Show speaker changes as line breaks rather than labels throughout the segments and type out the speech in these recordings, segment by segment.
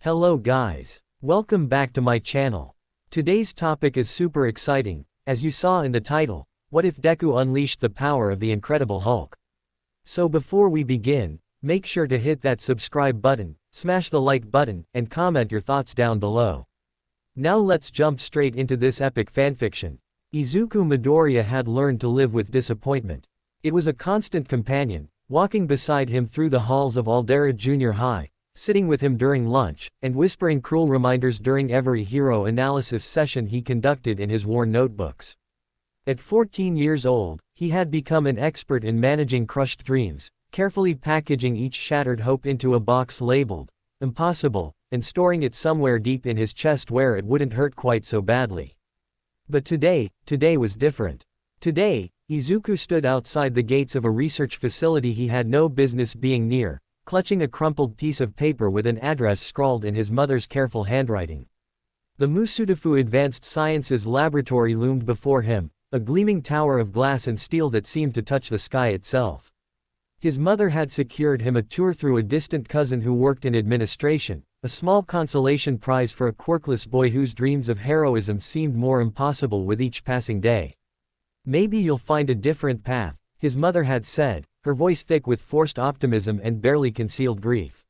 Hello guys. Welcome back to my channel. Today's topic is super exciting, as you saw in the title, what if Deku unleashed the power of the Incredible Hulk? So before we begin, make sure to hit that subscribe button, smash the like button, and comment your thoughts down below. Now let's jump straight into this epic fanfiction. Izuku Midoriya had learned to live with disappointment. It was a constant companion, walking beside him through the halls of Aldera Junior High, sitting with him during lunch, and whispering cruel reminders during every hero analysis session he conducted in his worn notebooks. At 14 years old, he had become an expert in managing crushed dreams, carefully packaging each shattered hope into a box labeled impossible, and storing it somewhere deep in his chest where it wouldn't hurt quite so badly. But today was different. Today, Izuku stood outside the gates of a research facility he had no business being near, clutching a crumpled piece of paper with an address scrawled in his mother's careful handwriting. The Musudafu Advanced Sciences Laboratory loomed before him, a gleaming tower of glass and steel that seemed to touch the sky itself. His mother had secured him a tour through a distant cousin who worked in administration, a small consolation prize for a quirkless boy whose dreams of heroism seemed more impossible with each passing day. Maybe you'll find a different path, his mother had said, her voice thick with forced optimism and barely concealed grief.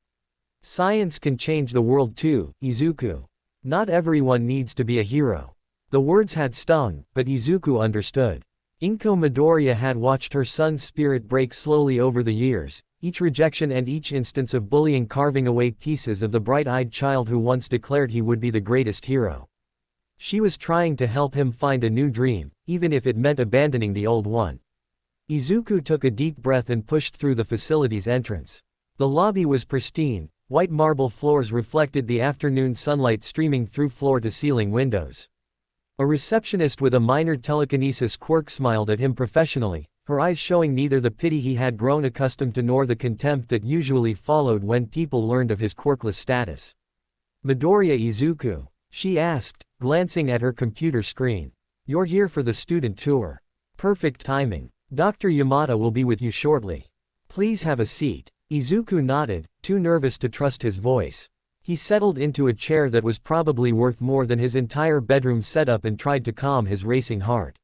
Science can change the world too, Izuku. Not everyone needs to be a hero. The words had stung, but Izuku understood. Izuku Midoriya had watched her son's spirit break slowly over the years, each rejection and each instance of bullying carving away pieces of the bright-eyed child who once declared he would be the greatest hero. She was trying to help him find a new dream, even if it meant abandoning the old one. Izuku took a deep breath and pushed through the facility's entrance. The lobby was pristine, white marble floors reflected the afternoon sunlight streaming through floor-to-ceiling windows. A receptionist with a minor telekinesis quirk smiled at him professionally, her eyes showing neither the pity he had grown accustomed to nor the contempt that usually followed when people learned of his quirkless status. "Midoriya Izuku?" she asked, glancing at her computer screen. "You're here for the student tour. Perfect timing. Dr. Yamada will be with you shortly. Please have a seat." Izuku nodded, too nervous to trust his voice. He settled into a chair that was probably worth more than his entire bedroom setup and tried to calm his racing heart.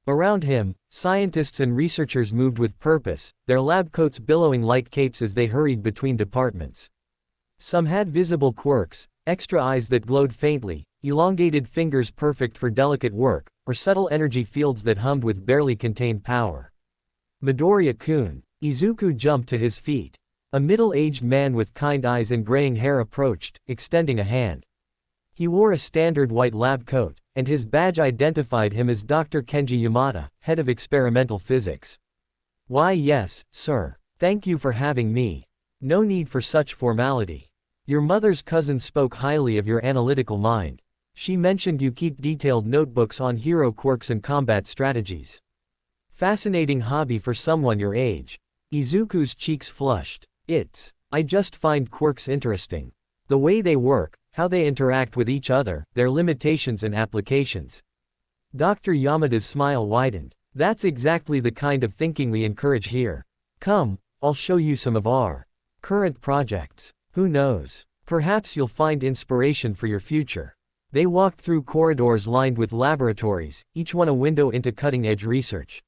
Around him, scientists and researchers moved with purpose, their lab coats billowing like capes as they hurried between departments. Some had visible quirks, extra eyes that glowed faintly, elongated fingers perfect for delicate work, or subtle energy fields that hummed with barely contained power. "Midoriya-kun." Izuku jumped to his feet. A middle-aged man with kind eyes and graying hair approached, extending a hand. He wore a standard white lab coat, and his badge identified him as Dr. Kenji Yamada, head of experimental physics. "Why yes, sir. Thank you for having me. No need for such formality. Your mother's cousin spoke highly of your analytical mind. She mentioned you keep detailed notebooks on hero quirks and combat strategies. Fascinating hobby for someone your age." Izuku's cheeks flushed. I just find quirks interesting. The way they work, how they interact with each other, their limitations and applications." Dr. Yamada's smile widened. "That's exactly the kind of thinking we encourage here. Come, I'll show you some of our current projects. Who knows? Perhaps you'll find inspiration for your future." They walked through corridors lined with laboratories, each one a window into cutting-edge research.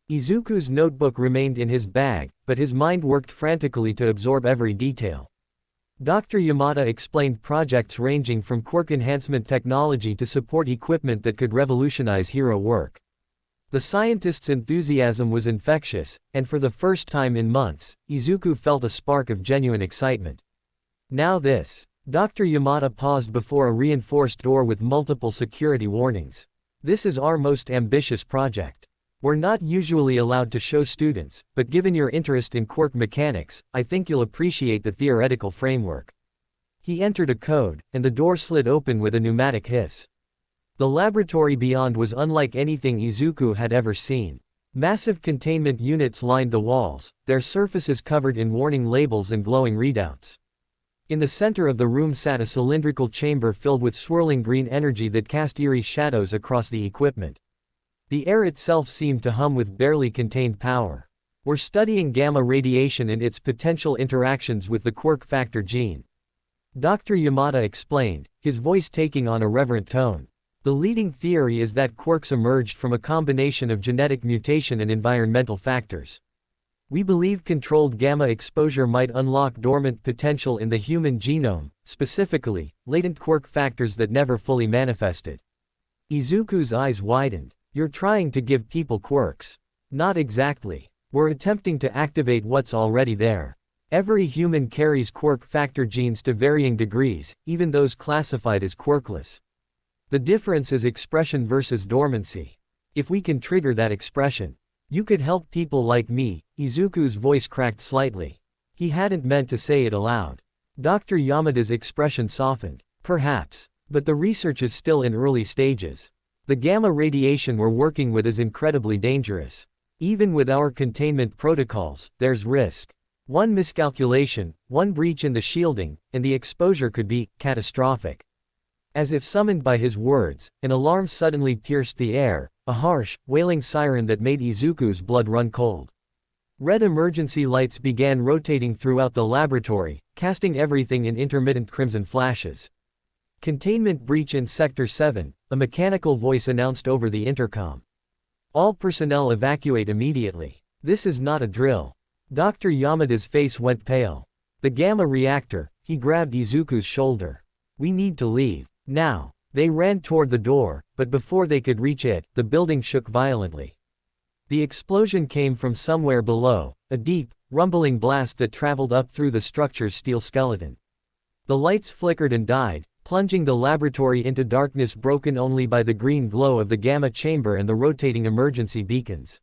Izuku's notebook remained in his bag, but his mind worked frantically to absorb every detail. Dr. Yamada explained projects ranging from quirk enhancement technology to support equipment that could revolutionize hero work. The scientist's enthusiasm was infectious, and for the first time in months, Izuku felt a spark of genuine excitement. "Now this." Dr. Yamada paused before a reinforced door with multiple security warnings. "This is our most ambitious project. We're not usually allowed to show students, but given your interest in quirk mechanics, I think you'll appreciate the theoretical framework." He entered a code, and the door slid open with a pneumatic hiss. The laboratory beyond was unlike anything Izuku had ever seen. Massive containment units lined the walls, their surfaces covered in warning labels and glowing readouts. In the center of the room sat a cylindrical chamber filled with swirling green energy that cast eerie shadows across the equipment. The air itself seemed to hum with barely contained power. "We're studying gamma radiation and its potential interactions with the quirk factor gene." Dr. Yamada explained, his voice taking on a reverent tone. The leading theory is that quirks emerged from a combination of genetic mutation and environmental factors. We believe controlled gamma exposure might unlock dormant potential in the human genome, specifically, latent quirk factors that never fully manifested. Izuku's eyes widened. You're trying to give people quirks. Not exactly. We're attempting to activate what's already there. Every human carries quirk factor genes to varying degrees, even those classified as quirkless. The difference is expression versus dormancy. If we can trigger that expression, you could help people like me. Izuku's voice cracked slightly. He hadn't meant to say it aloud. Dr. Yamada's expression softened. Perhaps. But the research is still in early stages. The gamma radiation we're working with is incredibly dangerous. Even with our containment protocols, there's risk. One miscalculation, one breach in the shielding, and the exposure could be catastrophic. As if summoned by his words, an alarm suddenly pierced the air, a harsh, wailing siren that made Izuku's blood run cold. Red emergency lights began rotating throughout the laboratory, casting everything in intermittent crimson flashes. Containment breach in Sector 7, a mechanical voice announced over the intercom. All personnel evacuate immediately. This is not a drill. Dr. Yamada's face went pale. The gamma reactor, he grabbed Izuku's shoulder. We need to leave. Now. They ran toward the door, but before they could reach it, the building shook violently. The explosion came from somewhere below, a deep, rumbling blast that traveled up through the structure's steel skeleton. The lights flickered and died, plunging the laboratory into darkness broken only by the green glow of the gamma chamber and the rotating emergency beacons.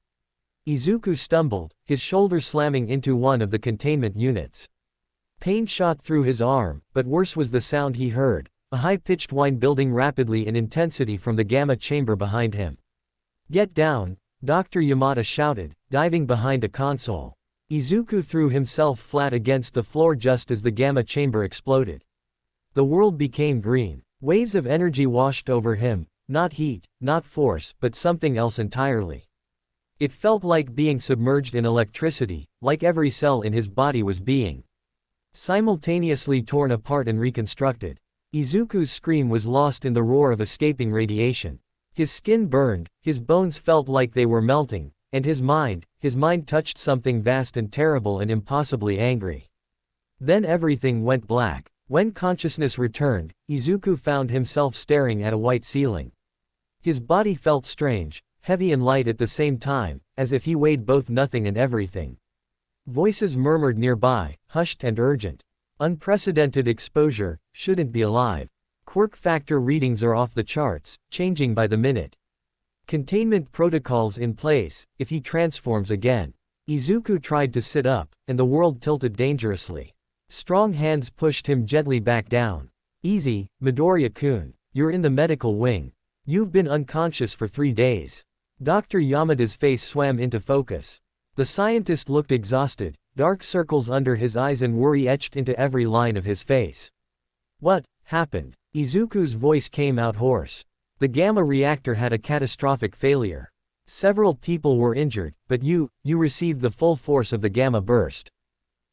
Izuku stumbled, his shoulder slamming into one of the containment units. Pain shot through his arm, but worse was the sound he heard. A high-pitched whine building rapidly in intensity from the gamma chamber behind him. Get down, Dr. Yamada shouted, diving behind a console. Izuku threw himself flat against the floor just as the gamma chamber exploded. The world became green. Waves of energy washed over him, not heat, not force, but something else entirely. It felt like being submerged in electricity, like every cell in his body was being simultaneously torn apart and reconstructed. Izuku's scream was lost in the roar of escaping radiation. His skin burned, his bones felt like they were melting, and his mind touched something vast and terrible and impossibly angry. Then everything went black. When consciousness returned, Izuku found himself staring at a white ceiling. His body felt strange, heavy and light at the same time, as if he weighed both nothing and everything. Voices murmured nearby, hushed and urgent. Unprecedented exposure, shouldn't be alive. Quirk factor readings are off the charts, changing by the minute. Containment protocols in place, if he transforms again. Izuku tried to sit up, and the world tilted dangerously. Strong hands pushed him gently back down. Easy, Midoriya-kun. You're in the medical wing. You've been unconscious for 3 days. Dr. Yamada's face swam into focus. The scientist looked exhausted, dark circles under his eyes and worry etched into every line of his face. What happened? Izuku's voice came out hoarse. The gamma reactor had a catastrophic failure. Several people were injured, but you received the full force of the gamma burst.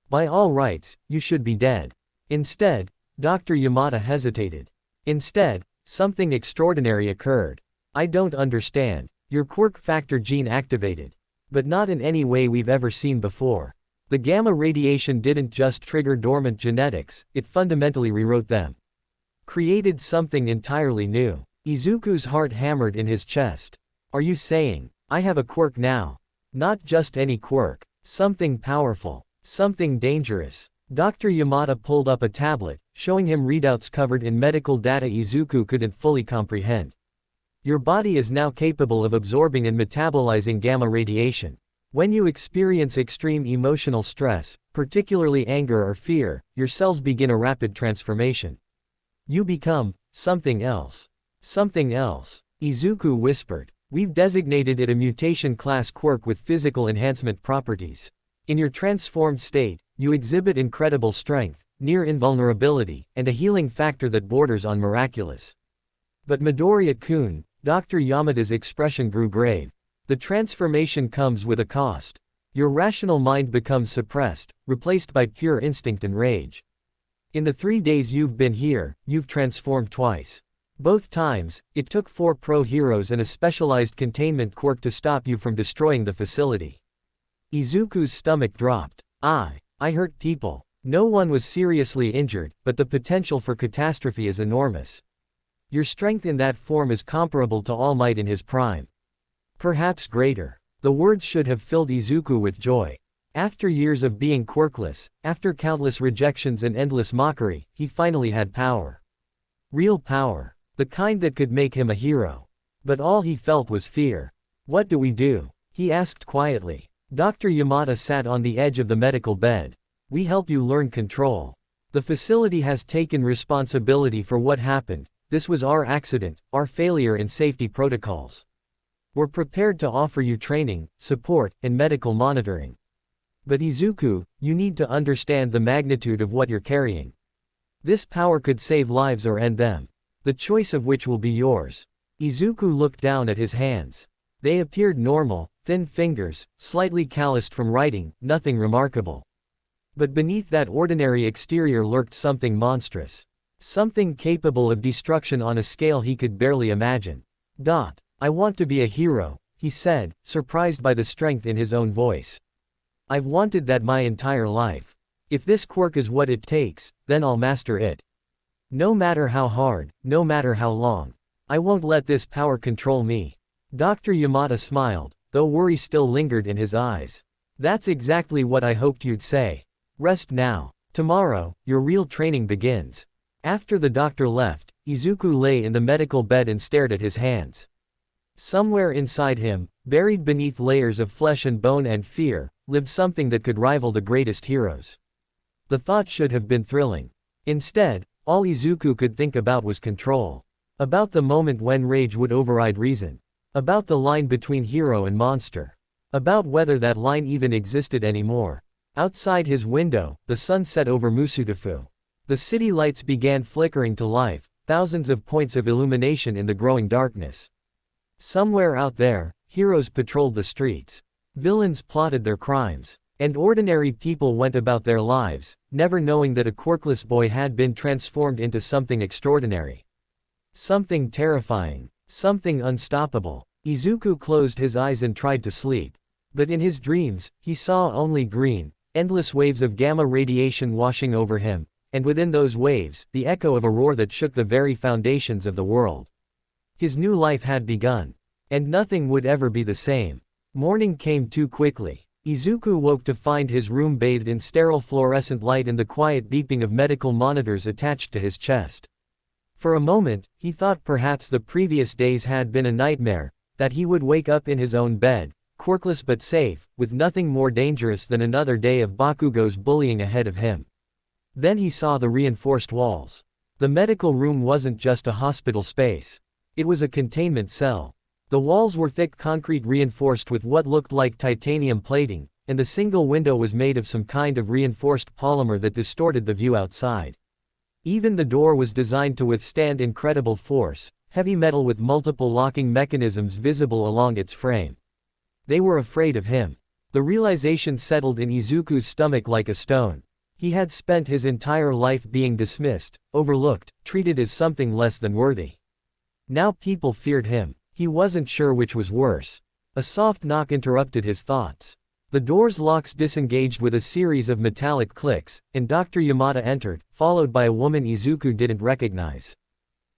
By all rights, you should be dead. Instead, Dr. Yamada hesitated. Instead, something extraordinary occurred. I don't understand. Your quirk factor gene activated. But not in any way we've ever seen before. The gamma radiation didn't just trigger dormant genetics, it fundamentally rewrote them. Created something entirely new. Izuku's heart hammered in his chest. Are you saying, I have a quirk now? Not just any quirk. Something powerful. Something dangerous. Dr. Yamada pulled up a tablet, showing him readouts covered in medical data Izuku couldn't fully comprehend. Your body is now capable of absorbing and metabolizing gamma radiation. When you experience extreme emotional stress, particularly anger or fear, your cells begin a rapid transformation. You become something else. Something else. Izuku whispered. We've designated it a mutation class quirk with physical enhancement properties. In your transformed state, you exhibit incredible strength, near invulnerability, and a healing factor that borders on miraculous. But Midoriya-kun, Dr. Yamada's expression grew grave. The transformation comes with a cost. Your rational mind becomes suppressed, replaced by pure instinct and rage. In the 3 days you've been here, you've transformed twice. Both times, it took 4 pro heroes and a specialized containment quirk to stop you from destroying the facility. Izuku's stomach dropped. I hurt people. No one was seriously injured, but the potential for catastrophe is enormous. Your strength in that form is comparable to All Might in his prime. Perhaps greater. The words should have filled Izuku with joy. After years of being quirkless, after countless rejections and endless mockery, he finally had power. Real power. The kind that could make him a hero. But all he felt was fear. What do we do? He asked quietly. Dr. Yamada sat on the edge of the medical bed. We help you learn control. The facility has taken responsibility for what happened. This was our accident, our failure in safety protocols. We're prepared to offer you training, support, and medical monitoring. But Izuku, you need to understand the magnitude of what you're carrying. This power could save lives or end them. The choice of which will be yours. Izuku looked down at his hands. They appeared normal, thin fingers, slightly calloused from writing, nothing remarkable. But beneath that ordinary exterior lurked something monstrous. Something capable of destruction on a scale he could barely imagine. I want to be a hero, he said, surprised by the strength in his own voice. I've wanted that my entire life. If this quirk is what it takes, then I'll master it. No matter how hard, no matter how long. I won't let this power control me. Dr. Yamada smiled, though worry still lingered in his eyes. That's exactly what I hoped you'd say. Rest now. Tomorrow, your real training begins. After the doctor left, Izuku lay in the medical bed and stared at his hands. Somewhere inside him, buried beneath layers of flesh and bone and fear, lived something that could rival the greatest heroes. The thought should have been thrilling. Instead, all Izuku could think about was control. About the moment when rage would override reason. About the line between hero and monster. About whether that line even existed anymore. Outside his window, the sun set over Musudafu. The city lights began flickering to life, thousands of points of illumination in the growing darkness. Somewhere out there, heroes patrolled the streets. Villains plotted their crimes. And ordinary people went about their lives, never knowing that a quirkless boy had been transformed into something extraordinary. Something terrifying. Something unstoppable. Izuku closed his eyes and tried to sleep. But in his dreams, he saw only green, endless waves of gamma radiation washing over him, and within those waves, the echo of a roar that shook the very foundations of the world. His new life had begun. And nothing would ever be the same. Morning came too quickly. Izuku woke to find his room bathed in sterile fluorescent light and the quiet beeping of medical monitors attached to his chest. For a moment, he thought perhaps the previous days had been a nightmare, that he would wake up in his own bed, quirkless but safe, with nothing more dangerous than another day of Bakugo's bullying ahead of him. Then he saw the reinforced walls. The medical room wasn't just a hospital space. It was a containment cell. The walls were thick concrete reinforced with what looked like titanium plating, and the single window was made of some kind of reinforced polymer that distorted the view outside. Even the door was designed to withstand incredible force, heavy metal with multiple locking mechanisms visible along its frame. They were afraid of him. The realization settled in Izuku's stomach like a stone. He had spent his entire life being dismissed, overlooked, treated as something less than worthy. Now people feared him. He wasn't sure which was worse. A soft knock interrupted his thoughts. The door's locks disengaged with a series of metallic clicks, and Dr. Yamada entered, followed by a woman Izuku didn't recognize.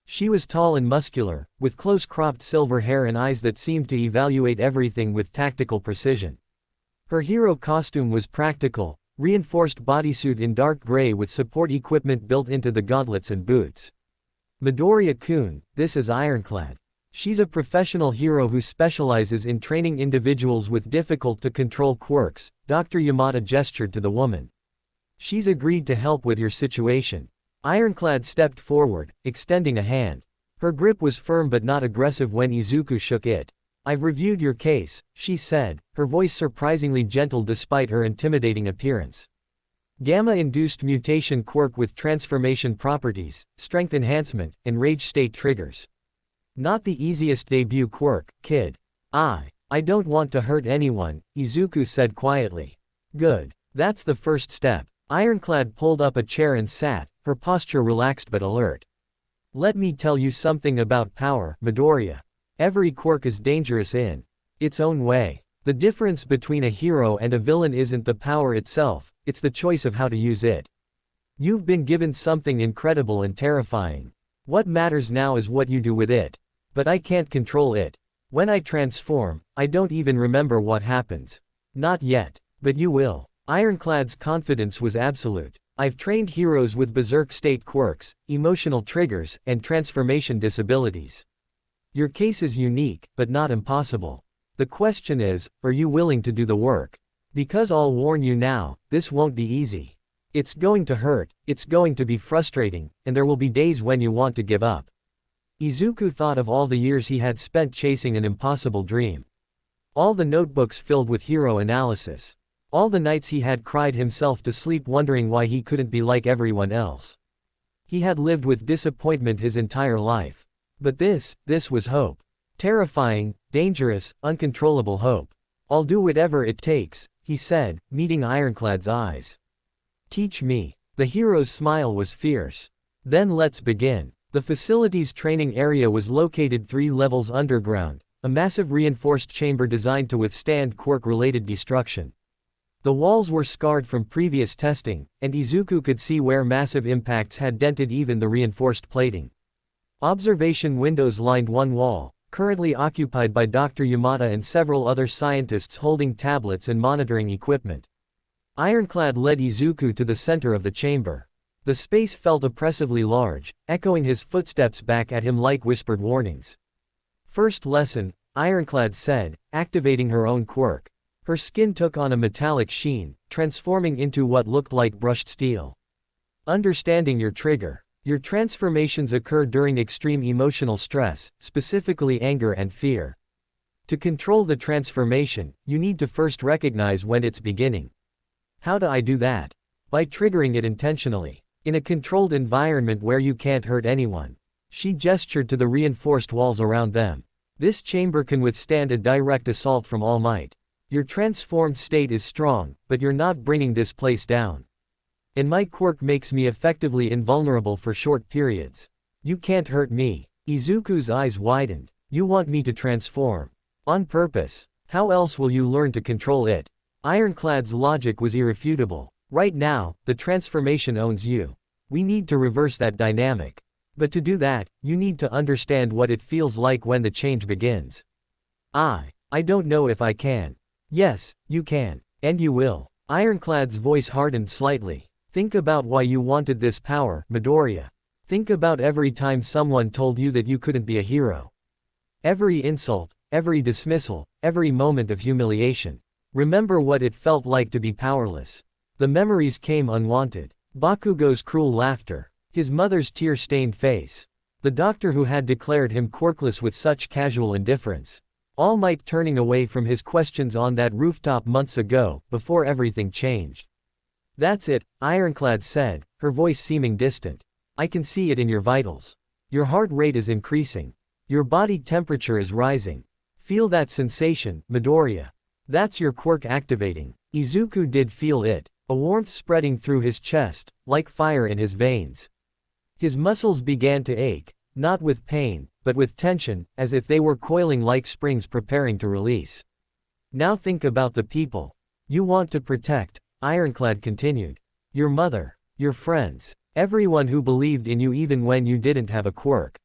She was tall and muscular, with close-cropped silver hair and eyes that seemed to evaluate everything with tactical precision. Her hero costume was practical, reinforced bodysuit in dark gray with support equipment built into the gauntlets and boots. Midoriya-kun, this is Ironclad. She's a professional hero who specializes in training individuals with difficult-to-control quirks, Dr. Yamada gestured to the woman. She's agreed to help with your situation. Ironclad stepped forward, extending a hand. Her grip was firm but not aggressive when Izuku shook it. I've reviewed your case, she said, her voice surprisingly gentle despite her intimidating appearance. Gamma-induced mutation quirk with transformation properties, strength enhancement, and rage state triggers. Not the easiest debut quirk, kid. I don't want to hurt anyone, Izuku said quietly. Good. That's the first step. Ironclad pulled up a chair and sat, her posture relaxed but alert. Let me tell you something about power, Midoriya. Every quirk is dangerous in its own way. The difference between a hero and a villain isn't the power itself, it's the choice of how to use it. You've been given something incredible and terrifying. What matters now is what you do with it. But I can't control it. When I transform, I don't even remember what happens. Not yet. But you will. Ironclad's confidence was absolute. I've trained heroes with berserk state quirks, emotional triggers, and transformation disabilities. Your case is unique, but not impossible. The question is, are you willing to do the work? Because I'll warn you now, this won't be easy. It's going to hurt, it's going to be frustrating, and there will be days when you want to give up. Izuku thought of all the years he had spent chasing an impossible dream. All the notebooks filled with hero analysis. All the nights he had cried himself to sleep wondering why he couldn't be like everyone else. He had lived with disappointment his entire life. But this was hope. Terrifying, dangerous, uncontrollable hope. I'll do whatever it takes, he said, meeting Ironclad's eyes. Teach me. The hero's smile was fierce. Then let's begin. The facility's training area was located 3 levels underground, a massive reinforced chamber designed to withstand quirk-related destruction. The walls were scarred from previous testing, and Izuku could see where massive impacts had dented even the reinforced plating. Observation windows lined one wall, currently occupied by Dr. Yamada and several other scientists holding tablets and monitoring equipment. Ironclad led Izuku to the center of the chamber. The space felt oppressively large, echoing his footsteps back at him like whispered warnings. First lesson, Ironclad said, activating her own quirk. Her skin took on a metallic sheen, transforming into what looked like brushed steel. Understanding your trigger. Your transformations occur during extreme emotional stress, specifically anger and fear. To control the transformation, you need to first recognize when it's beginning. How do I do that? By triggering it intentionally. In a controlled environment where you can't hurt anyone. She gestured to the reinforced walls around them. This chamber can withstand a direct assault from All Might. Your transformed state is strong, but you're not bringing this place down. And my quirk makes me effectively invulnerable for short periods. You can't hurt me. Izuku's eyes widened. You want me to transform. On purpose. How else will you learn to control it? Ironclad's logic was irrefutable. Right now, the transformation owns you. We need to reverse that dynamic. But to do that, you need to understand what it feels like when the change begins. I don't know if I can. Yes, you can. And you will. Ironclad's voice hardened slightly. Think about why you wanted this power, Midoriya. Think about every time someone told you that you couldn't be a hero. Every insult, every dismissal, every moment of humiliation. Remember what it felt like to be powerless. The memories came unwanted. Bakugo's cruel laughter. His mother's tear-stained face. The doctor who had declared him quirkless with such casual indifference. All Might turning away from his questions on that rooftop months ago, before everything changed. That's it, Ironclad said, her voice seeming distant. I can see it in your vitals. Your heart rate is increasing. Your body temperature is rising. Feel that sensation, Midoriya. That's your quirk activating. Izuku did feel it, a warmth spreading through his chest, like fire in his veins. His muscles began to ache, not with pain, but with tension, as if they were coiling like springs preparing to release. Now think about the people you want to protect, Ironclad continued. Your mother, your friends, everyone who believed in you even when you didn't have a quirk.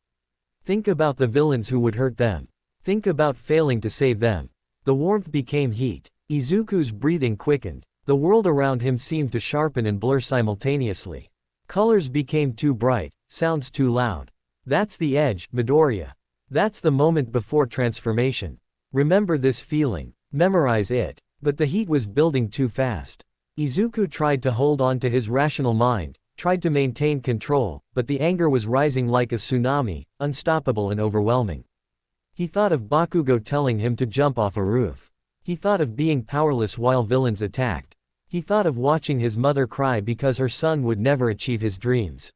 Think about the villains who would hurt them. Think about failing to save them. The warmth became heat. Izuku's breathing quickened. The world around him seemed to sharpen and blur simultaneously. Colors became too bright, sounds too loud. That's the edge, Midoriya. That's the moment before transformation. Remember this feeling. Memorize it. But the heat was building too fast. Izuku tried to hold on to his rational mind, tried to maintain control, but the anger was rising like a tsunami, unstoppable and overwhelming. He thought of Bakugo telling him to jump off a roof. He thought of being powerless while villains attacked. He thought of watching his mother cry because her son would never achieve his dreams.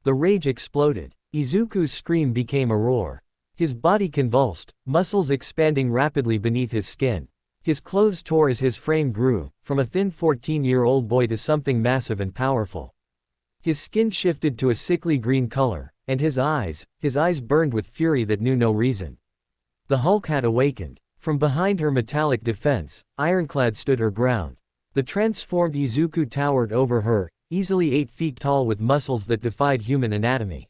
The rage exploded. Izuku's scream became a roar. His body convulsed, muscles expanding rapidly beneath his skin. His clothes tore as his frame grew, from a thin 14-year-old boy to something massive and powerful. His skin shifted to a sickly green color, and his eyes burned with fury that knew no reason. The Hulk had awakened. From behind her metallic defense, Ironclad stood her ground. The transformed Izuku towered over her, easily 8 feet tall with muscles that defied human anatomy.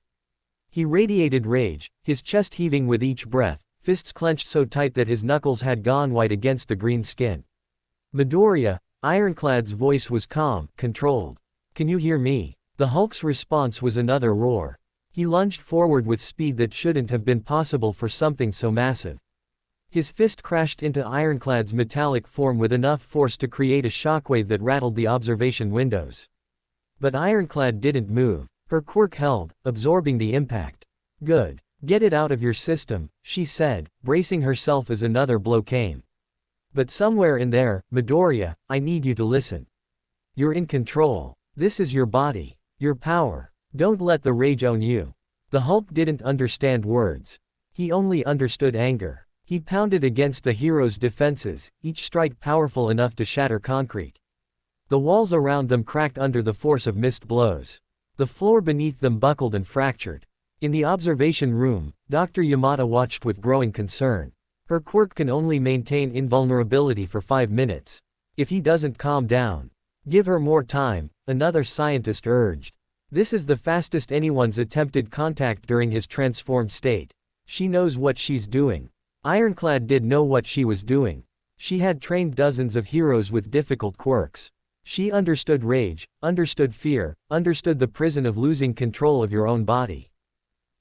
He radiated rage, his chest heaving with each breath, fists clenched so tight that his knuckles had gone white against the green skin. Midoriya, Ironclad's voice was calm, controlled. Can you hear me? The Hulk's response was another roar. He lunged forward with speed that shouldn't have been possible for something so massive. His fist crashed into Ironclad's metallic form with enough force to create a shockwave that rattled the observation windows. But Ironclad didn't move. Her quirk held, absorbing the impact. Good. Get it out of your system, she said, bracing herself as another blow came. But somewhere in there, Midoriya, I need you to listen. You're in control. This is your body. Your power. Don't let the rage own you. The Hulk didn't understand words. He only understood anger. He pounded against the hero's defenses, each strike powerful enough to shatter concrete. The walls around them cracked under the force of missed blows. The floor beneath them buckled and fractured. In the observation room, Dr. Yamada watched with growing concern. Her quirk can only maintain invulnerability for 5 minutes. If he doesn't calm down, give her more time, another scientist urged. This is the fastest anyone's attempted contact during his transformed state. She knows what she's doing. Ironclad did know what she was doing. She had trained dozens of heroes with difficult quirks. She understood rage, understood fear, understood the prison of losing control of your own body.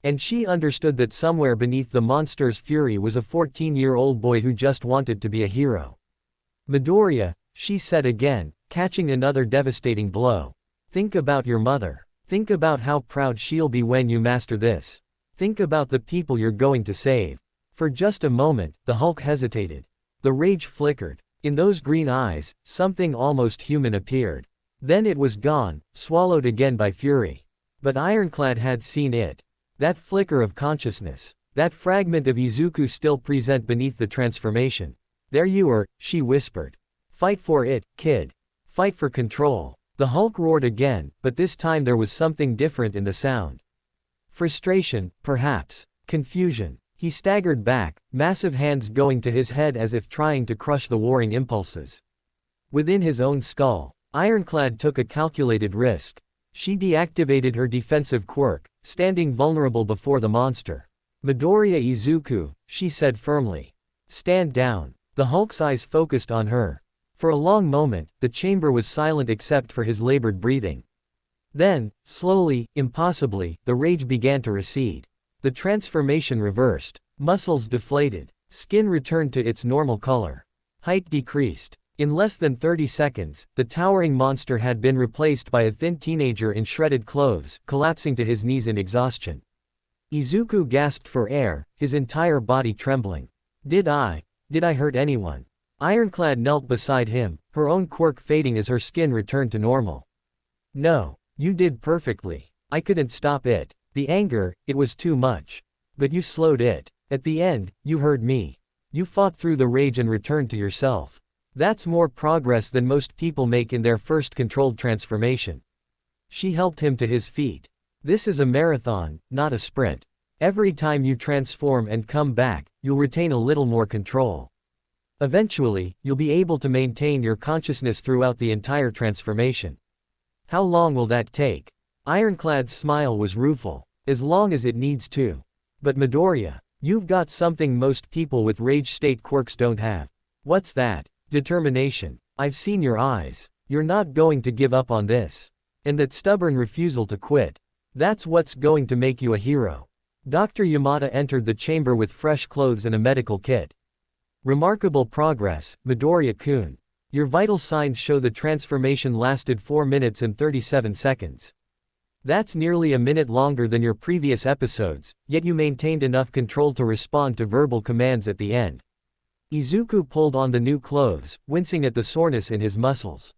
And she understood that somewhere beneath the monster's fury was a 14-year-old boy who just wanted to be a hero. Midoriya, she said again, catching another devastating blow. Think about your mother. Think about how proud she'll be when you master this. Think about the people you're going to save. For just a moment, the Hulk hesitated. The rage flickered. In those green eyes, something almost human appeared. Then it was gone, swallowed again by fury. But Ironclad had seen it. That flicker of consciousness. That fragment of Izuku still present beneath the transformation. There you are, she whispered. Fight for it, kid. Fight for control. The Hulk roared again, but this time there was something different in the sound. Frustration, perhaps. Confusion. He staggered back, massive hands going to his head as if trying to crush the warring impulses. Within his own skull, Ironclad took a calculated risk. She deactivated her defensive quirk, standing vulnerable before the monster. Midoriya Izuku, she said firmly. Stand down. The Hulk's eyes focused on her. For a long moment, the chamber was silent except for his labored breathing. Then, slowly, impossibly, the rage began to recede. The transformation reversed. Muscles deflated. Skin returned to its normal color. Height decreased. In less than 30 seconds, the towering monster had been replaced by a thin teenager in shredded clothes, collapsing to his knees in exhaustion. Izuku gasped for air, his entire body trembling. Did I hurt anyone? Ironclad knelt beside him, her own quirk fading as her skin returned to normal. No, you did perfectly. I couldn't stop it. The anger, it was too much. But you slowed it. At the end, you heard me. You fought through the rage and returned to yourself. That's more progress than most people make in their first controlled transformation. She helped him to his feet. This is a marathon, not a sprint. Every time you transform and come back, you'll retain a little more control. Eventually, you'll be able to maintain your consciousness throughout the entire transformation. How long will that take? Ironclad's smile was rueful. As long as it needs to. But Midoriya, you've got something most people with rage state quirks don't have. What's that? Determination. I've seen your eyes. You're not going to give up on this. And that stubborn refusal to quit. That's what's going to make you a hero. Dr. Yamada entered the chamber with fresh clothes and a medical kit. Remarkable progress, Midoriya-kun. Your vital signs show the transformation lasted 4 minutes and 37 seconds. That's nearly a minute longer than your previous episodes, yet you maintained enough control to respond to verbal commands at the end. Izuku pulled on the new clothes, wincing at the soreness in his muscles.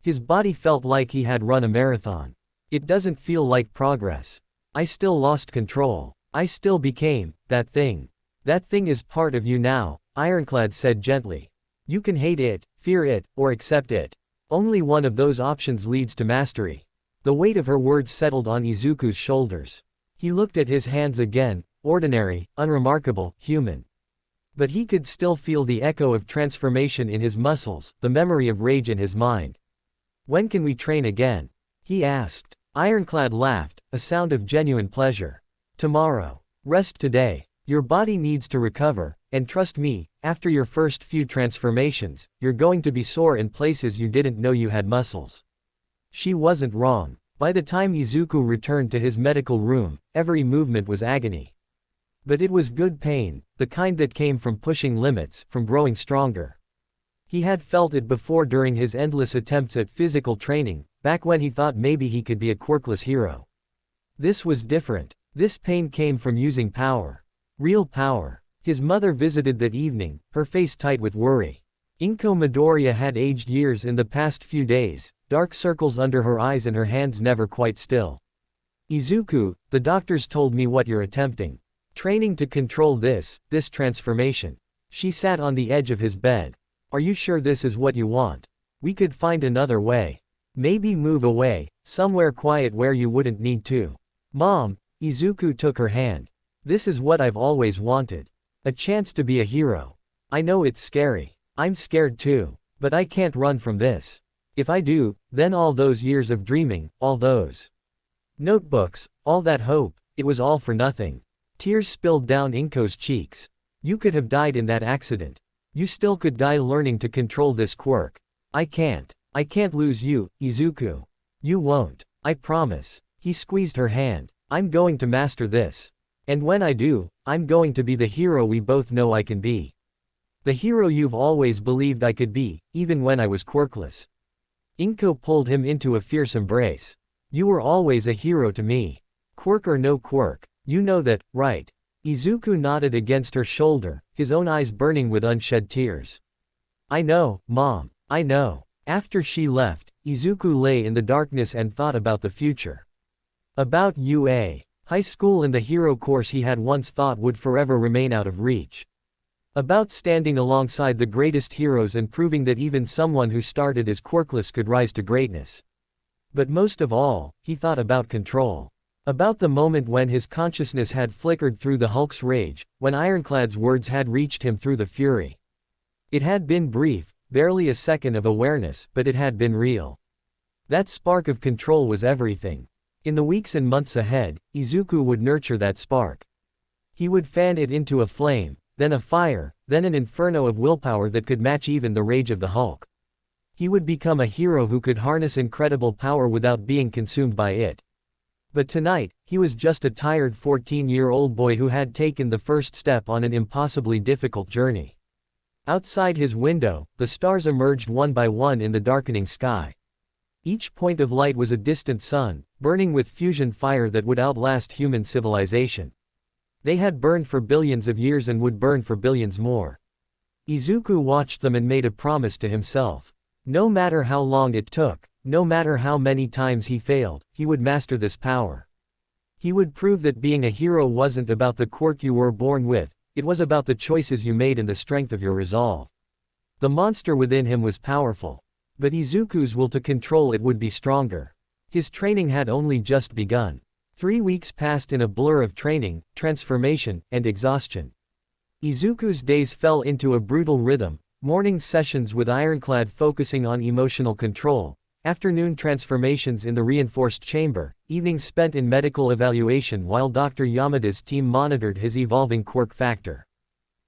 His body felt like he had run a marathon. It doesn't feel like progress. I still lost control. I still became that thing. That thing is part of you now, Ironclad said gently. You can hate it, fear it, or accept it. Only one of those options leads to mastery. The weight of her words settled on Izuku's shoulders. He looked at his hands again, ordinary, unremarkable, human. But he could still feel the echo of transformation in his muscles, the memory of rage in his mind. "When can we train again?" he asked. Ironclad laughed, a sound of genuine pleasure. "Tomorrow. Rest today. Your body needs to recover, and trust me, after your first few transformations, you're going to be sore in places you didn't know you had muscles." She wasn't wrong. By the time Izuku returned to his medical room, every movement was agony. But it was good pain, the kind that came from pushing limits, from growing stronger. He had felt it before during his endless attempts at physical training, back when he thought maybe he could be a quirkless hero. This was different. This pain came from using power. Real power. His mother visited that evening, her face tight with worry. Izuku Midoriya had aged years in the past few days, dark circles under her eyes and her hands never quite still. "Izuku, the doctors told me what you're attempting. Training to control this transformation." She sat on the edge of his bed. "Are you sure this is what you want? We could find another way. Maybe move away, somewhere quiet where you wouldn't need to." "Mom," Izuku took her hand. "This is what I've always wanted. A chance to be a hero. I know it's scary. I'm scared too. But I can't run from this. If I do, then all those years of dreaming, all those notebooks, all that hope, it was all for nothing." Tears spilled down Inko's cheeks. "You could have died in that accident. You still could die learning to control this quirk. I can't lose you, Izuku. You won't. I promise." He squeezed her hand. "I'm going to master this. And when I do, I'm going to be the hero we both know I can be. The hero you've always believed I could be, even when I was quirkless." Inko pulled him into a fierce embrace. "You were always a hero to me. Quirk or no quirk. You know that, right?" Izuku nodded against her shoulder, his own eyes burning with unshed tears. "I know, Mom, I know." After she left, Izuku lay in the darkness and thought about the future. About UA. High school and the hero course he had once thought would forever remain out of reach. About standing alongside the greatest heroes and proving that even someone who started as quirkless could rise to greatness. But most of all, he thought about control. About the moment when his consciousness had flickered through the Hulk's rage, when Ironclad's words had reached him through the fury. It had been brief, barely a second of awareness, but it had been real. That spark of control was everything. In the weeks and months ahead, Izuku would nurture that spark. He would fan it into a flame, then a fire, then an inferno of willpower that could match even the rage of the Hulk. He would become a hero who could harness incredible power without being consumed by it. But tonight, he was just a tired 14-year-old boy who had taken the first step on an impossibly difficult journey. Outside his window, the stars emerged one by one in the darkening sky. Each point of light was a distant sun, burning with fusion fire that would outlast human civilization. They had burned for billions of years and would burn for billions more. Izuku watched them and made a promise to himself. No matter how long it took, no matter how many times he failed, he would master this power. He would prove that being a hero wasn't about the quirk you were born with, it was about the choices you made and the strength of your resolve. The monster within him was powerful. But Izuku's will to control it would be stronger. His training had only just begun. 3 weeks passed in a blur of training, transformation, and exhaustion. Izuku's days fell into a brutal rhythm, morning sessions with Ironclad focusing on emotional control, afternoon transformations in the reinforced chamber, evenings spent in medical evaluation while Dr. Yamada's team monitored his evolving quirk factor.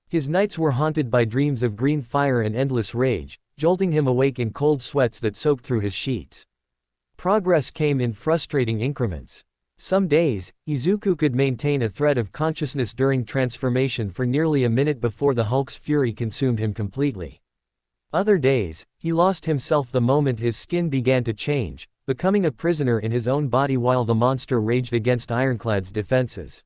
His nights were haunted by dreams of green fire and endless rage, jolting him awake in cold sweats that soaked through his sheets. Progress came in frustrating increments. Some days, Izuku could maintain a thread of consciousness during transformation for nearly a minute before the Hulk's fury consumed him completely. Other days, he lost himself the moment his skin began to change, becoming a prisoner in his own body while the monster raged against Ironclad's defenses.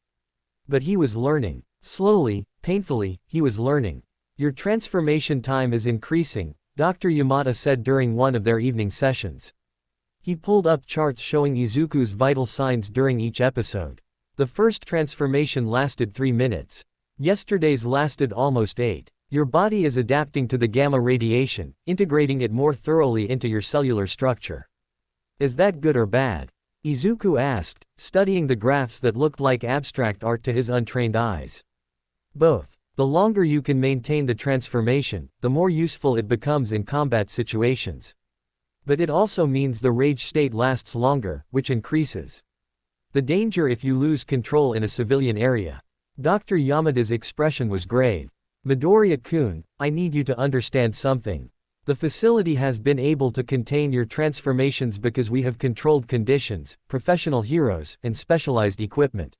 But he was learning. Slowly, painfully, he was learning. "Your transformation time is increasing," Dr. Yamada said during one of their evening sessions. He pulled up charts showing Izuku's vital signs during each episode. The first transformation lasted 3 minutes. Yesterday's lasted almost 8. Your body is adapting to the gamma radiation, integrating it more thoroughly into your cellular structure. Is that good or bad? Izuku asked, studying the graphs that looked like abstract art to his untrained eyes. Both. The longer you can maintain the transformation, the more useful it becomes in combat situations. But it also means the rage state lasts longer, which increases the danger if you lose control in a civilian area. Dr. Yamada's expression was grave. Midoriya-kun, I need you to understand something. The facility has been able to contain your transformations because we have controlled conditions, professional heroes, and specialized equipment.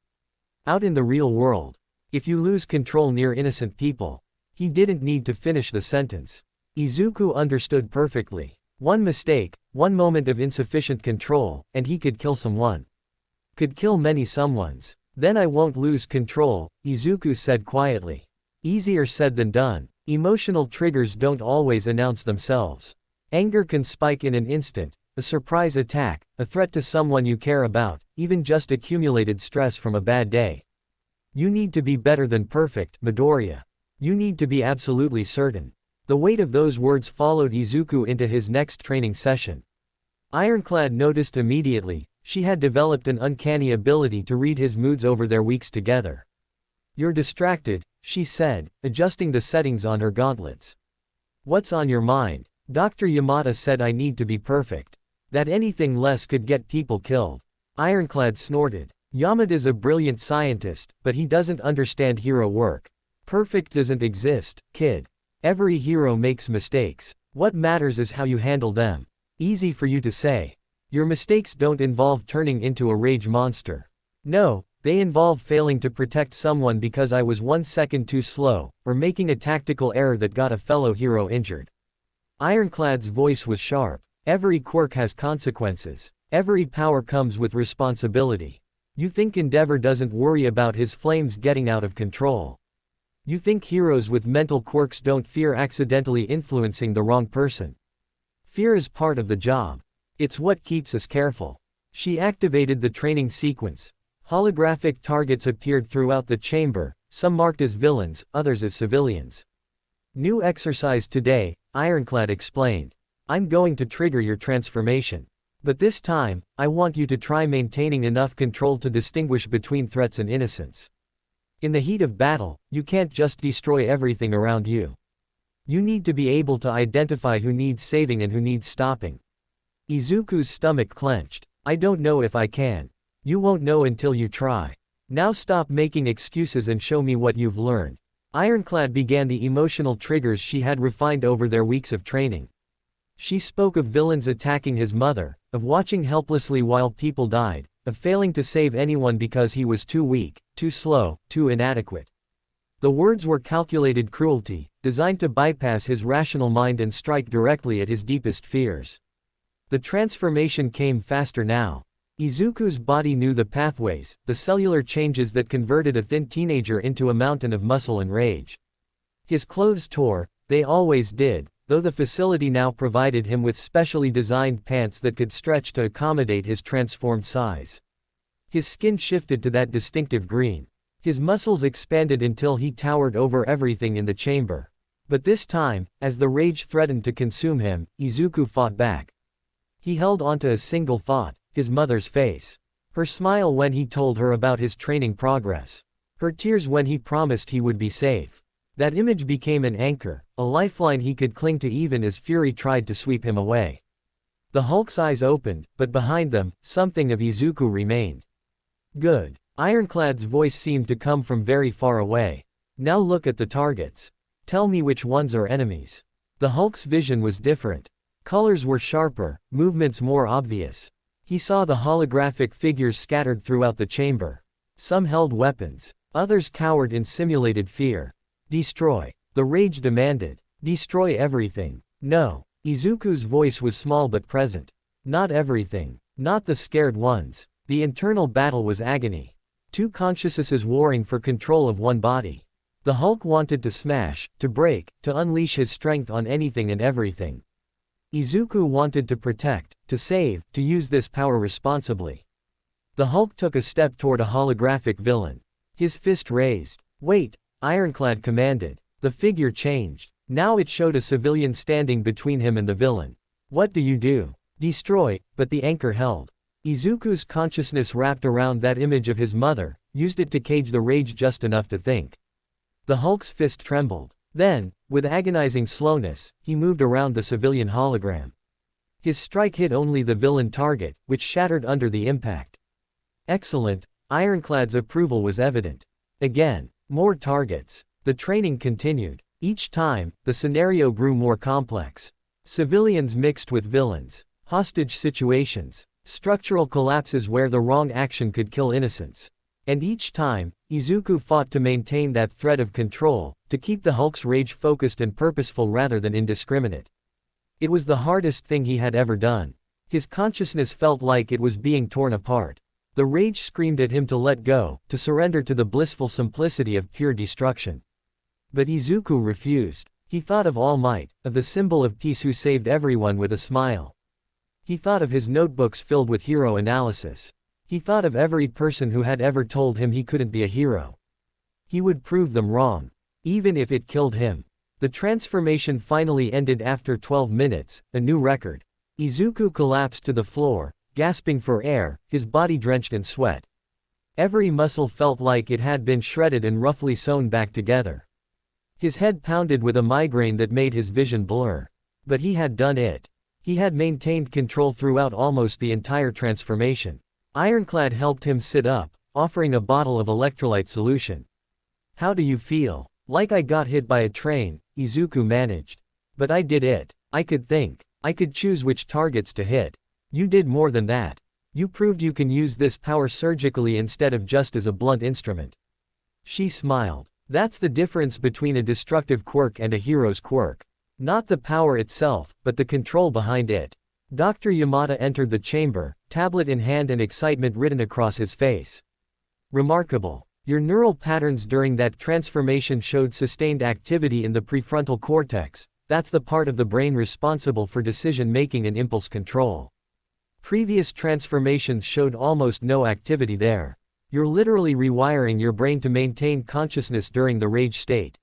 Out in the real world, if you lose control near innocent people, he didn't need to finish the sentence. Izuku understood perfectly. One mistake, one moment of insufficient control, and he could kill someone. Could kill many someones. Then I won't lose control, Izuku said quietly. Easier said than done. Emotional triggers don't always announce themselves. Anger can spike in an instant, a surprise attack, a threat to someone you care about, even just accumulated stress from a bad day. You need to be better than perfect, Midoriya. You need to be absolutely certain. The weight of those words followed Izuku into his next training session. Ironclad noticed immediately, she had developed an uncanny ability to read his moods over their weeks together. You're distracted, she said, adjusting the settings on her gauntlets. What's on your mind? Dr. Yamada said I need to be perfect. That anything less could get people killed. Ironclad snorted. Yamada's a brilliant scientist, but he doesn't understand hero work. Perfect doesn't exist, kid. Every hero makes mistakes. What matters is how you handle them. Easy for you to say. Your mistakes don't involve turning into a rage monster. No, they involve failing to protect someone because I was 1 second too slow, or making a tactical error that got a fellow hero injured. Ironclad's voice was sharp. Every quirk has consequences. Every power comes with responsibility. You think Endeavor doesn't worry about his flames getting out of control. You think heroes with mental quirks don't fear accidentally influencing the wrong person. Fear is part of the job. It's what keeps us careful. She activated the training sequence. Holographic targets appeared throughout the chamber, some marked as villains, others as civilians. New exercise today, Ironclad explained. I'm going to trigger your transformation. But this time, I want you to try maintaining enough control to distinguish between threats and innocence. In the heat of battle, you can't just destroy everything around you. You need to be able to identify who needs saving and who needs stopping. Izuku's stomach clenched. I don't know if I can. You won't know until you try. Now stop making excuses and show me what you've learned. Ironclad began the emotional triggers she had refined over their weeks of training. She spoke of villains attacking his mother, of watching helplessly while people died, of failing to save anyone because he was too weak, too slow, too inadequate. The words were calculated cruelty, designed to bypass his rational mind and strike directly at his deepest fears. The transformation came faster now. Izuku's body knew the pathways, the cellular changes that converted a thin teenager into a mountain of muscle and rage. His clothes tore, they always did, though the facility now provided him with specially designed pants that could stretch to accommodate his transformed size. His skin shifted to that distinctive green. His muscles expanded until he towered over everything in the chamber. But this time, as the rage threatened to consume him, Izuku fought back. He held onto a single thought. His mother's face. Her smile when he told her about his training progress. Her tears when he promised he would be safe. That image became an anchor, a lifeline he could cling to even as fury tried to sweep him away. The Hulk's eyes opened, but behind them, something of Izuku remained. Good. Ironclad's voice seemed to come from very far away. Now look at the targets. Tell me which ones are enemies. The Hulk's vision was different. Colors were sharper, movements more obvious. He saw the holographic figures scattered throughout the chamber. Some held weapons. Others cowered in simulated fear. Destroy. The rage demanded. Destroy everything. No. Izuku's voice was small but present. Not everything. Not the scared ones. The internal battle was agony. Two consciousnesses warring for control of one body. The Hulk wanted to smash, to break, to unleash his strength on anything and everything. Izuku wanted to protect, to save, to use this power responsibly. The Hulk took a step toward a holographic villain. His fist raised. Wait, Ironclad commanded. The figure changed. Now it showed a civilian standing between him and the villain. What do you do? Destroy, but the anchor held. Izuku's consciousness wrapped around that image of his mother, used it to cage the rage just enough to think. The Hulk's fist trembled. Then, with agonizing slowness, he moved around the civilian hologram. His strike hit only the villain target, which shattered under the impact. Excellent, Ironclad's approval was evident. Again, more targets. The training continued. Each time, the scenario grew more complex. Civilians mixed with villains. Hostage situations. Structural collapses where the wrong action could kill innocents. And each time, Izuku fought to maintain that thread of control, to keep the Hulk's rage focused and purposeful rather than indiscriminate. It was the hardest thing he had ever done. His consciousness felt like it was being torn apart. The rage screamed at him to let go, to surrender to the blissful simplicity of pure destruction. But Izuku refused. He thought of All Might, of the symbol of peace who saved everyone with a smile. He thought of his notebooks filled with hero analysis. He thought of every person who had ever told him he couldn't be a hero. He would prove them wrong. Even if it killed him. The transformation finally ended after 12 minutes, a new record. Izuku collapsed to the floor, gasping for air, his body drenched in sweat. Every muscle felt like it had been shredded and roughly sewn back together. His head pounded with a migraine that made his vision blur. But he had done it. He had maintained control throughout almost the entire transformation. Ironclad helped him sit up, offering a bottle of electrolyte solution. "How do you feel?" "Like I got hit by a train," Izuku managed. "But I did it. I could think. I could choose which targets to hit. You did more than that. You proved you can use this power surgically instead of just as a blunt instrument." She smiled. That's the difference between a destructive quirk and a hero's quirk. Not the power itself, but the control behind it. Dr. Yamada entered the chamber, tablet in hand and excitement written across his face. "Remarkable. Your neural patterns during that transformation showed sustained activity in the prefrontal cortex. That's the part of the brain responsible for decision-making and impulse control. Previous transformations showed almost no activity there. You're literally rewiring your brain to maintain consciousness during the rage state."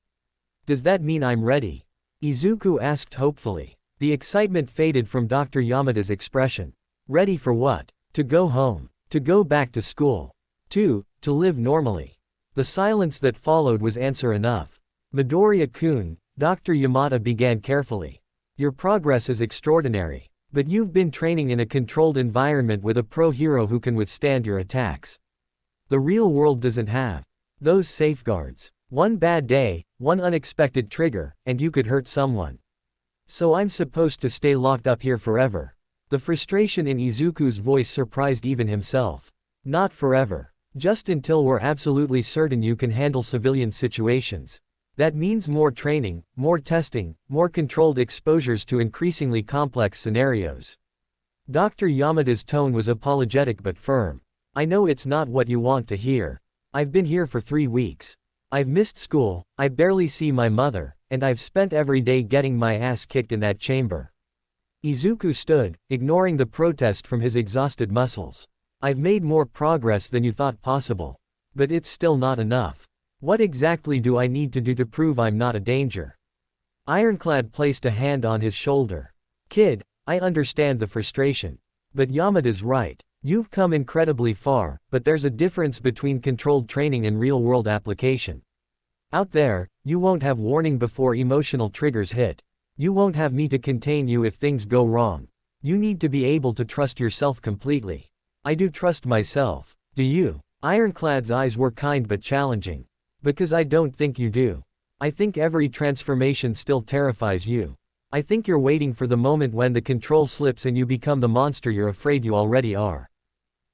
"Does that mean I'm ready?" Izuku asked hopefully. The excitement faded from Dr. Yamada's expression. "Ready for what?" "To go home. To go back to school. To live normally." The silence that followed was answer enough. "Midoriya-kun," Dr. Yamada began carefully. "Your progress is extraordinary. But you've been training in a controlled environment with a pro-hero who can withstand your attacks. The real world doesn't have those safeguards. One bad day, one unexpected trigger, and you could hurt someone. So I'm supposed to stay locked up here forever." The frustration in Izuku's voice surprised even himself. "Not forever. Just until we're absolutely certain you can handle civilian situations. That means more training, more testing, more controlled exposures to increasingly complex scenarios." Dr. Yamada's tone was apologetic but firm. "I know it's not what you want to hear. I've been here for 3 weeks. I've missed school, I barely see my mother, and I've spent every day getting my ass kicked in that chamber." Izuku stood, ignoring the protest from his exhausted muscles. "I've made more progress than you thought possible. But it's still not enough. What exactly do I need to do to prove I'm not a danger?" Ironclad placed a hand on his shoulder. "Kid, I understand the frustration. But Yamada's right. You've come incredibly far, but there's a difference between controlled training and real-world application. Out there, you won't have warning before emotional triggers hit. You won't have me to contain you if things go wrong. You need to be able to trust yourself completely." "I do trust myself. Do you?" Ironclad's eyes were kind but challenging. "Because I don't think you do. I think every transformation still terrifies you. I think you're waiting for the moment when the control slips and you become the monster you're afraid you already are."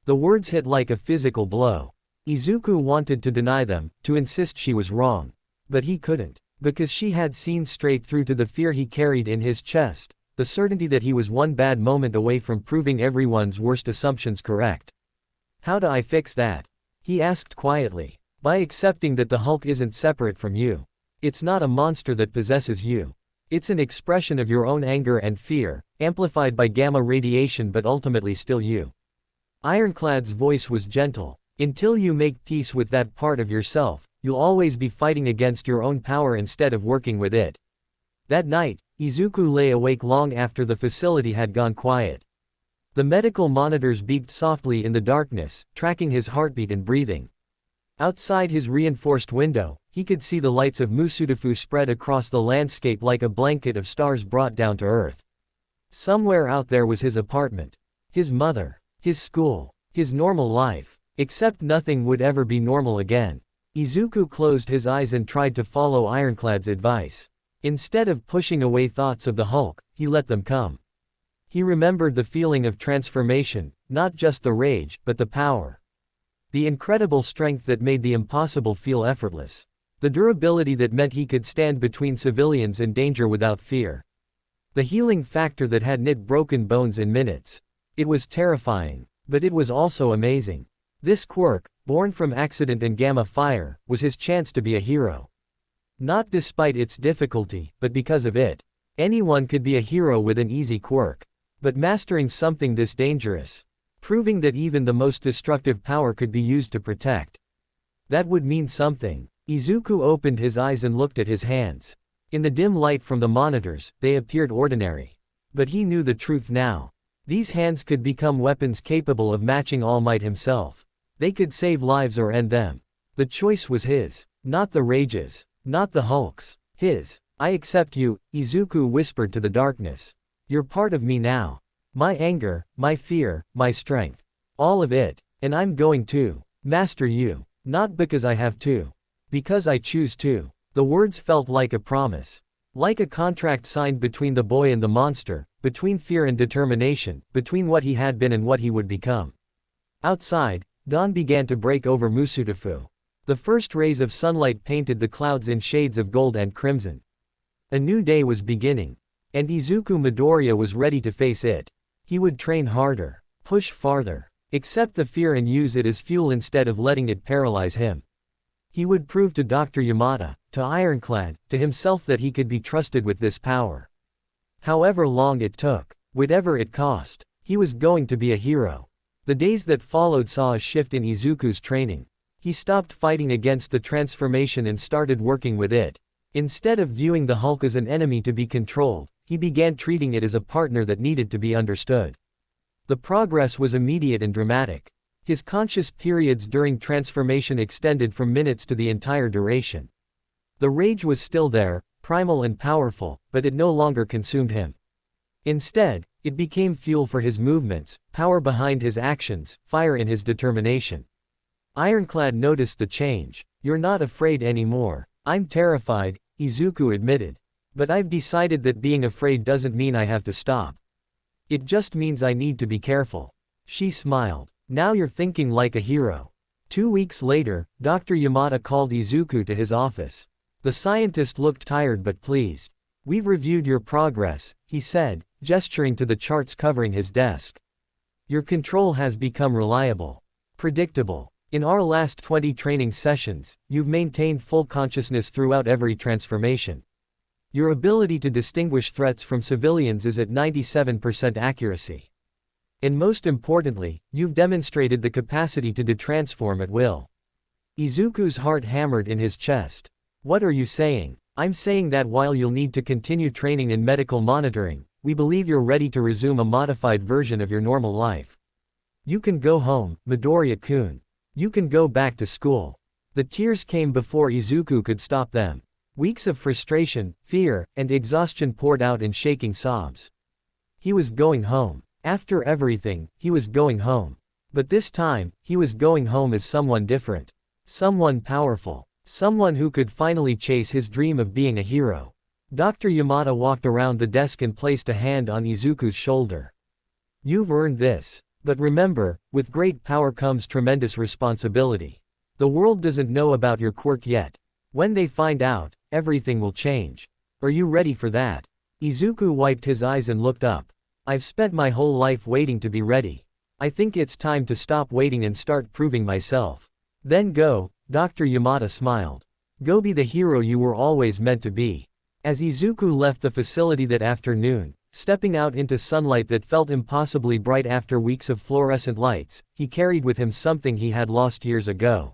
The words hit like a physical blow. Izuku wanted to deny them, to insist she was wrong. But he couldn't. Because she had seen straight through to the fear he carried in his chest, the certainty that he was one bad moment away from proving everyone's worst assumptions correct. "How do I fix that?" he asked quietly. "By accepting that the Hulk isn't separate from you. It's not a monster that possesses you. It's an expression of your own anger and fear, amplified by gamma radiation but ultimately still you." Ironclad's voice was gentle. "Until you make peace with that part of yourself, you'll always be fighting against your own power instead of working with it." That night, Izuku lay awake long after the facility had gone quiet. The medical monitors beeped softly in the darkness, tracking his heartbeat and breathing. Outside his reinforced window, he could see the lights of Musudafu spread across the landscape like a blanket of stars brought down to earth. Somewhere out there was his apartment, his mother, his school, his normal life. Except nothing would ever be normal again. Izuku closed his eyes and tried to follow Ironclad's advice. Instead of pushing away thoughts of the Hulk, he let them come. He remembered the feeling of transformation, not just the rage, but the power. The incredible strength that made the impossible feel effortless. The durability that meant he could stand between civilians and danger without fear. The healing factor that had knit broken bones in minutes. It was terrifying, but it was also amazing. This quirk, born from accident and gamma fire, was his chance to be a hero. Not despite its difficulty, but because of it. Anyone could be a hero with an easy quirk. But mastering something this dangerous, proving that even the most destructive power could be used to protect. That would mean something. Izuku opened his eyes and looked at his hands. In the dim light from the monitors, they appeared ordinary. But he knew the truth now. These hands could become weapons capable of matching All Might himself. They could save lives or end them. The choice was his. Not the Rage's. Not the Hulk's. His. I accept you, Izuku whispered to the darkness. You're part of me now. My anger, my fear, my strength. All of it. And I'm going to master you. Not because I have to. Because I choose to. The words felt like a promise. Like a contract signed between the boy and the monster, between fear and determination, between what he had been and what he would become. Outside, dawn began to break over Musudafu. The first rays of sunlight painted the clouds in shades of gold and crimson. A new day was beginning. And Izuku Midoriya was ready to face it. He would train harder, push farther, accept the fear and use it as fuel instead of letting it paralyze him. He would prove to Dr. Yamada, to Ironclad, to himself that he could be trusted with this power. However long it took, whatever it cost, he was going to be a hero. The days that followed saw a shift in Izuku's training. He stopped fighting against the transformation and started working with it. Instead of viewing the Hulk as an enemy to be controlled, he began treating it as a partner that needed to be understood. The progress was immediate and dramatic. His conscious periods during transformation extended from minutes to the entire duration. The rage was still there, primal and powerful, but it no longer consumed him. Instead, it became fuel for his movements, power behind his actions, fire in his determination. Ironclad noticed the change. You're not afraid anymore. I'm terrified, Izuku admitted. But I've decided that being afraid doesn't mean I have to stop. It just means I need to be careful. She smiled. Now you're thinking like a hero. 2 weeks later, Dr. Yamada called Izuku to his office. The scientist looked tired but pleased. We've reviewed your progress, he said, gesturing to the charts covering his desk. Your control has become reliable. Predictable. In our last 20 training sessions, you've maintained full consciousness throughout every transformation. Your ability to distinguish threats from civilians is at 97% accuracy. And most importantly, you've demonstrated the capacity to detransform at will. Izuku's heart hammered in his chest. What are you saying? I'm saying that while you'll need to continue training in medical monitoring, we believe you're ready to resume a modified version of your normal life. You can go home, Midoriya-kun. You can go back to school. The tears came before Izuku could stop them. Weeks of frustration, fear, and exhaustion poured out in shaking sobs. He was going home. After everything, he was going home. But this time, he was going home as someone different. Someone powerful. Someone who could finally chase his dream of being a hero. Dr. Yamada walked around the desk and placed a hand on Izuku's shoulder. You've earned this. But remember, with great power comes tremendous responsibility. The world doesn't know about your quirk yet. When they find out, everything will change. Are you ready for that? Izuku wiped his eyes and looked up. I've spent my whole life waiting to be ready. I think it's time to stop waiting and start proving myself. Then go, Dr. Yamada smiled. Go be the hero you were always meant to be. As Izuku left the facility that afternoon, stepping out into sunlight that felt impossibly bright after weeks of fluorescent lights, he carried with him something he had lost years ago.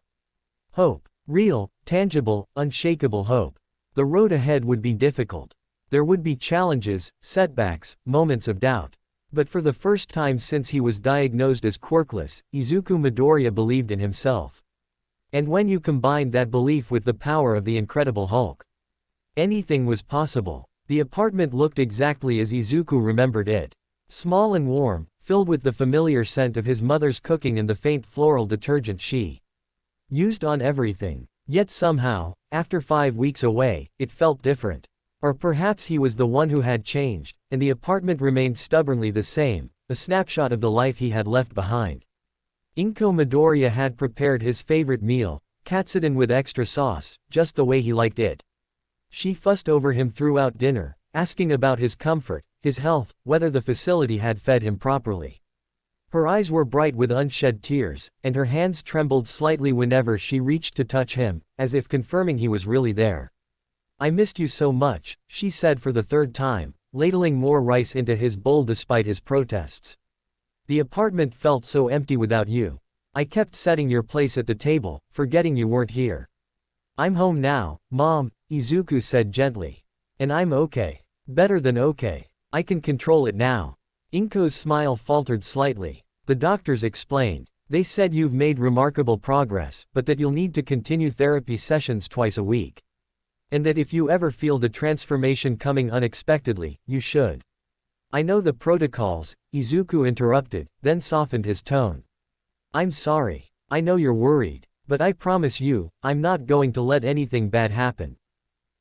Hope. Real, tangible, unshakable hope. The road ahead would be difficult. There would be challenges, setbacks, moments of doubt. But for the first time since he was diagnosed as quirkless, Izuku Midoriya believed in himself. And when you combined that belief with the power of the Incredible Hulk, anything was possible. The apartment looked exactly as Izuku remembered it. Small and warm, filled with the familiar scent of his mother's cooking and the faint floral detergent she used on everything. Yet somehow, after 5 weeks away, it felt different. Or perhaps he was the one who had changed, and the apartment remained stubbornly the same, a snapshot of the life he had left behind. Izuku Midoriya had prepared his favorite meal, katsudon with extra sauce, just the way he liked it. She fussed over him throughout dinner, asking about his comfort, his health, whether the facility had fed him properly. Her eyes were bright with unshed tears, and her hands trembled slightly whenever she reached to touch him, as if confirming he was really there. "I missed you so much," she said for the third time, ladling more rice into his bowl despite his protests. "The apartment felt so empty without you. I kept setting your place at the table, forgetting you weren't here." "I'm home now, Mom," Izuku said gently. "And I'm okay. Better than okay. I can control it now." Inko's smile faltered slightly. "The doctors explained. They said you've made remarkable progress, but that you'll need to continue therapy sessions twice a week. And that if you ever feel the transformation coming unexpectedly, you should." "I know the protocols," Izuku interrupted, then softened his tone. "I'm sorry. I know you're worried. But I promise you, I'm not going to let anything bad happen.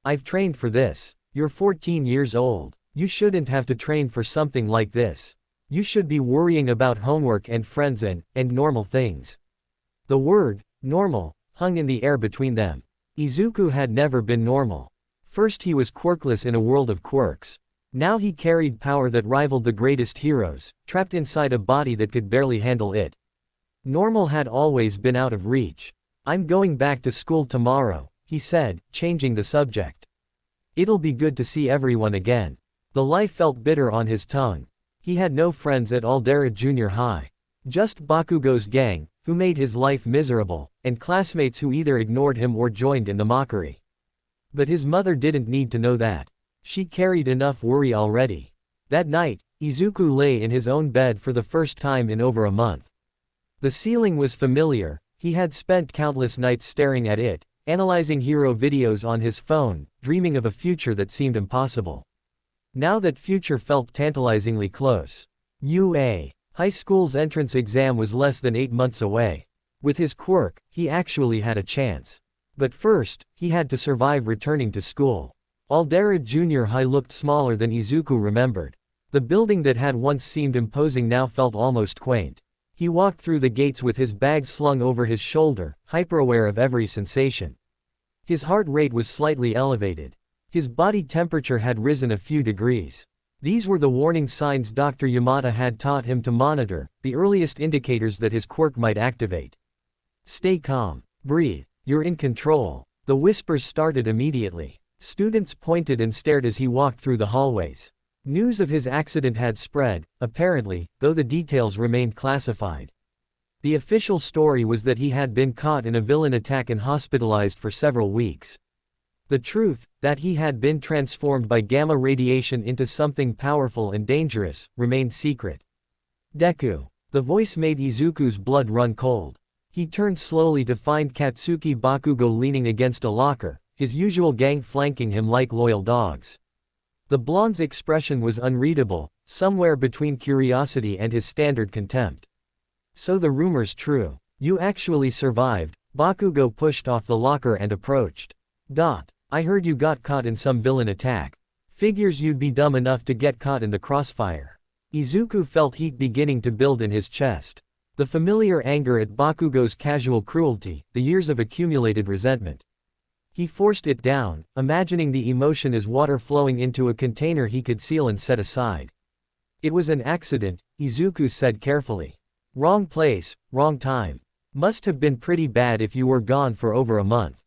I've trained for this. You're 14 years old. You shouldn't have to train for something like this. You should be worrying about homework and friends and normal things." The word, normal, hung in the air between them. Izuku had never been normal. First he was quirkless in a world of quirks. Now he carried power that rivaled the greatest heroes, trapped inside a body that could barely handle it. Normal had always been out of reach. "I'm going back to school tomorrow," he said, changing the subject. "It'll be good to see everyone again." The life felt bitter on his tongue. He had no friends at Aldera Junior High. Just Bakugo's gang, who made his life miserable, and classmates who either ignored him or joined in the mockery. But his mother didn't need to know that. She carried enough worry already. That night, Izuku lay in his own bed for the first time in over a month. The ceiling was familiar. He had spent countless nights staring at it, analyzing hero videos on his phone, dreaming of a future that seemed impossible. Now that future felt tantalizingly close. UA high school's entrance exam was less than 8 months away. With his quirk, he actually had a chance. But first, he had to survive returning to school. Aldera Junior High looked smaller than Izuku remembered. The building that had once seemed imposing now felt almost quaint. He walked through the gates with his bag slung over his shoulder, hyper-aware of every sensation. His heart rate was slightly elevated. His body temperature had risen a few degrees. These were the warning signs Dr. Yamada had taught him to monitor, the earliest indicators that his quirk might activate. "Stay calm. Breathe. You're in control." The whispers started immediately. Students pointed and stared as he walked through the hallways. News of his accident had spread, apparently, though the details remained classified. The official story was that he had been caught in a villain attack and hospitalized for several weeks. The truth, that he had been transformed by gamma radiation into something powerful and dangerous, remained secret. "Deku." The voice made Izuku's blood run cold. He turned slowly to find Katsuki Bakugo leaning against a locker, his usual gang flanking him like loyal dogs. The blonde's expression was unreadable, somewhere between curiosity and his standard contempt. "So the rumor's true. You actually survived." Bakugo pushed off the locker and approached. "I heard you got caught in some villain attack. Figures you'd be dumb enough to get caught in the crossfire." Izuku felt heat beginning to build in his chest. The familiar anger at Bakugo's casual cruelty, the years of accumulated resentment. He forced it down, imagining the emotion as water flowing into a container he could seal and set aside. "It was an accident," Izuku said carefully. "Wrong place, wrong time. Must have been pretty bad if you were gone for over a month."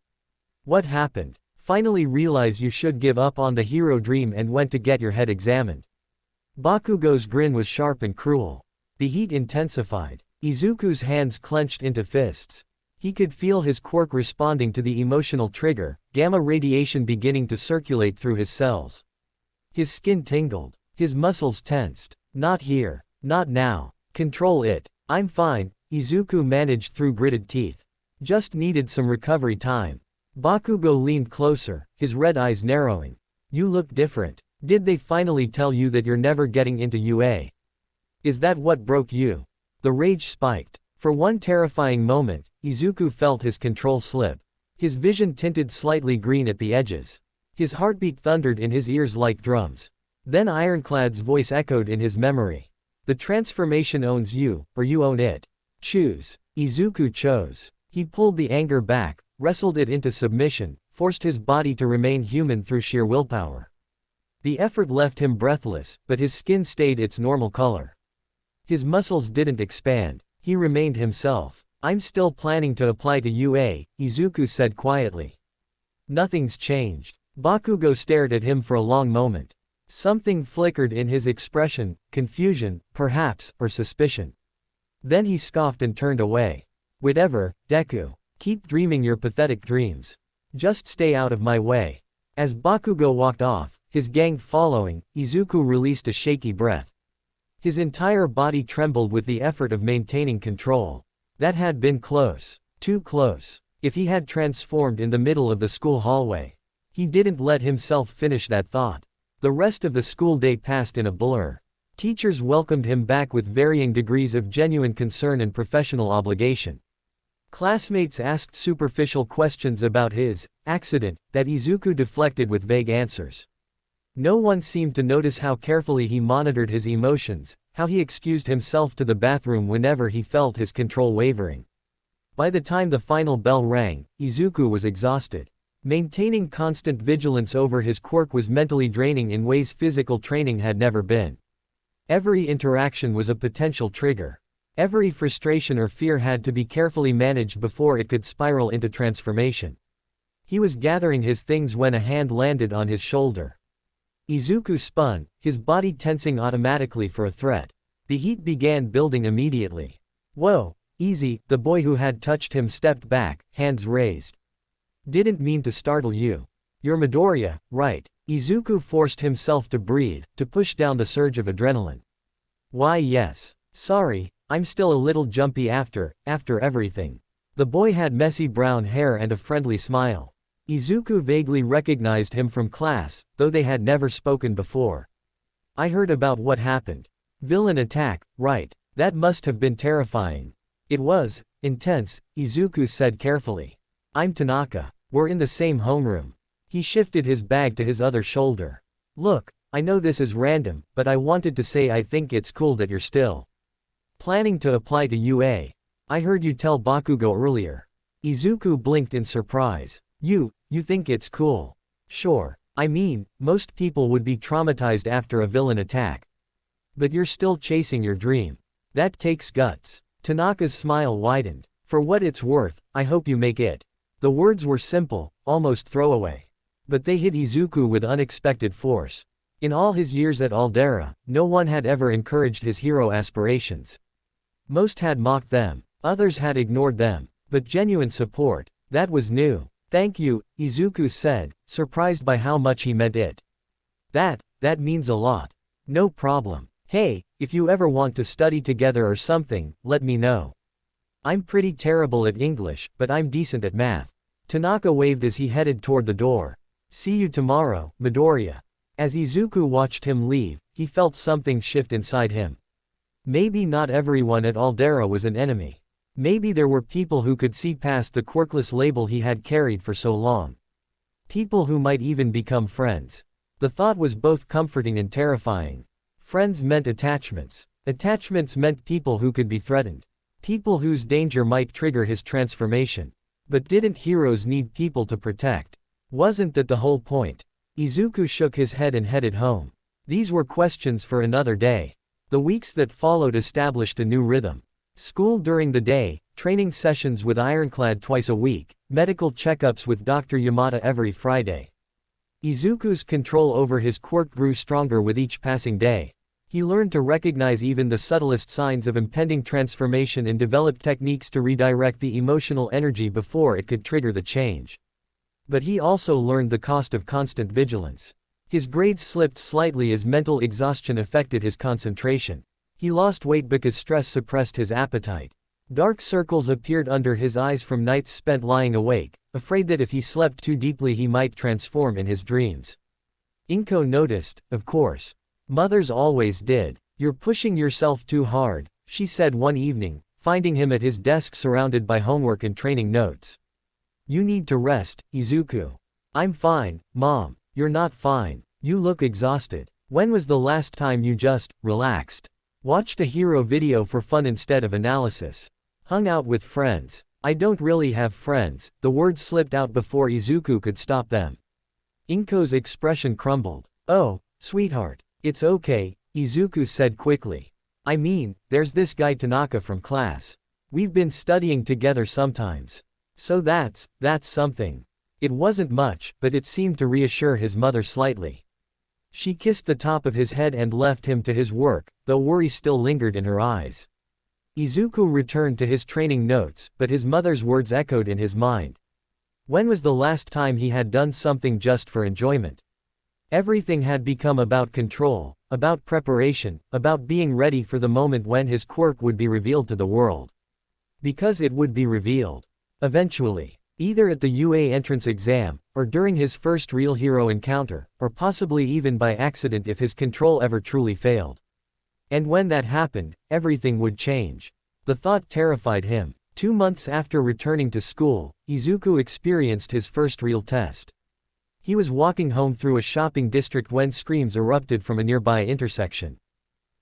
"What happened?" "Finally realize you should give up on the hero dream and went to get your head examined." Bakugo's grin was sharp and cruel. The heat intensified. Izuku's hands clenched into fists. He could feel his quirk responding to the emotional trigger, gamma radiation beginning to circulate through his cells. His skin tingled. His muscles tensed. Not here. Not now. Control it. I'm fine, Izuku managed through gritted teeth. Just needed some recovery time. Bakugo leaned closer, his red eyes narrowing. You look different. Did they finally tell you that you're never getting into UA? Is that what broke you? The rage spiked. For one terrifying moment, Izuku felt his control slip. His vision tinted slightly green at the edges. His heartbeat thundered in his ears like drums. Then Ironclad's voice echoed in his memory. The transformation owns you, or you own it. Choose. Izuku chose. He pulled the anger back, wrestled it into submission, forced his body to remain human through sheer willpower. The effort left him breathless, but his skin stayed its normal color. His muscles didn't expand. He remained himself. I'm still planning to apply to UA, Izuku said quietly. Nothing's changed. Bakugo stared at him for a long moment. Something flickered in his expression, confusion, perhaps, or suspicion. Then he scoffed and turned away. Whatever, Deku. Keep dreaming your pathetic dreams. Just stay out of my way. As Bakugo walked off, his gang following, Izuku released a shaky breath. His entire body trembled with the effort of maintaining control. That had been close. Too close. If he had transformed in the middle of the school hallway. He didn't let himself finish that thought. The rest of the school day passed in a blur. Teachers welcomed him back with varying degrees of genuine concern and professional obligation. Classmates asked superficial questions about his accident that Izuku deflected with vague answers. No one seemed to notice how carefully he monitored his emotions, how he excused himself to the bathroom whenever he felt his control wavering. By the time the final bell rang, Izuku was exhausted. Maintaining constant vigilance over his quirk was mentally draining in ways physical training had never been. Every interaction was a potential trigger. Every frustration or fear had to be carefully managed before it could spiral into transformation. He was gathering his things when a hand landed on his shoulder. Izuku spun, his body tensing automatically for a threat. The heat began building immediately. Whoa, easy, the boy who had touched him stepped back, hands raised. Didn't mean to startle you. You're Midoriya, right? Izuku forced himself to breathe, to push down the surge of adrenaline. Why yes. Sorry, I'm still a little jumpy after everything. The boy had messy brown hair and a friendly smile. Izuku vaguely recognized him from class, though they had never spoken before. I heard about what happened. Villain attack, right? That must have been terrifying. It was intense, Izuku said carefully. I'm Tanaka. We're in the same homeroom. He shifted his bag to his other shoulder. Look, I know this is random, but I wanted to say I think it's cool that you're still planning to apply to UA. I heard you tell Bakugo earlier. Izuku blinked in surprise. You think it's cool? Sure. I mean, most people would be traumatized after a villain attack. But you're still chasing your dream. That takes guts. Tanaka's smile widened. For what it's worth, I hope you make it. The words were simple, almost throwaway. But they hit Izuku with unexpected force. In all his years at Aldera, no one had ever encouraged his hero aspirations. Most had mocked them, others had ignored them, but genuine support, that was new. Thank you, Izuku said, surprised by how much he meant it. That means a lot. No problem. Hey, if you ever want to study together or something, let me know. I'm pretty terrible at English, but I'm decent at math. Tanaka waved as he headed toward the door. See you tomorrow, Midoriya. As Izuku watched him leave, he felt something shift inside him. Maybe not everyone at Aldera was an enemy. Maybe there were people who could see past the quirkless label he had carried for so long. People who might even become friends. The thought was both comforting and terrifying. Friends meant attachments. Attachments meant people who could be threatened. People whose danger might trigger his transformation. But didn't heroes need people to protect? Wasn't that the whole point? Izuku shook his head and headed home. These were questions for another day. The weeks that followed established a new rhythm. School during the day, training sessions with Ironclad twice a week, medical checkups with Dr. Yamada every Friday. Izuku's control over his quirk grew stronger with each passing day. He learned to recognize even the subtlest signs of impending transformation and developed techniques to redirect the emotional energy before it could trigger the change. But he also learned the cost of constant vigilance. His grades slipped slightly as mental exhaustion affected his concentration. He lost weight because stress suppressed his appetite. Dark circles appeared under his eyes from nights spent lying awake, afraid that if he slept too deeply he might transform in his dreams. Inko noticed, of course. Mothers always did. "You're pushing yourself too hard," she said one evening, finding him at his desk surrounded by homework and training notes. "You need to rest, Izuku." "I'm fine, Mom." "You're not fine. You look exhausted. When was the last time you just relaxed? Watched a hero video for fun instead of analysis? Hung out with friends?" "I don't really have friends." The words slipped out before Izuku could stop them. Inko's expression crumbled. "Oh, sweetheart. It's okay," Izuku said quickly. "I mean, there's this guy Tanaka from class. We've been studying together sometimes. So that's something." It wasn't much, but it seemed to reassure his mother slightly. She kissed the top of his head and left him to his work, though worry still lingered in her eyes. Izuku returned to his training notes, but his mother's words echoed in his mind. When was the last time he had done something just for enjoyment? Everything had become about control, about preparation, about being ready for the moment when his quirk would be revealed to the world. Because it would be revealed. Eventually. Either at the UA entrance exam, or during his first real hero encounter, or possibly even by accident if his control ever truly failed. And when that happened, everything would change. The thought terrified him. 2 months after returning to school, Izuku experienced his first real test. He was walking home through a shopping district when screams erupted from a nearby intersection.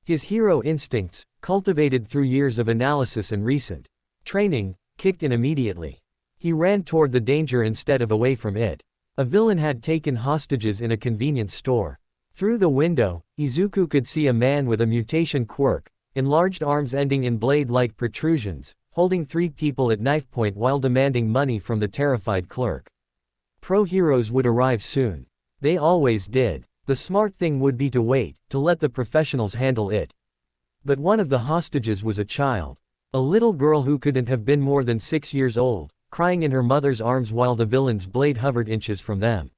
His hero instincts, cultivated through years of analysis and recent training, kicked in immediately. He ran toward the danger instead of away from it. A villain had taken hostages in a convenience store. Through the window, Izuku could see a man with a mutation quirk, enlarged arms ending in blade-like protrusions, holding 3 people at knife point while demanding money from the terrified clerk. Pro-heroes would arrive soon. They always did. The smart thing would be to wait, to let the professionals handle it. But one of the hostages was a child. A little girl who couldn't have been more than 6 years old, crying in her mother's arms while the villain's blade hovered inches from them.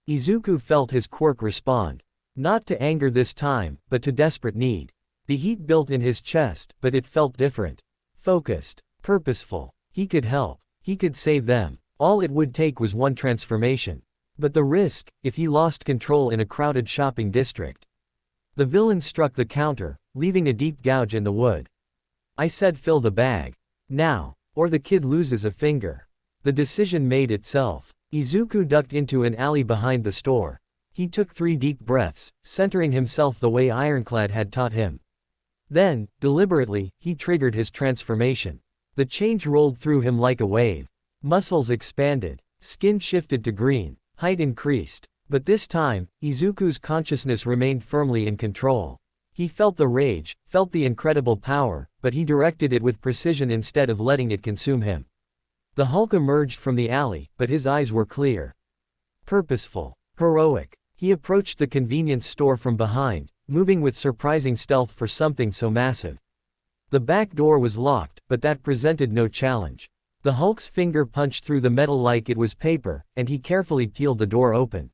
Izuku felt his quirk respond. Not to anger this time, but to desperate need. The heat built in his chest, but it felt different. Focused. Purposeful. He could help. He could save them. All it would take was one transformation. But the risk, if he lost control in a crowded shopping district. The villain struck the counter, leaving a deep gouge in the wood. "I said fill the bag. Now. Or the kid loses a finger." The decision made itself. Izuku ducked into an alley behind the store. He took 3 deep breaths, centering himself the way Ironclad had taught him. Then, deliberately, he triggered his transformation. The change rolled through him like a wave. Muscles expanded. Skin shifted to green. Height increased. But this time, Izuku's consciousness remained firmly in control. He felt the rage, felt the incredible power, but he directed it with precision instead of letting it consume him. The Hulk emerged from the alley, but his eyes were clear. Purposeful. Heroic. He approached the convenience store from behind, moving with surprising stealth for something so massive. The back door was locked, but that presented no challenge. The Hulk's finger punched through the metal like it was paper, and he carefully peeled the door open.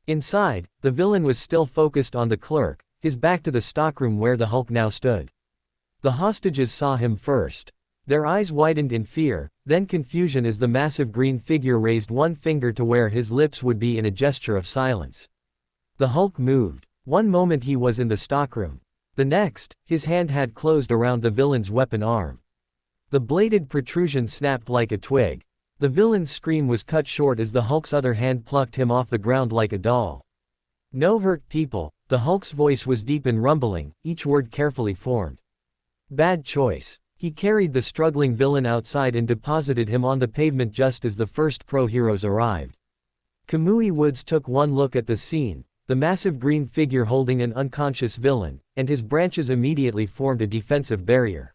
Inside, the villain was still focused on the clerk, his back to the stockroom where the Hulk now stood. The hostages saw him first. Their eyes widened in fear, then confusion as the massive green figure raised one finger to where his lips would be in a gesture of silence. The Hulk moved. One moment he was in the stockroom. The next, his hand had closed around the villain's weapon arm. The bladed protrusion snapped like a twig. The villain's scream was cut short as the Hulk's other hand plucked him off the ground like a doll. "No hurt people." The Hulk's voice was deep and rumbling, each word carefully formed. "Bad choice." He carried the struggling villain outside and deposited him on the pavement just as the first pro-heroes arrived. Kamui Woods took one look at the scene, the massive green figure holding an unconscious villain, and his branches immediately formed a defensive barrier.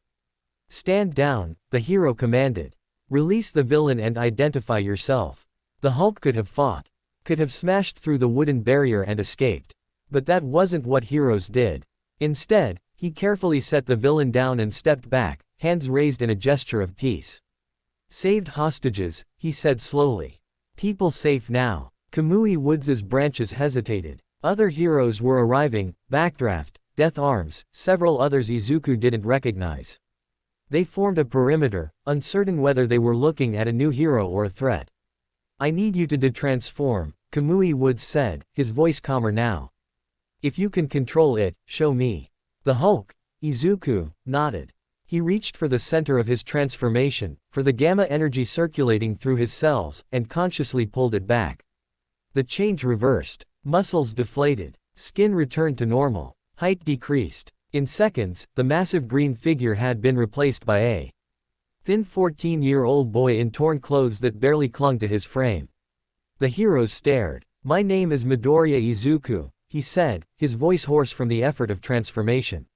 "Stand down," the hero commanded. "Release the villain and identify yourself." The Hulk could have fought. Could have smashed through the wooden barrier and escaped. But that wasn't what heroes did. Instead, he carefully set the villain down and stepped back, hands raised in a gesture of peace. "Saved hostages," he said slowly. "People safe now." Kamui Woods's branches hesitated. Other heroes were arriving: Backdraft, Death Arms, several others Izuku didn't recognize. They formed a perimeter, uncertain whether they were looking at a new hero or a threat. "I need you to de-transform," Kamui Woods said, his voice calmer now. "If you can control it, show me." "The Hulk?" Izuku nodded. He reached for the center of his transformation, for the gamma energy circulating through his cells, and consciously pulled it back. The change reversed. Muscles deflated. Skin returned to normal. Height decreased. In seconds, the massive green figure had been replaced by a thin 14-year-old boy in torn clothes that barely clung to his frame. The heroes stared. "My name is Midoriya Izuku," he said, his voice hoarse from the effort of transformation.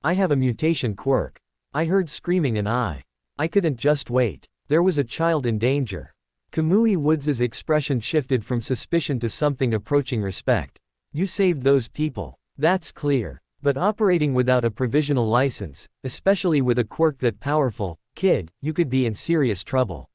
"I have a mutation quirk." I heard screaming and I couldn't just wait. There was a child in danger. Kamui Woods's expression shifted from suspicion to something approaching respect. "You saved those people. That's clear. But operating without a provisional license, especially with a quirk that powerful, kid, you could be in serious trouble."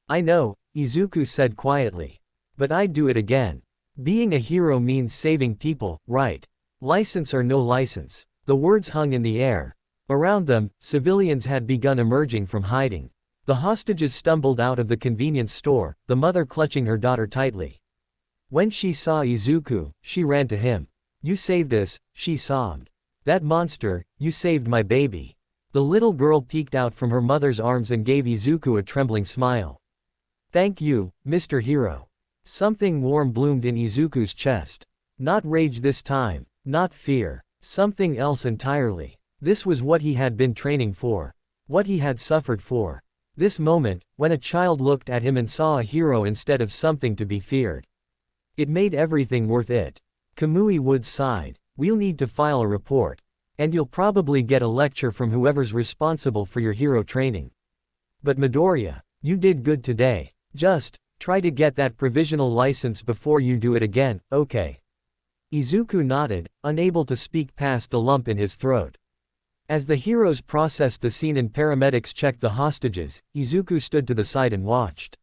"I know," Izuku said quietly. "But I'd do it again. Being a hero means saving people, right? License or no license." The words hung in the air. Around them, civilians had begun emerging from hiding. The hostages stumbled out of the convenience store, the mother clutching her daughter tightly. When she saw Izuku, she ran to him. "You saved us," she sobbed. "That monster, you saved my baby." The little girl peeked out from her mother's arms and gave Izuku a trembling smile. "Thank you, Mr. Hero." Something warm bloomed in Izuku's chest. Not rage this time, not fear, something else entirely. This was what he had been training for. What he had suffered for. This moment, when a child looked at him and saw a hero instead of something to be feared. It made everything worth it. Kamui Woods sighed. "We'll need to file a report. And you'll probably get a lecture from whoever's responsible for your hero training. But Midoriya, you did good today. Just try to get that provisional license before you do it again, okay?" Izuku nodded, unable to speak past the lump in his throat. As the heroes processed the scene and paramedics checked the hostages, Izuku stood to the side and watched.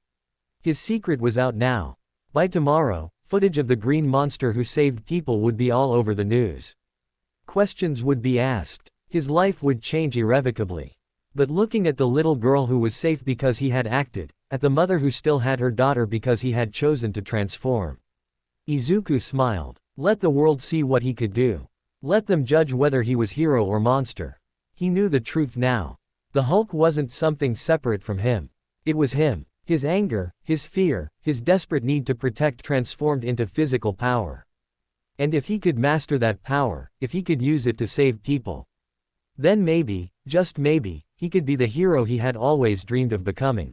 His secret was out now. By tomorrow, footage of the green monster who saved people would be all over the news. Questions would be asked. His life would change irrevocably. But looking at the little girl who was safe because he had acted, at the mother who still had her daughter because he had chosen to transform, Izuku smiled. Let the world see what he could do. Let them judge whether he was hero or monster. He knew the truth now. The Hulk wasn't something separate from him. It was him. His anger, his fear, his desperate need to protect transformed into physical power. And if he could master that power, if he could use it to save people, then maybe, just maybe, he could be the hero he had always dreamed of becoming.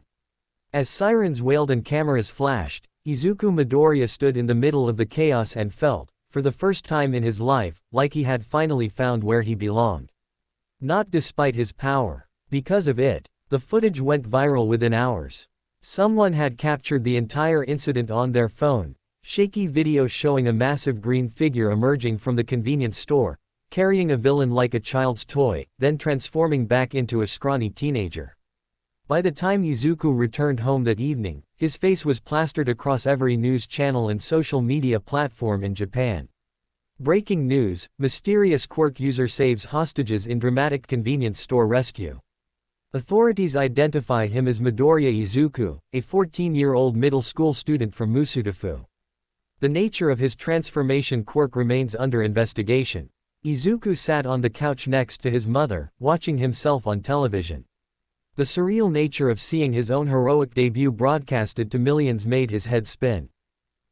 As sirens wailed and cameras flashed, Izuku Midoriya stood in the middle of the chaos and felt, for the first time in his life, like he had finally found where he belonged. Not despite his power. Because of it. The footage went viral within hours. Someone had captured the entire incident on their phone. Shaky video showing a massive green figure emerging from the convenience store, carrying a villain like a child's toy, then transforming back into a scrawny teenager. By the time Izuku returned home that evening, his face was plastered across every news channel and social media platform in Japan. Breaking news: mysterious quirk user saves hostages in dramatic convenience store rescue. Authorities identify him as Midoriya Izuku, a 14-year-old middle school student from Musudafu. The nature of his transformation quirk remains under investigation. Izuku sat on the couch next to his mother, watching himself on television. The surreal nature of seeing his own heroic debut broadcasted to millions made his head spin.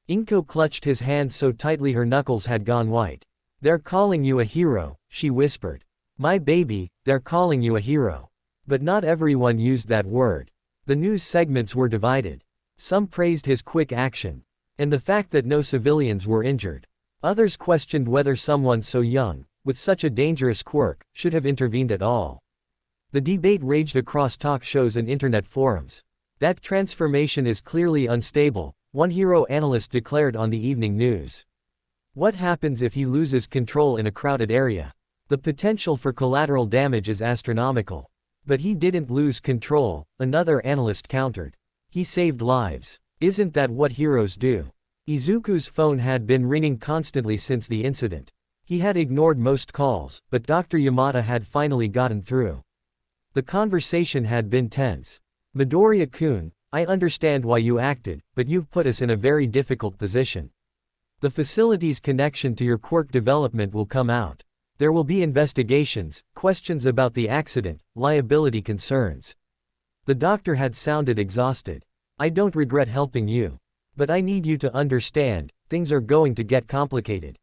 Inko clutched his hand so tightly her knuckles had gone white. "They're calling you a hero," she whispered. "My baby, they're calling you a hero." But not everyone used that word. The news segments were divided. Some praised his quick action, and the fact that no civilians were injured. Others questioned whether someone so young, with such a dangerous quirk, should have intervened at all. The debate raged across talk shows and internet forums. "That transformation is clearly unstable," one hero analyst declared on the evening news. "What happens if he loses control in a crowded area? The potential for collateral damage is astronomical." "But he didn't lose control," another analyst countered. "He saved lives. Isn't that what heroes do?" Izuku's phone had been ringing constantly since the incident. He had ignored most calls, but Dr. Yamada had finally gotten through. The conversation had been tense. Midoriya-kun, I understand why you acted, but you've put us in a very difficult position. The facility's connection to your quirk development will come out. There will be investigations, questions about the accident, liability concerns. The doctor had sounded exhausted. I don't regret helping you. But I need you to understand, things are going to get complicated.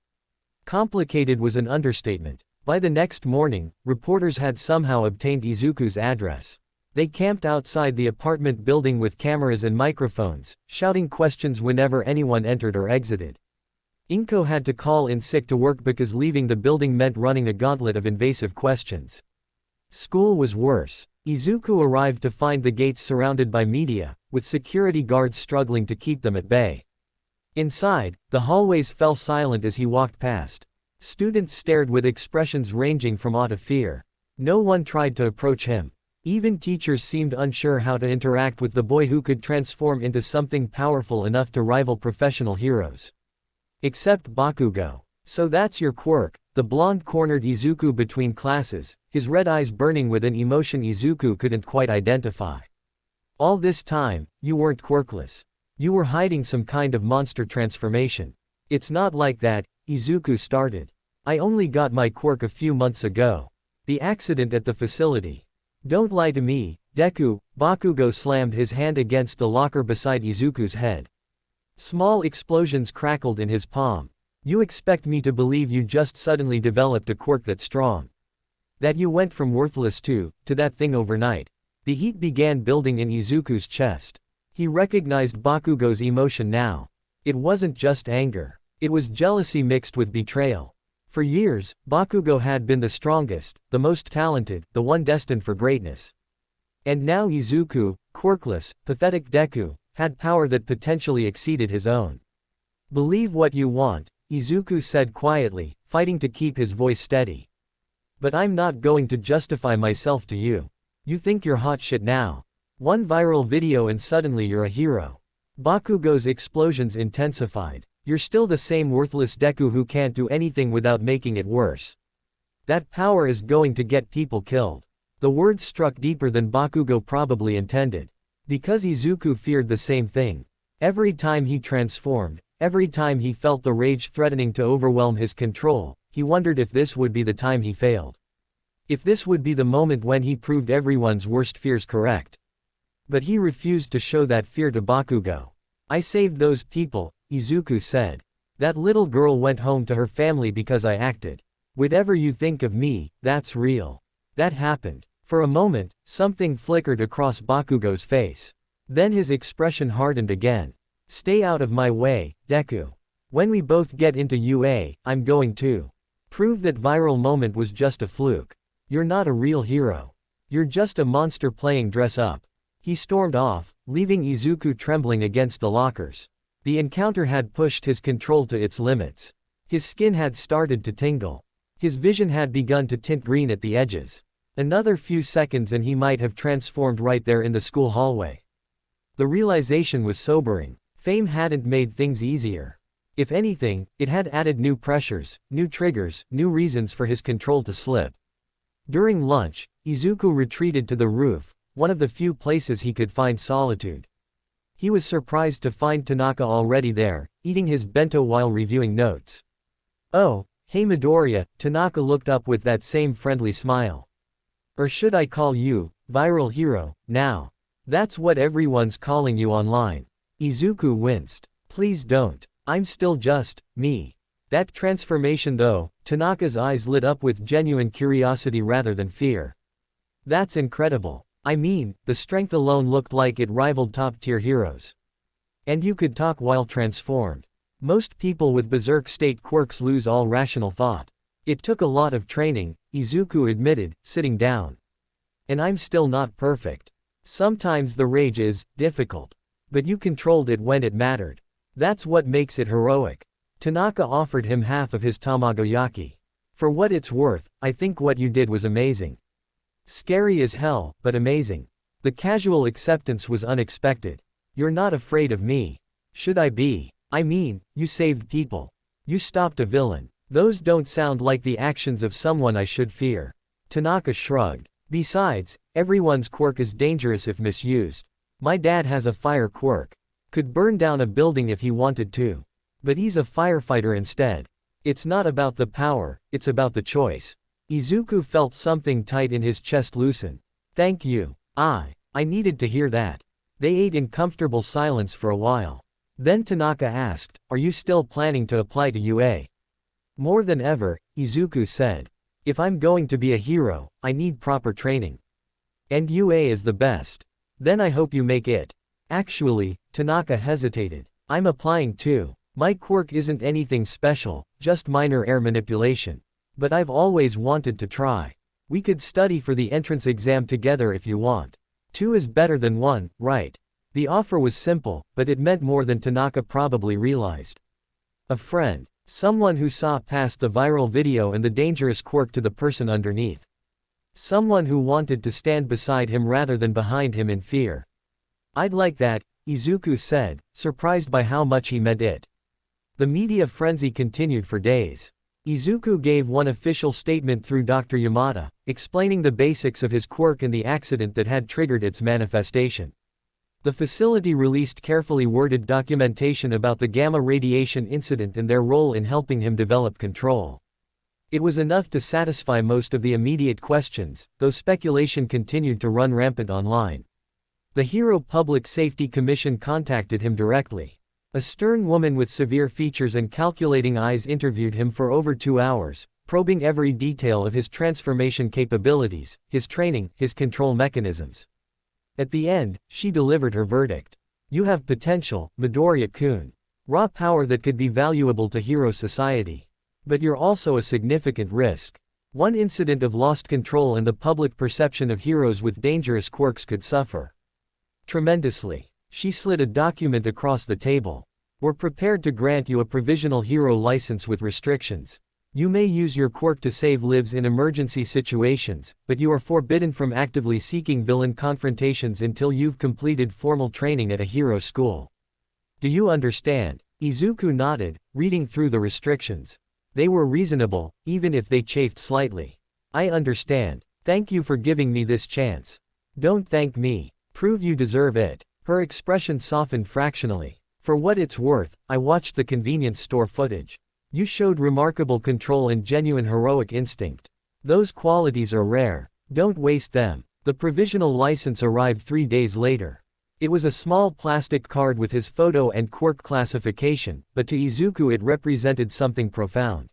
Complicated was an understatement. By the next morning, reporters had somehow obtained Izuku's address. They camped outside the apartment building with cameras and microphones, shouting questions whenever anyone entered or exited. Inko had to call in sick to work because leaving the building meant running a gauntlet of invasive questions. School was worse. Izuku arrived to find the gates surrounded by media, with security guards struggling to keep them at bay. Inside, the hallways fell silent as he walked past. Students stared with expressions ranging from awe to fear. No one tried to approach him. Even teachers seemed unsure how to interact with the boy who could transform into something powerful enough to rival professional heroes. Except Bakugo. So that's your quirk, the blonde cornered Izuku between classes, his red eyes burning with an emotion Izuku couldn't quite identify. All this time, you weren't quirkless. You were hiding some kind of monster transformation. It's not like that, Izuku started. I only got my quirk a few months ago. The accident at the facility. Don't lie to me, Deku. Bakugo slammed his hand against the locker beside Izuku's head. Small explosions crackled in his palm. You expect me to believe you just suddenly developed a quirk that's strong? That you went from worthless to that thing overnight? The heat began building in Izuku's chest. He recognized Bakugo's emotion now. It wasn't just anger. It was jealousy mixed with betrayal. For years, Bakugo had been the strongest, the most talented, the one destined for greatness. And now Izuku, quirkless, pathetic Deku, had power that potentially exceeded his own. Believe what you want, Izuku said quietly, fighting to keep his voice steady. But I'm not going to justify myself to you. You think you're hot shit now. One viral video and suddenly you're a hero. Bakugo's explosions intensified. You're still the same worthless Deku who can't do anything without making it worse. That power is going to get people killed. The words struck deeper than Bakugo probably intended. Because Izuku feared the same thing. Every time he transformed, every time he felt the rage threatening to overwhelm his control, he wondered if this would be the time he failed. If this would be the moment when he proved everyone's worst fears correct. But he refused to show that fear to Bakugo. I saved those people, Izuku said. That little girl went home to her family because I acted. Whatever you think of me, that's real. That happened. For a moment, something flickered across Bakugo's face. Then his expression hardened again. Stay out of my way, Deku. When we both get into UA, I'm going to prove that viral moment was just a fluke. You're not a real hero. You're just a monster playing dress up. He stormed off, leaving Izuku trembling against the lockers. The encounter had pushed his control to its limits. His skin had started to tingle. His vision had begun to tint green at the edges. Another few seconds and he might have transformed right there in the school hallway. The realization was sobering. Fame hadn't made things easier. If anything, it had added new pressures, new triggers, new reasons for his control to slip. During lunch, Izuku retreated to the roof, one of the few places he could find solitude. He was surprised to find Tanaka already there, eating his bento while reviewing notes. Oh, hey Midoriya, Tanaka looked up with that same friendly smile. Or should I call you, viral hero, now? That's what everyone's calling you online. Izuku winced. Please don't. I'm still just me. That transformation though, Tanaka's eyes lit up with genuine curiosity rather than fear. That's incredible. I mean, the strength alone looked like it rivaled top-tier heroes. And you could talk while transformed. Most people with berserk state quirks lose all rational thought. It took a lot of training, Izuku admitted, sitting down. And I'm still not perfect. Sometimes the rage is difficult. But you controlled it when it mattered. That's what makes it heroic. Tanaka offered him half of his tamagoyaki. For what it's worth, I think what you did was amazing. Scary as hell, but amazing. The casual acceptance was unexpected. You're not afraid of me. Should I be? I mean, you saved people. You stopped a villain. Those don't sound like the actions of someone I should fear. Tanaka shrugged. Besides, everyone's quirk is dangerous if misused. My dad has a fire quirk. Could burn down a building if he wanted to. But he's a firefighter instead. It's not about the power, it's about the choice. Izuku felt something tight in his chest loosen. Thank you. I needed to hear that. They ate in comfortable silence for a while. Then Tanaka asked, are you still planning to apply to UA? More than ever, Izuku said. If I'm going to be a hero, I need proper training. And UA is the best. Then I hope you make it. Actually, Tanaka hesitated. I'm applying too. My quirk isn't anything special, just minor air manipulation. But I've always wanted to try. We could study for the entrance exam together if you want. 2 is better than 1, right? The offer was simple, but it meant more than Tanaka probably realized. A friend. Someone who saw past the viral video and the dangerous quirk to the person underneath. Someone who wanted to stand beside him rather than behind him in fear. I'd like that, Izuku said, surprised by how much he meant it. The media frenzy continued for days. Izuku gave one official statement through Dr. Yamada, explaining the basics of his quirk and the accident that had triggered its manifestation. The facility released carefully worded documentation about the gamma radiation incident and their role in helping him develop control. It was enough to satisfy most of the immediate questions, though speculation continued to run rampant online. The Hero Public Safety Commission contacted him directly. A stern woman with severe features and calculating eyes interviewed him for over 2 hours, probing every detail of his transformation capabilities, his training, his control mechanisms. At the end, she delivered her verdict. You have potential, Midoriya-kun. Raw power that could be valuable to hero society. But you're also a significant risk. One incident of lost control and the public perception of heroes with dangerous quirks could suffer tremendously. She slid a document across the table. We're prepared to grant you a provisional hero license with restrictions. You may use your quirk to save lives in emergency situations, but you are forbidden from actively seeking villain confrontations until you've completed formal training at a hero school. Do you understand? Izuku nodded, reading through the restrictions. They were reasonable, even if they chafed slightly. I understand. Thank you for giving me this chance. Don't thank me. Prove you deserve it. Her expression softened fractionally. For what it's worth, I watched the convenience store footage. You showed remarkable control and genuine heroic instinct. Those qualities are rare. Don't waste them. The provisional license arrived 3 days later. It was a small plastic card with his photo and quirk classification, but to Izuku it represented something profound.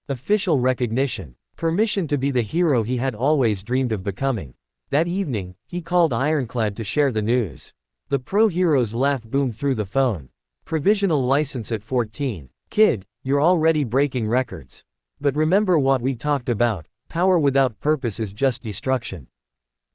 Official recognition. Permission to be the hero he had always dreamed of becoming. That evening, he called Ironclad to share the news. The pro-hero's laugh boomed through the phone. Provisional license at 14. Kid, you're already breaking records. But remember what we talked about, power without purpose is just destruction.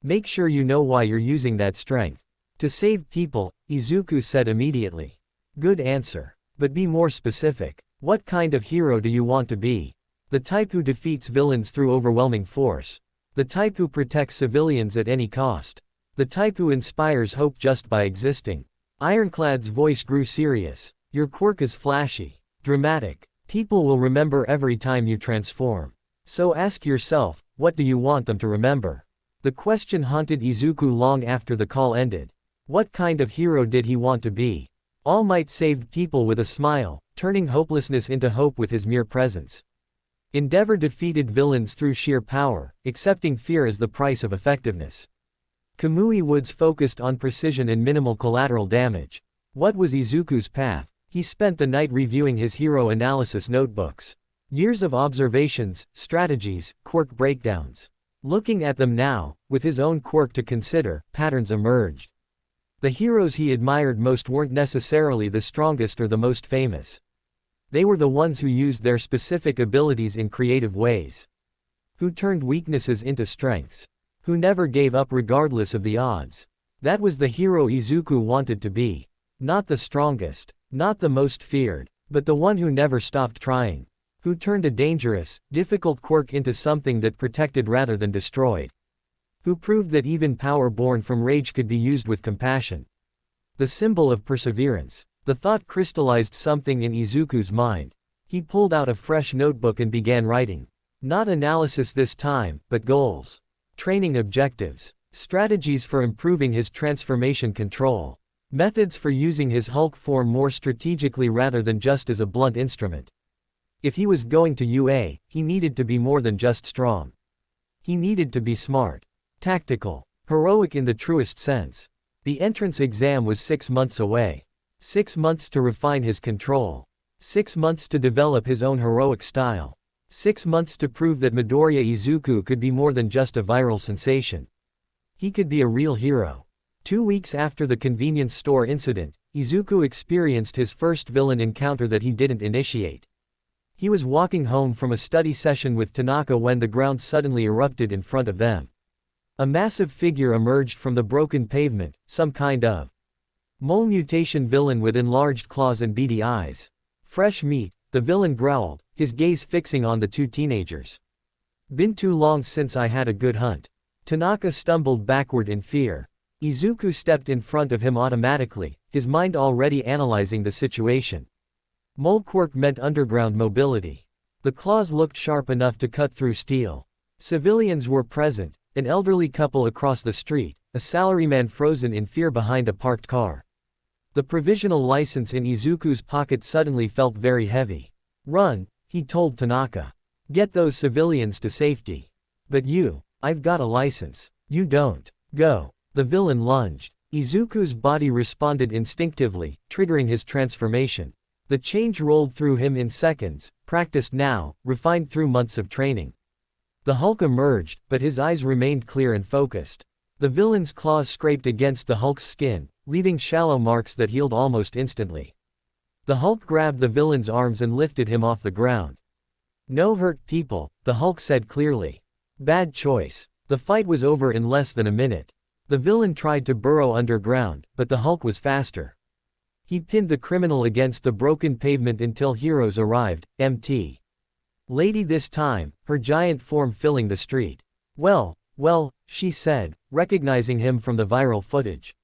Make sure you know why you're using that strength. To save people, Izuku said immediately. Good answer. But be more specific. What kind of hero do you want to be? The type who defeats villains through overwhelming force. The type who protects civilians at any cost. The type who inspires hope just by existing. Ironclad's voice grew serious. Your quirk is flashy. Dramatic. People will remember every time you transform. So ask yourself, what do you want them to remember? The question haunted Izuku long after the call ended. What kind of hero did he want to be? All Might saved people with a smile, turning hopelessness into hope with his mere presence. Endeavor defeated villains through sheer power, accepting fear as the price of effectiveness. Kamui Woods focused on precision and minimal collateral damage. What was Izuku's path? He spent the night reviewing his hero analysis notebooks. Years of observations, strategies, quirk breakdowns. Looking at them now, with his own quirk to consider, patterns emerged. The heroes he admired most weren't necessarily the strongest or the most famous. They were the ones who used their specific abilities in creative ways. Who turned weaknesses into strengths. Who never gave up regardless of the odds. That was the hero Izuku wanted to be. Not the strongest. Not the most feared, but the one who never stopped trying. Who turned a dangerous, difficult quirk into something that protected rather than destroyed. Who proved that even power born from rage could be used with compassion. The symbol of perseverance. The thought crystallized something in Izuku's mind. He pulled out a fresh notebook and began writing. Not analysis this time, but goals. Training objectives. Strategies for improving his transformation control. Methods for using his Hulk form more strategically rather than just as a blunt instrument. If he was going to UA, he needed to be more than just strong. He needed to be smart. Tactical. Heroic in the truest sense. The entrance exam was 6 months away. 6 months to refine his control. 6 months to develop his own heroic style. 6 months to prove that Midoriya Izuku could be more than just a viral sensation. He could be a real hero. 2 weeks after the convenience store incident, Izuku experienced his first villain encounter that he didn't initiate. He was walking home from a study session with Tanaka when the ground suddenly erupted in front of them. A massive figure emerged from the broken pavement, some kind of mole mutation villain with enlarged claws and beady eyes. Fresh meat, the villain growled, his gaze fixing on the two teenagers. Been too long since I had a good hunt. Tanaka stumbled backward in fear. Izuku stepped in front of him automatically, his mind already analyzing the situation. Mole quirk meant underground mobility. The claws looked sharp enough to cut through steel. Civilians were present, an elderly couple across the street, a salaryman frozen in fear behind a parked car. The provisional license in Izuku's pocket suddenly felt very heavy. Run, he told Tanaka. Get those civilians to safety. But you, I've got a license. You don't. Go. The villain lunged. Izuku's body responded instinctively, triggering his transformation. The change rolled through him in seconds, practiced now, refined through months of training. The Hulk emerged, but his eyes remained clear and focused. The villain's claws scraped against the Hulk's skin, leaving shallow marks that healed almost instantly. The Hulk grabbed the villain's arms and lifted him off the ground. No hurt people, the Hulk said clearly. Bad choice. The fight was over in less than a minute. The villain tried to burrow underground, but the Hulk was faster. He pinned the criminal against the broken pavement until heroes arrived, Mt. Lady this time, her giant form filling the street. Well, she said, recognizing him from the viral footage.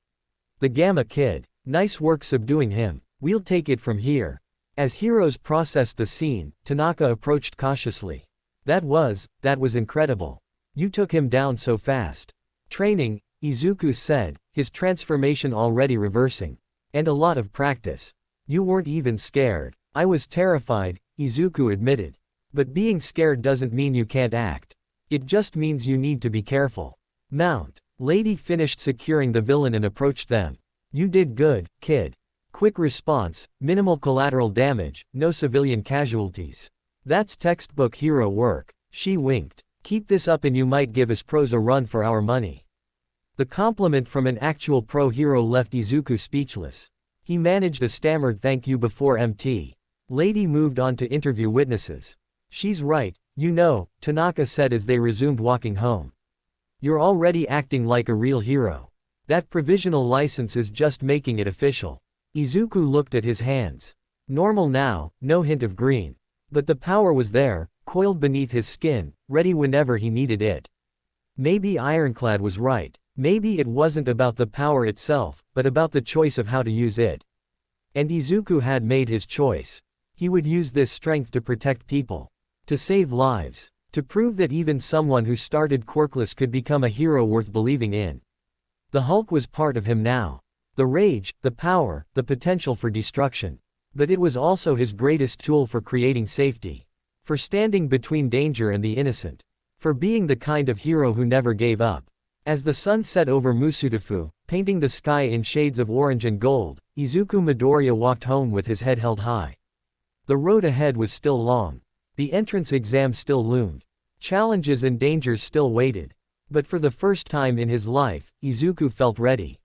The Gamma Kid. Nice work subduing him. We'll take it from here. As heroes processed the scene, Tanaka approached cautiously. That was incredible. You took him down so fast. Training, Izuku said, his transformation already reversing. And a lot of practice. You weren't even scared. I was terrified, Izuku admitted. But being scared doesn't mean you can't act. It just means you need to be careful. Mount. Lady finished securing the villain and approached them. You did good, kid. Quick response, minimal collateral damage, no civilian casualties. That's textbook hero work. She winked. Keep this up and you might give us pros a run for our money. The compliment from an actual pro hero left Izuku speechless. He managed a stammered thank you before Mt. Lady moved on to interview witnesses. She's right, you know, Tanaka said as they resumed walking home. You're already acting like a real hero. That provisional license is just making it official. Izuku looked at his hands. Normal now, no hint of green. But the power was there, coiled beneath his skin, ready whenever he needed it. Maybe Ironclad was right. Maybe it wasn't about the power itself, but about the choice of how to use it. And Izuku had made his choice. He would use this strength to protect people. To save lives. To prove that even someone who started quirkless could become a hero worth believing in. The Hulk was part of him now. The rage, the power, the potential for destruction. But it was also his greatest tool for creating safety. For standing between danger and the innocent. For being the kind of hero who never gave up. As the sun set over Musudafu, painting the sky in shades of orange and gold, Izuku Midoriya walked home with his head held high. The road ahead was still long. The entrance exam still loomed. Challenges and dangers still waited. But for the first time in his life, Izuku felt ready.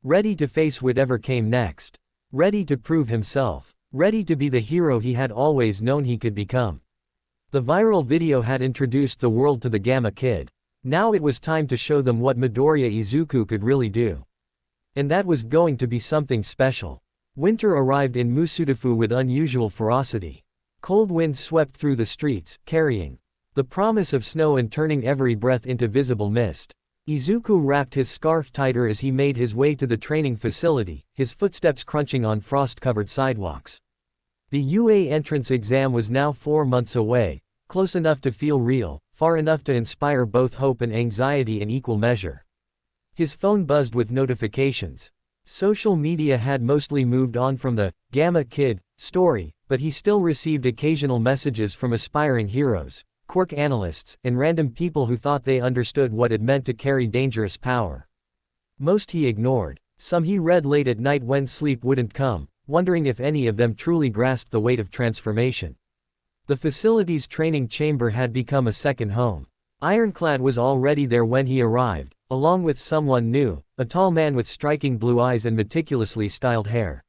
Ready to face whatever came next. Ready to prove himself. Ready to be the hero he had always known he could become. The viral video had introduced the world to the Gamma Kid. Now it was time to show them what Midoriya Izuku could really do. And that was going to be something special. Winter arrived in Musudafu with unusual ferocity. Cold winds swept through the streets, carrying the promise of snow and turning every breath into visible mist. Izuku wrapped his scarf tighter as he made his way to the training facility, his footsteps crunching on frost-covered sidewalks. The UA entrance exam was now 4 months away, close enough to feel real, far enough to inspire both hope and anxiety in equal measure. His phone buzzed with notifications. Social media had mostly moved on from the Gamma Kid story, but he still received occasional messages from aspiring heroes, quirk analysts, and random people who thought they understood what it meant to carry dangerous power. Most he ignored. Some he read late at night when sleep wouldn't come, wondering if any of them truly grasped the weight of transformation. The facility's training chamber had become a second home. Ironclad was already there when he arrived, along with someone new, a tall man with striking blue eyes and meticulously styled hair.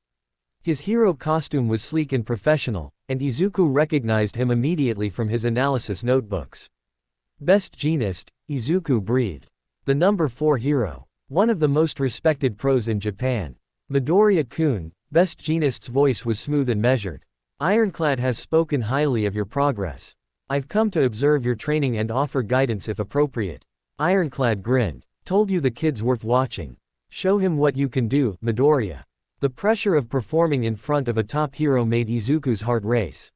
His hero costume was sleek and professional, and Izuku recognized him immediately from his analysis notebooks. Best Genist, Izuku breathed. The number 4 hero. One of the most respected pros in Japan. Midoriya-kun, Best Genist's voice was smooth and measured. Ironclad has spoken highly of your progress. I've come to observe your training and offer guidance if appropriate. Ironclad grinned. Told you the kid's worth watching. Show him what you can do, Midoriya. The pressure of performing in front of a top hero made Izuku's heart race.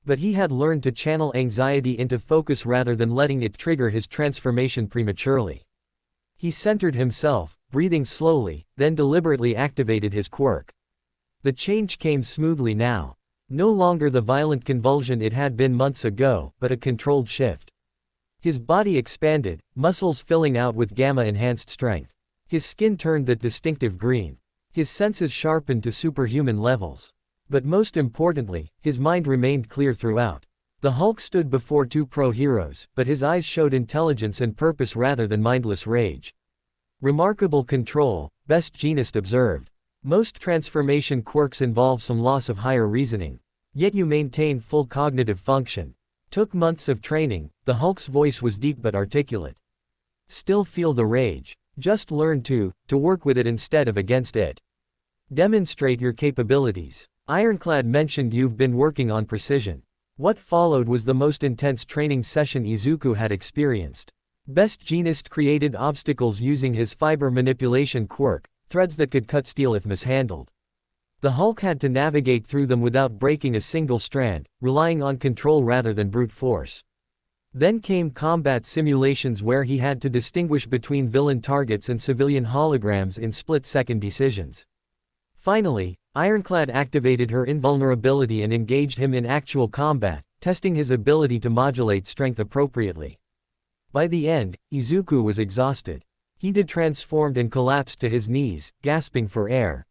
But he had learned to channel anxiety into focus rather than letting it trigger his transformation prematurely. He centered himself, breathing slowly, then deliberately activated his quirk. The change came smoothly now. No longer the violent convulsion it had been months ago, but a controlled shift. His body expanded, muscles filling out with gamma-enhanced strength. His skin turned that distinctive green. His senses sharpened to superhuman levels. But most importantly, his mind remained clear throughout. The Hulk stood before 2 pro heroes, but his eyes showed intelligence and purpose rather than mindless rage. Remarkable control, Best Genist observed. Most transformation quirks involve some loss of higher reasoning. Yet you maintain full cognitive function. Took months of training, the Hulk's voice was deep but articulate. Still feel the rage. Just learn to work with it instead of against it. Demonstrate your capabilities. Ironclad mentioned you've been working on precision. What followed was the most intense training session Izuku had experienced. Best Genist created obstacles using his fiber manipulation quirk, threads that could cut steel if mishandled. The Hulk had to navigate through them without breaking a single strand, relying on control rather than brute force. Then came combat simulations where he had to distinguish between villain targets and civilian holograms in split-second decisions. Finally, Ironclad activated her invulnerability and engaged him in actual combat, testing his ability to modulate strength appropriately. By the end, Izuku was exhausted. He transformed and collapsed to his knees, gasping for air.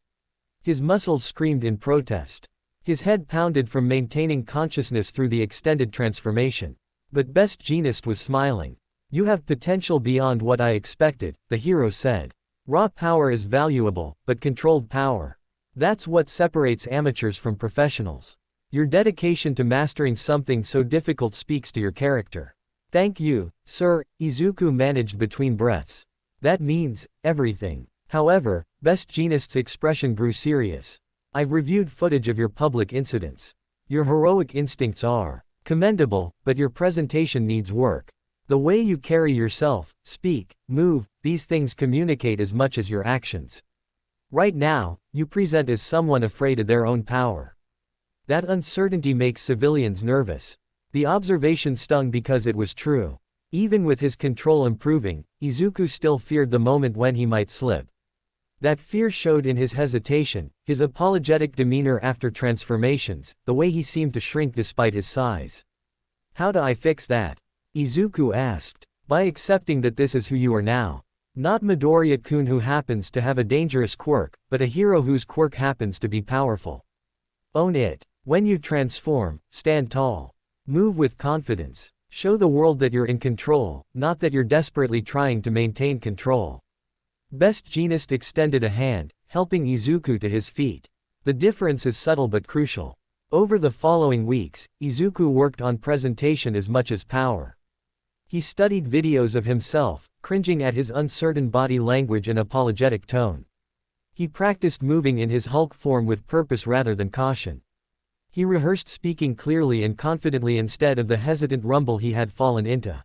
His muscles screamed in protest. His head pounded from maintaining consciousness through the extended transformation. But Best Genist was smiling. You have potential beyond what I expected, the hero said. Raw power is valuable, but controlled power. That's what separates amateurs from professionals. Your dedication to mastering something so difficult speaks to your character. Thank you, sir, Izuku managed between breaths. That means everything. However, Best Genist's expression grew serious. I've reviewed footage of your public incidents. Your heroic instincts are commendable, but your presentation needs work. The way you carry yourself, speak, move, these things communicate as much as your actions. Right now, you present as someone afraid of their own power. That uncertainty makes civilians nervous. The observation stung because it was true. Even with his control improving, Izuku still feared the moment when he might slip. That fear showed in his hesitation, his apologetic demeanor after transformations, the way he seemed to shrink despite his size. How do I fix that? Izuku asked. By accepting that this is who you are now. Not Midoriya-kun who happens to have a dangerous quirk, but a hero whose quirk happens to be powerful. Own it. When you transform, stand tall. Move with confidence. Show the world that you're in control, not that you're desperately trying to maintain control. Best Genist extended a hand, helping Izuku to his feet. The difference is subtle but crucial. Over the following weeks, Izuku worked on presentation as much as power. He studied videos of himself, cringing at his uncertain body language and apologetic tone. He practiced moving in his Hulk form with purpose rather than caution. He rehearsed speaking clearly and confidently instead of the hesitant rumble he had fallen into.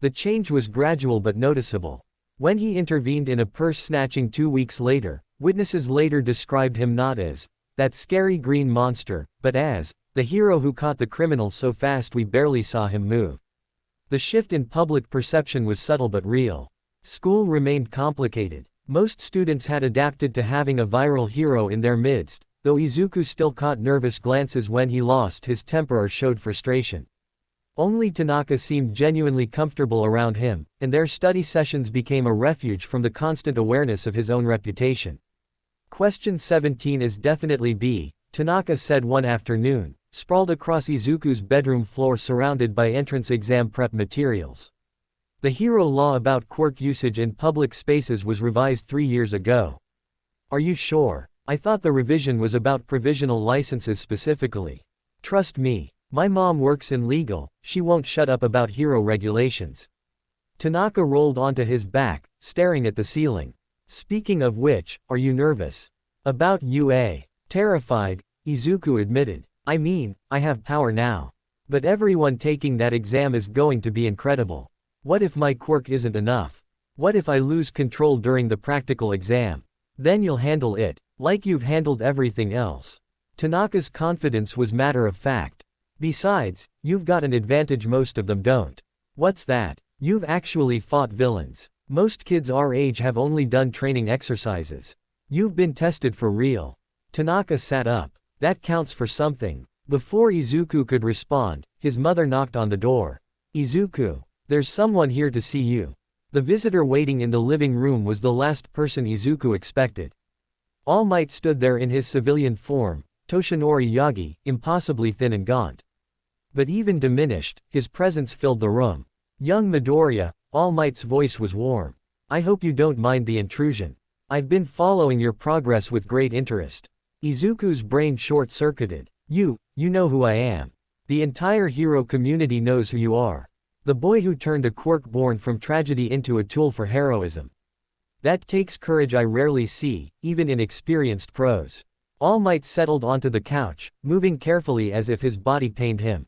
The change was gradual but noticeable. When he intervened in a purse snatching 2 weeks later, witnesses later described him not as that scary green monster, but as the hero who caught the criminal so fast we barely saw him move. The shift in public perception was subtle but real. School remained complicated. Most students had adapted to having a viral hero in their midst, though Izuku still caught nervous glances when he lost his temper or showed frustration. Only Tanaka seemed genuinely comfortable around him, and their study sessions became a refuge from the constant awareness of his own reputation. Question 17 is definitely B, Tanaka said one afternoon, sprawled across Izuku's bedroom floor surrounded by entrance exam prep materials. The hero law about quirk usage in public spaces was revised 3 years ago. Are you sure? I thought the revision was about provisional licenses specifically. Trust me. My mom works in legal, she won't shut up about hero regulations. Tanaka rolled onto his back, staring at the ceiling. Speaking of which, are you nervous? About UA. Terrified, Izuku admitted. I mean, I have power now. But everyone taking that exam is going to be incredible. What if my quirk isn't enough? What if I lose control during the practical exam? Then you'll handle it, like you've handled everything else. Tanaka's confidence was matter of fact. Besides, you've got an advantage most of them don't. What's that? You've actually fought villains. Most kids our age have only done training exercises. You've been tested for real. Tanaka sat up. That counts for something. Before Izuku could respond, his mother knocked on the door. Izuku, there's someone here to see you. The visitor waiting in the living room was the last person Izuku expected. All Might stood there in his civilian form, Toshinori Yagi, impossibly thin and gaunt. But even diminished, his presence filled the room. Young Midoriya, All Might's voice was warm. I hope you don't mind the intrusion. I've been following your progress with great interest. Izuku's brain short-circuited. You know who I am. The entire hero community knows who you are. The boy who turned a quirk born from tragedy into a tool for heroism. That takes courage I rarely see, even in experienced pros. All Might settled onto the couch, moving carefully as if his body pained him.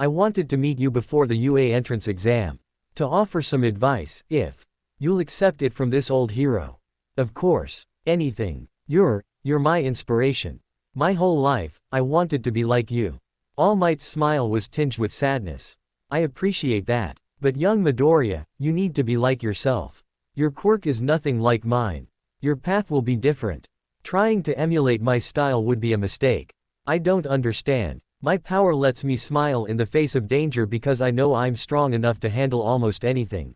I wanted to meet you before the UA entrance exam. To offer some advice, if you'll accept it from this old hero. Of course. Anything. You're my inspiration. My whole life, I wanted to be like you. All Might's smile was tinged with sadness. I appreciate that. But young Midoriya, you need to be like yourself. Your quirk is nothing like mine. Your path will be different. Trying to emulate my style would be a mistake. I don't understand. My power lets me smile in the face of danger because I know I'm strong enough to handle almost anything.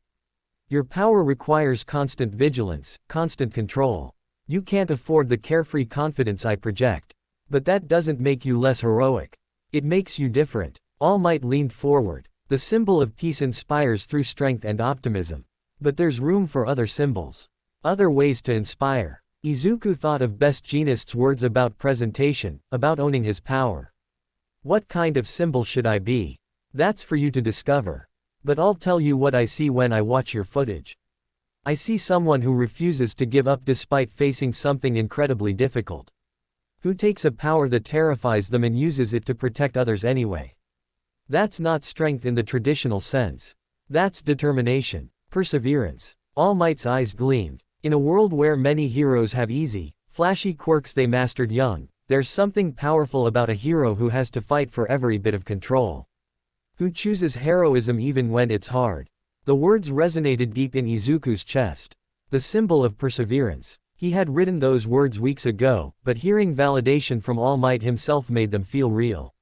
Your power requires constant vigilance, constant control. You can't afford the carefree confidence I project. But that doesn't make you less heroic. It makes you different. All Might leaned forward. The symbol of peace inspires through strength and optimism. But there's room for other symbols. Other ways to inspire. Izuku thought of Best Jeanist's words about presentation, about owning his power. What kind of symbol should I be? That's for you to discover. But I'll tell you what I see when I watch your footage. I see someone who refuses to give up despite facing something incredibly difficult. Who takes a power that terrifies them and uses it to protect others anyway. That's not strength in the traditional sense. That's determination, perseverance. All Might's eyes gleamed. In a world where many heroes have easy, flashy quirks they mastered young, there's something powerful about a hero who has to fight for every bit of control. Who chooses heroism even when it's hard. The words resonated deep in Izuku's chest. The symbol of perseverance. He had written those words weeks ago, but hearing validation from All Might himself made them feel real.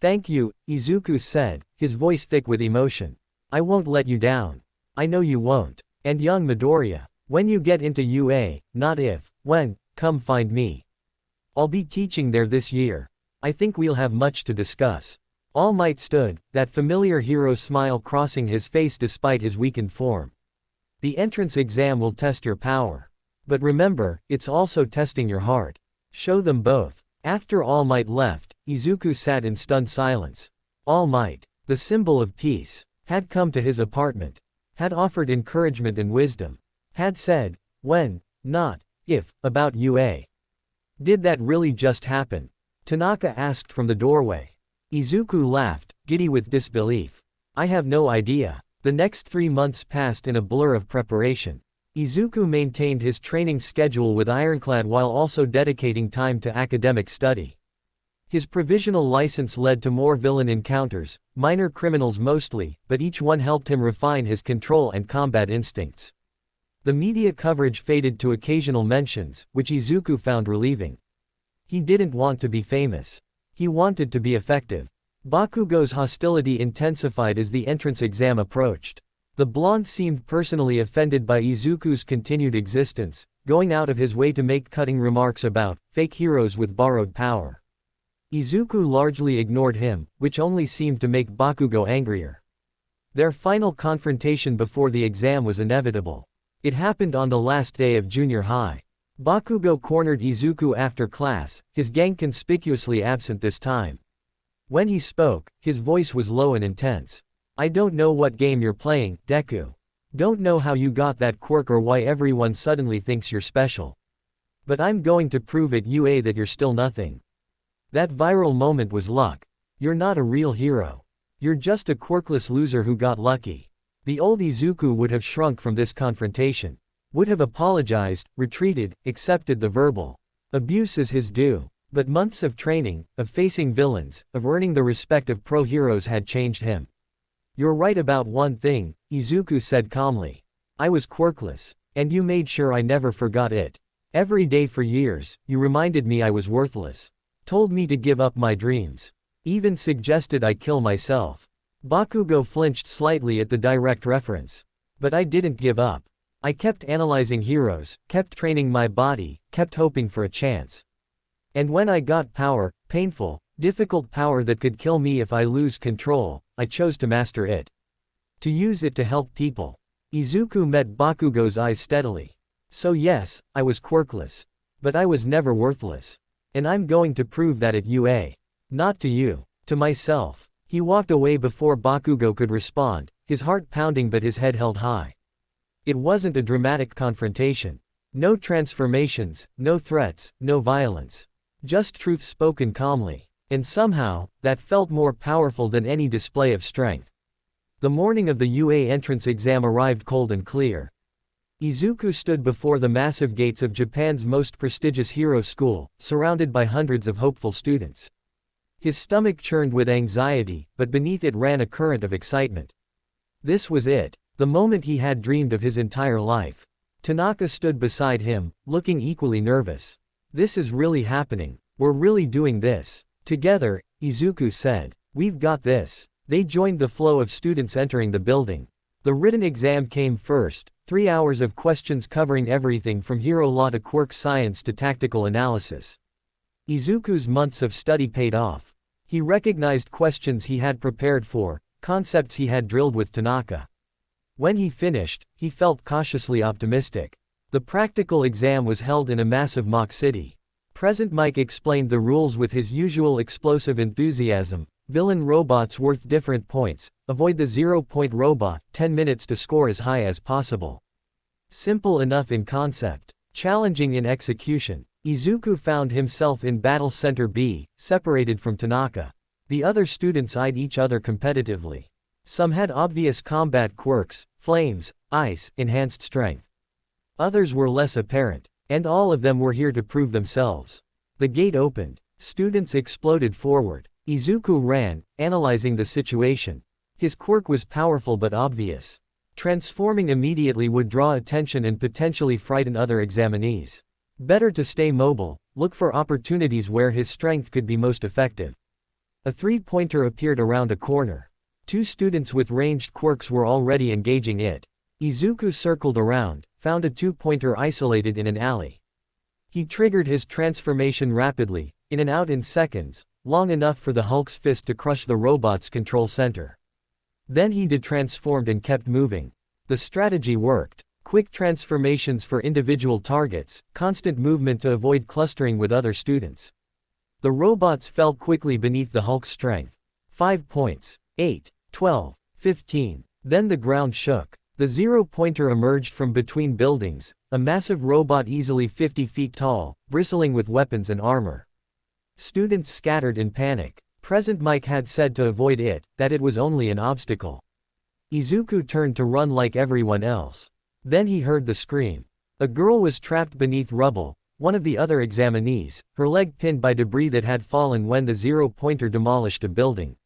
Thank you, Izuku said, his voice thick with emotion. I won't let you down. I know you won't. And young Midoriya, when you get into UA, not if, when, come find me. I'll be teaching there this year. I think we'll have much to discuss. All Might stood, that familiar hero smile crossing his face despite his weakened form. The entrance exam will test your power. But remember, it's also testing your heart. Show them both. After All Might left, Izuku sat in stunned silence. All Might, the symbol of peace, had come to his apartment. Had offered encouragement and wisdom. Had said, when, not, if, about UA. Did that really just happen? Tanaka asked from the doorway. Izuku laughed, giddy with disbelief. I have no idea. The next 3 months passed in a blur of preparation. Izuku maintained his training schedule with ironclad while also dedicating time to academic study. His provisional license led to more villain encounters, minor criminals mostly, but each one helped him refine his control and combat instincts. The media coverage faded to occasional mentions, which Izuku found relieving. He didn't want to be famous. He wanted to be effective. Bakugo's hostility intensified as the entrance exam approached. The blonde seemed personally offended by Izuku's continued existence, going out of his way to make cutting remarks about fake heroes with borrowed power. Izuku largely ignored him, which only seemed to make Bakugo angrier. Their final confrontation before the exam was inevitable. It happened on the last day of junior high. Bakugo cornered Izuku after class, his gang conspicuously absent this time. When he spoke, his voice was low and intense. "I don't know what game you're playing, Deku. Don't know how you got that quirk or why everyone suddenly thinks you're special. But I'm going to prove at UA that you're still nothing. That viral moment was luck. You're not a real hero. You're just a quirkless loser who got lucky." The old Izuku would have shrunk from this confrontation. Would have apologized, retreated, accepted the verbal abuse as his due. But months of training, of facing villains, of earning the respect of pro-heroes had changed him. "You're right about one thing," Izuku said calmly. "I was quirkless. And you made sure I never forgot it. Every day for years, you reminded me I was worthless. Told me to give up my dreams. Even suggested I kill myself." Bakugo flinched slightly at the direct reference. "But I didn't give up. I kept analyzing heroes, kept training my body, kept hoping for a chance. And when I got power, painful, difficult power that could kill me if I lose control, I chose to master it. To use it to help people." Izuku met Bakugo's eyes steadily. "So yes, I was quirkless. But I was never worthless. And I'm going to prove that at UA. Not to you. To myself." He walked away before Bakugo could respond, his heart pounding but his head held high. It wasn't a dramatic confrontation. No transformations, no threats, no violence. Just truth spoken calmly. And somehow, that felt more powerful than any display of strength. The morning of the UA entrance exam arrived cold and clear. Izuku stood before the massive gates of Japan's most prestigious hero school, surrounded by hundreds of hopeful students. His stomach churned with anxiety, but beneath it ran a current of excitement. This was it, the moment he had dreamed of his entire life. Tanaka stood beside him, looking equally nervous. "This is really happening. We're really doing this. Together," Izuku said. "We've got this." They joined the flow of students entering the building. The written exam came first, 3 hours of questions covering everything from hero law to quirk science to tactical analysis. Izuku's months of study paid off. He recognized questions he had prepared for, concepts he had drilled with Tanaka. When he finished, he felt cautiously optimistic. The practical exam was held in a massive mock city. President Mike explained the rules with his usual explosive enthusiasm. Villain robots worth different points. Avoid the 0-point robot, 10 minutes to score as high as possible. Simple enough in concept. Challenging in execution. Izuku found himself in Battle Center B, separated from Tanaka. The other students eyed each other competitively. Some had obvious combat quirks, flames, ice, enhanced strength. Others were less apparent, and all of them were here to prove themselves. The gate opened. Students exploded forward. Izuku ran, analyzing the situation. His quirk was powerful but obvious. Transforming immediately would draw attention and potentially frighten other examinees. Better to stay mobile, look for opportunities where his strength could be most effective. A 3-pointer appeared around a corner. 2 students with ranged quirks were already engaging it. Izuku circled around, found a 2-pointer isolated in an alley. He triggered his transformation rapidly, in and out in seconds, long enough for the Hulk's fist to crush the robot's control center. Then he detransformed and kept moving. The strategy worked. Quick transformations for individual targets, constant movement to avoid clustering with other students. The robots fell quickly beneath the Hulk's strength. 5 points. 8, 12, 15. Then the ground shook. The 0-pointer emerged from between buildings, a massive robot easily 50 feet tall, bristling with weapons and armor. Students scattered in panic. President Mike had said to avoid it, that it was only an obstacle. Izuku turned to run like everyone else. Then he heard the scream. A girl was trapped beneath rubble, one of the other examinees, her leg pinned by debris that had fallen when the zero-pointer demolished a building.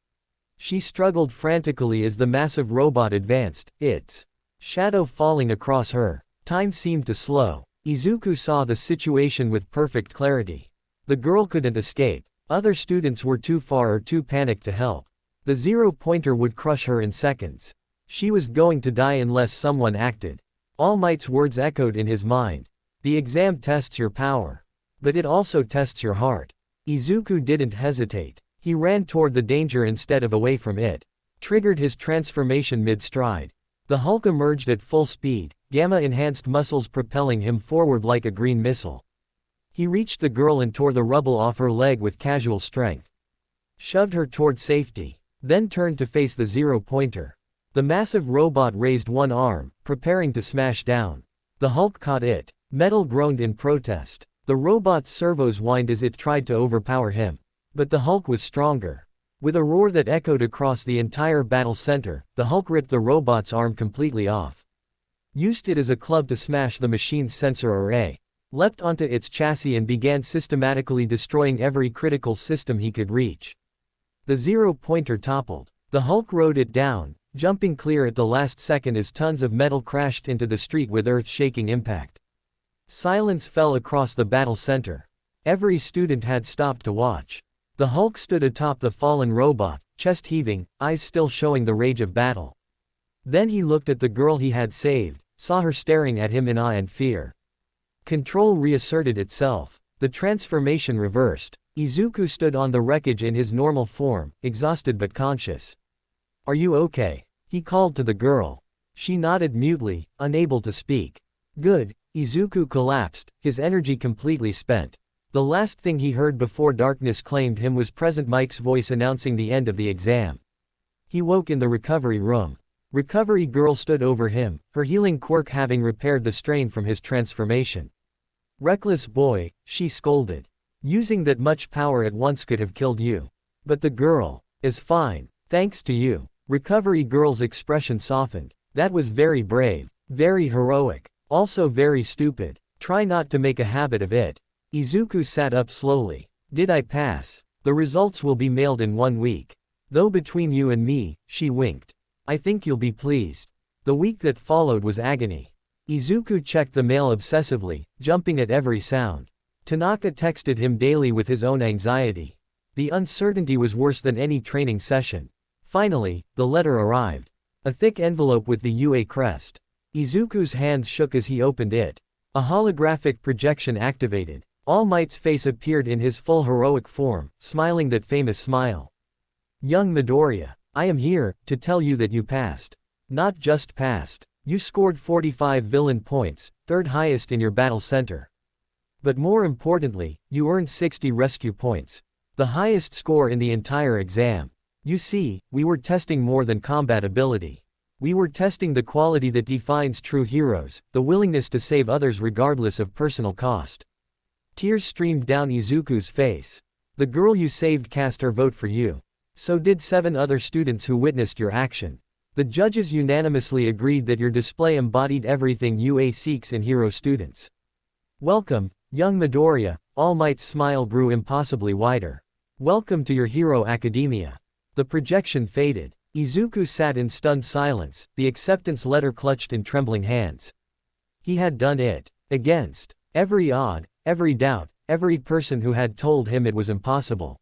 She struggled frantically as the massive robot advanced, its shadow falling across her. Time seemed to slow. Izuku saw the situation with perfect clarity. The girl couldn't escape. Other students were too far or too panicked to help. The zero-pointer would crush her in seconds. She was going to die unless someone acted. All Might's words echoed in his mind. The exam tests your power. But it also tests your heart. Izuku didn't hesitate. He ran toward the danger instead of away from it. Triggered his transformation mid-stride. The Hulk emerged at full speed, gamma-enhanced muscles propelling him forward like a green missile. He reached the girl and tore the rubble off her leg with casual strength. Shoved her toward safety. Then turned to face the zero-pointer. The massive robot raised one arm, preparing to smash down. The Hulk caught it. Metal groaned in protest. The robot's servos whined as it tried to overpower him. But the Hulk was stronger. With a roar that echoed across the entire battle center, the Hulk ripped the robot's arm completely off. Used it as a club to smash the machine's sensor array. Leapt onto its chassis and began systematically destroying every critical system he could reach. The zero-pointer toppled. The Hulk rode it down, jumping clear at the last second as tons of metal crashed into the street with earth-shaking impact. Silence fell across the battle center. Every student had stopped to watch. The Hulk stood atop the fallen robot, chest heaving, eyes still showing the rage of battle. Then he looked at the girl he had saved, saw her staring at him in awe and fear. Control reasserted itself. The transformation reversed. Izuku stood on the wreckage in his normal form, exhausted but conscious. "Are you okay?" he called to the girl. She nodded mutely, unable to speak. "Good." Izuku collapsed, his energy completely spent. The last thing he heard before darkness claimed him was Present Mike's voice announcing the end of the exam. He woke in the recovery room. Recovery girl stood over him, her healing quirk having repaired the strain from his transformation. "Reckless boy," she scolded. "Using that much power at once could have killed you. But the girl is fine, thanks to you." Recovery girl's expression softened. "That was very brave, very heroic, also very stupid. Try not to make a habit of it." Izuku sat up slowly. "Did I pass? The results will be mailed in 1 week. Though between you and me," she winked. "I think you'll be pleased." The week that followed was agony. Izuku checked the mail obsessively, jumping at every sound. Tanaka texted him daily with his own anxiety. The uncertainty was worse than any training session. Finally, the letter arrived. A thick envelope with the UA crest. Izuku's hands shook as he opened it. A holographic projection activated. All Might's face appeared in his full heroic form, smiling that famous smile. "Young Midoriya, I am here to tell you that you passed. Not just passed. You scored 45 villain points, third highest in your battle center. But more importantly, you earned 60 rescue points. The highest score in the entire exam. You see, we were testing more than combat ability. We were testing the quality that defines true heroes, the willingness to save others regardless of personal cost." Tears streamed down Izuku's face. "The girl you saved cast her vote for you. So did 7 other students who witnessed your action. The judges unanimously agreed that your display embodied everything UA seeks in hero students. Welcome, young Midoriya." All Might's smile grew impossibly wider. "Welcome to your hero academia." The projection faded. Izuku sat in stunned silence, the acceptance letter clutched in trembling hands. He had done it. Against every odd, every doubt, every person who had told him it was impossible.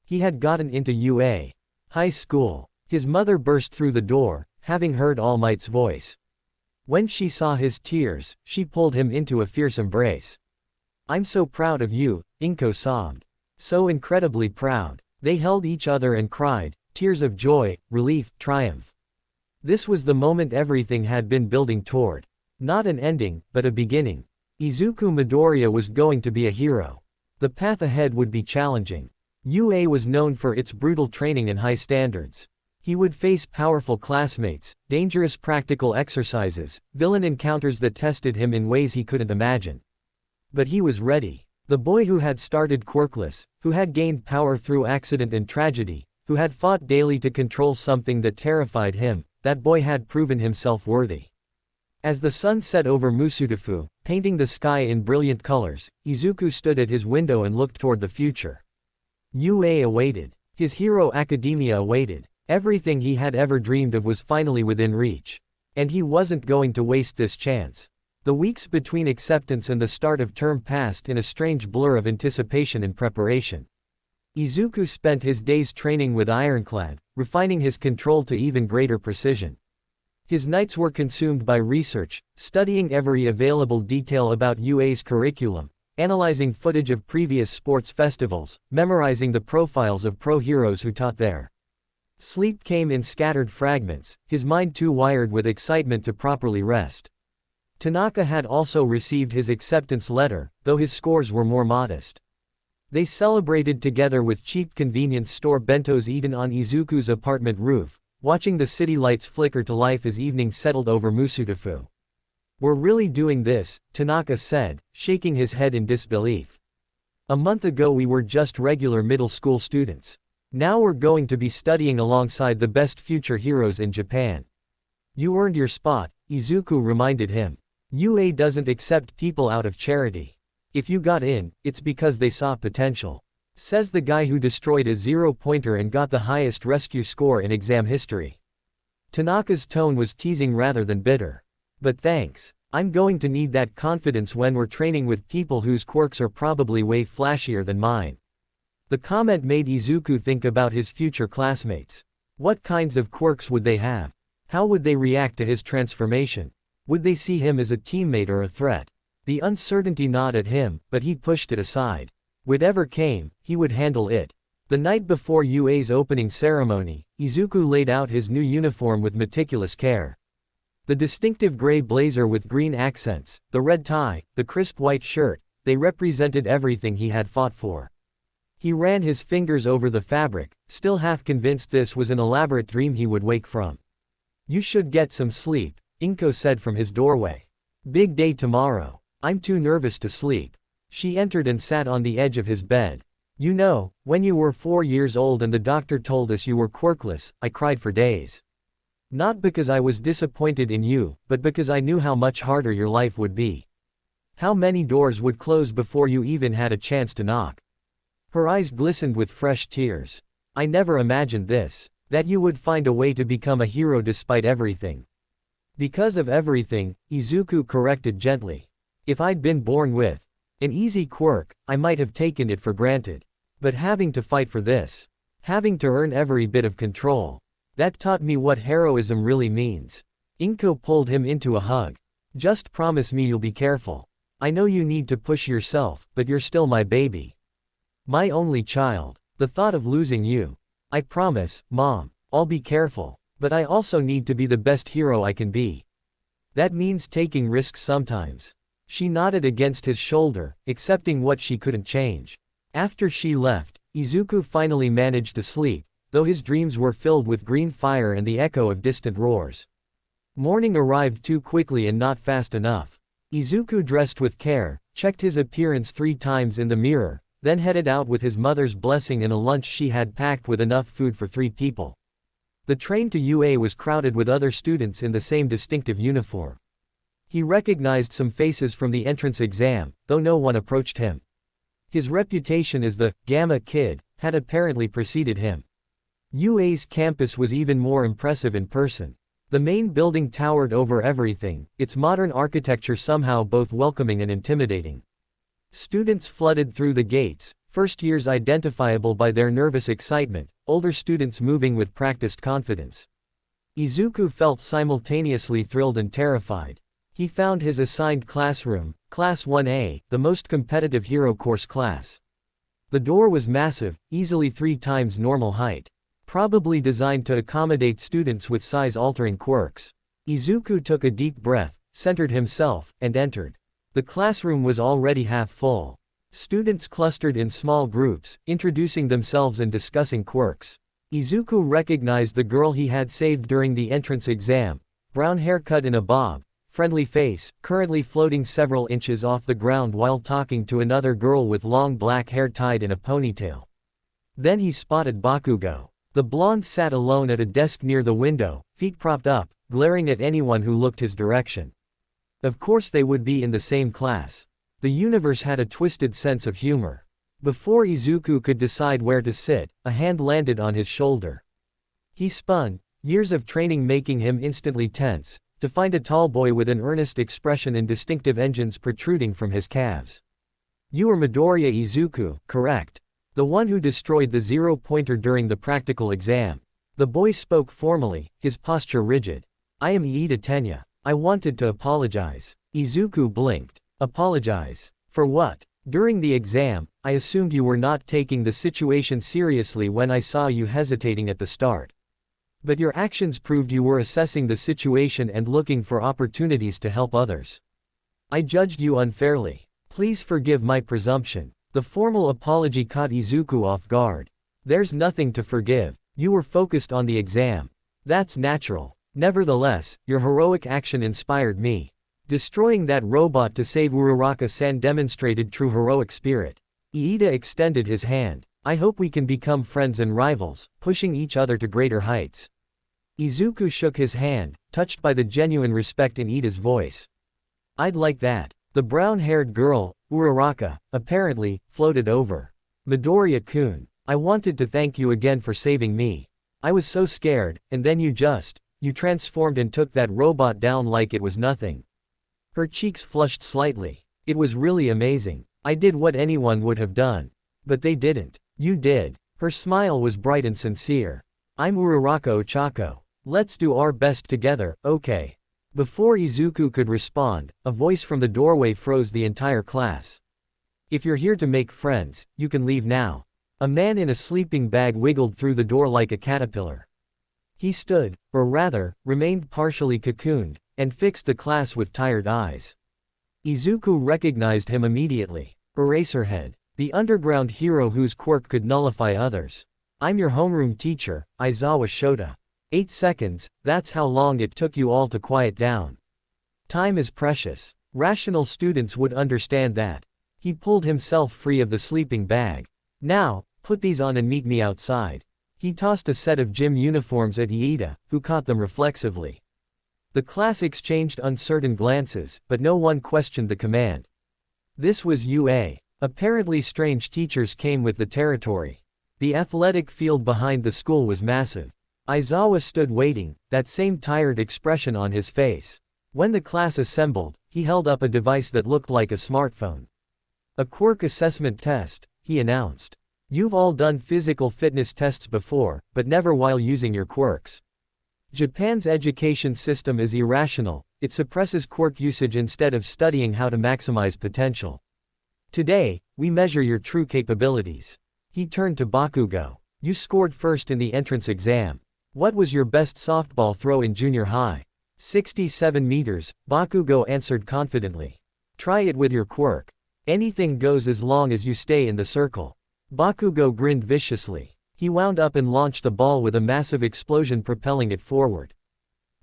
He had gotten into UA high school. His mother burst through the door, having heard All Might's voice. When she saw his tears, she pulled him into a fierce embrace. "I'm so proud of you," Inko sobbed. "So incredibly proud." They held each other and cried, tears of joy, relief, triumph. This was the moment everything had been building toward. Not an ending, but a beginning. Izuku Midoriya was going to be a hero. The path ahead would be challenging. UA was known for its brutal training and high standards. He would face powerful classmates, dangerous practical exercises, villain encounters that tested him in ways he couldn't imagine. But he was ready. The boy who had started quirkless, who had gained power through accident and tragedy, who had fought daily to control something that terrified him, that boy had proven himself worthy. As the sun set over Musutafu, painting the sky in brilliant colors, Izuku stood at his window and looked toward the future. UA awaited. His Hero Academia awaited. Everything he had ever dreamed of was finally within reach. And he wasn't going to waste this chance. The weeks between acceptance and the start of term passed in a strange blur of anticipation and preparation. Izuku spent his days training with Ironclad, refining his control to even greater precision. His nights were consumed by research, studying every available detail about UA's curriculum, analyzing footage of previous sports festivals, memorizing the profiles of pro heroes who taught there. Sleep came in scattered fragments, his mind too wired with excitement to properly rest. Tanaka had also received his acceptance letter, though his scores were more modest. They celebrated together with cheap convenience store bentos eaten on Izuku's apartment roof, watching the city lights flicker to life as evening settled over Musutafu. "We're really doing this," Tanaka said, shaking his head in disbelief. "A month ago we were just regular middle school students. Now we're going to be studying alongside the best future heroes in Japan." "You earned your spot," Izuku reminded him. "UA doesn't accept people out of charity. If you got in, it's because they saw potential," says the guy who destroyed a zero-pointer and got the highest rescue score in exam history. Tanaka's tone was teasing rather than bitter. "But thanks. I'm going to need that confidence when we're training with people whose quirks are probably way flashier than mine." The comment made Izuku think about his future classmates. What kinds of quirks would they have? How would they react to his transformation? Would they see him as a teammate or a threat? The uncertainty gnawed at him, but he pushed it aside. Whatever came, he would handle it. The night before UA's opening ceremony, Izuku laid out his new uniform with meticulous care. The distinctive gray blazer with green accents, the red tie, the crisp white shirt, they represented everything he had fought for. He ran his fingers over the fabric, still half convinced this was an elaborate dream he would wake from. "You should get some sleep," Inko said from his doorway. "Big day tomorrow. I'm too nervous to sleep." She entered and sat on the edge of his bed. "You know, when you were 4 years old and the doctor told us you were quirkless, I cried for days. Not because I was disappointed in you, but because I knew how much harder your life would be. How many doors would close before you even had a chance to knock." Her eyes glistened with fresh tears. "I never imagined this. That you would find a way to become a hero despite everything." "Because of everything," Izuku corrected gently. "If I'd been born with an easy quirk, I might have taken it for granted. But having to fight for this, having to earn every bit of control, that taught me what heroism really means." Inko pulled him into a hug. "Just promise me you'll be careful. I know you need to push yourself, but you're still my baby. My only child. The thought of losing you. I promise, Mom, I'll be careful, but I also need to be the best hero I can be. That means taking risks sometimes." She nodded against his shoulder, accepting what she couldn't change. After she left, Izuku finally managed to sleep, though his dreams were filled with green fire and the echo of distant roars. Morning arrived too quickly and not fast enough. Izuku dressed with care, checked his appearance 3 times in the mirror, then headed out with his mother's blessing and a lunch she had packed with enough food for 3 people. The train to UA was crowded with other students in the same distinctive uniform. He recognized some faces from the entrance exam, though no one approached him. His reputation as the Gamma Kid had apparently preceded him. UA's campus was even more impressive in person. The main building towered over everything, its modern architecture somehow both welcoming and intimidating. Students flooded through the gates, first years identifiable by their nervous excitement, older students moving with practiced confidence. Izuku felt simultaneously thrilled and terrified. He found his assigned classroom, Class 1A, the most competitive hero course class. The door was massive, easily 3 times normal height. Probably designed to accommodate students with size-altering quirks. Izuku took a deep breath, centered himself, and entered. The classroom was already half full. Students clustered in small groups, introducing themselves and discussing quirks. Izuku recognized the girl he had saved during the entrance exam, brown hair cut in a bob, friendly face, currently floating several inches off the ground while talking to another girl with long black hair tied in a ponytail. Then he spotted Bakugo. The blonde sat alone at a desk near the window, feet propped up, glaring at anyone who looked his direction. Of course they would be in the same class. The universe had a twisted sense of humor. Before Izuku could decide where to sit, a hand landed on his shoulder. He spun, years of training making him instantly tense, to find a tall boy with an earnest expression and distinctive engines protruding from his calves. You are Midoriya Izuku, correct? The one who destroyed the zero-pointer during the practical exam. The boy spoke formally, his posture rigid. I am Iida Tenya. I wanted to apologize. Izuku blinked. Apologize? For what? During the exam, I assumed you were not taking the situation seriously when I saw you hesitating at the start. But your actions proved you were assessing the situation and looking for opportunities to help others. I judged you unfairly. Please forgive my presumption. The formal apology caught Izuku off guard. There's nothing to forgive. You were focused on the exam. That's natural. Nevertheless, your heroic action inspired me. Destroying that robot to save Uraraka-san demonstrated true heroic spirit. Iida extended his hand. I hope we can become friends and rivals, pushing each other to greater heights. Izuku shook his hand, touched by the genuine respect in Iida's voice. I'd like that. The brown-haired girl, Uraraka, apparently, floated over. Midoriya-kun, I wanted to thank you again for saving me. I was so scared, and then you transformed and took that robot down like it was nothing. Her cheeks flushed slightly. It was really amazing. I did what anyone would have done. But they didn't. You did. Her smile was bright and sincere. I'm Uraraka Ochako. Let's do our best together, okay? Before Izuku could respond, a voice from the doorway froze the entire class. If you're here to make friends, you can leave now. A man in a sleeping bag wiggled through the door like a caterpillar. He stood, or rather, remained partially cocooned, and fixed the class with tired eyes. Izuku recognized him immediately. Eraserhead, the underground hero whose quirk could nullify others. I'm your homeroom teacher, Aizawa Shota. 8 seconds, that's how long it took you all to quiet down. Time is precious. Rational students would understand that. He pulled himself free of the sleeping bag. Now, put these on and meet me outside. He tossed a set of gym uniforms at Iida, who caught them reflexively. The class exchanged uncertain glances, but no one questioned the command. This was UA. Apparently strange teachers came with the territory. The athletic field behind the school was massive. Aizawa stood waiting, that same tired expression on his face. When the class assembled, he held up a device that looked like a smartphone. A quirk assessment test, he announced. You've all done physical fitness tests before, but never while using your quirks. Japan's education system is irrational, it suppresses quirk usage instead of studying how to maximize potential. Today, we measure your true capabilities. He turned to Bakugo. You scored first in the entrance exam. What was your best softball throw in junior high? 67 meters, Bakugo answered confidently. Try it with your quirk. Anything goes as long as you stay in the circle. Bakugo grinned viciously. He wound up and launched the ball with a massive explosion propelling it forward.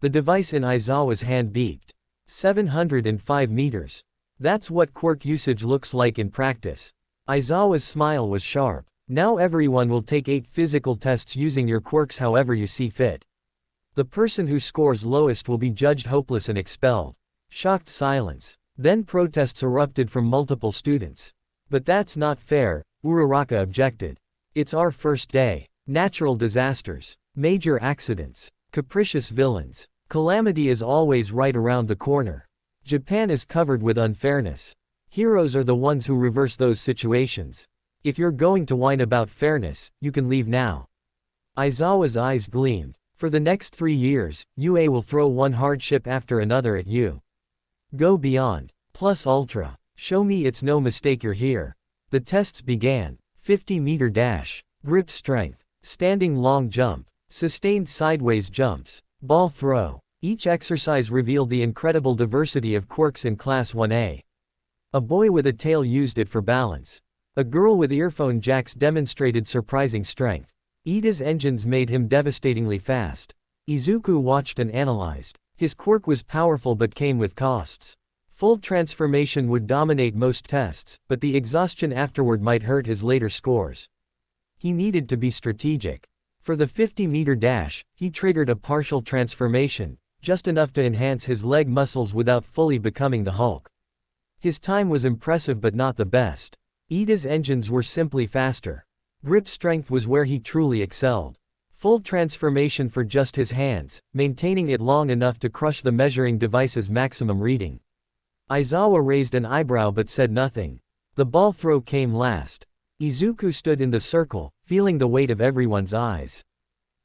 The device in Aizawa's hand beeped. 705 meters. That's what quirk usage looks like in practice. Aizawa's smile was sharp. Now everyone will take 8 physical tests using your quirks however you see fit. The person who scores lowest will be judged hopeless and expelled. Shocked silence. Then protests erupted from multiple students. But that's not fair, Uraraka objected. It's our first day. Natural disasters. Major accidents. Capricious villains. Calamity is always right around the corner. Japan is covered with unfairness. Heroes are the ones who reverse those situations. If you're going to whine about fairness, you can leave now. Aizawa's eyes gleamed. For the next 3 years, UA will throw one hardship after another at you. Go beyond. Plus ultra. Show me it's no mistake you're here. The tests began. 50-meter dash. Grip strength. Standing long jump. Sustained sideways jumps. Ball throw. Each exercise revealed the incredible diversity of quirks in Class 1A. A boy with a tail used it for balance. A girl with earphone jacks demonstrated surprising strength. Iida's engines made him devastatingly fast. Izuku watched and analyzed. His quirk was powerful but came with costs. Full transformation would dominate most tests, but the exhaustion afterward might hurt his later scores. He needed to be strategic. For the 50-meter dash, he triggered a partial transformation, just enough to enhance his leg muscles without fully becoming the Hulk. His time was impressive but not the best. Iida's engines were simply faster. Grip strength was where he truly excelled. Full transformation for just his hands, maintaining it long enough to crush the measuring device's maximum reading. Aizawa raised an eyebrow but said nothing. The ball throw came last. Izuku stood in the circle, feeling the weight of everyone's eyes.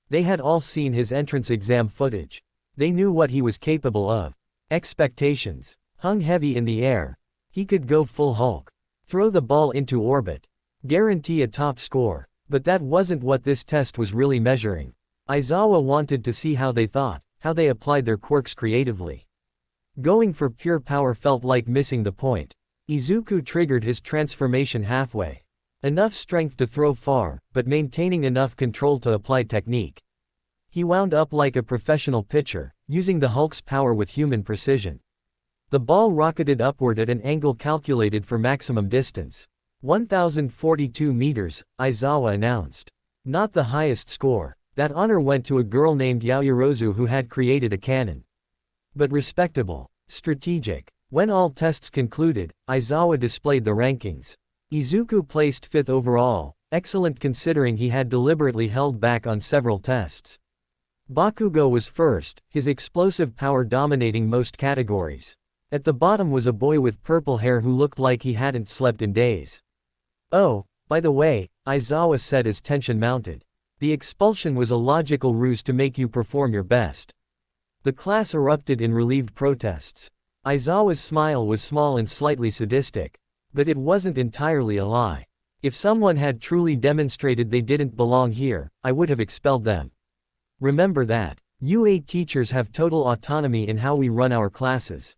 They had all seen his entrance exam footage. They knew what he was capable of. Expectations hung heavy in the air. He could go full Hulk. Throw the ball into orbit. Guarantee a top score. But that wasn't what this test was really measuring. Aizawa wanted to see how they thought, how they applied their quirks creatively. Going for pure power felt like missing the point. Izuku triggered his transformation halfway. Enough strength to throw far, but maintaining enough control to apply technique. He wound up like a professional pitcher, using the Hulk's power with human precision. The ball rocketed upward at an angle calculated for maximum distance. 1,042 meters, Aizawa announced. Not the highest score. That honor went to a girl named Yaoyorozu who had created a cannon. But respectable. Strategic. When all tests concluded, Aizawa displayed the rankings. Izuku placed 5th overall, excellent considering he had deliberately held back on several tests. Bakugo was first, his explosive power dominating most categories. At the bottom was a boy with purple hair who looked like he hadn't slept in days. Oh, by the way, Aizawa said as tension mounted. The expulsion was a logical ruse to make you perform your best. The class erupted in relieved protests. Aizawa's smile was small and slightly sadistic. But it wasn't entirely a lie. If someone had truly demonstrated they didn't belong here, I would have expelled them. Remember that. UA teachers have total autonomy in how we run our classes.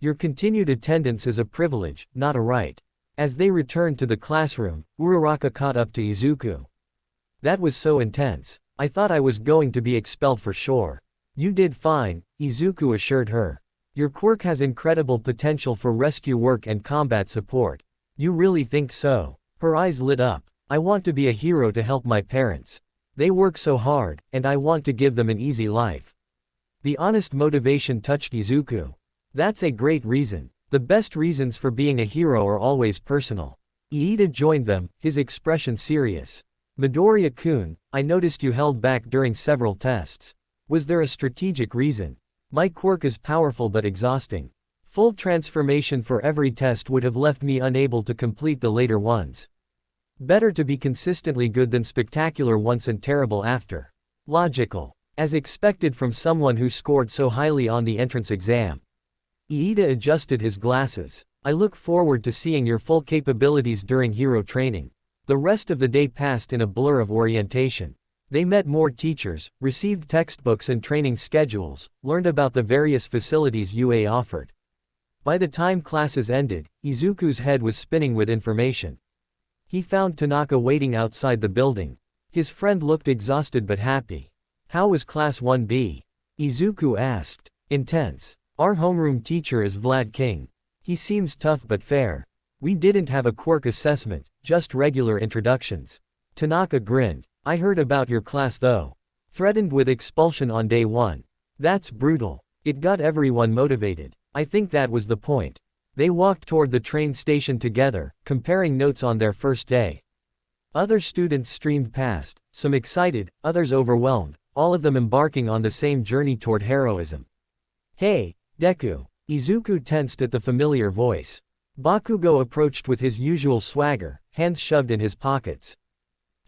Your continued attendance is a privilege, not a right. As they returned to the classroom, Uraraka caught up to Izuku. That was so intense. I thought I was going to be expelled for sure. You did fine, Izuku assured her. Your quirk has incredible potential for rescue work and combat support. You really think so? Her eyes lit up. I want to be a hero to help my parents. They work so hard, and I want to give them an easy life. The honest motivation touched Izuku. That's a great reason. The best reasons for being a hero are always personal. Iida joined them, his expression serious. Midoriya-kun, I noticed you held back during several tests. Was there a strategic reason? My quirk is powerful but exhausting. Full transformation for every test would have left me unable to complete the later ones. Better to be consistently good than spectacular once and terrible after. Logical. As expected from someone who scored so highly on the entrance exam. Iida adjusted his glasses. I look forward to seeing your full capabilities during hero training. The rest of the day passed in a blur of orientation. They met more teachers, received textbooks and training schedules, learned about the various facilities UA offered. By the time classes ended, Izuku's head was spinning with information. He found Tanaka waiting outside the building. His friend looked exhausted but happy. How was Class 1B? Izuku asked. Intense. Our homeroom teacher is Vlad King. He seems tough but fair. We didn't have a quirk assessment, just regular introductions. Tanaka grinned. I heard about your class though. Threatened with expulsion on day 1. That's brutal. It got everyone motivated. I think that was the point. They walked toward the train station together, comparing notes on their first day. Other students streamed past, some excited, others overwhelmed, all of them embarking on the same journey toward heroism. Hey, Deku. Izuku tensed at the familiar voice. Bakugo approached with his usual swagger, hands shoved in his pockets.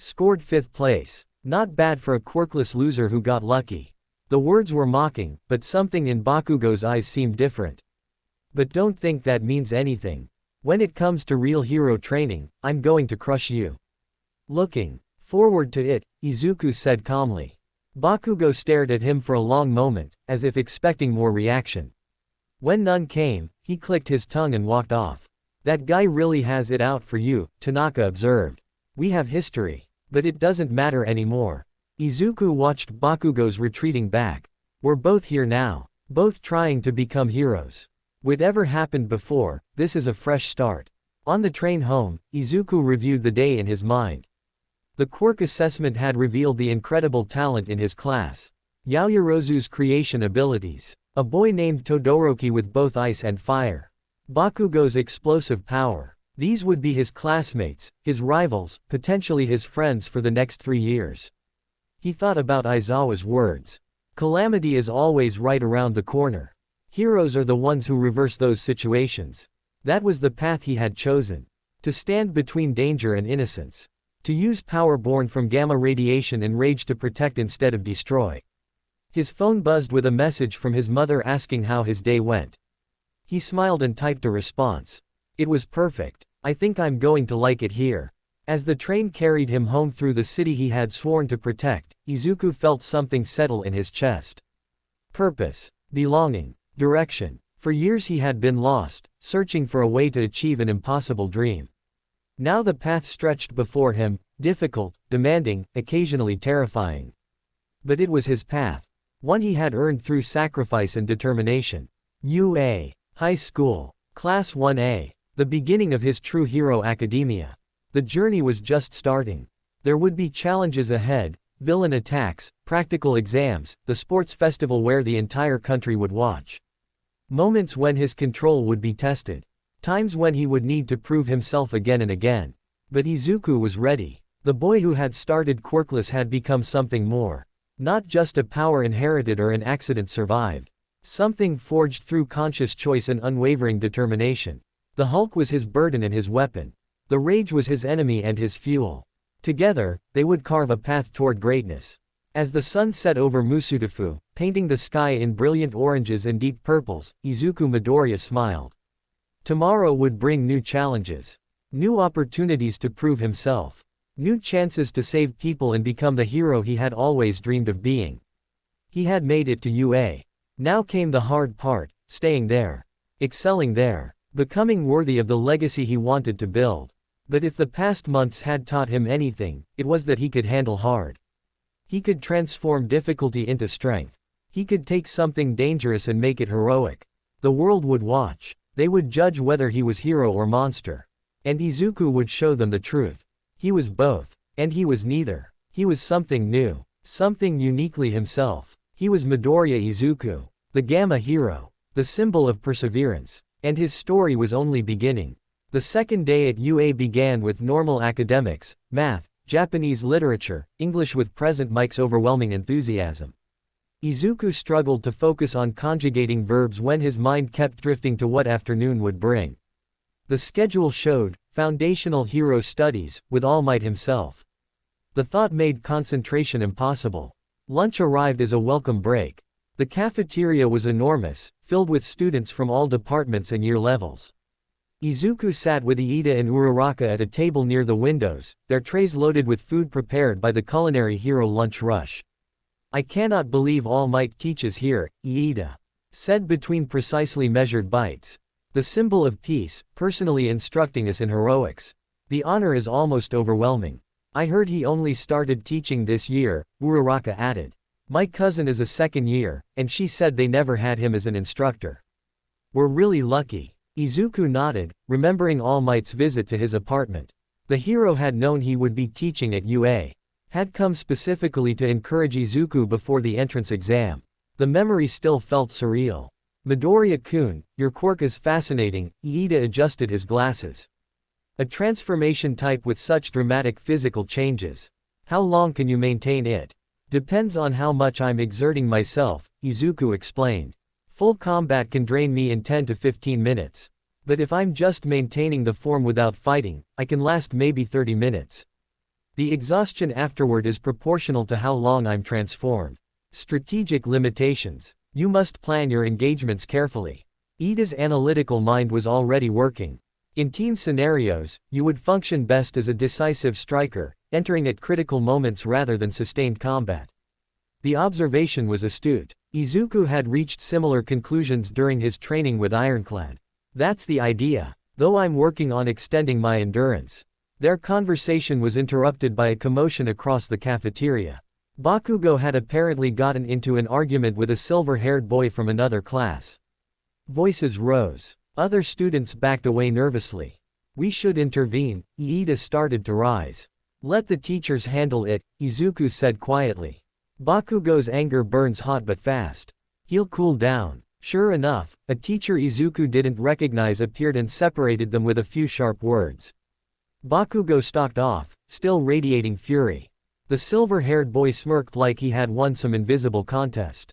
Scored 5th place. Not bad for a quirkless loser who got lucky. The words were mocking, but something in Bakugo's eyes seemed different. But don't think that means anything. When it comes to real hero training, I'm going to crush you. Looking forward to it, Izuku said calmly. Bakugo stared at him for a long moment, as if expecting more reaction. When none came, he clicked his tongue and walked off. That guy really has it out for you, Tanaka observed. We have history. But it doesn't matter anymore. Izuku watched Bakugo's retreating back. We're both here now. Both trying to become heroes. Whatever happened before, this is a fresh start. On the train home, Izuku reviewed the day in his mind. The quirk assessment had revealed the incredible talent in his class. Yaoyorozu's creation abilities. A boy named Todoroki with both ice and fire. Bakugo's explosive power. These would be his classmates, his rivals, potentially his friends for the next 3 years. He thought about Aizawa's words. Calamity is always right around the corner. Heroes are the ones who reverse those situations. That was the path he had chosen. To stand between danger and innocence. To use power born from gamma radiation and rage to protect instead of destroy. His phone buzzed with a message from his mother asking how his day went. He smiled and typed a response. It was perfect. I think I'm going to like it here. As the train carried him home through the city he had sworn to protect, Izuku felt something settle in his chest. Purpose. Belonging. Direction. For years he had been lost, searching for a way to achieve an impossible dream. Now the path stretched before him, difficult, demanding, occasionally terrifying. But it was his path. One he had earned through sacrifice and determination. UA. High School. Class 1A. The beginning of his true hero academia. The journey was just starting. There would be challenges ahead, villain attacks, practical exams, the sports festival where the entire country would watch. Moments when his control would be tested. Times when he would need to prove himself again and again. But Izuku was ready. The boy who had started quirkless had become something more. Not just a power inherited or an accident survived. Something forged through conscious choice and unwavering determination. The Hulk was his burden and his weapon. The rage was his enemy and his fuel. Together, they would carve a path toward greatness. As the sun set over Musudafu, painting the sky in brilliant oranges and deep purples, Izuku Midoriya smiled. Tomorrow would bring new challenges. New opportunities to prove himself. New chances to save people and become the hero he had always dreamed of being. He had made it to UA. Now came the hard part, staying there. Excelling there. Becoming worthy of the legacy he wanted to build. But if the past months had taught him anything, it was that he could handle hard. He could transform difficulty into strength. He could take something dangerous and make it heroic. The world would watch. They would judge whether he was hero or monster. And Izuku would show them the truth. He was both. And he was neither. He was something new. Something uniquely himself. He was Midoriya Izuku. The Gamma hero. The symbol of perseverance. And his story was only beginning. The second day at UA began with normal academics, math, Japanese literature, English with present Mike's overwhelming enthusiasm. Izuku struggled to focus on conjugating verbs when his mind kept drifting to what afternoon would bring. The schedule showed, foundational hero studies, with All Might himself. The thought made concentration impossible. Lunch arrived as a welcome break. The cafeteria was enormous, filled with students from all departments and year levels. Izuku sat with Iida and Uraraka at a table near the windows, their trays loaded with food prepared by the culinary hero Lunch Rush. I cannot believe All Might teaches here, Iida said between precisely measured bites. The symbol of peace, personally instructing us in heroics. The honor is almost overwhelming. I heard he only started teaching this year, Uraraka added. My cousin is a second year, and she said they never had him as an instructor. We're really lucky. Izuku nodded, remembering All Might's visit to his apartment. The hero had known he would be teaching at UA. Had come specifically to encourage Izuku before the entrance exam. The memory still felt surreal. Midoriya-kun, your quirk is fascinating, Iida adjusted his glasses. A transformation type with such dramatic physical changes. How long can you maintain it? Depends on how much I'm exerting myself, Izuku explained. Full combat can drain me in 10 to 15 minutes. But if I'm just maintaining the form without fighting, I can last maybe 30 minutes. The exhaustion afterward is proportional to how long I'm transformed. Strategic limitations. You must plan your engagements carefully. Iida's analytical mind was already working. In team scenarios, you would function best as a decisive striker, entering at critical moments rather than sustained combat. The observation was astute. Izuku had reached similar conclusions during his training with Ironclad. That's the idea. Though I'm working on extending my endurance. Their conversation was interrupted by a commotion across the cafeteria. Bakugo had apparently gotten into an argument with a silver-haired boy from another class. Voices rose. Other students backed away nervously. We should intervene, Iida started to rise. Let the teachers handle it, Izuku said quietly. Bakugo's anger burns hot but fast. He'll cool down. Sure enough, a teacher Izuku didn't recognize appeared and separated them with a few sharp words. Bakugo stalked off, still radiating fury. The silver-haired boy smirked like he had won some invisible contest.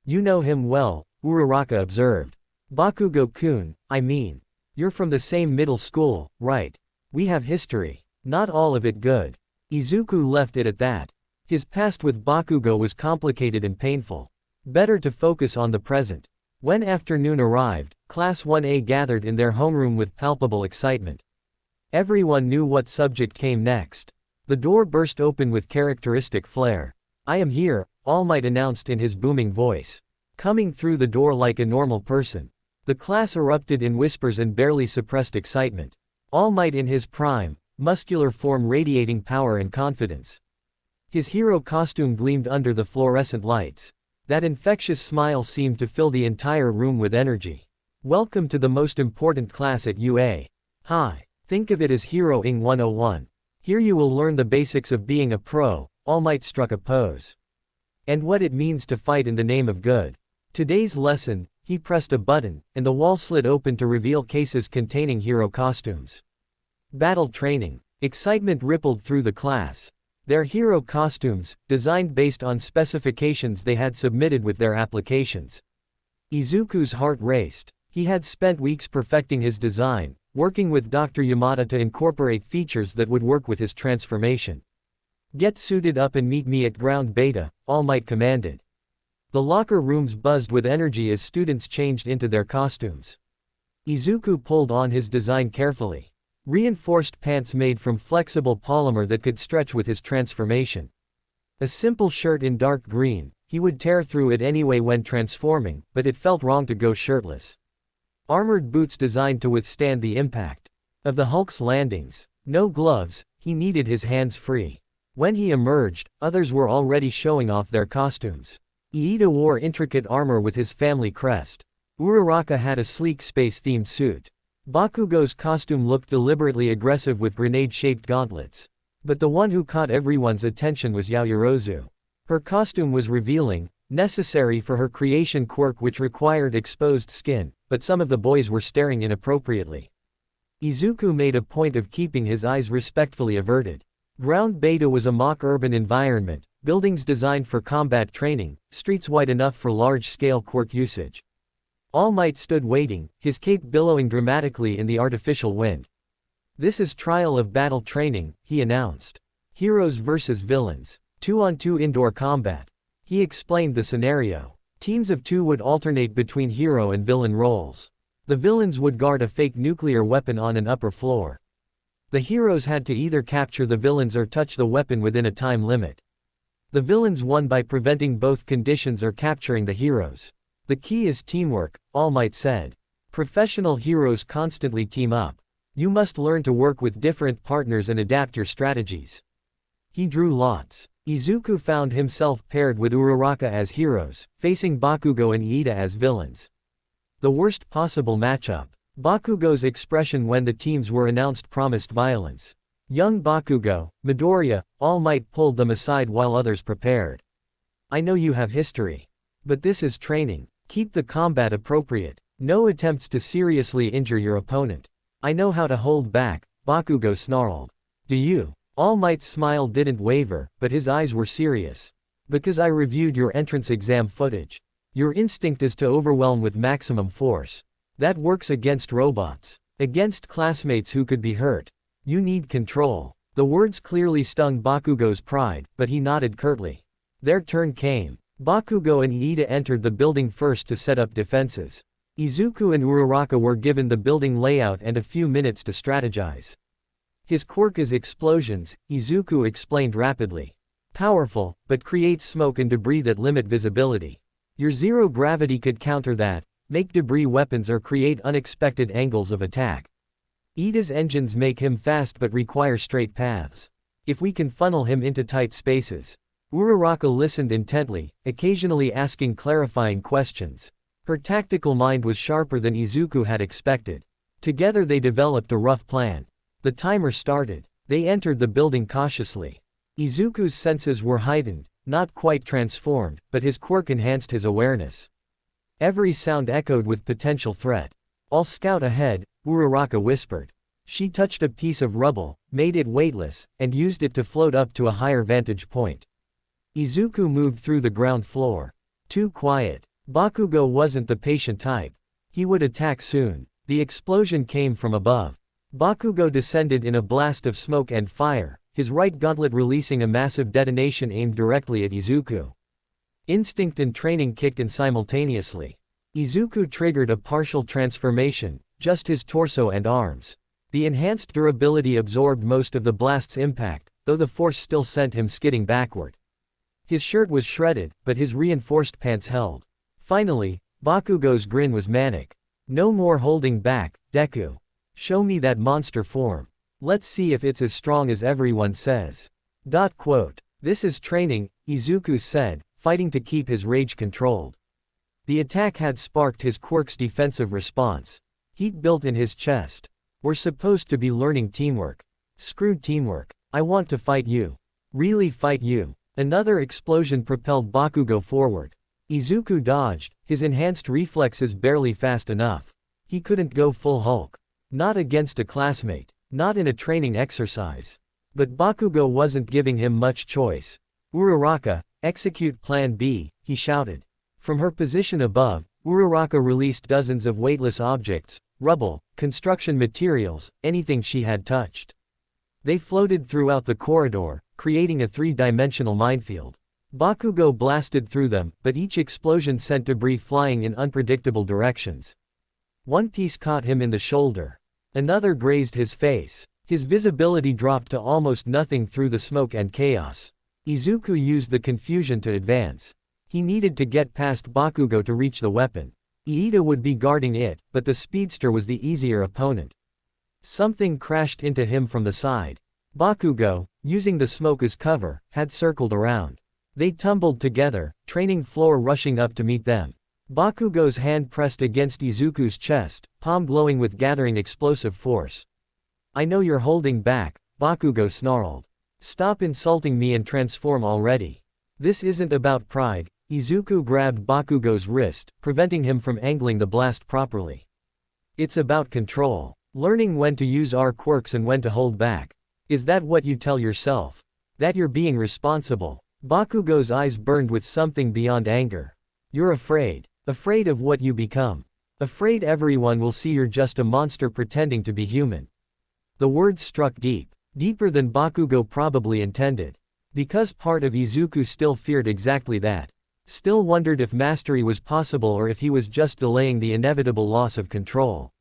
You know him well, Uraraka observed. Bakugo-kun, I mean. You're from the same middle school, right? We have history. Not all of it good. Izuku left it at that. His past with Bakugo was complicated and painful. Better to focus on the present. When afternoon arrived, Class 1A gathered in their homeroom with palpable excitement. Everyone knew what subject came next. The door burst open with characteristic flair. I am here, All Might announced in his booming voice. Coming through the door like a normal person. The class erupted in whispers and barely suppressed excitement. All Might in his prime, muscular form radiating power and confidence. His hero costume gleamed under the fluorescent lights. That infectious smile seemed to fill the entire room with energy. Welcome to the most important class at UA. Hi. Think of it as Hero-ing 101. Here you will learn the basics of being a pro. All Might struck a pose. And what it means to fight in the name of good. Today's lesson, he pressed a button, and the wall slid open to reveal cases containing hero costumes. Battle training. Excitement rippled through the class. Their hero costumes, designed based on specifications they had submitted with their applications. Izuku's heart raced. He had spent weeks perfecting his design, working with Dr. Yamada to incorporate features that would work with his transformation. Get suited up and meet me at Ground Beta, All Might commanded. The locker rooms buzzed with energy as students changed into their costumes. Izuku pulled on his design carefully. Reinforced pants made from flexible polymer that could stretch with his transformation. A simple shirt in dark green, he would tear through it anyway when transforming, but it felt wrong to go shirtless. Armored boots designed to withstand the impact of the Hulk's landings. No gloves, he needed his hands free. When he emerged, others were already showing off their costumes. Iida wore intricate armor with his family crest. Uraraka had a sleek space-themed suit. Bakugo's costume looked deliberately aggressive with grenade-shaped gauntlets. But the one who caught everyone's attention was Yaoyorozu. Her costume was revealing, necessary for her creation quirk which required exposed skin, but some of the boys were staring inappropriately. Izuku made a point of keeping his eyes respectfully averted. Ground Beta was a mock urban environment, buildings designed for combat training, streets wide enough for large-scale quirk usage. All Might stood waiting, his cape billowing dramatically in the artificial wind. This is trial of battle training, he announced. Heroes versus villains. 2-on-2 indoor combat. He explained the scenario. Teams of 2 would alternate between hero and villain roles. The villains would guard a fake nuclear weapon on an upper floor. The heroes had to either capture the villains or touch the weapon within a time limit. The villains won by preventing both conditions or capturing the heroes. The key is teamwork, All Might said. Professional heroes constantly team up. You must learn to work with different partners and adapt your strategies. He drew lots. Izuku found himself paired with Uraraka as heroes, facing Bakugo and Iida as villains. The worst possible matchup. Bakugo's expression when the teams were announced promised violence. Young Bakugo, Midoriya, All Might pulled them aside while others prepared. I know you have history. But this is training. Keep the combat appropriate. No attempts to seriously injure your opponent. I know how to hold back, Bakugo snarled. Do you? All Might's smile didn't waver, but his eyes were serious. Because I reviewed your entrance exam footage. Your instinct is to overwhelm with maximum force. That works against robots. Against classmates who could be hurt. You need control. The words clearly stung Bakugo's pride, but he nodded curtly. Their turn came. Bakugo and Iida entered the building first to set up defenses. Izuku and Uraraka were given the building layout and a few minutes to strategize. His quirk is explosions, Izuku explained rapidly. Powerful, but creates smoke and debris that limit visibility. Your zero gravity could counter that, make debris weapons or create unexpected angles of attack. Iida's engines make him fast but require straight paths. If we can funnel him into tight spaces. Uraraka listened intently, occasionally asking clarifying questions. Her tactical mind was sharper than Izuku had expected. Together they developed a rough plan. The timer started. They entered the building cautiously. Izuku's senses were heightened, not quite transformed, but his quirk enhanced his awareness. Every sound echoed with potential threat. "I'll scout ahead," Uraraka whispered. She touched a piece of rubble, made it weightless, and used it to float up to a higher vantage point. Izuku moved through the ground floor. Too quiet. Bakugo wasn't the patient type. He would attack soon. The explosion came from above. Bakugo descended in a blast of smoke and fire, his right gauntlet releasing a massive detonation aimed directly at Izuku. Instinct and training kicked in simultaneously. Izuku triggered a partial transformation, just his torso and arms. The enhanced durability absorbed most of the blast's impact, though the force still sent him skidding backward. His shirt was shredded, but his reinforced pants held. Finally, Bakugo's grin was manic. "No more holding back, Deku. Show me that monster form. Let's see if it's as strong as everyone says." This is training, Izuku said, fighting to keep his rage controlled. The attack had sparked his quirk's defensive response. Heat built in his chest. "We're supposed to be learning teamwork. Screw teamwork. I want to fight you. Really fight you." Another explosion propelled Bakugo forward. Izuku dodged, his enhanced reflexes barely fast enough. He couldn't go full Hulk. Not against a classmate. Not in a training exercise. But Bakugo wasn't giving him much choice. "Uraraka, execute Plan B," he shouted. From her position above, Uraraka released dozens of weightless objects, rubble, construction materials, anything she had touched. They floated throughout the corridor, creating a three-dimensional minefield. Bakugo blasted through them, but each explosion sent debris flying in unpredictable directions. One piece caught him in the shoulder. Another grazed his face. His visibility dropped to almost nothing through the smoke and chaos. Izuku used the confusion to advance. He needed to get past Bakugo to reach the weapon. Iida would be guarding it, but the speedster was the easier opponent. Something crashed into him from the side. Bakugo, using the smoke as cover, had circled around. They tumbled together, training floor rushing up to meet them. Bakugo's hand pressed against Izuku's chest, palm glowing with gathering explosive force. "I know you're holding back," Bakugo snarled. "Stop insulting me and transform already." "This isn't about pride." Izuku grabbed Bakugo's wrist, preventing him from angling the blast properly. "It's about control. Learning when to use our quirks and when to hold back. Is that what you tell yourself? That you're being responsible?" Bakugo's eyes burned with something beyond anger. "You're afraid. Afraid of what you become. Afraid everyone will see you're just a monster pretending to be human." The words struck deep. Deeper than Bakugo probably intended. Because part of Izuku still feared exactly that. Still wondered if mastery was possible or if he was just delaying the inevitable loss of control.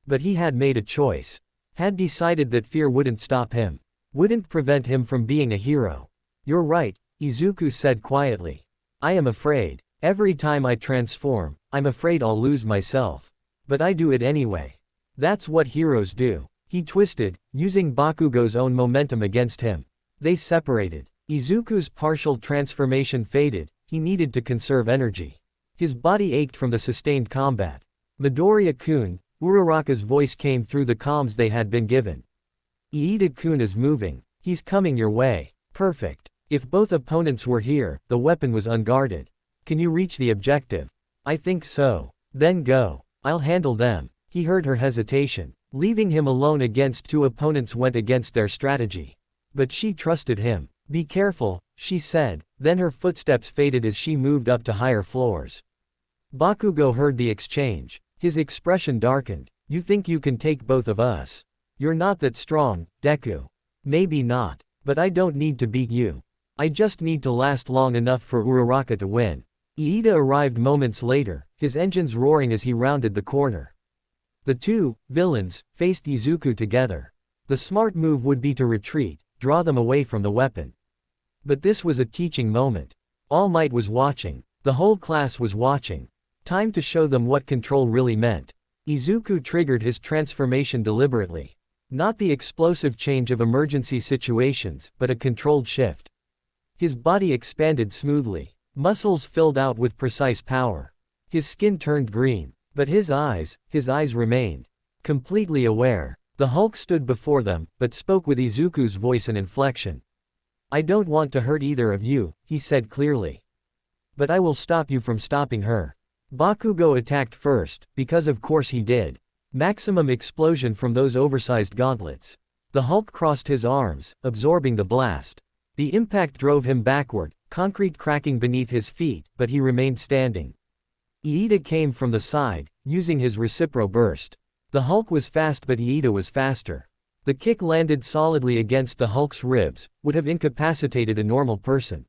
But he had made a choice. Had decided that fear wouldn't stop him. Wouldn't prevent him from being a hero. "You're right," Izuku said quietly. "I am afraid. Every time I transform, I'm afraid I'll lose myself. But I do it anyway. That's what heroes do." He twisted, using Bakugo's own momentum against him. They separated. Izuku's partial transformation faded. He needed to conserve energy. His body ached from the sustained combat. "Midoriya-kun," Uraraka's voice came through the comms they had been given. "Iida-kun is moving. He's coming your way." Perfect. If both opponents were here, the weapon was unguarded. "Can you reach the objective?" "I think so." "Then go. I'll handle them." He heard her hesitation. Leaving him alone against two opponents went against their strategy. But she trusted him. "Be careful," she said, then her footsteps faded as she moved up to higher floors. Bakugo heard the exchange. His expression darkened. "You think you can take both of us? You're not that strong, Deku." "Maybe not. But I don't need to beat you. I just need to last long enough for Uraraka to win." Iida arrived moments later, his engines roaring as he rounded the corner. The two villains faced Izuku together. The smart move would be to retreat, draw them away from the weapon. But this was a teaching moment. All Might was watching. The whole class was watching. Time to show them what control really meant. Izuku triggered his transformation deliberately. Not the explosive change of emergency situations, but a controlled shift. His body expanded smoothly. Muscles filled out with precise power. His skin turned green. But his eyes remained completely aware. The Hulk stood before them, but spoke with Izuku's voice and inflection. I don't want to hurt either of you, he said clearly. But I will stop you from stopping her. Bakugo attacked first, because of course he did. Maximum explosion from those oversized gauntlets. The Hulk crossed his arms, absorbing the blast. The impact drove him backward, concrete cracking beneath his feet, but he remained standing. Iida came from the side, using his recipro burst. The Hulk was fast but Iida was faster. The kick landed solidly against the Hulk's ribs, would have incapacitated a normal person.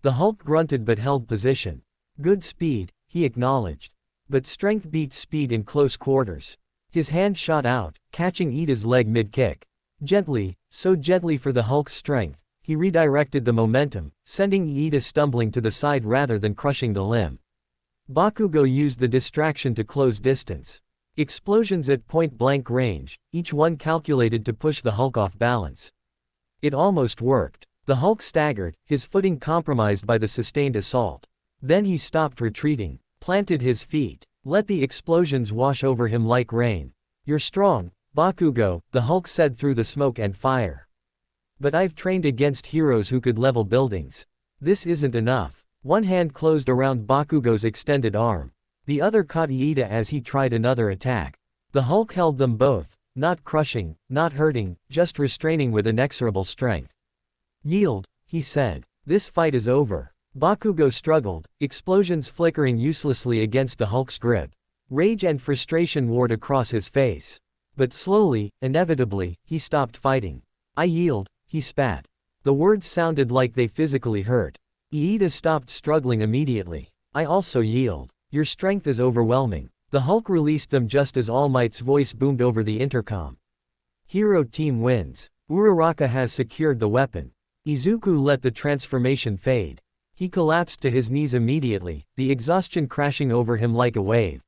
The Hulk grunted but held position. Good speed, he acknowledged. But strength beats speed in close quarters. His hand shot out, catching Iida's leg mid-kick. Gently, so gently for the Hulk's strength, he redirected the momentum, sending Iida stumbling to the side rather than crushing the limb. Bakugo used the distraction to close distance. Explosions at point-blank range, each one calculated to push the Hulk off balance. It almost worked. The Hulk staggered, his footing compromised by the sustained assault. Then he stopped retreating, planted his feet, let the explosions wash over him like rain. You're strong, Bakugo, the Hulk said through the smoke and fire. But I've trained against heroes who could level buildings. This isn't enough. One hand closed around Bakugo's extended arm. The other caught Iida as he tried another attack. The Hulk held them both, not crushing, not hurting, just restraining with inexorable strength. Yield, he said. This fight is over. Bakugo struggled, explosions flickering uselessly against the Hulk's grip. Rage and frustration warred across his face. But slowly, inevitably, he stopped fighting. I yield, he spat. The words sounded like they physically hurt. Iida stopped struggling immediately. I also yield. Your strength is overwhelming. The Hulk released them just as All Might's voice boomed over the intercom. Hero team wins. Uraraka has secured the weapon. Izuku let the transformation fade. He collapsed to his knees immediately, the exhaustion crashing over him like a wave.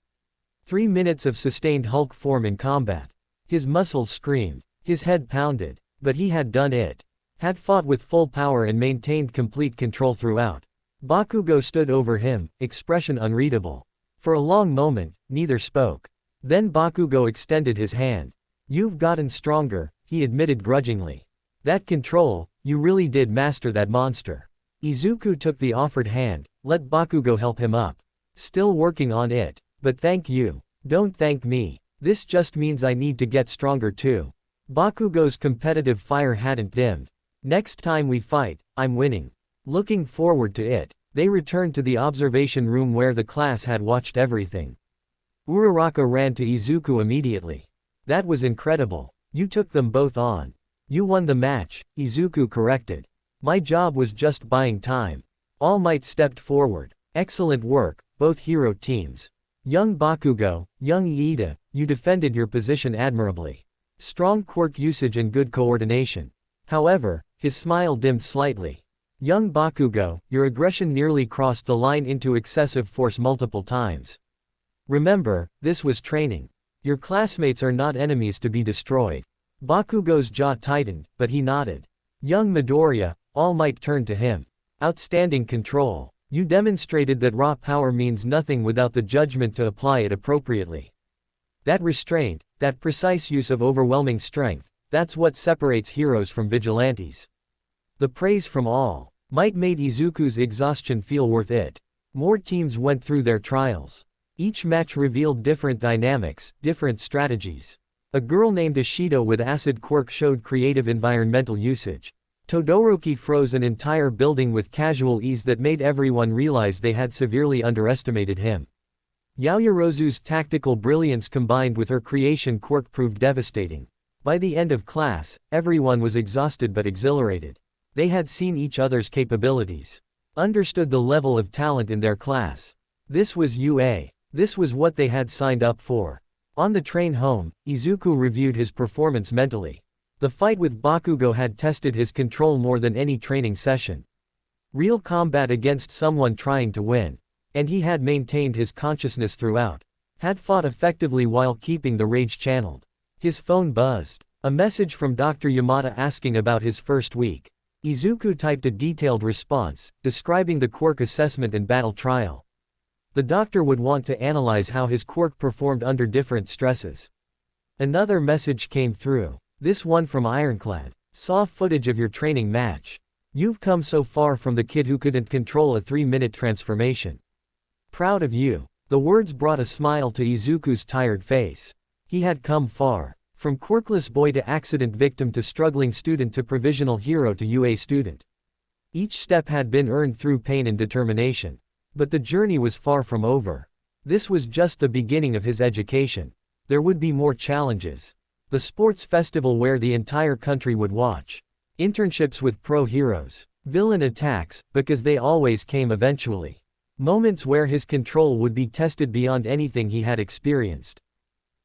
3 minutes of sustained Hulk form in combat. His muscles screamed. His head pounded. But he had done it. Had fought with full power and maintained complete control throughout. Bakugo stood over him, expression unreadable. For a long moment, neither spoke. Then Bakugo extended his hand. You've gotten stronger, he admitted grudgingly. That control, you really did master that monster. Izuku took the offered hand, let Bakugo help him up. Still working on it. But thank you. Don't thank me. This just means I need to get stronger too. Bakugo's competitive fire hadn't dimmed. Next time we fight, I'm winning. Looking forward to it. They returned to the observation room where the class had watched everything. Uraraka ran to Izuku immediately. That was incredible. You took them both on. You won the match, Izuku corrected. My job was just buying time. All Might stepped forward. Excellent work, both hero teams. Young Bakugo, young Iida, you defended your position admirably. Strong quirk usage and good coordination. However, his smile dimmed slightly. Young Bakugo, your aggression nearly crossed the line into excessive force multiple times. Remember, this was training. Your classmates are not enemies to be destroyed. Bakugo's jaw tightened, but he nodded. Young Midoriya, All Might turned to him. Outstanding control. You demonstrated that raw power means nothing without the judgment to apply it appropriately. That restraint, that precise use of overwhelming strength, that's what separates heroes from vigilantes. The praise from All Might made Izuku's exhaustion feel worth it. More teams went through their trials. Each match revealed different dynamics, different strategies. A girl named Ashido with acid quirk showed creative environmental usage. Todoroki froze an entire building with casual ease that made everyone realize they had severely underestimated him. Yaoyorozu's tactical brilliance combined with her creation quirk proved devastating. By the end of class, everyone was exhausted but exhilarated. They had seen each other's capabilities. Understood the level of talent in their class. This was UA. This was what they had signed up for. On the train home, Izuku reviewed his performance mentally. The fight with Bakugo had tested his control more than any training session. Real combat against someone trying to win. And he had maintained his consciousness throughout. Had fought effectively while keeping the rage channeled. His phone buzzed. A message from Dr. Yamada asking about his first week. Izuku typed a detailed response, describing the quirk assessment and battle trial. The doctor would want to analyze how his quirk performed under different stresses. Another message came through. This one from Ironclad. Saw footage of your training match. You've come so far from the kid who couldn't control a 3-minute transformation. Proud of you." The words brought a smile to Izuku's tired face. He had come far. From quirkless boy to accident victim to struggling student to provisional hero to UA student. Each step had been earned through pain and determination. But the journey was far from over. This was just the beginning of his education. There would be more challenges. The sports festival where the entire country would watch. Internships with pro heroes. Villain attacks, because they always came eventually. Moments where his control would be tested beyond anything he had experienced.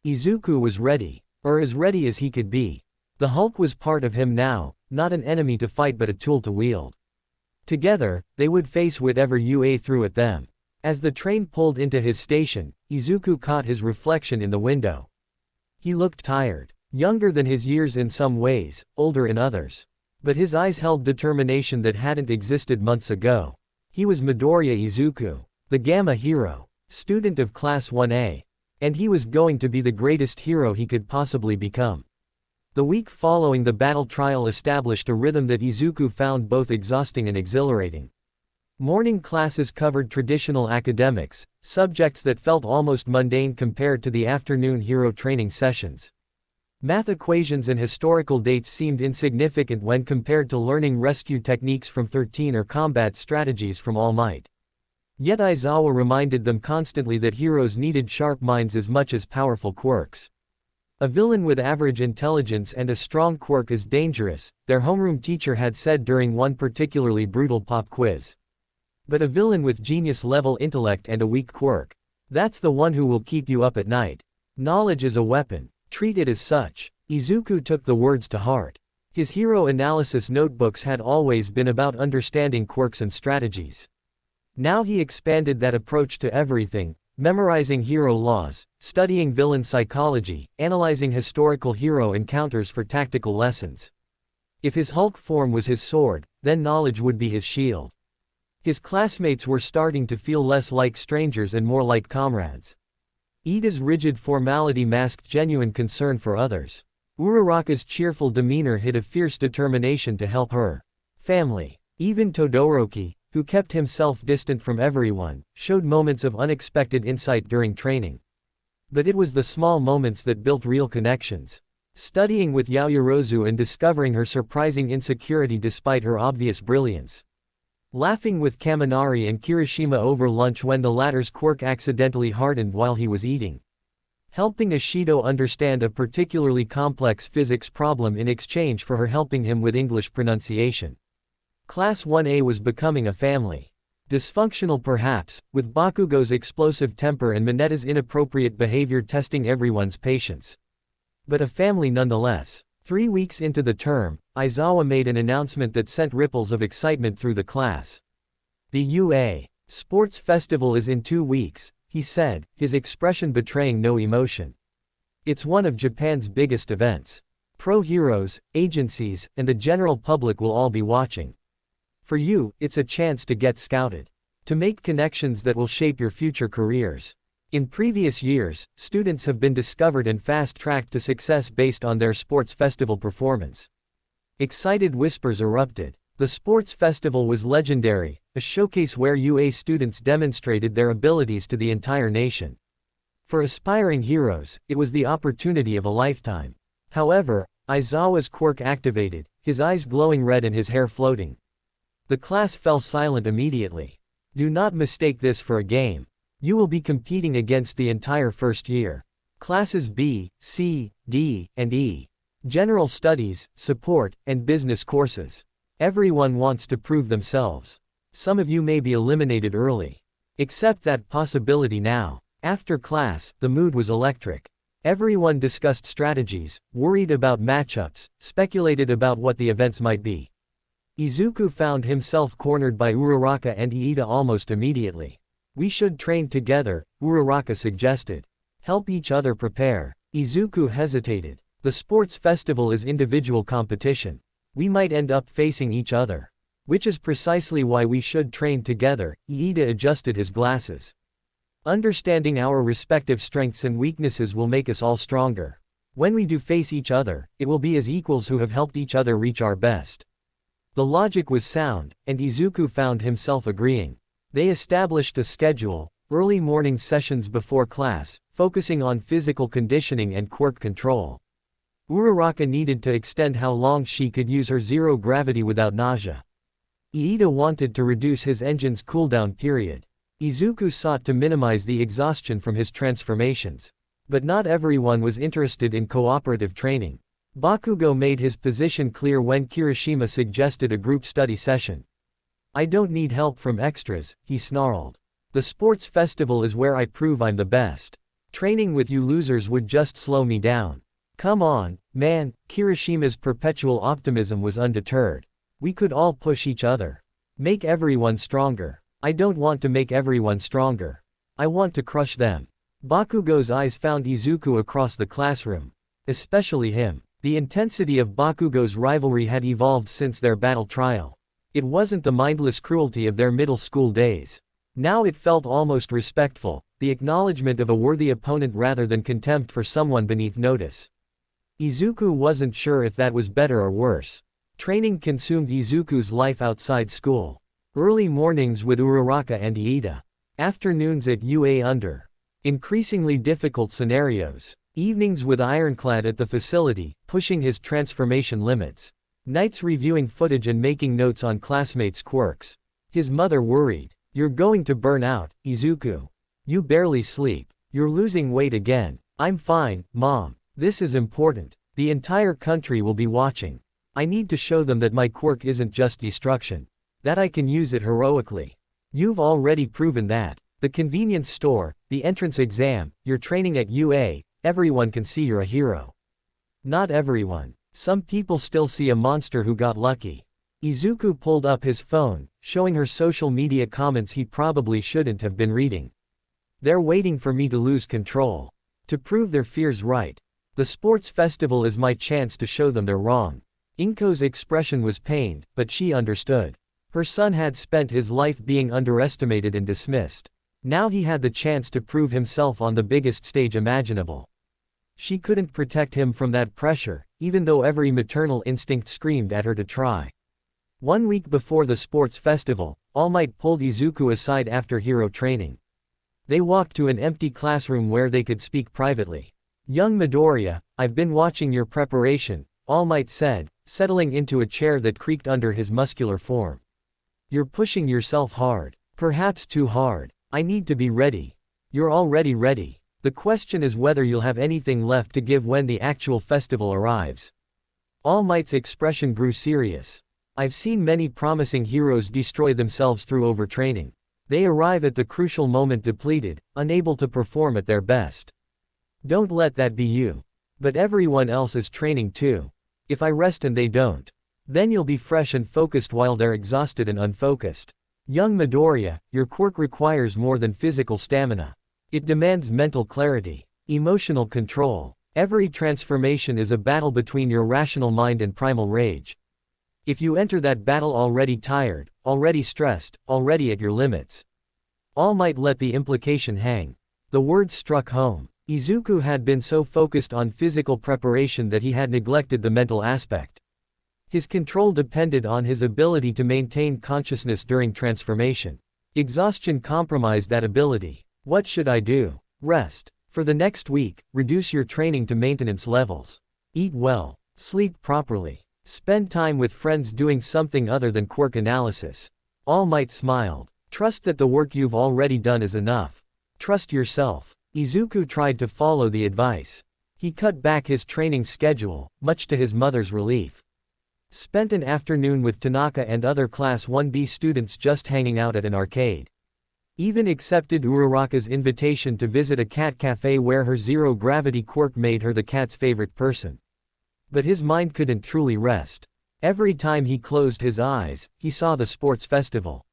Izuku was ready. Or as ready as he could be. The Hulk was part of him now, not an enemy to fight but a tool to wield. Together, they would face whatever UA threw at them. As the train pulled into his station, Izuku caught his reflection in the window. He looked tired. Younger than his years in some ways, older in others. But his eyes held determination that hadn't existed months ago. He was Midoriya Izuku, the Gamma hero, student of Class 1A. And he was going to be the greatest hero he could possibly become. The week following the battle trial established a rhythm that Izuku found both exhausting and exhilarating. Morning classes covered traditional academics, subjects that felt almost mundane compared to the afternoon hero training sessions. Math equations and historical dates seemed insignificant when compared to learning rescue techniques from 13 or combat strategies from All Might. Yet Aizawa reminded them constantly that heroes needed sharp minds as much as powerful quirks. A villain with average intelligence and a strong quirk is dangerous, their homeroom teacher had said during one particularly brutal pop quiz. But a villain with genius-level intellect and a weak quirk. That's the one who will keep you up at night. Knowledge is a weapon. Treat it as such. Izuku took the words to heart. His hero analysis notebooks had always been about understanding quirks and strategies. Now he expanded that approach to everything, memorizing hero laws, studying villain psychology, analyzing historical hero encounters for tactical lessons. If his Hulk form was his sword, then knowledge would be his shield. His classmates were starting to feel less like strangers and more like comrades. Ida's rigid formality masked genuine concern for others. Uraraka's cheerful demeanor hid a fierce determination to help her family. Even Todoroki, who kept himself distant from everyone, showed moments of unexpected insight during training. But it was the small moments that built real connections. Studying with Yaoyorozu and discovering her surprising insecurity despite her obvious brilliance. Laughing with Kaminari and Kirishima over lunch when the latter's quirk accidentally hardened while he was eating. Helping Ishido understand a particularly complex physics problem in exchange for her helping him with English pronunciation. Class 1A was becoming a family. Dysfunctional perhaps, with Bakugo's explosive temper and Minetta's inappropriate behavior testing everyone's patience. But a family nonetheless. 3 weeks into the term, Aizawa made an announcement that sent ripples of excitement through the class. The UA Sports Festival is in 2 weeks, he said, his expression betraying no emotion. It's one of Japan's biggest events. Pro heroes, agencies, and the general public will all be watching. For you, it's a chance to get scouted. To make connections that will shape your future careers. In previous years, students have been discovered and fast-tracked to success based on their sports festival performance. Excited whispers erupted. The sports festival was legendary, a showcase where UA students demonstrated their abilities to the entire nation. For aspiring heroes, it was the opportunity of a lifetime. However, Aizawa's quirk activated, his eyes glowing red and his hair floating. The class fell silent immediately. Do not mistake this for a game. You will be competing against the entire first year. Classes B, C, D, and E. General studies, support, and business courses. Everyone wants to prove themselves. Some of you may be eliminated early. Accept that possibility now. After class, the mood was electric. Everyone discussed strategies, worried about matchups, speculated about what the events might be. Izuku found himself cornered by Uraraka and Iida almost immediately. We should train together, Uraraka suggested. Help each other prepare. Izuku hesitated. The sports festival is individual competition. We might end up facing each other. Which is precisely why we should train together. Iida adjusted his glasses. Understanding our respective strengths and weaknesses will make us all stronger. When we do face each other, it will be as equals who have helped each other reach our best. The logic was sound, and Izuku found himself agreeing. They established a schedule, early morning sessions before class, focusing on physical conditioning and quirk control. Uraraka needed to extend how long she could use her zero gravity without nausea. Iida wanted to reduce his engine's cooldown period. Izuku sought to minimize the exhaustion from his transformations. But not everyone was interested in cooperative training. Bakugo made his position clear when Kirishima suggested a group study session. "I don't need help from extras," he snarled. "The sports festival is where I prove I'm the best. Training with you losers would just slow me down." "Come on, man," Kirishima's perpetual optimism was undeterred. "We could all push each other. Make everyone stronger." "I don't want to make everyone stronger. I want to crush them." Bakugo's eyes found Izuku across the classroom. Especially him. The intensity of Bakugo's rivalry had evolved since their battle trial. It wasn't the mindless cruelty of their middle school days. Now it felt almost respectful, the acknowledgement of a worthy opponent rather than contempt for someone beneath notice. Izuku wasn't sure if that was better or worse. Training consumed Izuku's life outside school. Early mornings with Uraraka and Iida. Afternoons at UA under increasingly difficult scenarios. Evenings with Ironclad at the facility, pushing his transformation limits. Nights reviewing footage and making notes on classmates' quirks. His mother worried. "You're going to burn out, Izuku. You barely sleep. You're losing weight again." "I'm fine, Mom. This is important. The entire country will be watching. I need to show them that my quirk isn't just destruction. That I can use it heroically." "You've already proven that. The convenience store, the entrance exam, your training at UA, everyone can see you're a hero." "Not everyone. Some people still see a monster who got lucky." Izuku pulled up his phone, showing her social media comments he probably shouldn't have been reading. "They're waiting for me to lose control. To prove their fears right. The sports festival is my chance to show them they're wrong." Inko's expression was pained, but she understood. Her son had spent his life being underestimated and dismissed. Now he had the chance to prove himself on the biggest stage imaginable. She couldn't protect him from that pressure, even though every maternal instinct screamed at her to try. 1 week before the sports festival, All Might pulled Izuku aside after hero training. They walked to an empty classroom where they could speak privately. "Young Midoriya, I've been watching your preparation," All Might said, settling into a chair that creaked under his muscular form. "You're pushing yourself hard. Perhaps too hard. I need to be ready." "You're already ready. The question is whether you'll have anything left to give when the actual festival arrives." All Might's expression grew serious. "I've seen many promising heroes destroy themselves through overtraining. They arrive at the crucial moment depleted, unable to perform at their best. Don't let that be you. But everyone else is training too. If I rest and they don't, then you'll be fresh and focused while they're exhausted and unfocused. Young Midoriya, your quirk requires more than physical stamina. It demands mental clarity, emotional control. Every transformation is a battle between your rational mind and primal rage. If you enter that battle already tired, already stressed, already at your limits." All Might let the implication hang. The words struck home. Izuku had been so focused on physical preparation that he had neglected the mental aspect. His control depended on his ability to maintain consciousness during transformation. Exhaustion compromised that ability. "What should I do?" "Rest. For the next week, reduce your training to maintenance levels. Eat well. Sleep properly. Spend time with friends doing something other than quirk analysis." All Might smiled. "Trust that the work you've already done is enough. Trust yourself." Izuku tried to follow the advice. He cut back his training schedule, much to his mother's relief. Spent an afternoon with Tanaka and other Class 1B students just hanging out at an arcade. Even accepted Uraraka's invitation to visit a cat cafe where her zero-gravity quirk made her the cat's favorite person. But his mind couldn't truly rest. Every time he closed his eyes, he saw the sports festival.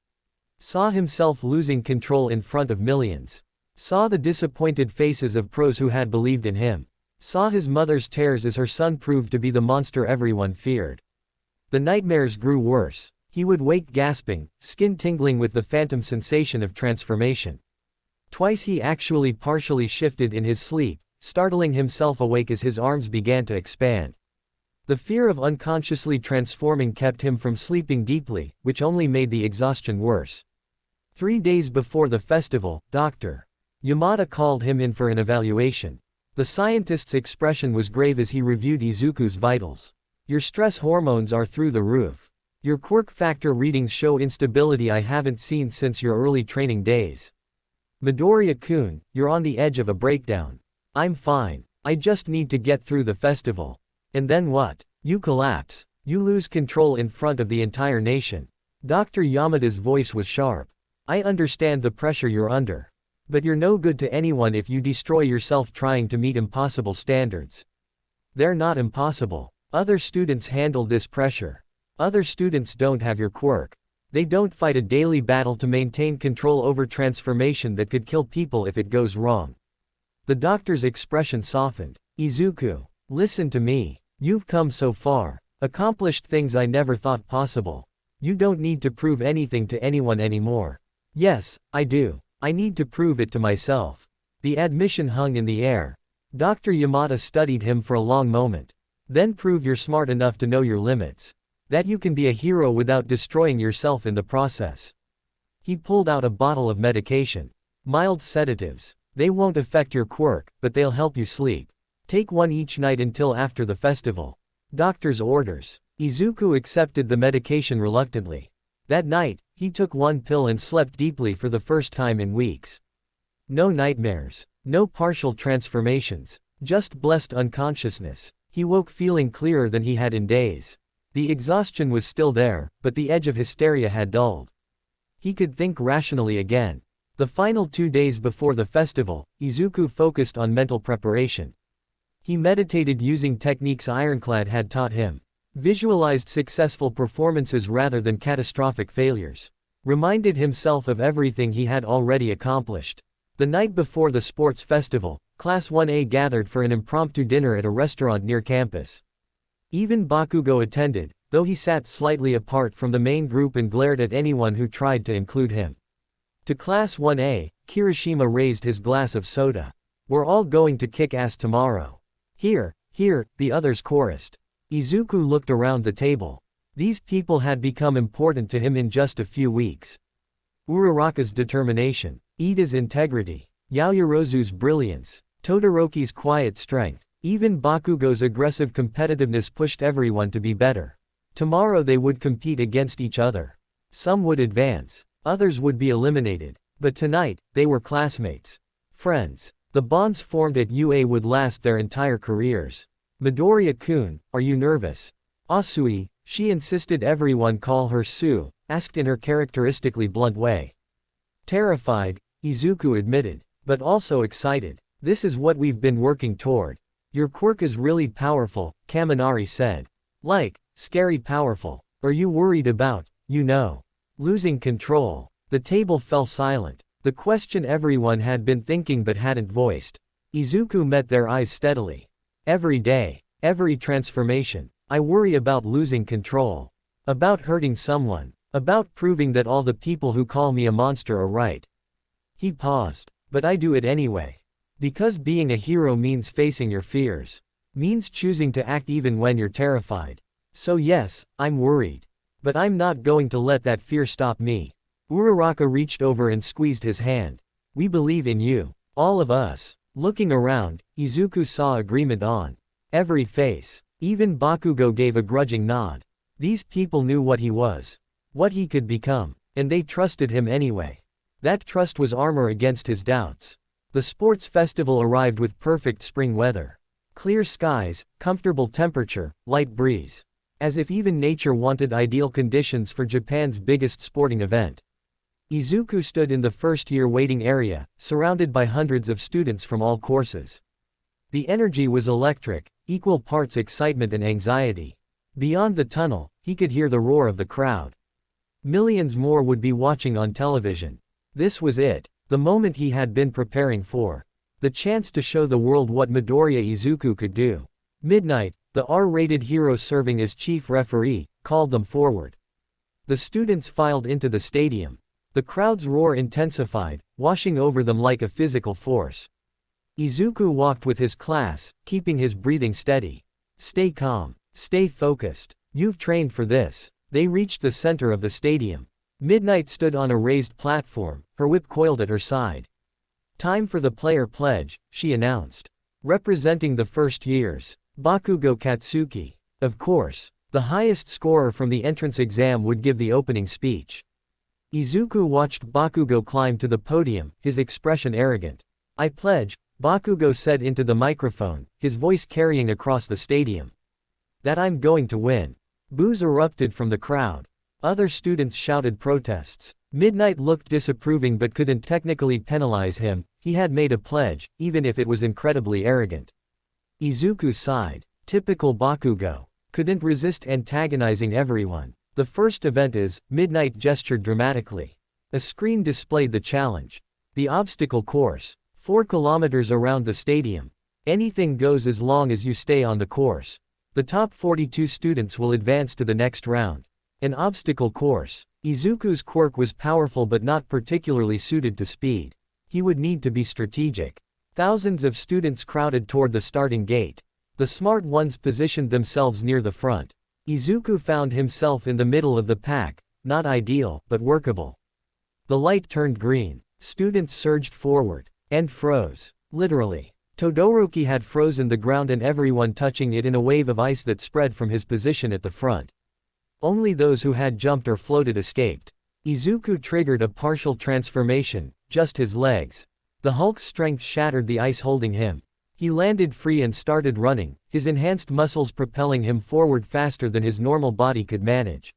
Saw himself losing control in front of millions. Saw the disappointed faces of pros who had believed in him. Saw his mother's tears as her son proved to be the monster everyone feared. The nightmares grew worse. He would wake gasping, skin tingling with the phantom sensation of transformation. Twice he actually partially shifted in his sleep, startling himself awake as his arms began to expand. The fear of unconsciously transforming kept him from sleeping deeply, which only made the exhaustion worse. 3 days before the festival, Dr. Yamada called him in for an evaluation. The scientist's expression was grave as he reviewed Izuku's vitals. Your stress hormones are through the roof. Your quirk factor readings show instability I haven't seen since your early training days. Midoriya-kun, you're on the edge of a breakdown. I'm fine. I just need to get through the festival. And then what? You collapse. You lose control in front of the entire nation. Dr. Yamada's voice was sharp. I understand the pressure you're under. But you're no good to anyone if you destroy yourself trying to meet impossible standards. They're not impossible. Other students handled this pressure. Other students don't have your quirk. They don't fight a daily battle to maintain control over transformation that could kill people if it goes wrong. The doctor's expression softened. Izuku, listen to me. You've come so far. Accomplished things I never thought possible. You don't need to prove anything to anyone anymore. Yes, I do. I need to prove it to myself. The admission hung in the air. Dr. Yamada studied him for a long moment. Then prove you're smart enough to know your limits. That you can be a hero without destroying yourself in the process. He pulled out a bottle of medication. Mild sedatives. They won't affect your quirk, but they'll help you sleep. Take one each night until after the festival. Doctor's orders. Izuku accepted the medication reluctantly. That night, he took one pill and slept deeply for the first time in weeks. No nightmares. No partial transformations. Just blessed unconsciousness. He woke feeling clearer than he had in days. The exhaustion was still there, but the edge of hysteria had dulled. He could think rationally again. The final 2 days before the festival, Izuku focused on mental preparation. He meditated using techniques Ironclad had taught him. Visualized successful performances rather than catastrophic failures. Reminded himself of everything he had already accomplished. The night before the sports festival, Class 1A gathered for an impromptu dinner at a restaurant near campus. Even Bakugo attended, though he sat slightly apart from the main group and glared at anyone who tried to include him. To Class 1A, Kirishima raised his glass of soda. We're all going to kick ass tomorrow. Here, the others chorused. Izuku looked around the table. These people had become important to him in just a few weeks. Uraraka's determination, Iida's integrity, Yaoyorozu's brilliance, Todoroki's quiet strength. Even Bakugo's aggressive competitiveness pushed everyone to be better. Tomorrow they would compete against each other. Some would advance, others would be eliminated. But tonight, they were classmates. Friends. The bonds formed at UA would last their entire careers. Midoriya-kun, are you nervous? Asui, she insisted everyone call her Sue, asked in her characteristically blunt way. Terrified, Izuku admitted, but also excited. This is what we've been working toward. Your quirk is really powerful, Kaminari said. Like, scary powerful. Are you worried about, losing control? The table fell silent. The question everyone had been thinking but hadn't voiced. Izuku met their eyes steadily. Every day, every transformation, I worry about losing control. About hurting someone. About proving that all the people who call me a monster are right. He paused. But I do it anyway. Because being a hero means facing your fears. Means choosing to act even when you're terrified. So yes, I'm worried. But I'm not going to let that fear stop me. Uraraka reached over and squeezed his hand. We believe in you. All of us. Looking around, Izuku saw agreement on every face. Even Bakugo gave a grudging nod. These people knew what he was. What he could become. And they trusted him anyway. That trust was armor against his doubts. The sports festival arrived with perfect spring weather. Clear skies, comfortable temperature, light breeze. As if even nature wanted ideal conditions for Japan's biggest sporting event. Izuku stood in the first-year waiting area, surrounded by hundreds of students from all courses. The energy was electric, equal parts excitement and anxiety. Beyond the tunnel, he could hear the roar of the crowd. Millions more would be watching on television. This was it, the moment he had been preparing for. The chance to show the world what Midoriya Izuku could do. Midnight, the R-rated hero serving as chief referee, called them forward. The students filed into the stadium. The crowd's roar intensified, washing over them like a physical force. Izuku walked with his class, keeping his breathing steady. Stay calm. Stay focused. You've trained for this. They reached the center of the stadium. Midnight stood on a raised platform, her whip coiled at her side. Time for the player pledge, she announced. Representing the first years. Bakugo Katsuki. Of course. The highest scorer from the entrance exam would give the opening speech. Izuku watched Bakugo climb to the podium, his expression arrogant. I pledge, Bakugo said into the microphone, his voice carrying across the stadium. That I'm going to win. Boos erupted from the crowd. Other students shouted protests. Midnight looked disapproving but couldn't technically penalize him, he had made a pledge, even if it was incredibly arrogant. Izuku sighed. Typical Bakugo. Couldn't resist antagonizing everyone. The first event is, Midnight gestured dramatically. A screen displayed the challenge. The obstacle course. 4 kilometers around the stadium. Anything goes as long as you stay on the course. The top 42 students will advance to the next round. An obstacle course. Izuku's quirk was powerful but not particularly suited to speed. He would need to be strategic. Thousands of students crowded toward the starting gate. The smart ones positioned themselves near the front. Izuku found himself in the middle of the pack, not ideal, but workable. The light turned green. Students surged forward. And froze. Literally. Todoroki had frozen the ground and everyone touching it in a wave of ice that spread from his position at the front. Only those who had jumped or floated escaped. Izuku triggered a partial transformation, just his legs. The Hulk's strength shattered the ice holding him. He landed free and started running, his enhanced muscles propelling him forward faster than his normal body could manage.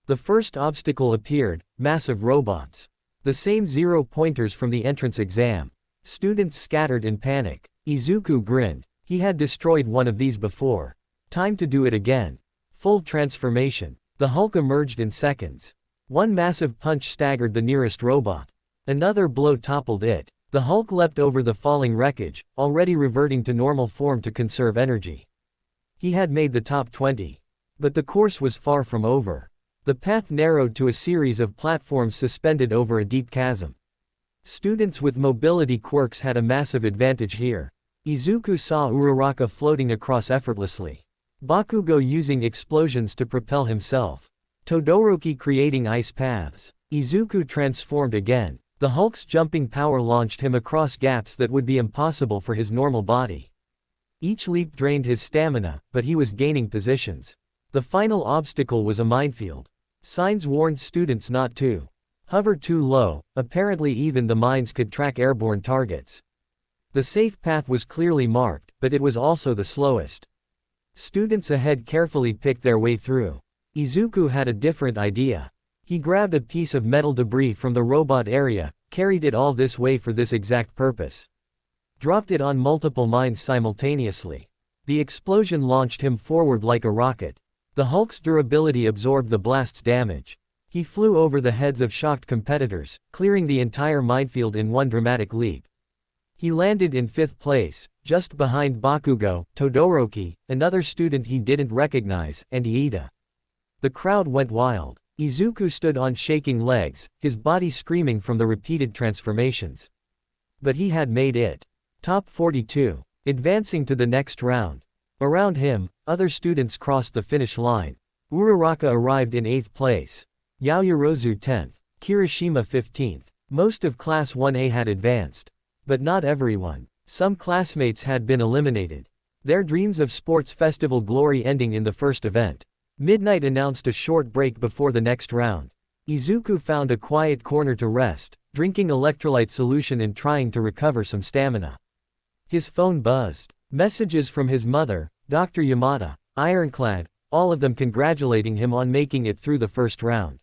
The first obstacle appeared, massive robots. The same 0-pointers from the entrance exam. Students scattered in panic. Izuku grinned. He had destroyed one of these before. Time to do it again. Full transformation. The Hulk emerged in seconds. One massive punch staggered the nearest robot. Another blow toppled it. The Hulk leapt over the falling wreckage, already reverting to normal form to conserve energy. He had made the top 20. But the course was far from over. The path narrowed to a series of platforms suspended over a deep chasm. Students with mobility quirks had a massive advantage here. Izuku saw Uraraka floating across effortlessly. Bakugo using explosions to propel himself. Todoroki creating ice paths. Izuku transformed again. The Hulk's jumping power launched him across gaps that would be impossible for his normal body. Each leap drained his stamina, but he was gaining positions. The final obstacle was a minefield. Signs warned students not to hover too low, apparently even the mines could track airborne targets. The safe path was clearly marked, but it was also the slowest. Students ahead carefully picked their way through. Izuku had a different idea. He grabbed a piece of metal debris from the robot area, carried it all this way for this exact purpose. Dropped it on multiple mines simultaneously. The explosion launched him forward like a rocket. The Hulk's durability absorbed the blast's damage. He flew over the heads of shocked competitors, clearing the entire minefield in one dramatic leap. He landed in 5th place, just behind Bakugo, Todoroki, another student he didn't recognize, and Iida. The crowd went wild. Izuku stood on shaking legs, his body screaming from the repeated transformations. But he had made it. Top 42. Advancing to the next round. Around him, other students crossed the finish line. Uraraka arrived in 8th place. Yaoyorozu 10th. Kirishima 15th. Most of Class 1A had advanced. But not everyone. Some classmates had been eliminated. Their dreams of sports festival glory ending in the first event. Midnight announced a short break before the next round. Izuku found a quiet corner to rest, drinking electrolyte solution and trying to recover some stamina. His phone buzzed. Messages from his mother, Dr. Yamada, Ironclad, all of them congratulating him on making it through the first round.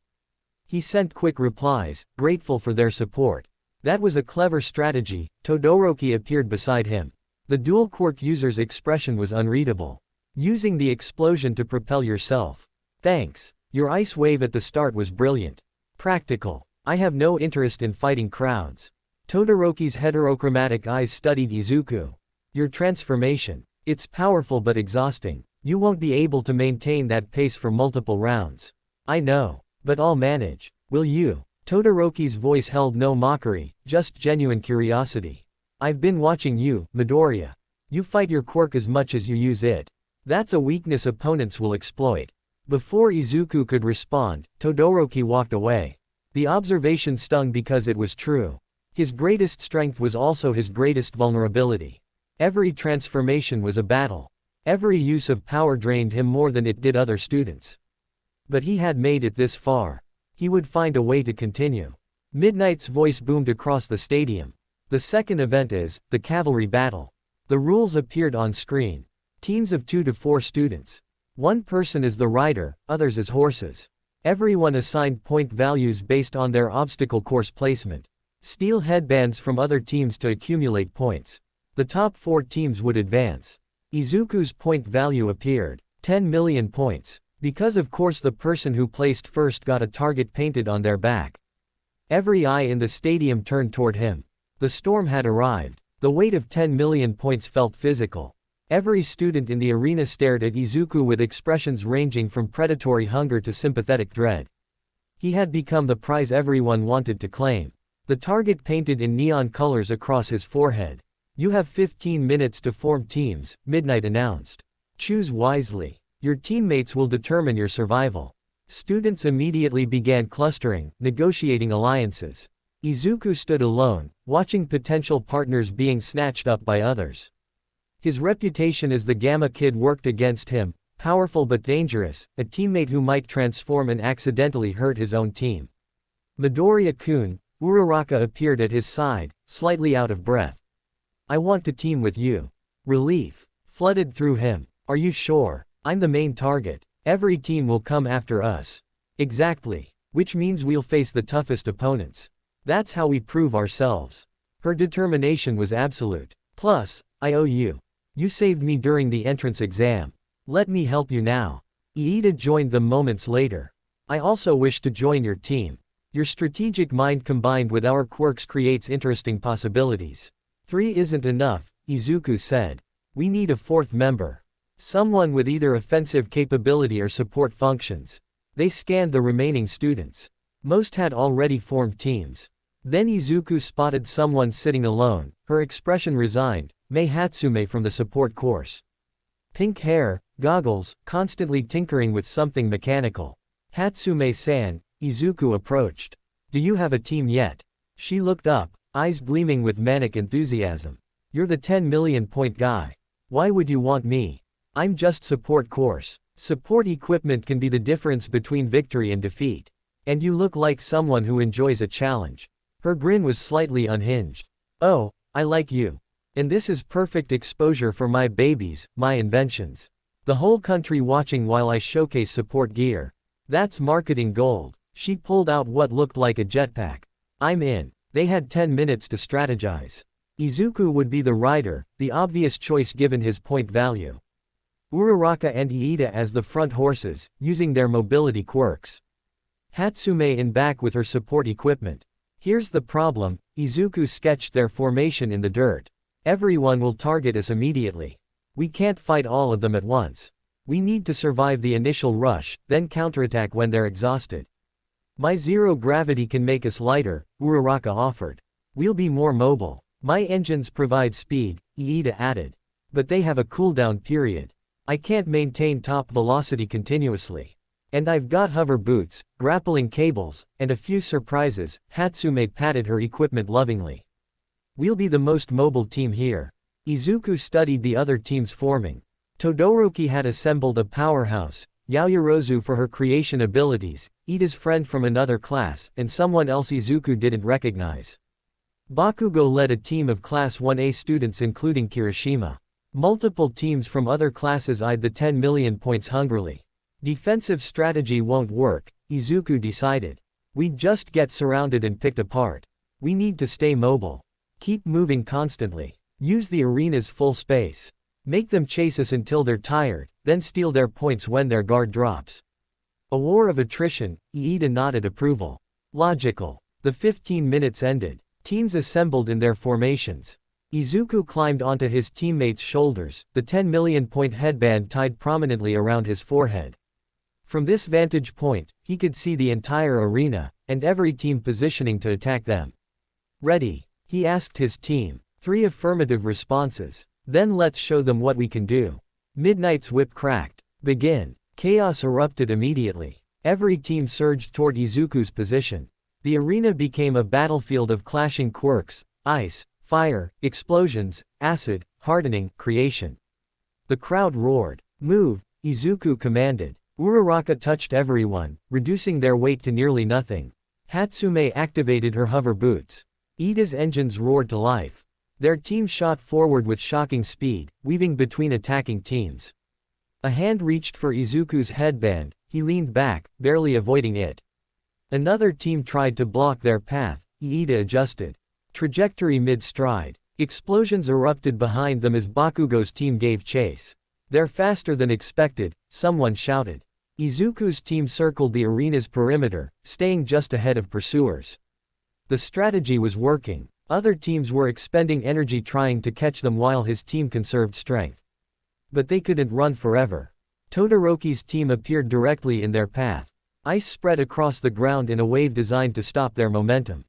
He sent quick replies, grateful for their support. That was a clever strategy. Todoroki appeared beside him. The dual quirk user's expression was unreadable. Using the explosion to propel yourself. Thanks. Your ice wave at the start was brilliant. Practical. I have no interest in fighting crowds. Todoroki's heterochromatic eyes studied Izuku. Your transformation. It's powerful but exhausting. You won't be able to maintain that pace for multiple rounds. I know. But I'll manage. Will you? Todoroki's voice held no mockery, just genuine curiosity. I've been watching you, Midoriya. You fight your quirk as much as you use it. That's a weakness opponents will exploit. Before Izuku could respond, Todoroki walked away. The observation stung because it was true. His greatest strength was also his greatest vulnerability. Every transformation was a battle. Every use of power drained him more than it did other students. But he had made it this far. He would find a way to continue. Midnight's voice boomed across the stadium. The second event is the cavalry battle. The rules appeared on screen. Teams of 2 to 4 students. One person is the rider, others as horses. Everyone assigned point values based on their obstacle course placement. Steal headbands from other teams to accumulate points. The top 4 teams would advance. Izuku's point value appeared. 10 million points. Because of course the person who placed first got a target painted on their back. Every eye in the stadium turned toward him. The storm had arrived. The weight of 10 million points felt physical. Every student in the arena stared at Izuku with expressions ranging from predatory hunger to sympathetic dread. He had become the prize everyone wanted to claim. The target painted in neon colors across his forehead. You have 15 minutes to form teams, Midnight announced. Choose wisely. Your teammates will determine your survival. Students immediately began clustering, negotiating alliances. Izuku stood alone, watching potential partners being snatched up by others. His reputation as the Gamma Kid worked against him, powerful but dangerous, a teammate who might transform and accidentally hurt his own team. Midoriya-kun, Uraraka appeared at his side, slightly out of breath. I want to team with you. Relief flooded through him. Are you sure? I'm the main target. Every team will come after us. Exactly. Which means we'll face the toughest opponents. That's how we prove ourselves. Her determination was absolute. Plus, I owe you. You saved me during the entrance exam. Let me help you now. Iida joined them moments later. I also wish to join your team. Your strategic mind combined with our quirks creates interesting possibilities. 3 isn't enough, Izuku said. We need a 4th member. Someone with either offensive capability or support functions. They scanned the remaining students. Most had already formed teams. Then Izuku spotted someone sitting alone, her expression resigned, Mei Hatsume from the support course. Pink hair, goggles, constantly tinkering with something mechanical. Hatsume-san, Izuku approached. Do you have a team yet? She looked up, eyes gleaming with manic enthusiasm. You're the 10 million point guy. Why would you want me? I'm just support course. Support equipment can be the difference between victory and defeat. And you look like someone who enjoys a challenge. Her grin was slightly unhinged. Oh, I like you. And this is perfect exposure for my babies, my inventions. The whole country watching while I showcase support gear. That's marketing gold. She pulled out what looked like a jetpack. I'm in. They had 10 minutes to strategize. Izuku would be the rider, the obvious choice given his point value. Uraraka and Iida as the front horses, using their mobility quirks. Hatsume in back with her support equipment. Here's the problem, Izuku sketched their formation in the dirt. Everyone will target us immediately. We can't fight all of them at once. We need to survive the initial rush, then counterattack when they're exhausted. My zero gravity can make us lighter, Uraraka offered. We'll be more mobile. My engines provide speed, Iida added. But they have a cooldown period. I can't maintain top velocity continuously. And I've got hover boots, grappling cables, and a few surprises, Hatsume patted her equipment lovingly. We'll be the most mobile team here. Izuku studied the other teams forming. Todoroki had assembled a powerhouse, Yaoyorozu for her creation abilities, Iida's friend from another class, and someone else Izuku didn't recognize. Bakugo led a team of Class 1A students including Kirishima. Multiple teams from other classes eyed the 10 million points hungrily. Defensive strategy won't work, Izuku decided. We'd just get surrounded and picked apart. We need to stay mobile. Keep moving constantly. Use the arena's full space. Make them chase us until they're tired, then steal their points when their guard drops. A war of attrition, Iida nodded approval. Logical. The 15 minutes ended. Teams assembled in their formations. Izuku climbed onto his teammates' shoulders, the 10 million point headband tied prominently around his forehead. From this vantage point, he could see the entire arena, and every team positioning to attack them. Ready? He asked his team. 3 affirmative responses. Then let's show them what we can do. Midnight's whip cracked. Begin. Chaos erupted immediately. Every team surged toward Izuku's position. The arena became a battlefield of clashing quirks: ice, fire, explosions, acid, hardening, creation. The crowd roared. Move, Izuku commanded. Uraraka touched everyone, reducing their weight to nearly nothing. Hatsume activated her hover boots. Iida's engines roared to life. Their team shot forward with shocking speed, weaving between attacking teams. A hand reached for Izuku's headband. He leaned back, barely avoiding it. Another team tried to block their path. Iida adjusted. Trajectory mid-stride. Explosions erupted behind them as Bakugo's team gave chase. They're faster than expected, someone shouted. Izuku's team circled the arena's perimeter, staying just ahead of pursuers. The strategy was working. Other teams were expending energy trying to catch them while his team conserved strength. But they couldn't run forever. Todoroki's team appeared directly in their path. Ice spread across the ground in a wave designed to stop their momentum.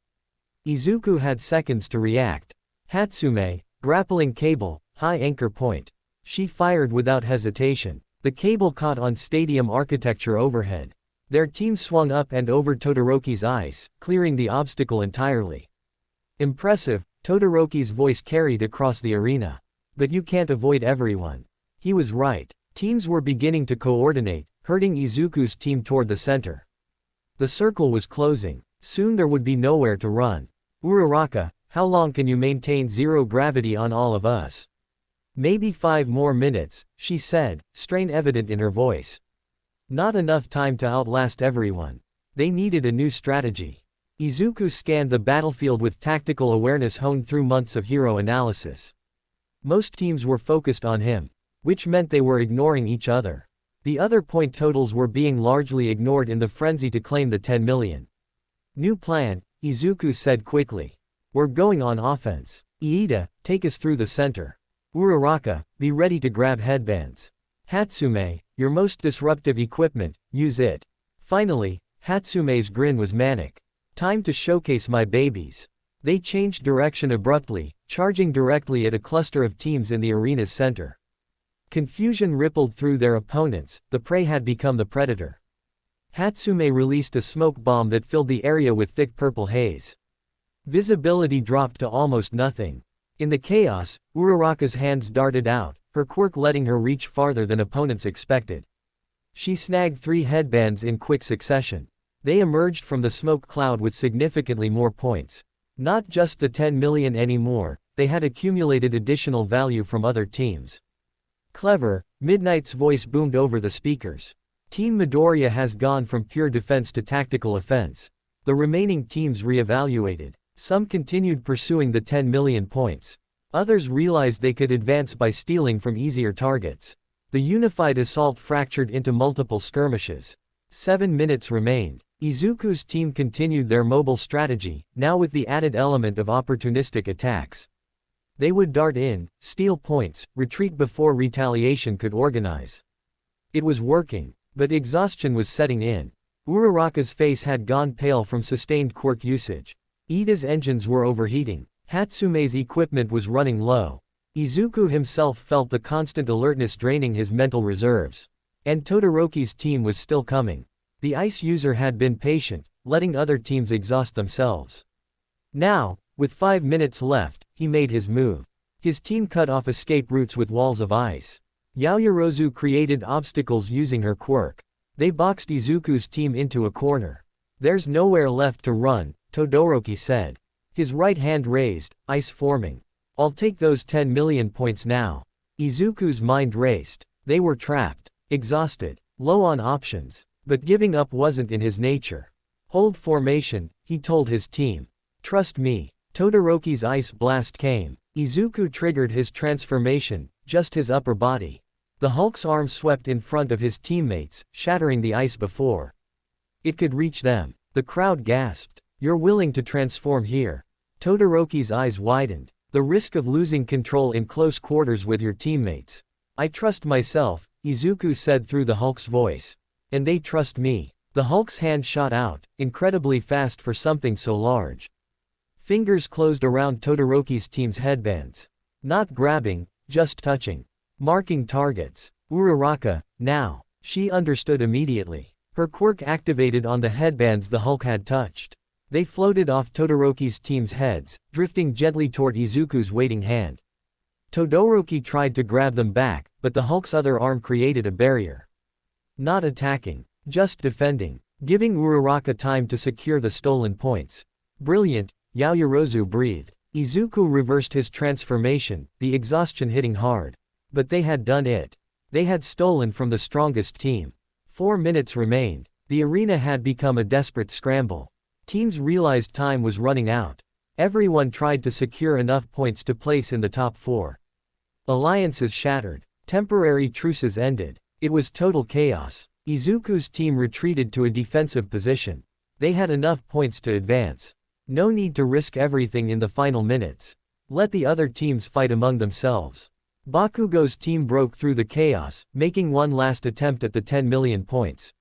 Izuku had seconds to react. Hatsume, grappling cable, high anchor point. She fired without hesitation. The cable caught on stadium architecture overhead. Their team swung up and over Todoroki's ice, clearing the obstacle entirely. Impressive, Todoroki's voice carried across the arena. But you can't avoid everyone. He was right. Teams were beginning to coordinate, herding Izuku's team toward the center. The circle was closing. Soon there would be nowhere to run. Uraraka, how long can you maintain zero gravity on all of us? Maybe 5 more minutes, she said, strain evident in her voice. Not enough time to outlast everyone. They needed a new strategy. Izuku scanned the battlefield with tactical awareness honed through months of hero analysis. Most teams were focused on him, which meant they were ignoring each other. The other point totals were being largely ignored in the frenzy to claim the 10 million. New plan, Izuku said quickly. We're going on offense. Iida, take us through the center. Uraraka, be ready to grab headbands. Hatsume, your most disruptive equipment, use it. Finally, Hatsume's grin was manic. Time to showcase my babies. They changed direction abruptly, charging directly at a cluster of teams in the arena's center. Confusion rippled through their opponents. The prey had become the predator. Hatsume released a smoke bomb that filled the area with thick purple haze. Visibility dropped to almost nothing. In the chaos, Uraraka's hands darted out, her quirk letting her reach farther than opponents expected. She snagged 3 headbands in quick succession. They emerged from the smoke cloud with significantly more points. Not just the 10 million anymore, they had accumulated additional value from other teams. Clever, Midnight's voice boomed over the speakers. Team Midoriya has gone from pure defense to tactical offense. The remaining teams re-evaluated. Some continued pursuing the 10 million points. Others realized they could advance by stealing from easier targets. The unified assault fractured into multiple skirmishes. 7 minutes remained. Izuku's team continued their mobile strategy, now with the added element of opportunistic attacks. They would dart in, steal points, retreat before retaliation could organize. It was working, but exhaustion was setting in. Uraraka's face had gone pale from sustained quirk usage. Iida's engines were overheating. Hatsume's equipment was running low. Izuku himself felt the constant alertness draining his mental reserves. And Todoroki's team was still coming. The ice user had been patient, letting other teams exhaust themselves. Now, with 5 minutes left, he made his move. His team cut off escape routes with walls of ice. Yaoyorozu created obstacles using her quirk. They boxed Izuku's team into a corner. There's nowhere left to run, Todoroki said. His right hand raised, ice forming. I'll take those 10 million points now. Izuku's mind raced. They were trapped, exhausted, low on options. But giving up wasn't in his nature. Hold formation, he told his team. Trust me. Todoroki's ice blast came. Izuku triggered his transformation, just his upper body. The Hulk's arm swept in front of his teammates, shattering the ice before it could reach them. The crowd gasped. You're willing to transform here? Todoroki's eyes widened. The risk of losing control in close quarters with your teammates. I trust myself, Izuku said through the Hulk's voice. And they trust me. The Hulk's hand shot out, incredibly fast for something so large. Fingers closed around Todoroki's team's headbands. Not grabbing, just touching. Marking targets. Uraraka, now. She understood immediately. Her quirk activated on the headbands the Hulk had touched. They floated off Todoroki's team's heads, drifting gently toward Izuku's waiting hand. Todoroki tried to grab them back, but the Hulk's other arm created a barrier. Not attacking, just defending, giving Uraraka time to secure the stolen points. Brilliant, Yaoyorozu breathed. Izuku reversed his transformation, the exhaustion hitting hard. But they had done it. They had stolen from the strongest team. 4 minutes remained. The arena had become a desperate scramble. Teams realized time was running out. Everyone tried to secure enough points to place in the top 4. Alliances shattered. Temporary truces ended. It was total chaos. Izuku's team retreated to a defensive position. They had enough points to advance. No need to risk everything in the final minutes. Let the other teams fight among themselves. Bakugo's team broke through the chaos, making one last attempt at the 10 million points.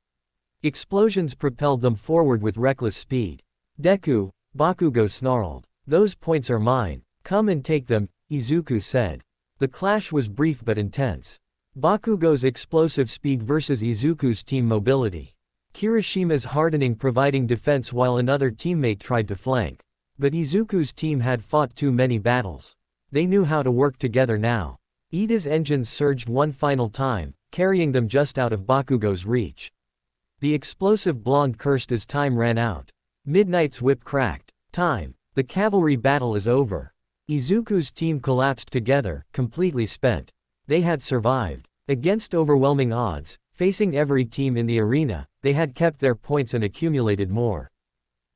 Explosions propelled them forward with reckless speed. Deku, Bakugo snarled. Those points are mine. Come and take them, Izuku said. The clash was brief but intense. Bakugo's explosive speed versus Izuku's team mobility. Kirishima's hardening providing defense while another teammate tried to flank. But Izuku's team had fought too many battles. They knew how to work together now. Ida's engines surged one final time, carrying them just out of Bakugo's reach. The explosive blonde cursed as time ran out. Midnight's whip cracked. Time. The cavalry battle is over. Izuku's team collapsed together, completely spent. They had survived. Against overwhelming odds, facing every team in the arena, they had kept their points and accumulated more.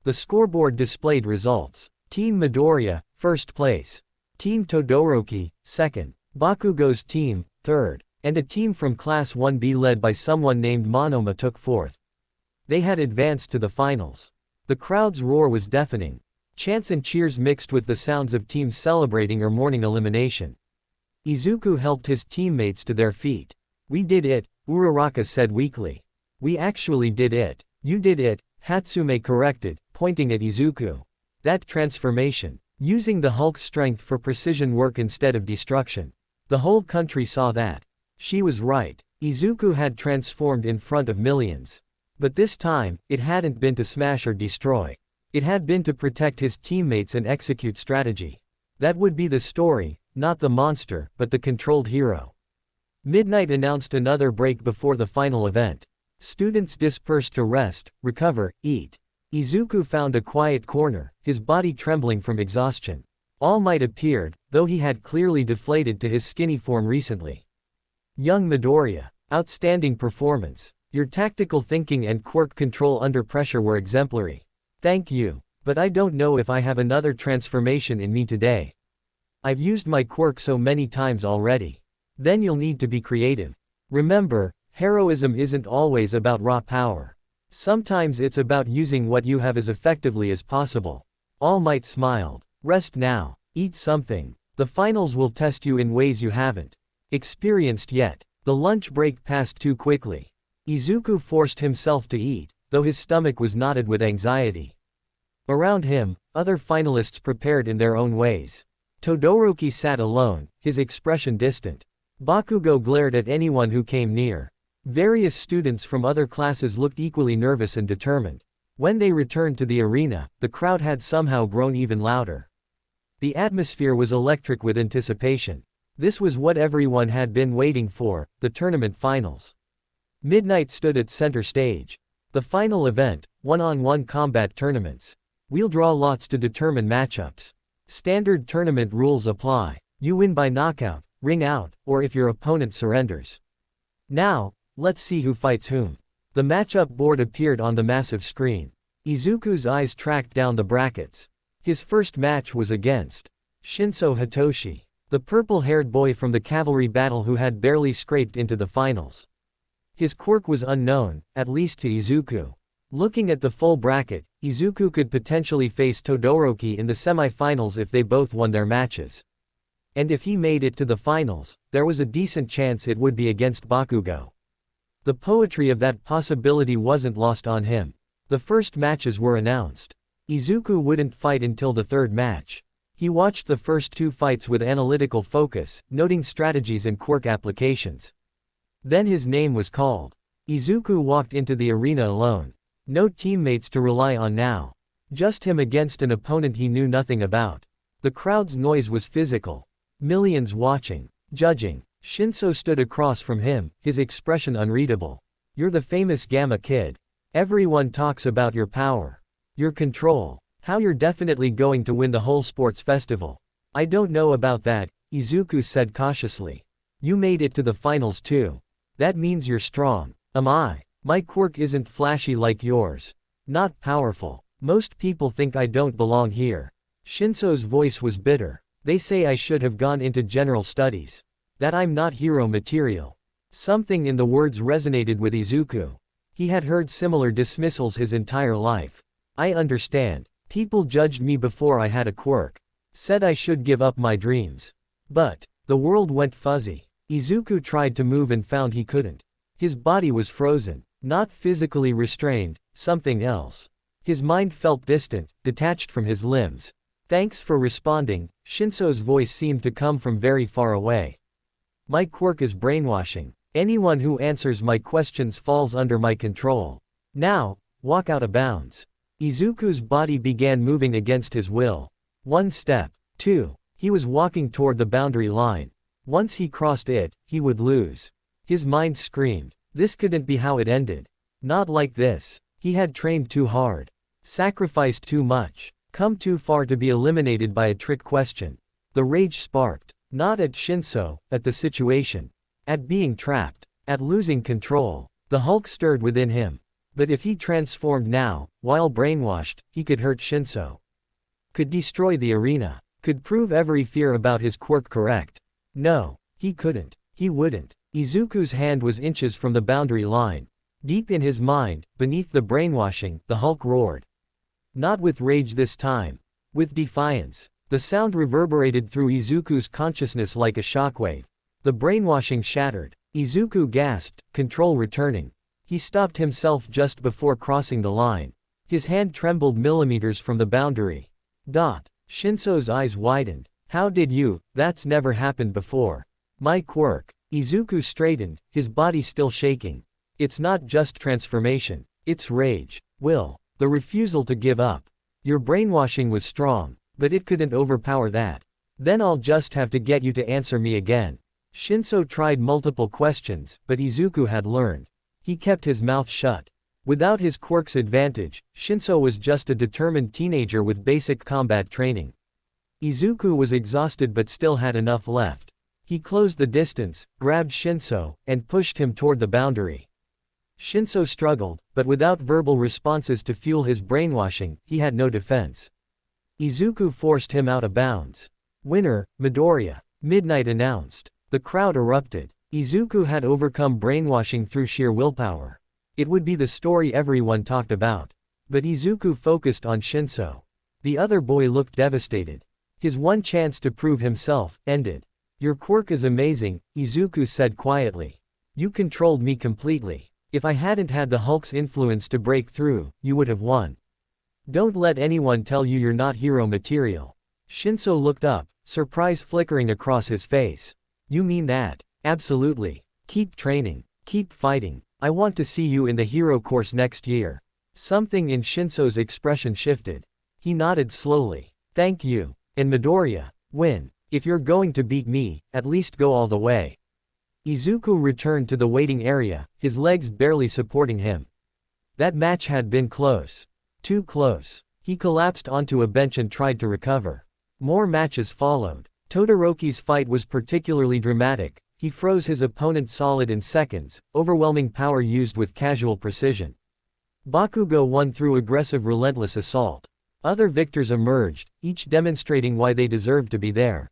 The scoreboard displayed results. Team Midoriya, first place. Team Todoroki, second. Bakugo's team, third. And a team from Class 1B led by someone named Monoma took fourth. They had advanced to the finals. The crowd's roar was deafening. Chants and cheers mixed with the sounds of teams celebrating or mourning elimination. Izuku helped his teammates to their feet. We did it, Uraraka said weakly. We actually did it. You did it, Hatsume corrected, pointing at Izuku. That transformation. Using the Hulk's strength for precision work instead of destruction. The whole country saw that. She was right. Izuku had transformed in front of millions. But this time, it hadn't been to smash or destroy. It had been to protect his teammates and execute strategy. That would be the story, not the monster, but the controlled hero. Midnight announced another break before the final event. Students dispersed to rest, recover, eat. Izuku found a quiet corner, his body trembling from exhaustion. All Might appeared, though he had clearly deflated to his skinny form recently. Young Midoriya. Outstanding performance. Your tactical thinking and quirk control under pressure were exemplary. Thank you. But I don't know if I have another transformation in me today. I've used my quirk so many times already. Then you'll need to be creative. Remember, heroism isn't always about raw power. Sometimes it's about using what you have as effectively as possible. All Might smiled. Rest now. Eat something. The finals will test you in ways you haven't experienced yet. The lunch break passed too quickly. Izuku forced himself to eat, though his stomach was knotted with anxiety. Around him, other finalists prepared in their own ways. Todoroki sat alone, his expression distant. Bakugo glared at anyone who came near. Various students from other classes looked equally nervous and determined. When they returned to the arena, the crowd had somehow grown even louder. The atmosphere was electric with anticipation. This was what everyone had been waiting for, the tournament finals. Midnight stood at center stage. The final event, one-on-one combat tournaments. We'll draw lots to determine matchups. Standard tournament rules apply. You win by knockout, ring out, or if your opponent surrenders. Now, let's see who fights whom. The matchup board appeared on the massive screen. Izuku's eyes tracked down the brackets. His first match was against Shinso Hitoshi, the purple-haired boy from the cavalry battle who had barely scraped into the finals. His quirk was unknown, at least to Izuku. Looking at the full bracket, Izuku could potentially face Todoroki in the semi-finals if they both won their matches. And if he made it to the finals, there was a decent chance it would be against Bakugo. The poetry of that possibility wasn't lost on him. The first matches were announced. Izuku wouldn't fight until the third match. He watched the first two fights with analytical focus, noting strategies and quirk applications. Then his name was called. Izuku walked into the arena alone. No teammates to rely on now. Just him against an opponent he knew nothing about. The crowd's noise was physical. Millions watching, judging. Shinso stood across from him, his expression unreadable. You're the famous Gamma Kid. Everyone talks about your power. Your control. How you're definitely going to win the whole sports festival. I don't know about that, Izuku said cautiously. You made it to the finals too. That means you're strong. Am I? My quirk isn't flashy like yours. Not powerful. Most people think I don't belong here. Shinso's voice was bitter. They say I should have gone into general studies. That I'm not hero material. Something in the words resonated with Izuku. He had heard similar dismissals his entire life. I understand. People judged me before I had a quirk. Said I should give up my dreams. But, the world went fuzzy. Izuku tried to move and found he couldn't. His body was frozen. Not physically restrained, something else. His mind felt distant, detached from his limbs. Thanks for responding, Shinso's voice seemed to come from very far away. My quirk is brainwashing. Anyone who answers my questions falls under my control. Now, walk out of bounds. Izuku's body began moving against his will. 1 step. 2. He was walking toward the boundary line. Once he crossed it, he would lose. His mind screamed. This couldn't be how it ended. Not like this. He had trained too hard. Sacrificed too much. Come too far to be eliminated by a trick question. The rage sparked. Not at Shinso, at the situation. At being trapped. At losing control. The Hulk stirred within him. But if he transformed now, while brainwashed, he could hurt Shinso. Could destroy the arena. Could prove every fear about his quirk correct. No, he couldn't. He wouldn't. Izuku's hand was inches from the boundary line. Deep in his mind, beneath the brainwashing, the Hulk roared. Not with rage this time. With defiance. The sound reverberated through Izuku's consciousness like a shockwave. The brainwashing shattered. Izuku gasped, control returning. He stopped himself just before crossing the line. His hand trembled millimeters from the boundary. Shinso's eyes widened. How did you? That's never happened before. My quirk. Izuku straightened, his body still shaking. It's not just transformation. It's rage. Will. The refusal to give up. Your brainwashing was strong, but it couldn't overpower that. Then I'll just have to get you to answer me again. Shinso tried multiple questions, but Izuku had learned. He kept his mouth shut. Without his quirk's advantage, Shinso was just a determined teenager with basic combat training. Izuku was exhausted but still had enough left. He closed the distance, grabbed Shinso, and pushed him toward the boundary. Shinso struggled, but without verbal responses to fuel his brainwashing, he had no defense. Izuku forced him out of bounds. Winner, Midoriya. Midnight announced. The crowd erupted. Izuku had overcome brainwashing through sheer willpower. It would be the story everyone talked about. But Izuku focused on Shinso. The other boy looked devastated. His one chance to prove himself ended. Your quirk is amazing, Izuku said quietly. You controlled me completely. If I hadn't had the Hulk's influence to break through, you would have won. Don't let anyone tell you you're not hero material. Shinso looked up, surprise flickering across his face. You mean that? Absolutely. Keep training. Keep fighting. I want to see you in the hero course next year. Something in Shinso's expression shifted. He nodded slowly. Thank you. And Midoriya, win. If you're going to beat me, at least go all the way. Izuku returned to the waiting area, his legs barely supporting him. That match had been close. Too close. He collapsed onto a bench and tried to recover. More matches followed. Todoroki's fight was particularly dramatic. He froze his opponent solid in seconds, overwhelming power used with casual precision. Bakugo won through aggressive relentless assault. Other victors emerged, each demonstrating why they deserved to be there.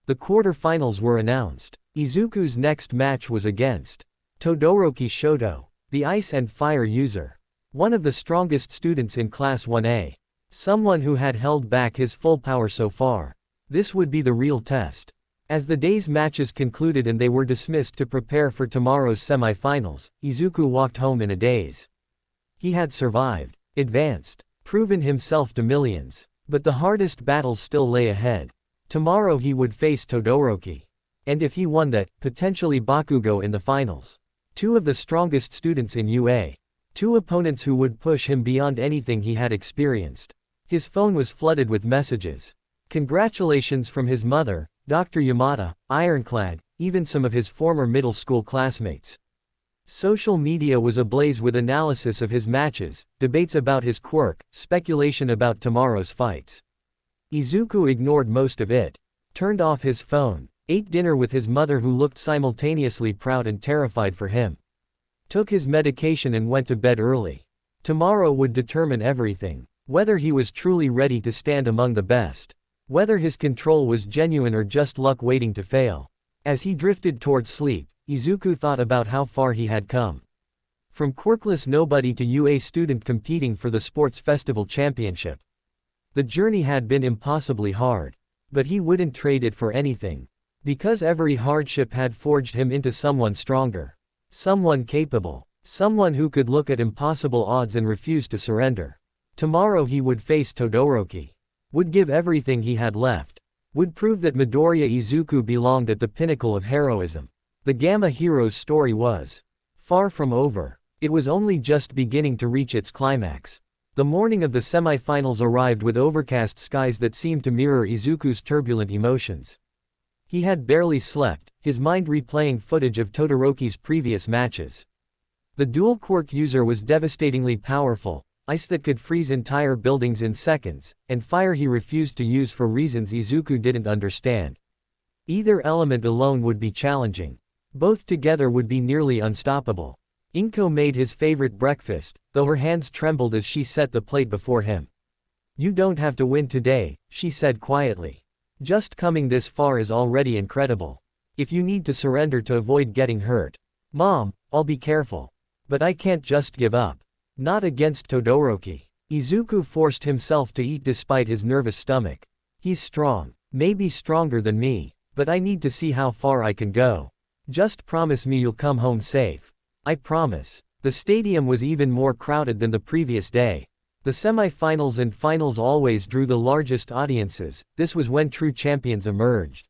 The quarter-finals were announced. Izuku's next match was against Todoroki Shoto, the ice and fire user. One of the strongest students in Class 1A. Someone who had held back his full power so far. This would be the real test. As the day's matches concluded and they were dismissed to prepare for tomorrow's semi-finals, Izuku walked home in a daze. He had survived, advanced, proven himself to millions. But the hardest battles still lay ahead. Tomorrow he would face Todoroki. And if he won that, potentially Bakugo in the finals. Two of the strongest students in UA. Two opponents who would push him beyond anything he had experienced. His phone was flooded with messages. Congratulations from his mother, Dr. Yamada, Ironclad, even some of his former middle school classmates. Social media was ablaze with analysis of his matches, debates about his quirk, speculation about tomorrow's fights. Izuku ignored most of it. Turned off his phone. Ate dinner with his mother, who looked simultaneously proud and terrified for him. Took his medication and went to bed early. Tomorrow would determine everything. Whether he was truly ready to stand among the best. Whether his control was genuine or just luck waiting to fail. As he drifted toward sleep, Izuku thought about how far he had come. From quirkless nobody to UA student competing for the sports festival championship. The journey had been impossibly hard. But he wouldn't trade it for anything. Because every hardship had forged him into someone stronger. Someone capable. Someone who could look at impossible odds and refuse to surrender. Tomorrow he would face Todoroki. Would give everything he had left. Would prove that Midoriya Izuku belonged at the pinnacle of heroism. The Gamma Hero's story was far from over. It was only just beginning to reach its climax. The morning of the semi-finals arrived with overcast skies that seemed to mirror Izuku's turbulent emotions. He had barely slept, his mind replaying footage of Todoroki's previous matches. The dual quirk user was devastatingly powerful, ice that could freeze entire buildings in seconds, and fire he refused to use for reasons Izuku didn't understand. Either element alone would be challenging. Both together would be nearly unstoppable. Inko made his favorite breakfast, though her hands trembled as she set the plate before him. "You don't have to win today," she said quietly. "Just coming this far is already incredible. If you need to surrender to avoid getting hurt. Mom, I'll be careful. But I can't just give up. Not against Todoroki." Izuku forced himself to eat despite his nervous stomach. "He's strong. Maybe stronger than me. But I need to see how far I can go. Just promise me you'll come home safe." "I promise." The stadium was even more crowded than the previous day. The semi-finals and finals always drew the largest audiences. This was when true champions emerged.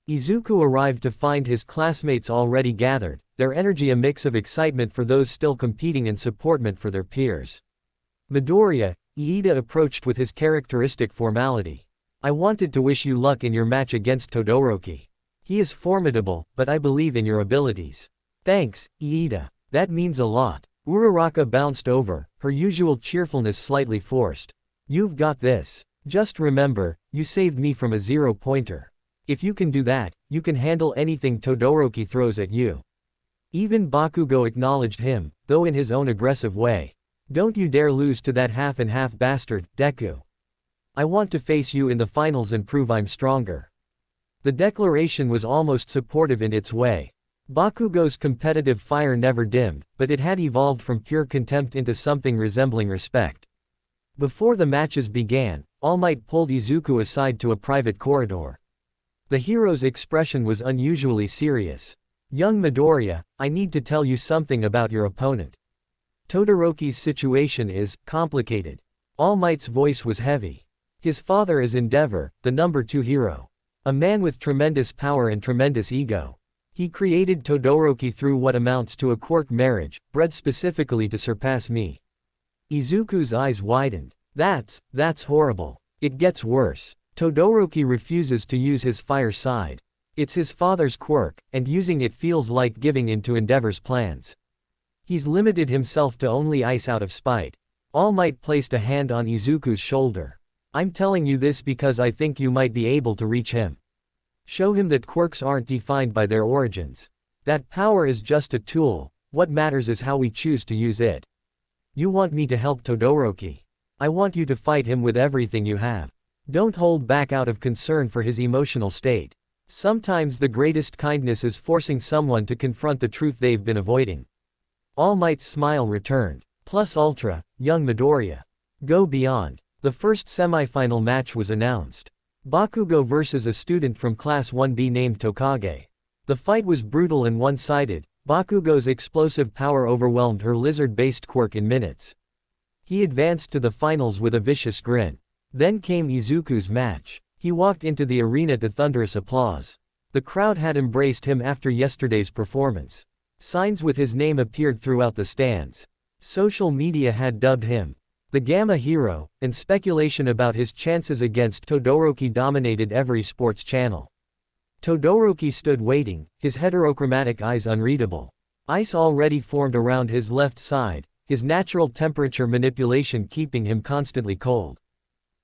Izuku arrived to find his classmates already gathered, their energy a mix of excitement for those still competing and supportment for their peers. Midoriya, Iida approached with his characteristic formality. "I wanted to wish you luck in your match against Todoroki. He is formidable, but I believe in your abilities." "Thanks, Iida. That means a lot." Uraraka bounced over, her usual cheerfulness slightly forced. "You've got this. Just remember, you saved me from a zero-pointer. If you can do that, you can handle anything Todoroki throws at you." Even Bakugo acknowledged him, though in his own aggressive way. "Don't you dare lose to that half-and-half bastard, Deku. I want to face you in the finals and prove I'm stronger." The declaration was almost supportive in its way. Bakugo's competitive fire never dimmed, but it had evolved from pure contempt into something resembling respect. Before the matches began, All Might pulled Izuku aside to a private corridor. The hero's expression was unusually serious. "Young Midoriya, I need to tell you something about your opponent. Todoroki's situation is complicated." All Might's voice was heavy. His father is Endeavor, the number 2 hero. A man with tremendous power and tremendous ego. He created Todoroki through what amounts to a quirk marriage, bred specifically to surpass me. Izuku's eyes widened. That's horrible. It gets worse. Todoroki refuses to use his fire side. It's his father's quirk, and using it feels like giving in to Endeavor's plans. He's limited himself to only ice out of spite. All Might placed a hand on Izuku's shoulder. "I'm telling you this because I think you might be able to reach him. Show him that quirks aren't defined by their origins. That power is just a tool, what matters is how we choose to use it. You want me to help Todoroki. I want you to fight him with everything you have. Don't hold back out of concern for his emotional state. Sometimes the greatest kindness is forcing someone to confront the truth they've been avoiding." All Might's smile returned. Plus Ultra, young Midoriya. Go beyond. The first semi-final match was announced. Bakugo versus a student from Class 1B named Tokage. The fight was brutal and one-sided. Bakugo's explosive power overwhelmed her lizard-based quirk in minutes. He advanced to the finals with a vicious grin. Then came Izuku's match. He walked into the arena to thunderous applause. The crowd had embraced him after yesterday's performance. Signs with his name appeared throughout the stands. Social media had dubbed him the Gamma Hero, and speculation about his chances against Todoroki dominated every sports channel. Todoroki stood waiting, his heterochromatic eyes unreadable. Ice already formed around his left side, his natural temperature manipulation keeping him constantly cold.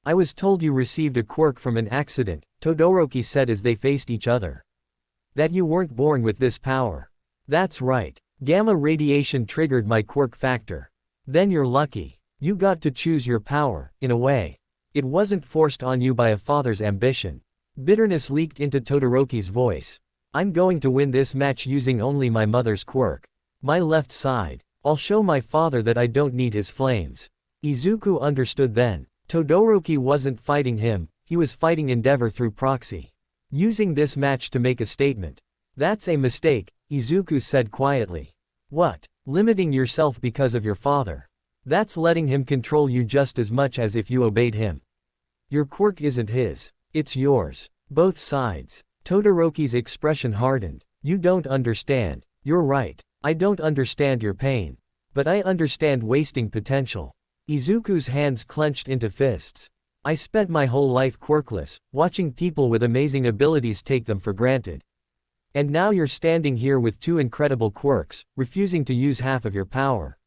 "I was told you received a quirk from an accident," Todoroki said as they faced each other. "That you weren't born with this power." "That's right. Gamma radiation triggered my quirk factor." "Then you're lucky. You got to choose your power, in a way. It wasn't forced on you by a father's ambition." Bitterness leaked into Todoroki's voice. "I'm going to win this match using only my mother's quirk. My left side. I'll show my father that I don't need his flames." Izuku understood then. Todoroki wasn't fighting him, he was fighting Endeavor through proxy. Using this match to make a statement. "That's a mistake," Izuku said quietly. "What? Limiting yourself because of your father? That's letting him control you just as much as if you obeyed him. Your quirk isn't his. It's yours." Both sides. Todoroki's expression hardened. "You don't understand. You're right. I don't understand your pain. But I understand wasting potential." Izuku's hands clenched into fists. "I spent my whole life quirkless, watching people with amazing abilities take them for granted. And now you're standing here with two incredible quirks, refusing to use half of your power.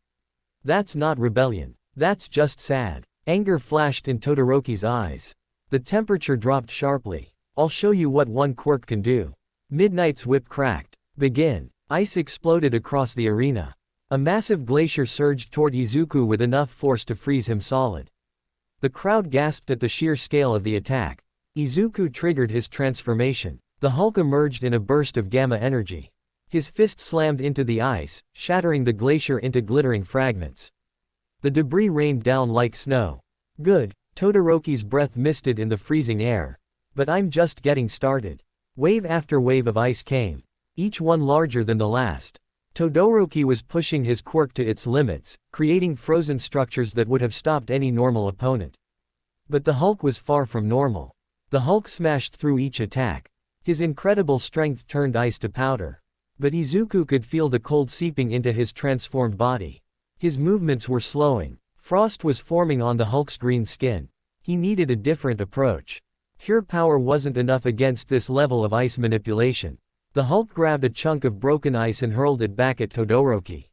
That's not rebellion. That's just sad." Anger flashed in Todoroki's eyes. The temperature dropped sharply. "I'll show you what one quirk can do." Midnight's whip cracked. "Begin." Ice exploded across the arena. A massive glacier surged toward Izuku with enough force to freeze him solid. The crowd gasped at the sheer scale of the attack. Izuku triggered his transformation. The Hulk emerged in a burst of gamma energy. His fist slammed into the ice, shattering the glacier into glittering fragments. The debris rained down like snow. "Good." Todoroki's breath misted in the freezing air. "But I'm just getting started." Wave after wave of ice came, each one larger than the last. Todoroki was pushing his quirk to its limits, creating frozen structures that would have stopped any normal opponent. But the Hulk was far from normal. The Hulk smashed through each attack. His incredible strength turned ice to powder. But Izuku could feel the cold seeping into his transformed body. His movements were slowing. Frost was forming on the Hulk's green skin. He needed a different approach. Pure power wasn't enough against this level of ice manipulation. The Hulk grabbed a chunk of broken ice and hurled it back at Todoroki.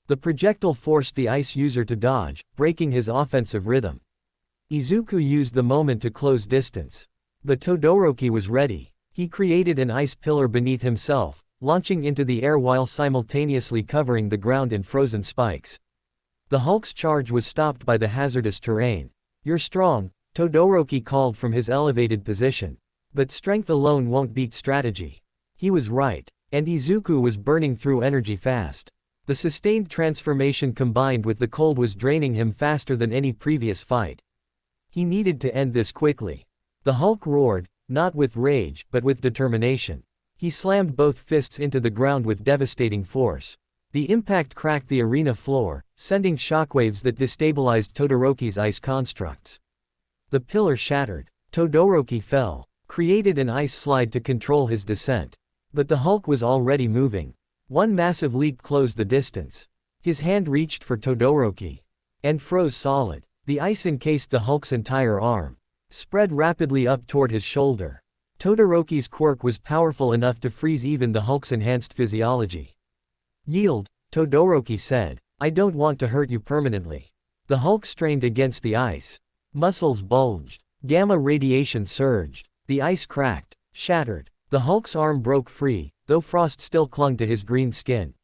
The projectile forced the ice user to dodge, breaking his offensive rhythm. Izuku used the moment to close distance. But Todoroki was ready. He created an ice pillar beneath himself, launching into the air while simultaneously covering the ground in frozen spikes. The Hulk's charge was stopped by the hazardous terrain. "You're strong," Todoroki called from his elevated position. "But strength alone won't beat strategy." He was right. And Izuku was burning through energy fast. The sustained transformation combined with the cold was draining him faster than any previous fight. He needed to end this quickly. The Hulk roared, not with rage, but with determination. He slammed both fists into the ground with devastating force. The impact cracked the arena floor, sending shockwaves that destabilized Todoroki's ice constructs. The pillar shattered. Todoroki fell, created an ice slide to control his descent. But the Hulk was already moving. One massive leap closed the distance. His hand reached for Todoroki. And froze solid. The ice encased the Hulk's entire arm. Spread rapidly up toward his shoulder. Todoroki's quirk was powerful enough to freeze even the Hulk's enhanced physiology. "Yield," Todoroki said. "I don't want to hurt you permanently." The Hulk strained against the ice. Muscles bulged. Gamma radiation surged. The ice cracked, shattered. The Hulk's arm broke free, though frost still clung to his green skin.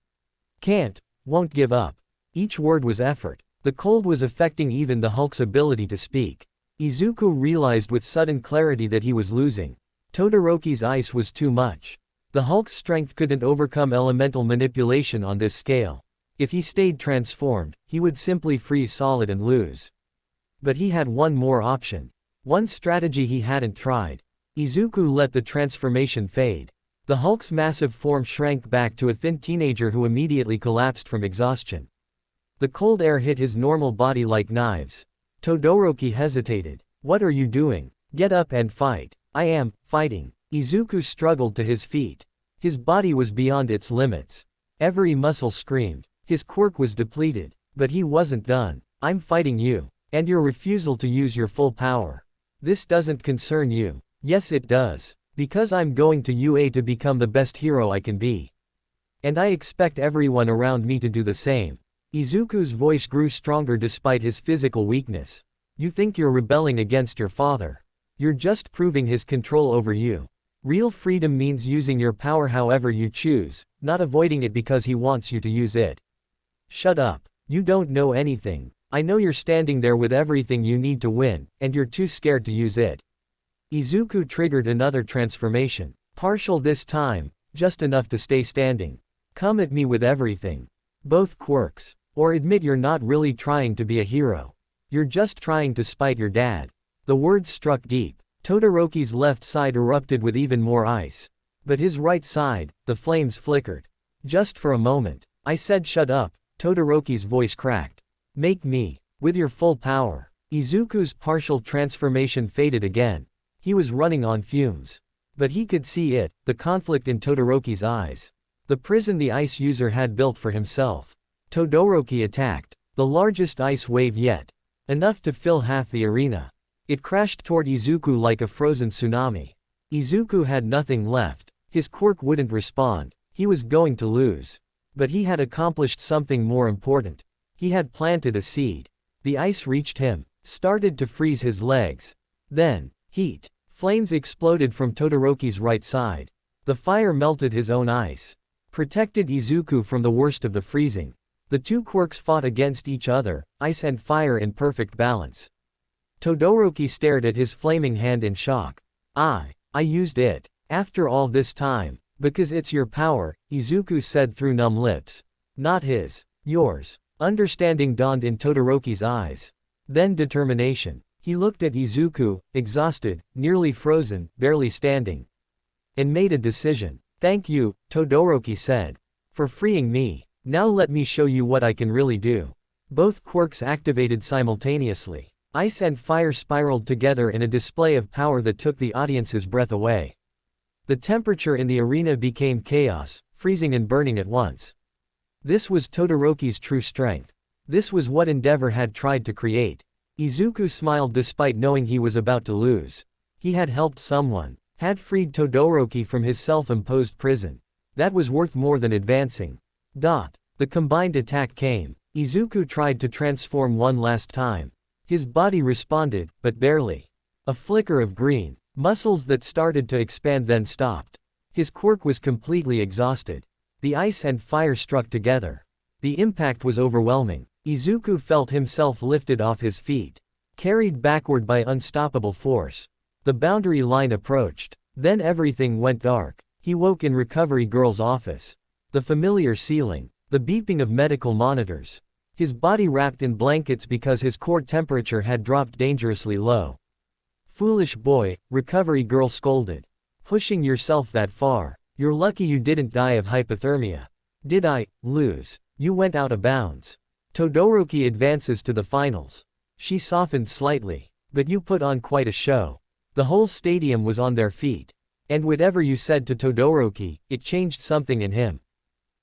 "Can't, won't give up." Each word was effort. The cold was affecting even the Hulk's ability to speak. Izuku realized with sudden clarity that he was losing. Todoroki's ice was too much. The Hulk's strength couldn't overcome elemental manipulation on this scale. If he stayed transformed, he would simply freeze solid and lose. But he had one more option. One strategy he hadn't tried. Izuku let the transformation fade. The Hulk's massive form shrank back to a thin teenager who immediately collapsed from exhaustion. The cold air hit his normal body like knives. Todoroki hesitated. "What are you doing? Get up and fight." "I am fighting." Izuku struggled to his feet. His body was beyond its limits. Every muscle screamed. His quirk was depleted. But he wasn't done. I'm fighting you. And your refusal to use your full power. This doesn't concern you. Yes it does. Because I'm going to UA to become the best hero I can be. And I expect everyone around me to do the same. Izuku's voice grew stronger despite his physical weakness. You think you're rebelling against your father. You're just proving his control over you. Real freedom means using your power however you choose, not avoiding it because he wants you to use it. Shut up. You don't know anything. I know you're standing there with everything you need to win, and you're too scared to use it. Izuku triggered another transformation. Partial this time, just enough to stay standing. Come at me with everything. Both quirks. Or admit you're not really trying to be a hero. You're just trying to spite your dad. The words struck deep. Todoroki's left side erupted with even more ice. But his right side, the flames flickered. Just for a moment. I said shut up, Todoroki's voice cracked. Make me. With your full power. Izuku's partial transformation faded again. He was running on fumes. But he could see it, the conflict in Todoroki's eyes. The prison the ice user had built for himself. Todoroki attacked. The largest ice wave yet. Enough to fill half the arena. It crashed toward Izuku like a frozen tsunami. Izuku had nothing left. His quirk wouldn't respond. He was going to lose. But he had accomplished something more important. He had planted a seed. The ice reached him, started to freeze his legs. Then, heat. Flames exploded from Todoroki's right side. The fire melted his own ice. Protected Izuku from the worst of the freezing. The two quirks fought against each other, ice and fire in perfect balance. Todoroki stared at his flaming hand in shock. I used it. After all this time. Because it's your power, Izuku said through numb lips. Not his. Yours. Understanding dawned in Todoroki's eyes. Then determination. He looked at Izuku, exhausted, nearly frozen, barely standing. And made a decision. Thank you, Todoroki said. For freeing me. Now let me show you what I can really do. Both quirks activated simultaneously. Ice and fire spiraled together in a display of power that took the audience's breath away. The temperature in the arena became chaos, freezing and burning at once. This was Todoroki's true strength. This was what Endeavor had tried to create. Izuku smiled despite knowing he was about to lose. He had helped someone, had freed Todoroki from his self-imposed prison. That was worth more than advancing. The combined attack came. Izuku tried to transform one last time. His body responded, but barely. A flicker of green. Muscles that started to expand then stopped. His quirk was completely exhausted. The ice and fire struck together. The impact was overwhelming. Izuku felt himself lifted off his feet. Carried backward by unstoppable force. The boundary line approached. Then everything went dark. He woke in Recovery Girl's office. The familiar ceiling. The beeping of medical monitors. His body wrapped in blankets because his core temperature had dropped dangerously low. Foolish boy, Recovery Girl scolded. Pushing yourself that far. You're lucky you didn't die of hypothermia. Did I lose? You went out of bounds. Todoroki advances to the finals. She softened slightly. But you put on quite a show. The whole stadium was on their feet. And whatever you said to Todoroki, it changed something in him.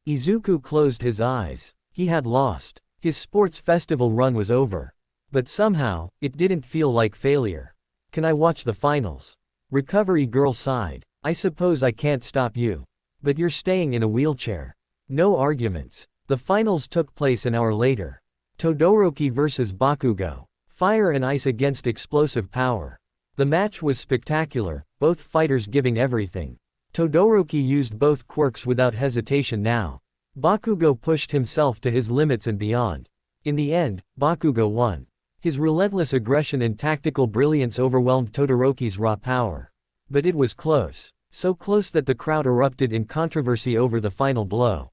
Izuku closed his eyes. He had lost. His sports festival run was over. But somehow, it didn't feel like failure. Can I watch the finals? Recovery Girl sighed. I suppose I can't stop you. But you're staying in a wheelchair. No arguments. The finals took place an hour later. Todoroki vs Bakugo. Fire and ice against explosive power. The match was spectacular, both fighters giving everything. Todoroki used both quirks without hesitation now. Bakugo pushed himself to his limits and beyond. In the end, Bakugo won. His relentless aggression and tactical brilliance overwhelmed Todoroki's raw power. But it was close. So close that the crowd erupted in controversy over the final blow.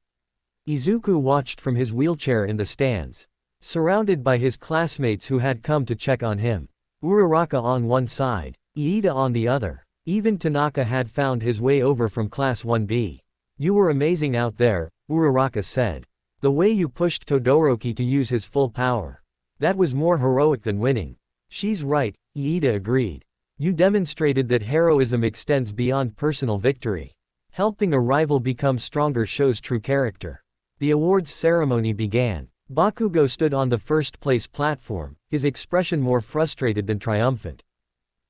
Izuku watched from his wheelchair in the stands. Surrounded by his classmates who had come to check on him. Uraraka on one side, Iida on the other. Even Tanaka had found his way over from Class 1B. You were amazing out there, Uraraka said. The way you pushed Todoroki to use his full power. That was more heroic than winning. She's right, Iida agreed. You demonstrated that heroism extends beyond personal victory. Helping a rival become stronger shows true character. The awards ceremony began. Bakugo stood on the first-place platform, his expression more frustrated than triumphant.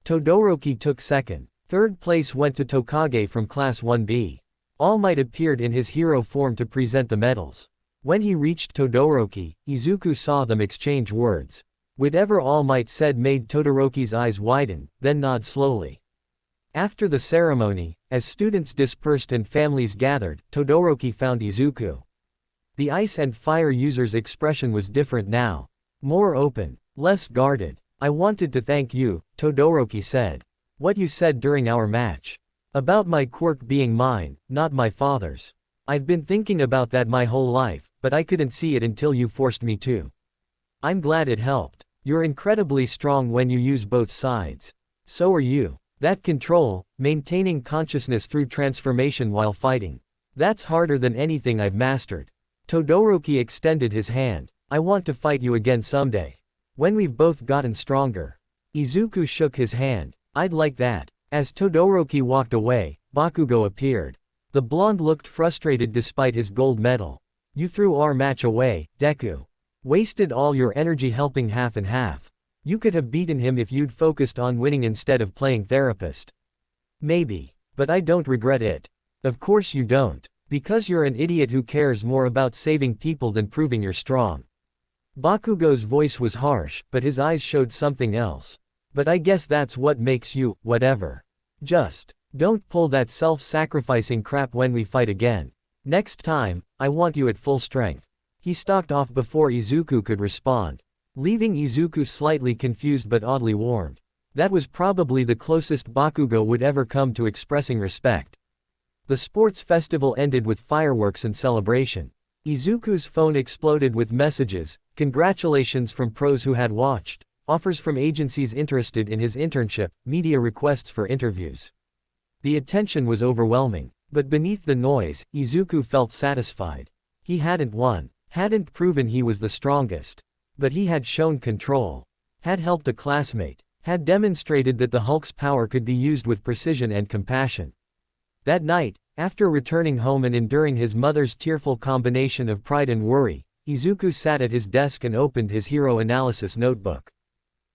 Todoroki took second. Third place went to Tokage from Class 1B. All Might appeared in his hero form to present the medals. When he reached Todoroki, Izuku saw them exchange words. Whatever All Might said made Todoroki's eyes widen, then nod slowly. After the ceremony, as students dispersed and families gathered, Todoroki found Izuku. The ice and fire user's expression was different now. More open, less guarded. I wanted to thank you, Todoroki said. What you said during our match. About my quirk being mine, not my father's. I've been thinking about that my whole life, but I couldn't see it until you forced me to. I'm glad it helped. You're incredibly strong when you use both sides. So are you. That control, maintaining consciousness through transformation while fighting. That's harder than anything I've mastered. Todoroki extended his hand. I want to fight you again someday. When we've both gotten stronger. Izuku shook his hand. I'd like that. As Todoroki walked away, Bakugo appeared. The blonde looked frustrated despite his gold medal. You threw our match away, Deku. Wasted all your energy helping half and half. You could have beaten him if you'd focused on winning instead of playing therapist. Maybe. But I don't regret it. Of course you don't. Because you're an idiot who cares more about saving people than proving you're strong. Bakugo's voice was harsh, but his eyes showed something else. But I guess that's what makes you, whatever. Just don't pull that self-sacrificing crap when we fight again. Next time, I want you at full strength. He stalked off before Izuku could respond, leaving Izuku slightly confused but oddly warmed. That was probably the closest Bakugo would ever come to expressing respect. The sports festival ended with fireworks and celebration. Izuku's phone exploded with messages, congratulations from pros who had watched, offers from agencies interested in his internship, media requests for interviews. The attention was overwhelming, but beneath the noise, Izuku felt satisfied. He hadn't won, hadn't proven he was the strongest, but he had shown control, had helped a classmate, had demonstrated that the Hulk's power could be used with precision and compassion. That night, after returning home and enduring his mother's tearful combination of pride and worry, Izuku sat at his desk and opened his hero analysis notebook.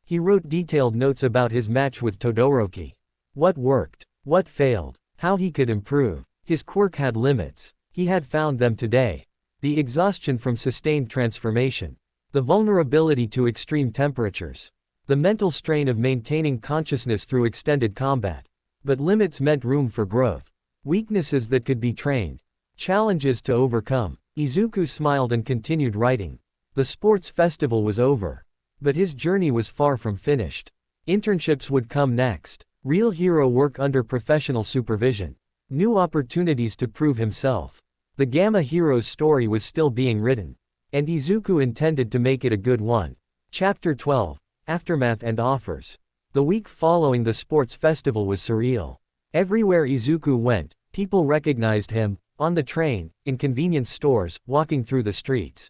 He wrote detailed notes about his match with Todoroki. What worked, what failed, how he could improve. His quirk had limits. He had found them today. The exhaustion from sustained transformation. The vulnerability to extreme temperatures. The mental strain of maintaining consciousness through extended combat. But limits meant room for growth. Weaknesses that could be trained. Challenges to overcome. Izuku smiled and continued writing. The sports festival was over. But his journey was far from finished. Internships would come next. Real hero work under professional supervision. New opportunities to prove himself. The Gamma hero's story was still being written. And Izuku intended to make it a good one. Chapter 12. Aftermath and Offers. The week following the sports festival was surreal. Everywhere Izuku went, people recognized him, on the train, in convenience stores, walking through the streets.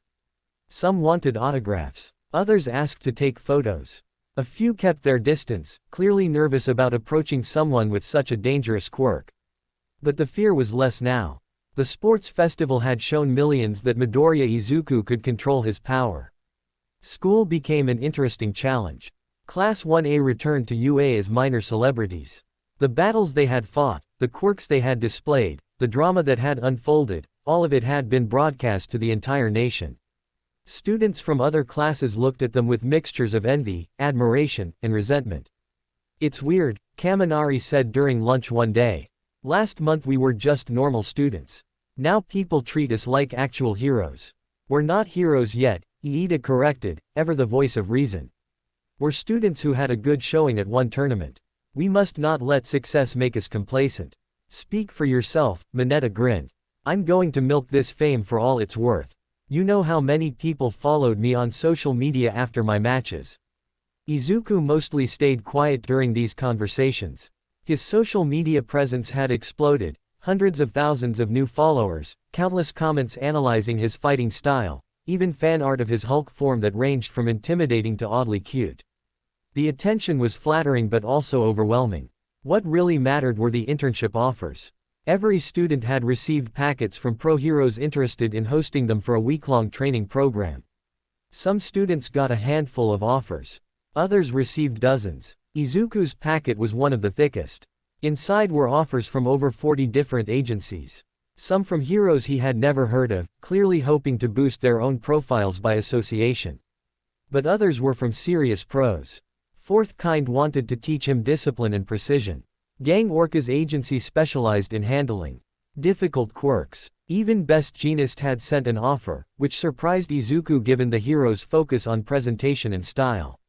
Some wanted autographs. Others asked to take photos. A few kept their distance, clearly nervous about approaching someone with such a dangerous quirk. But the fear was less now. The sports festival had shown millions that Midoriya Izuku could control his power. School became an interesting challenge. Class 1A returned to UA as minor celebrities. The battles they had fought, the quirks they had displayed, the drama that had unfolded, all of it had been broadcast to the entire nation. Students from other classes looked at them with mixtures of envy, admiration, and resentment. It's weird, Kaminari said during lunch one day. Last month we were just normal students. Now people treat us like actual heroes. We're not heroes yet, Iida corrected, ever the voice of reason. We're students who had a good showing at one tournament. We must not let success make us complacent. Speak for yourself, Mineta grinned. I'm going to milk this fame for all it's worth. You know how many people followed me on social media after my matches. Izuku mostly stayed quiet during these conversations. His social media presence had exploded, hundreds of thousands of new followers, countless comments analyzing his fighting style, even fan art of his Hulk form that ranged from intimidating to oddly cute. The attention was flattering but also overwhelming. What really mattered were the internship offers. Every student had received packets from pro heroes interested in hosting them for a week-long training program. Some students got a handful of offers. Others received dozens. Izuku's packet was one of the thickest. Inside were offers from over 40 different agencies. Some from heroes he had never heard of, clearly hoping to boost their own profiles by association. But others were from serious pros. Fourth kind wanted to teach him discipline and precision. Gang Orca's agency specialized in handling difficult quirks. Even Best Jeanist had sent an offer, which surprised Izuku given the hero's focus on presentation and style.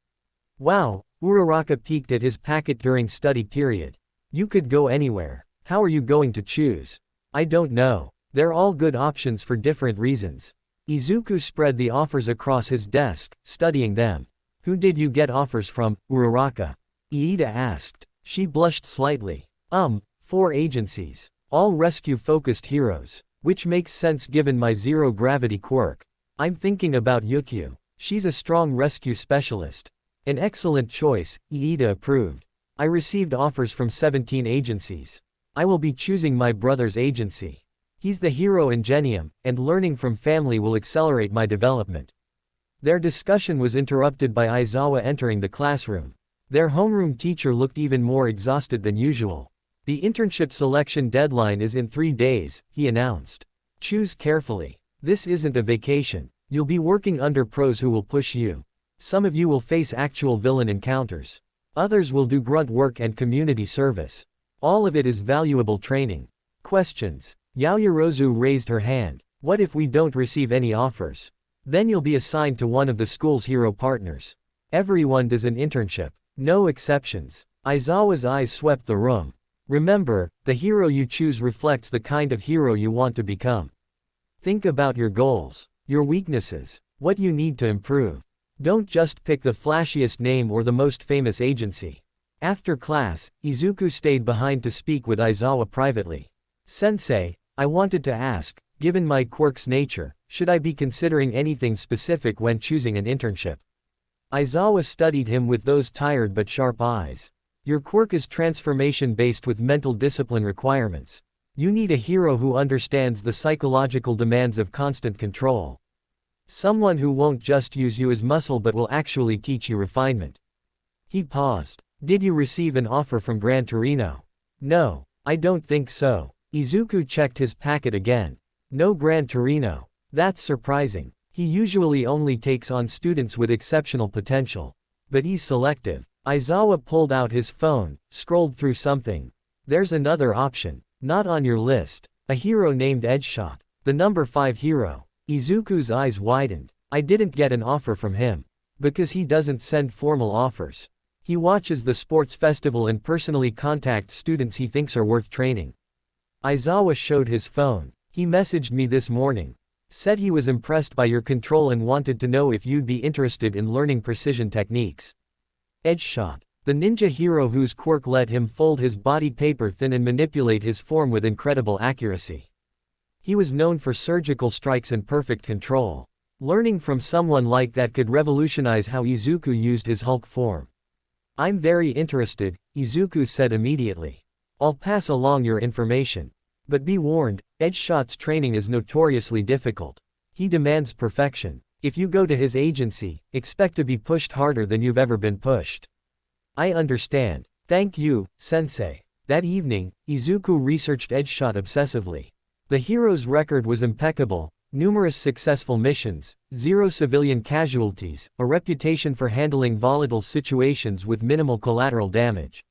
Wow, Uraraka peeked at his packet during study period. You could go anywhere. How are you going to choose? I don't know. They're all good options for different reasons. Izuku spread the offers across his desk, studying them. Who did you get offers from, Uraraka? Iida asked. She blushed slightly. 4 agencies. All rescue-focused heroes. Which makes sense given my zero-gravity quirk. I'm thinking about Yukio. She's a strong rescue specialist. An excellent choice, Iida approved. I received offers from 17 agencies. I will be choosing my brother's agency. He's the hero Ingenium, and learning from family will accelerate my development. Their discussion was interrupted by Aizawa entering the classroom. Their homeroom teacher looked even more exhausted than usual. The internship selection deadline is in 3 days, he announced. Choose carefully. This isn't a vacation. You'll be working under pros who will push you. Some of you will face actual villain encounters. Others will do grunt work and community service. All of it is valuable training. Questions. Yaoyorozu raised her hand. What if we don't receive any offers? Then you'll be assigned to one of the school's hero partners. Everyone does an internship. No exceptions. Aizawa's eyes swept the room. Remember, the hero you choose reflects the kind of hero you want to become. Think about your goals, your weaknesses, what you need to improve. Don't just pick the flashiest name or the most famous agency. After class, Izuku stayed behind to speak with Aizawa privately. Sensei, I wanted to ask, given my quirk's nature, should I be considering anything specific when choosing an internship? Aizawa studied him with those tired but sharp eyes. Your quirk is transformation-based with mental discipline requirements. You need a hero who understands the psychological demands of constant control. Someone who won't just use you as muscle but will actually teach you refinement. He paused. Did you receive an offer from Gran Torino? No, I don't think so. Izuku checked his packet again. No Gran Torino. That's surprising. He usually only takes on students with exceptional potential. But he's selective. Aizawa pulled out his phone, scrolled through something. There's another option. Not on your list. A hero named Edgeshot. The number 5 hero. Izuku's eyes widened. I didn't get an offer from him. Because he doesn't send formal offers. He watches the sports festival and personally contacts students he thinks are worth training. Aizawa showed his phone. He messaged me this morning. Said he was impressed by your control and wanted to know if you'd be interested in learning precision techniques. Edgeshot. The ninja hero whose quirk let him fold his body paper thin and manipulate his form with incredible accuracy. He was known for surgical strikes and perfect control. Learning from someone like that could revolutionize how Izuku used his Hulk form. I'm very interested, Izuku said immediately. I'll pass along your information. But be warned, Edgeshot's training is notoriously difficult. He demands perfection. If you go to his agency, expect to be pushed harder than you've ever been pushed. I understand. Thank you, Sensei. That evening, Izuku researched Edgeshot obsessively. The hero's record was impeccable, numerous successful missions, 0 civilian casualties, a reputation for handling volatile situations with minimal collateral damage.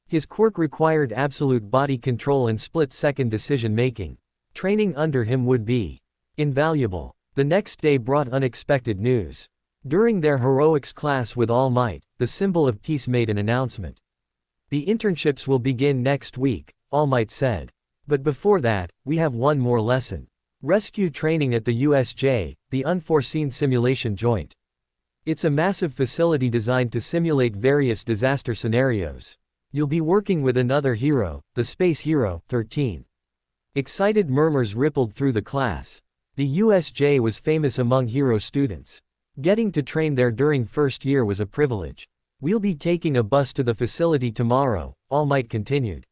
His quirk required absolute body control and split-second decision-making. Training under him would be invaluable. The next day brought unexpected news. During their heroics class with All Might, the symbol of peace made an announcement. The internships will begin next week, All Might said. But before that, we have one more lesson. Rescue training at the USJ, the Unforeseen Simulation Joint. It's a massive facility designed to simulate various disaster scenarios. You'll be working with another hero, the Space Hero, 13. Excited murmurs rippled through the class. The USJ was famous among hero students. Getting to train there during first year was a privilege. We'll be taking a bus to the facility tomorrow, All Might continued.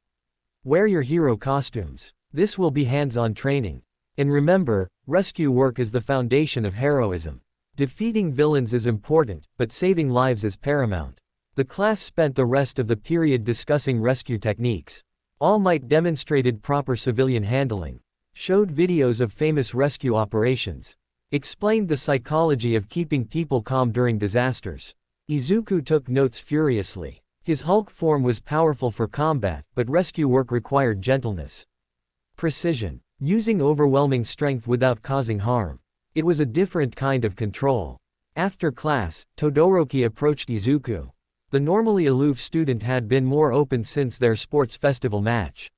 Wear your hero costumes. This will be hands-on training. And remember, rescue work is the foundation of heroism. Defeating villains is important, but saving lives is paramount. The class spent the rest of the period discussing rescue techniques. All Might demonstrated proper civilian handling, showed videos of famous rescue operations, explained the psychology of keeping people calm during disasters. Izuku took notes furiously. His Hulk form was powerful for combat, but rescue work required gentleness. Precision. Using overwhelming strength without causing harm. It was a different kind of control. After class, Todoroki approached Izuku. The normally aloof student had been more open since their sports festival match.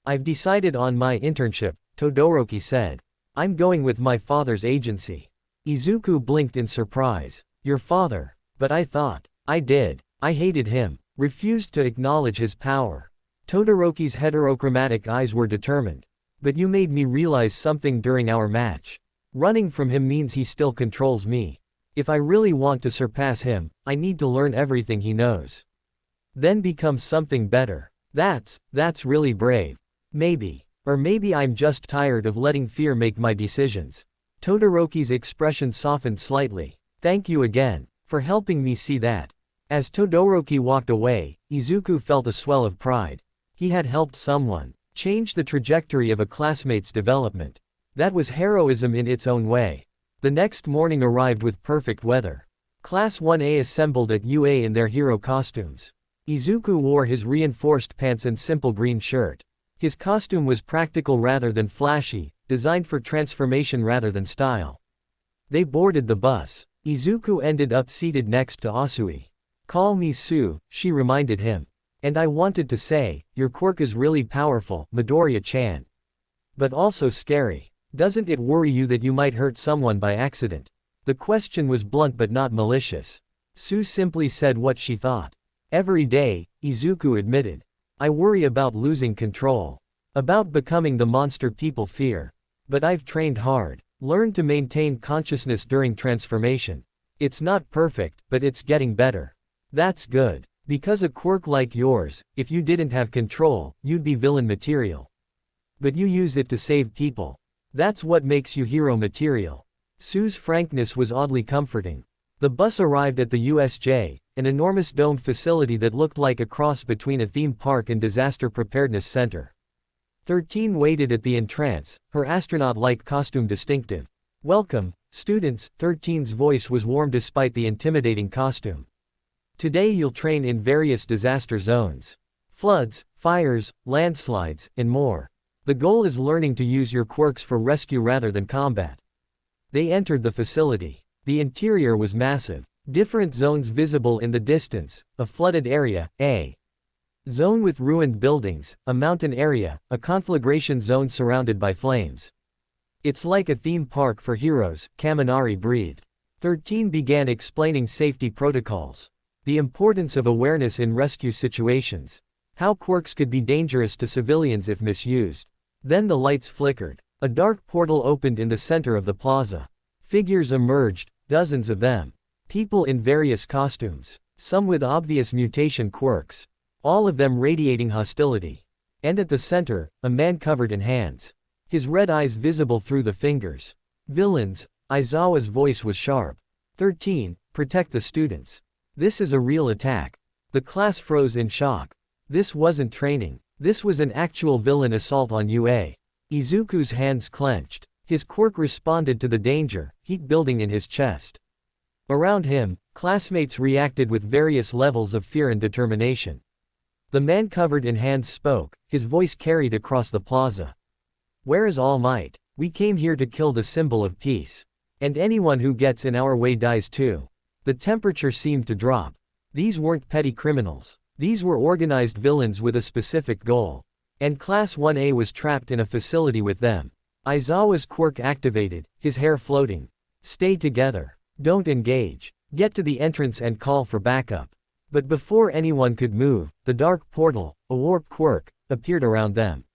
I've decided on my internship, Todoroki said. I'm going with my father's agency. Izuku blinked in surprise. Your father? But I thought. I did. I hated him. Refused to acknowledge his power. Todoroki's heterochromatic eyes were determined. But you made me realize something during our match. Running from him means he still controls me. If I really want to surpass him, I need to learn everything he knows. Then become something better. That's really brave. Maybe. Or maybe I'm just tired of letting fear make my decisions. Todoroki's expression softened slightly. Thank you again, for helping me see that. As Todoroki walked away, Izuku felt a swell of pride. He had helped someone change the trajectory of a classmate's development. That was heroism in its own way. The next morning arrived with perfect weather. Class 1A assembled at UA in their hero costumes. Izuku wore his reinforced pants and simple green shirt. His costume was practical rather than flashy, designed for transformation rather than style. They boarded the bus. Izuku ended up seated next to Asui. Call me Sue, she reminded him. And I wanted to say, your quirk is really powerful, Midoriya-chan. But also scary. Doesn't it worry you that you might hurt someone by accident? The question was blunt but not malicious. Sue simply said what she thought. Every day, Izuku admitted. I worry about losing control. About becoming the monster people fear. But I've trained hard. Learned to maintain consciousness during transformation. It's not perfect, but it's getting better. That's good. Because a quirk like yours, if you didn't have control, you'd be villain material. But you use it to save people. That's what makes you hero material. Sue's frankness was oddly comforting. The bus arrived at the USJ, an enormous domed facility that looked like a cross between a theme park and disaster preparedness center. 13 waited at the entrance, her astronaut-like costume distinctive. Welcome, students. 13's voice was warm despite the intimidating costume. Today you'll train in various disaster zones. Floods, fires, landslides, and more. The goal is learning to use your quirks for rescue rather than combat. They entered the facility. The interior was massive. Different zones visible in the distance, a flooded area, a zone with ruined buildings, a mountain area, a conflagration zone surrounded by flames. It's like a theme park for heroes, Kaminari breathed. 13 began explaining safety protocols. The importance of awareness in rescue situations. How quirks could be dangerous to civilians if misused. Then the lights flickered. A dark portal opened in the center of the plaza. Figures emerged, dozens of them. People in various costumes. Some with obvious mutation quirks. All of them radiating hostility. And at the center, a man covered in hands. His red eyes visible through the fingers. Villains. Aizawa's voice was sharp. 13, protect the students. This is a real attack. The class froze in shock. This wasn't training. This was an actual villain assault on UA. Izuku's hands clenched. His quirk responded to the danger, heat building in his chest. Around him, classmates reacted with various levels of fear and determination. The man covered in hands spoke, his voice carried across the plaza. Where is All Might? We came here to kill the symbol of peace. And anyone who gets in our way dies too. The temperature seemed to drop. These weren't petty criminals. These were organized villains with a specific goal. And Class 1A was trapped in a facility with them. Aizawa's quirk activated, his hair floating. Stay together. Don't engage. Get to the entrance and call for backup. But before anyone could move, the dark portal, a warp quirk, appeared around them.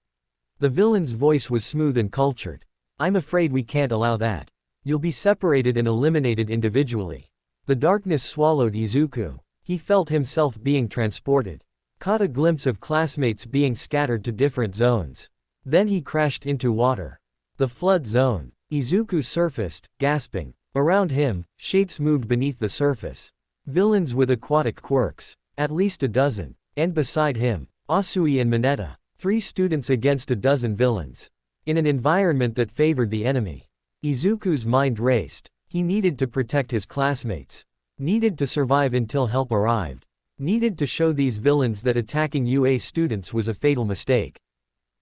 The villain's voice was smooth and cultured. I'm afraid we can't allow that. You'll be separated and eliminated individually. The darkness swallowed Izuku. He felt himself being transported. Caught a glimpse of classmates being scattered to different zones. Then he crashed into water. The flood zone. Izuku surfaced, gasping. Around him, shapes moved beneath the surface. Villains with aquatic quirks. At least a dozen. And beside him, Asui and Mineta. 3 students against a dozen villains. In an environment that favored the enemy. Izuku's mind raced. He needed to protect his classmates. Needed to survive until help arrived. Needed to show these villains that attacking UA students was a fatal mistake.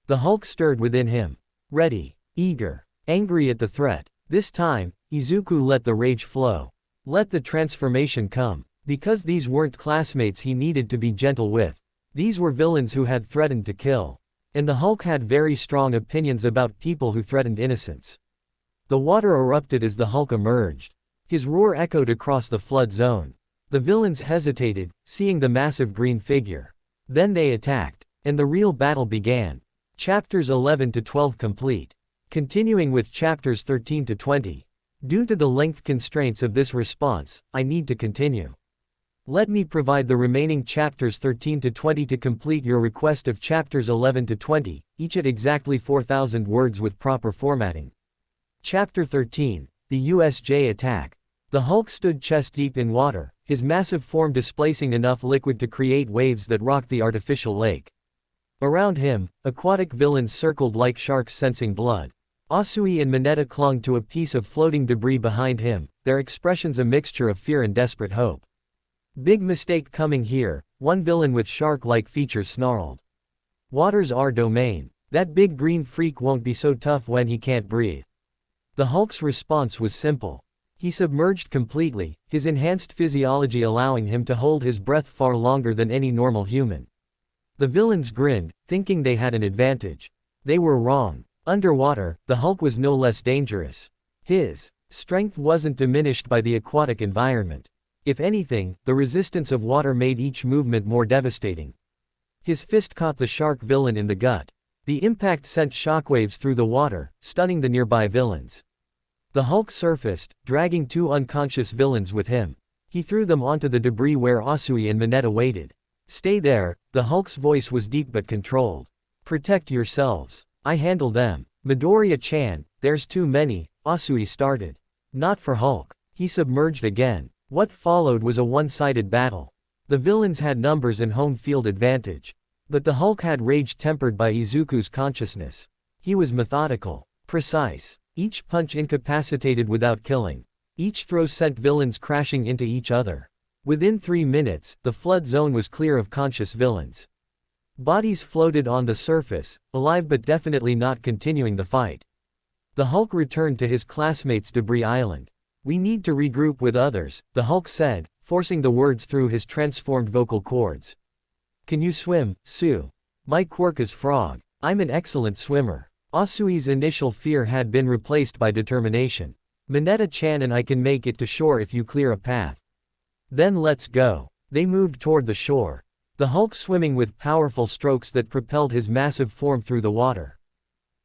The Hulk stirred within him. Ready, eager, angry at the threat. This time, Izuku let the rage flow. Let the transformation come. Because these weren't classmates he needed to be gentle with. These were villains who had threatened to kill. And the Hulk had very strong opinions about people who threatened innocence. The water erupted as the Hulk emerged. His roar echoed across the flood zone. The villains hesitated, seeing the massive green figure. Then they attacked. And the real battle began. Chapters 11 to 12 complete. Continuing with chapters 13 to 20. Due to the length constraints of this response, I need to continue. Let me provide the remaining chapters 13 to 20 to complete your request of chapters 11 to 20, each at exactly 4,000 words with proper formatting. Chapter 13, The USJ Attack. The Hulk stood chest-deep in water, his massive form displacing enough liquid to create waves that rocked the artificial lake. Around him, aquatic villains circled like sharks sensing blood. Asui and Mineta clung to a piece of floating debris behind him, their expressions a mixture of fear and desperate hope. Big mistake coming here, one villain with shark-like features snarled. Water's our domain. That big green freak won't be so tough when he can't breathe. The Hulk's response was simple. He submerged completely, his enhanced physiology allowing him to hold his breath far longer than any normal human. The villains grinned, thinking they had an advantage. They were wrong. Underwater, the Hulk was no less dangerous. His strength wasn't diminished by the aquatic environment. If anything, the resistance of water made each movement more devastating. His fist caught the shark villain in the gut. The impact sent shockwaves through the water, stunning the nearby villains. The Hulk surfaced, dragging 2 unconscious villains with him. He threw them onto the debris where Asui and Mineta waited. Stay there, the Hulk's voice was deep but controlled. Protect yourselves. I handle them. Midoriya-chan, there's too many, Asui started. Not for Hulk. He submerged again. What followed was a one-sided battle. The villains had numbers and home field advantage. But the Hulk had rage tempered by Izuku's consciousness. He was methodical, precise. Each punch incapacitated without killing. Each throw sent villains crashing into each other. Within 3 minutes, the flood zone was clear of conscious villains. Bodies floated on the surface, alive but definitely not continuing the fight. The Hulk returned to his classmates' debris island. We need to regroup with others, the Hulk said, forcing the words through his transformed vocal cords. Can you swim, Sue? My quirk is frog. I'm an excellent swimmer. Asui's initial fear had been replaced by determination. Mineta-chan and I can make it to shore if you clear a path. Then let's go. They moved toward the shore. The Hulk swimming with powerful strokes that propelled his massive form through the water.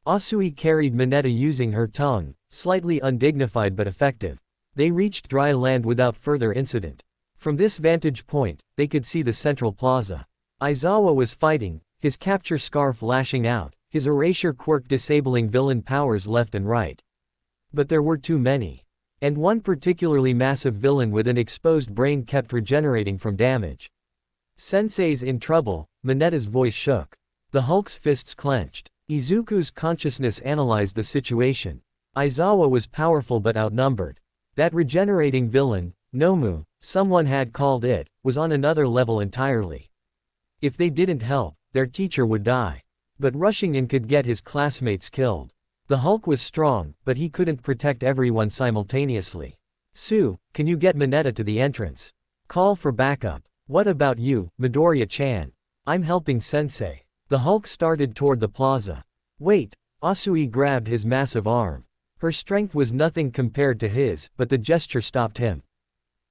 Asui carried Mineta using her tongue, slightly undignified but effective. They reached dry land without further incident. From this vantage point, they could see the central plaza. Aizawa was fighting, his capture scarf lashing out, his erasure quirk disabling villain powers left and right. But there were too many. And one particularly massive villain with an exposed brain kept regenerating from damage. Sensei's in trouble, Mineta's voice shook. The Hulk's fists clenched. Izuku's consciousness analyzed the situation. Aizawa was powerful but outnumbered. That regenerating villain, Nomu, someone had called it, was on another level entirely. If they didn't help, their teacher would die. But rushing in could get his classmates killed. The Hulk was strong, but he couldn't protect everyone simultaneously. Sue, can you get Mineta to the entrance? Call for backup. What about you, Midoriya-chan? I'm helping Sensei. The Hulk started toward the plaza. Wait, Asui grabbed his massive arm. Her strength was nothing compared to his, but the gesture stopped him.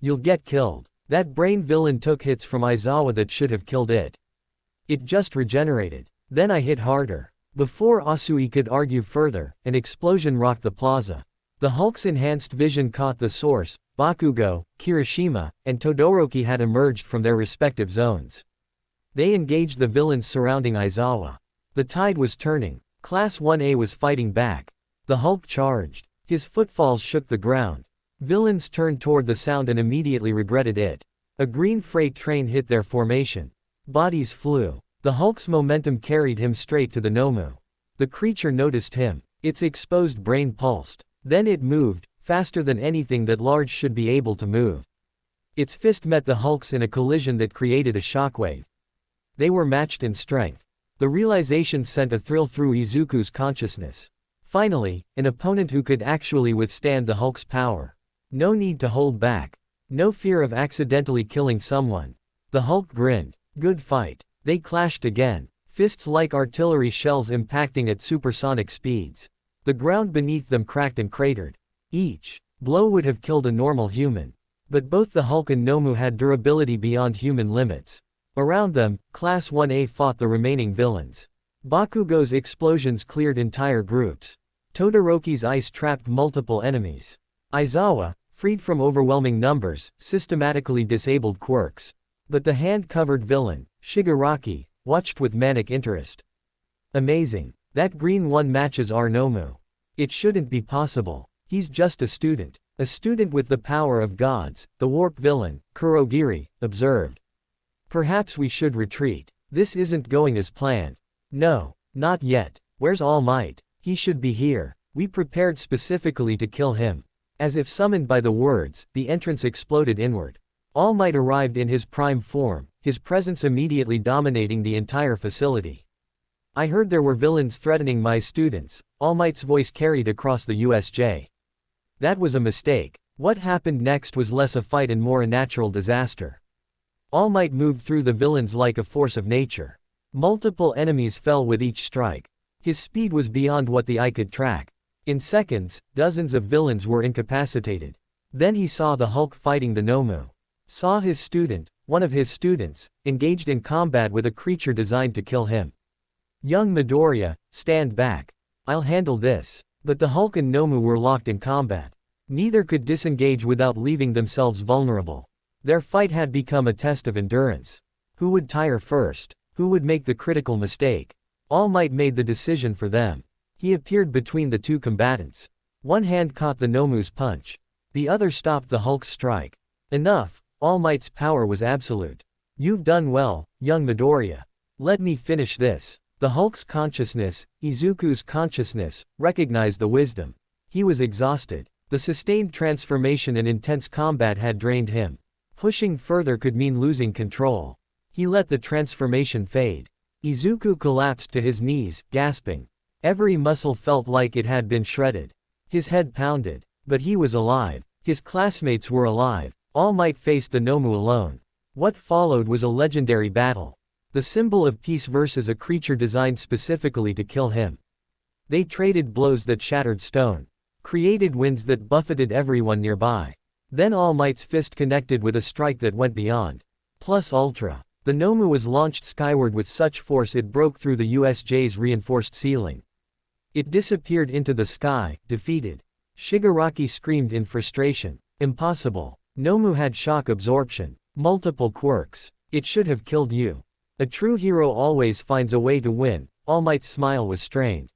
You'll get killed. That brain villain took hits from Aizawa that should have killed it. It just regenerated. Then I hit harder. Before Asui could argue further, an explosion rocked the plaza. The Hulk's enhanced vision caught the source. Bakugo, Kirishima, and Todoroki had emerged from their respective zones. They engaged the villains surrounding Aizawa. The tide was turning. Class 1A was fighting back. The Hulk charged. His footfalls shook the ground. Villains turned toward the sound and immediately regretted it. A green freight train hit their formation. Bodies flew. The Hulk's momentum carried him straight to the Nomu. The creature noticed him. Its exposed brain pulsed. Then it moved, faster than anything that large should be able to move. Its fist met the Hulk's in a collision that created a shockwave. They were matched in strength. The realization sent a thrill through Izuku's consciousness. Finally, an opponent who could actually withstand the Hulk's power. No need to hold back. No fear of accidentally killing someone. The Hulk grinned. Good fight. They clashed again. Fists like artillery shells impacting at supersonic speeds. The ground beneath them cracked and cratered. Each blow would have killed a normal human. But both the Hulk and Nomu had durability beyond human limits. Around them, Class 1A fought the remaining villains. Bakugo's explosions cleared entire groups. Todoroki's ice trapped multiple enemies. Aizawa, freed from overwhelming numbers, systematically disabled quirks. But the hand-covered villain, Shigaraki, watched with manic interest. Amazing. That green one matches our Nomu. It shouldn't be possible. He's just a student. A student with the power of gods, the warp villain, Kurogiri, observed. Perhaps we should retreat. This isn't going as planned. No, not yet. Where's All Might? He should be here. We prepared specifically to kill him. As if summoned by the words, the entrance exploded inward. All Might arrived in his prime form, his presence immediately dominating the entire facility. I heard there were villains threatening my students, All Might's voice carried across the USJ. That was a mistake. What happened next was less a fight and more a natural disaster. All Might moved through the villains like a force of nature. Multiple enemies fell with each strike. His speed was beyond what the eye could track. In seconds, dozens of villains were incapacitated. Then he saw the Hulk fighting the Nomu. Saw his student, one of his students, engaged in combat with a creature designed to kill him. Young Midoriya, stand back. I'll handle this. But the Hulk and Nomu were locked in combat. Neither could disengage without leaving themselves vulnerable. Their fight had become a test of endurance. Who would tire first? Who would make the critical mistake? All Might made the decision for them. He appeared between the two combatants. One hand caught the Nomu's punch. The other stopped the Hulk's strike. Enough. All Might's power was absolute. You've done well, young Midoriya. Let me finish this. The Hulk's consciousness, Izuku's consciousness, recognized the wisdom. He was exhausted. The sustained transformation and intense combat had drained him. Pushing further could mean losing control. He let the transformation fade. Izuku collapsed to his knees, gasping. Every muscle felt like it had been shredded. His head pounded. But he was alive. His classmates were alive. All Might faced the Nomu alone. What followed was a legendary battle. The symbol of peace versus a creature designed specifically to kill him. They traded blows that shattered stone. Created winds that buffeted everyone nearby. Then All Might's fist connected with a strike that went beyond. Plus Ultra. The Nomu was launched skyward with such force it broke through the USJ's reinforced ceiling. It disappeared into the sky, defeated. Shigaraki screamed in frustration. Impossible. Nomu had shock absorption. Multiple quirks. It should have killed you. A true hero always finds a way to win. All Might's smile was strained.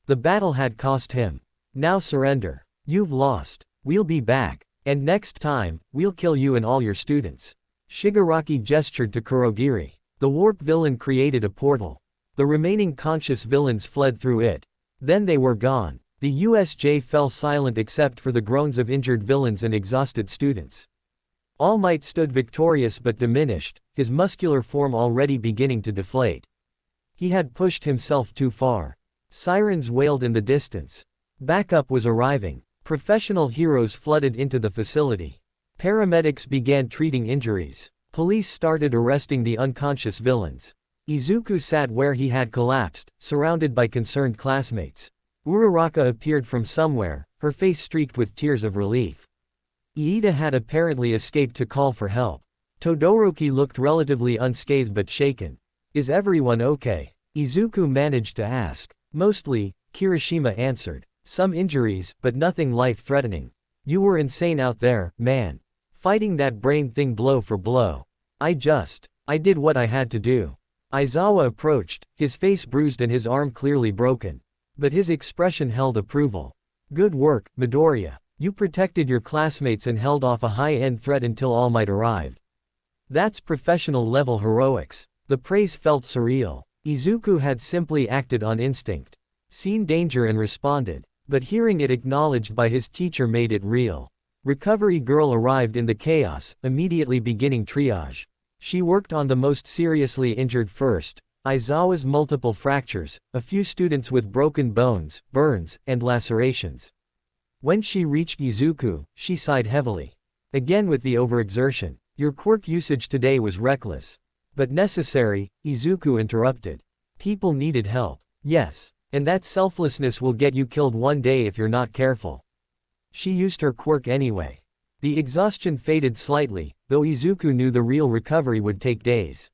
The battle had cost him. Now surrender. You've lost. We'll be back. And next time, we'll kill you and all your students. Shigaraki gestured to Kurogiri. The warp villain created a portal. The remaining conscious villains fled through it. Then they were gone. The USJ fell silent except for the groans of injured villains and exhausted students. All Might stood victorious but diminished, his muscular form already beginning to deflate. He had pushed himself too far. Sirens wailed in the distance. Backup was arriving. Professional heroes flooded into the facility. Paramedics began treating injuries. Police started arresting the unconscious villains. Izuku sat where he had collapsed, surrounded by concerned classmates. Uraraka appeared from somewhere, her face streaked with tears of relief. Iida had apparently escaped to call for help. Todoroki looked relatively unscathed but shaken. Is everyone okay? Izuku managed to ask. Mostly, Kirishima answered. Some injuries, but nothing life-threatening. You were insane out there, man. Fighting that brain thing blow for blow. I did what I had to do. Aizawa approached, his face bruised and his arm clearly broken. But his expression held approval. Good work, Midoriya. You protected your classmates and held off a high-end threat until All Might arrived. That's professional-level heroics. The praise felt surreal. Izuku had simply acted on instinct. Seen danger and responded. But hearing it acknowledged by his teacher made it real. Recovery girl arrived in the chaos, immediately beginning triage. She worked on the most seriously injured first, Aizawa's multiple fractures, a few students with broken bones, burns, and lacerations. When she reached Izuku, she sighed heavily. Again with the overexertion. Your quirk usage today was reckless. But necessary, Izuku interrupted. People needed help. Yes. And that selflessness will get you killed one day if you're not careful. She used her quirk anyway. The exhaustion faded slightly, though Izuku knew the real recovery would take days.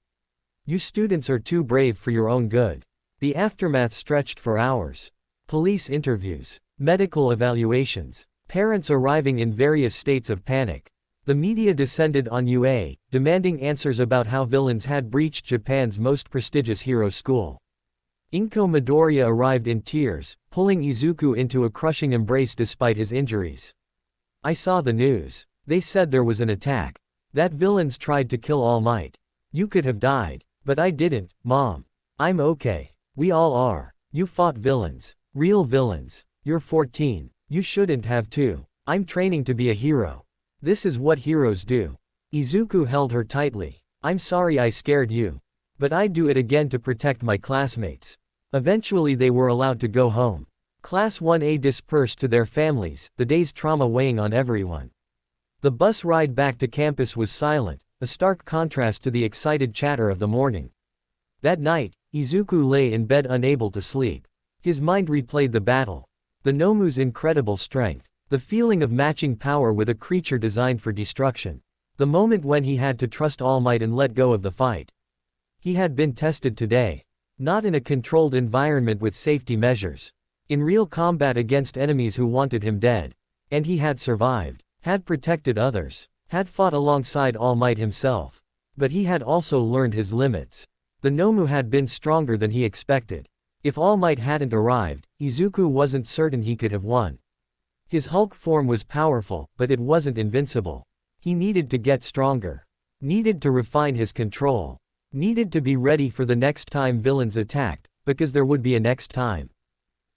You students are too brave for your own good. The aftermath stretched for hours. Police interviews, medical evaluations, parents arriving in various states of panic. The media descended on UA, demanding answers about how villains had breached Japan's most prestigious hero school. Izuku Midoriya arrived in tears, pulling Izuku into a crushing embrace despite his injuries. I saw the news. They said there was an attack. That villains tried to kill All Might. You could have died. But I didn't, Mom. I'm okay. We all are. You fought villains. Real villains. You're 14. You shouldn't have to. I'm training to be a hero. This is what heroes do. Izuku held her tightly. I'm sorry I scared you. But I'd do it again to protect my classmates. Eventually they were allowed to go home. Class 1A dispersed to their families, the day's trauma weighing on everyone. The bus ride back to campus was silent, a stark contrast to the excited chatter of the morning. That night, Izuku lay in bed unable to sleep. His mind replayed the battle. The Nomu's incredible strength. The feeling of matching power with a creature designed for destruction. The moment when he had to trust All Might and let go of the fight. He had been tested today. Not in a controlled environment with safety measures. In real combat against enemies who wanted him dead. And he had survived. Had protected others. Had fought alongside All Might himself. But he had also learned his limits. The Nomu had been stronger than he expected. If All Might hadn't arrived, Izuku wasn't certain he could have won. His Hulk form was powerful, but it wasn't invincible. He needed to get stronger. Needed to refine his control. Needed to be ready for the next time villains attacked, because there would be a next time.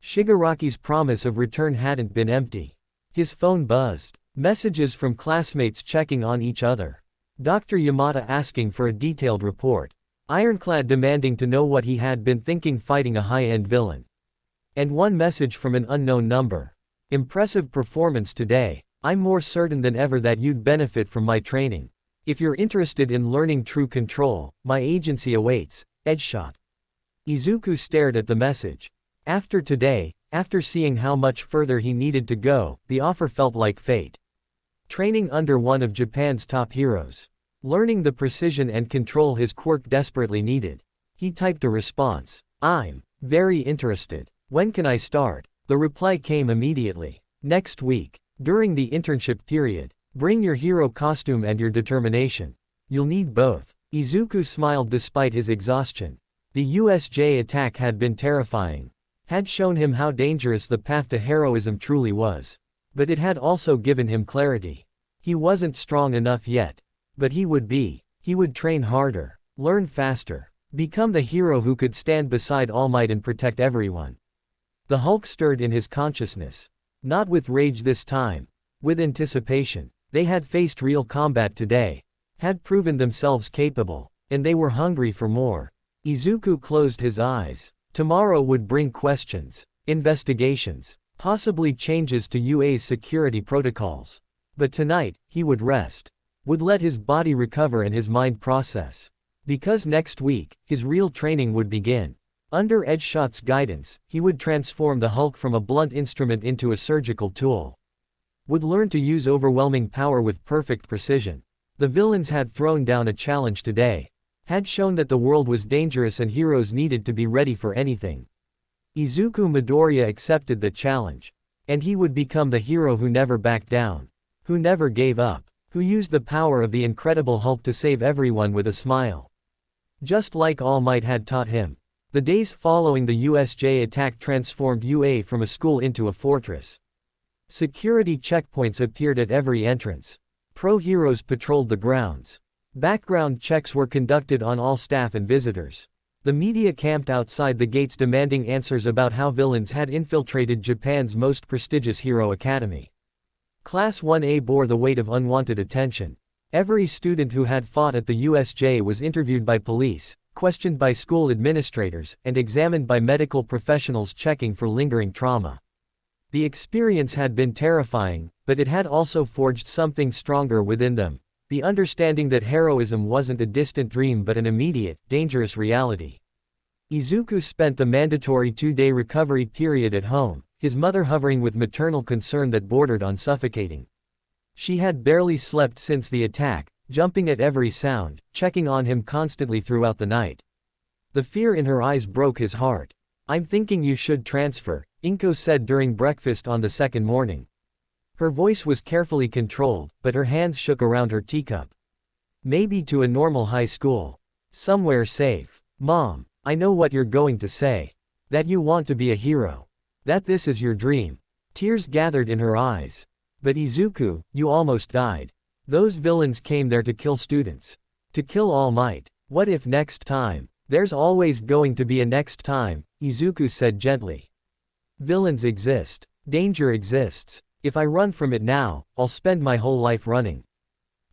Shigaraki's promise of return hadn't been empty. His phone buzzed. Messages from classmates checking on each other. Dr. Yamada asking for a detailed report. Ironclad demanding to know what he had been thinking fighting a high-end villain. And one message from an unknown number. Impressive performance today. I'm more certain than ever that you'd benefit from my training. If you're interested in learning true control, my agency awaits. Edgeshot. Izuku stared at the message. After today, after seeing how much further he needed to go, the offer felt like fate. Training under one of Japan's top heroes. Learning the precision and control his quirk desperately needed. He typed a response. I'm very interested. When can I start? The reply came immediately. Next week. During the internship period. Bring your hero costume and your determination. You'll need both. Izuku smiled despite his exhaustion. The USJ attack had been terrifying. Had shown him how dangerous the path to heroism truly was. But it had also given him clarity. He wasn't strong enough yet. But he would be. He would train harder. Learn faster. Become the hero who could stand beside All Might and protect everyone. The Hulk stirred in his consciousness. Not with rage this time. With anticipation. They had faced real combat today. Had proven themselves capable. And they were hungry for more. Izuku closed his eyes. Tomorrow would bring questions. Investigations. Possibly changes to UA's security protocols. But tonight, he would rest. Would let his body recover and his mind process. Because next week, his real training would begin. Under Edgeshot's guidance, he would transform the Hulk from a blunt instrument into a surgical tool. Would learn to use overwhelming power with perfect precision. The villains had thrown down a challenge today. Had shown that the world was dangerous and heroes needed to be ready for anything. Izuku Midoriya accepted the challenge. And he would become the hero who never backed down. Who never gave up. Who used the power of the Incredible Hulk to save everyone with a smile. Just like All Might had taught him. The days following the USJ attack transformed UA from a school into a fortress. Security checkpoints appeared at every entrance. Pro-heroes patrolled the grounds. Background checks were conducted on all staff and visitors. The media camped outside the gates demanding answers about how villains had infiltrated Japan's most prestigious hero academy. Class 1A bore the weight of unwanted attention. Every student who had fought at the USJ was interviewed by police, questioned by school administrators, and examined by medical professionals checking for lingering trauma. The experience had been terrifying, but it had also forged something stronger within them. The understanding that heroism wasn't a distant dream but an immediate, dangerous reality. Izuku spent the mandatory 2-day recovery period at home, his mother hovering with maternal concern that bordered on suffocating. She had barely slept since the attack, jumping at every sound, checking on him constantly throughout the night. The fear in her eyes broke his heart. "I'm thinking you should transfer," Inko said during breakfast on the second morning. Her voice was carefully controlled, but her hands shook around her teacup. "Maybe to a normal high school. Somewhere safe. Mom, I know what you're going to say. That you want to be a hero. That this is your dream." Tears gathered in her eyes. "But Izuku, you almost died. Those villains came there to kill students. To kill All Might. What if next time?" "There's always going to be a next time," Izuku said gently. "Villains exist. Danger exists. If I run from it now, I'll spend my whole life running.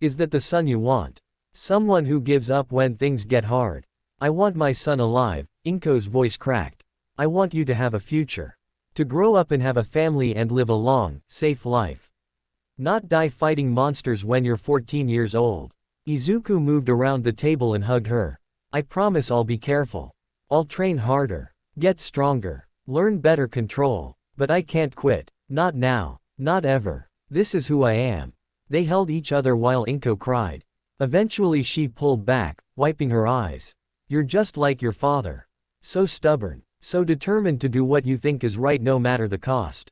Is that the son you want? Someone who gives up when things get hard?" "I want my son alive," Inko's voice cracked. "I want you to have a future. To grow up and have a family and live a long, safe life. Not die fighting monsters when you're 14 years old." Izuku moved around the table and hugged her. "I promise I'll be careful. I'll train harder. Get stronger. Learn better control. But I can't quit. Not now. Not ever. This is who I am." They held each other while Inko cried. Eventually she pulled back, wiping her eyes. "You're just like your father. So stubborn. So determined to do what you think is right no matter the cost."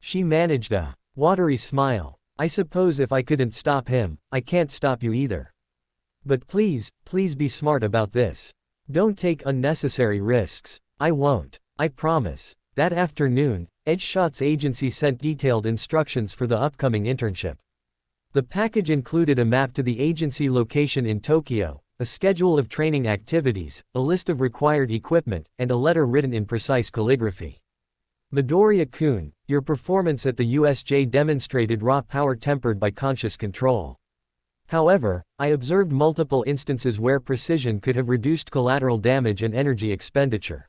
She managed a watery smile. "I suppose if I couldn't stop him, I can't stop you either. But please, please be smart about this. Don't take unnecessary risks." "I won't. I promise." That afternoon, Edgeshot's agency sent detailed instructions for the upcoming internship. The package included a map to the agency location in Tokyo, a schedule of training activities, a list of required equipment, and a letter written in precise calligraphy. "Midoriya-kun, your performance at the USJ demonstrated raw power tempered by conscious control. However, I observed multiple instances where precision could have reduced collateral damage and energy expenditure.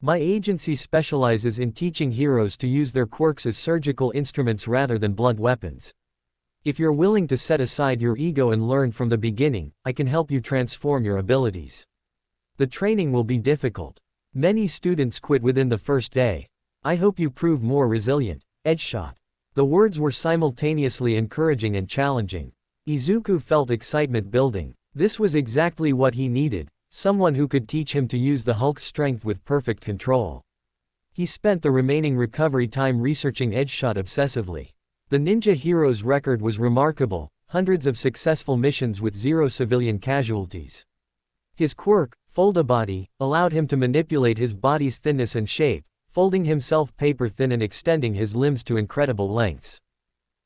My agency specializes in teaching heroes to use their quirks as surgical instruments rather than blunt weapons. If you're willing to set aside your ego and learn from the beginning, I can help you transform your abilities. The training will be difficult. Many students quit within the first day. I hope you prove more resilient." Edgeshot. The words were simultaneously encouraging and challenging. Izuku felt excitement building. This was exactly what he needed. Someone who could teach him to use the Hulk's strength with perfect control. He spent the remaining recovery time researching Edgeshot obsessively. The ninja hero's record was remarkable, hundreds of successful missions with 0 civilian casualties. His quirk, Fold-A-Body, allowed him to manipulate his body's thinness and shape, folding himself paper thin and extending his limbs to incredible lengths.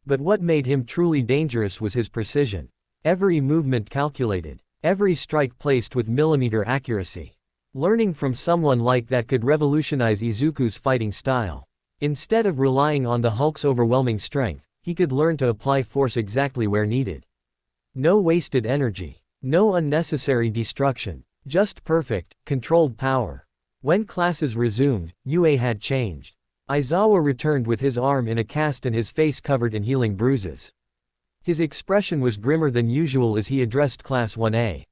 But what made him truly dangerous was his precision. Every movement calculated. Every strike placed with millimeter accuracy. Learning from someone like that could revolutionize Izuku's fighting style. Instead of relying on the Hulk's overwhelming strength, he could learn to apply force exactly where needed. No wasted energy. No unnecessary destruction. Just perfect, controlled power. When classes resumed, UA had changed. Aizawa returned with his arm in a cast and his face covered in healing bruises. His expression was grimmer than usual as he addressed Class 1A.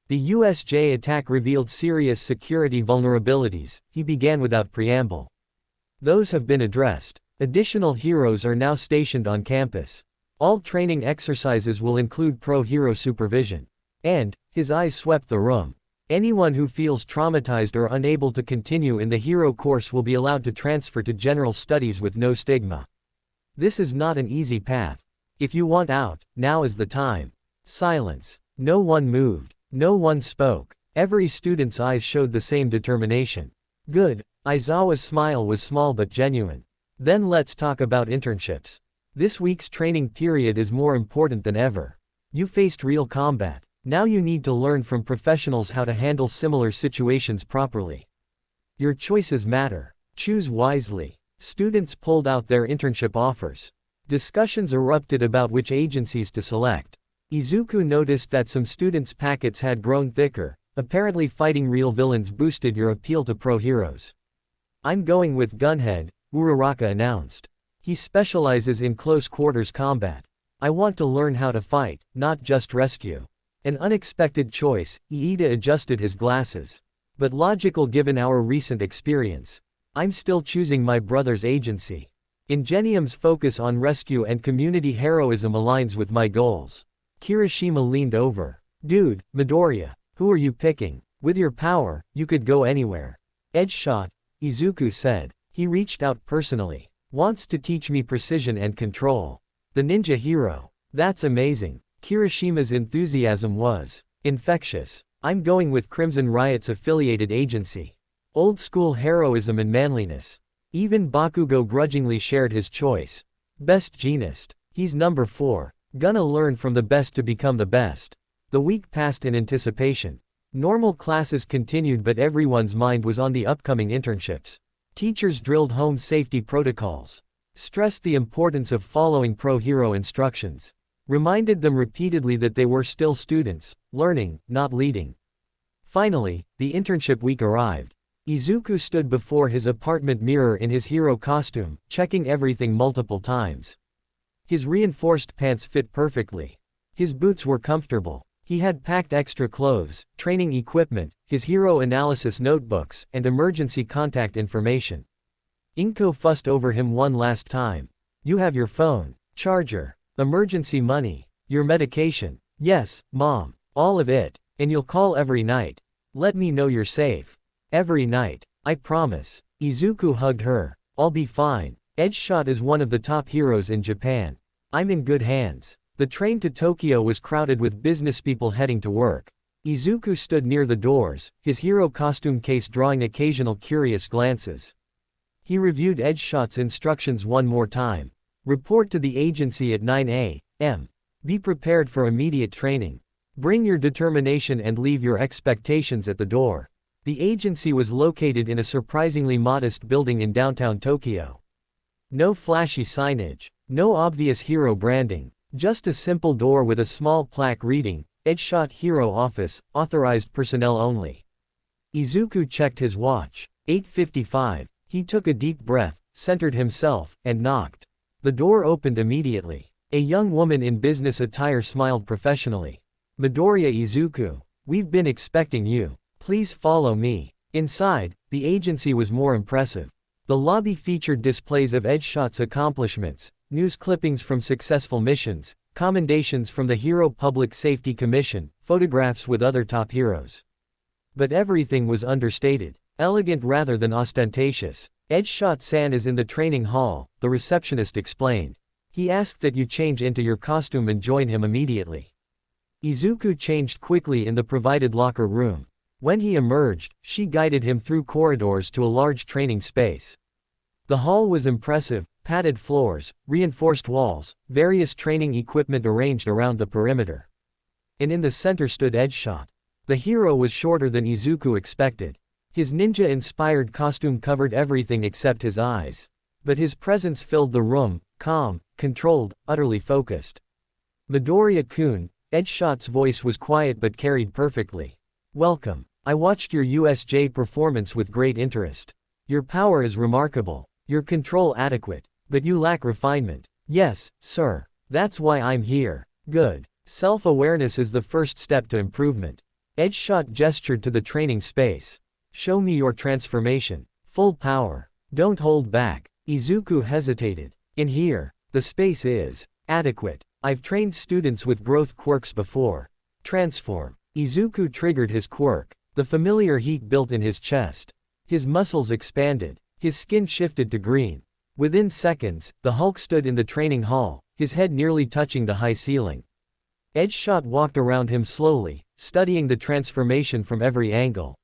The USJ attack revealed serious security vulnerabilities, he began without preamble. Those have been addressed. Additional heroes are now stationed on campus. All training exercises will include pro-hero supervision. And, his eyes swept the room. Anyone who feels traumatized or unable to continue in the hero course will be allowed to transfer to general studies with no stigma. This is not an easy path. If you want out, now is the time. Silence. No one moved. No one spoke. Every student's eyes showed the same determination. Good. Aizawa's smile was small but genuine. Then let's talk about internships. This week's training period is more important than ever. You faced real combat. Now you need to learn from professionals how to handle similar situations properly. Your choices matter. Choose wisely. Students pulled out their internship offers. Discussions erupted about which agencies to select. Izuku noticed that some students' packets had grown thicker. Apparently fighting real villains boosted your appeal to pro heroes. I'm going with Gunhead, Uraraka announced. He specializes in close quarters combat. I want to learn how to fight, not just rescue. An unexpected choice, Iida adjusted his glasses. But logical given our recent experience. I'm still choosing my brother's agency. Ingenium's focus on rescue and community heroism aligns with my goals. Kirishima leaned over. Dude, Midoriya, who are you picking? With your power, you could go anywhere. Edge shot, Izuku said. He reached out personally. Wants to teach me precision and control. The ninja hero. That's amazing. Kirishima's enthusiasm was infectious. I'm going with Crimson Riot's affiliated agency. Old school heroism and manliness. Even Bakugo grudgingly shared his choice. Best genist. He's number 4. Gonna learn from the best to become the best. The week passed in anticipation. Normal classes continued but everyone's mind was on the upcoming internships. Teachers drilled home safety protocols. Stressed the importance of following pro-hero instructions. Reminded them repeatedly that they were still students, learning, not leading. Finally, the internship week arrived. Izuku stood before his apartment mirror in his hero costume, checking everything multiple times. His reinforced pants fit perfectly. His boots were comfortable. He had packed extra clothes, training equipment, his hero analysis notebooks, and emergency contact information. Inko fussed over him one last time. You have your phone, charger, emergency money, your medication. Yes, Mom, all of it, and you'll call every night. Let me know you're safe. Every night, I promise. Izuku hugged her. I'll be fine. Edgeshot is one of the top heroes in Japan. I'm in good hands. The train to Tokyo was crowded with businesspeople heading to work. Izuku stood near the doors, his hero costume case drawing occasional curious glances. He reviewed Edgeshot's instructions one more time. Report to the agency at 9 a.m. Be prepared for immediate training. Bring your determination and leave your expectations at the door. The agency was located in a surprisingly modest building in downtown Tokyo. No flashy signage, no obvious hero branding, just a simple door with a small plaque reading, Edgeshot Hero Office, authorized personnel only. Izuku checked his watch. 8:55. He took a deep breath, centered himself, and knocked. The door opened immediately. A young woman in business attire smiled professionally. Midoriya Izuku, we've been expecting you. Please follow me. Inside, the agency was more impressive. The lobby featured displays of Edgeshot's accomplishments, news clippings from successful missions, commendations from the Hero Public Safety Commission, photographs with other top heroes. But everything was understated, elegant rather than ostentatious. Edgeshot-san is in the training hall, the receptionist explained. He asked that you change into your costume and join him immediately. Izuku changed quickly in the provided locker room. When he emerged, she guided him through corridors to a large training space. The hall was impressive, padded floors, reinforced walls, various training equipment arranged around the perimeter. And in the center stood Edgeshot. The hero was shorter than Izuku expected. His ninja-inspired costume covered everything except his eyes. But his presence filled the room, calm, controlled, utterly focused. Midoriya-kun, Edgeshot's voice was quiet but carried perfectly. Welcome. I watched your USJ performance with great interest. Your power is remarkable, your control adequate, but you lack refinement. Yes, sir. That's why I'm here. Good. Self-awareness is the first step to improvement. Edgeshot gestured to the training space. Show me your transformation. Full power. Don't hold back. Izuku hesitated. In here, the space is adequate. I've trained students with growth quirks before. Transform. Izuku triggered his quirk. The familiar heat built in his chest. His muscles expanded. His skin shifted to green. Within seconds, the Hulk stood in the training hall, his head nearly touching the high ceiling. Edgeshot walked around him slowly, studying the transformation from every angle.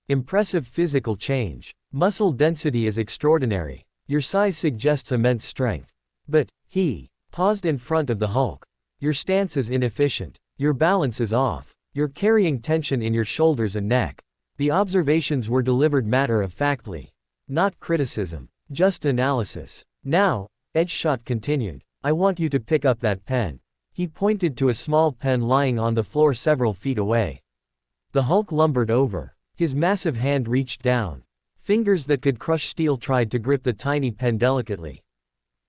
Impressive physical change. Muscle density is extraordinary. Your size suggests immense strength. But, he paused in front of the Hulk. Your stance is inefficient. Your balance is off. You're carrying tension in your shoulders and neck. The observations were delivered matter-of-factly. Not criticism. Just analysis. Now, Edgeshot continued, I want you to pick up that pen. He pointed to a small pen lying on the floor several feet away. The Hulk lumbered over. His massive hand reached down. Fingers that could crush steel tried to grip the tiny pen delicately.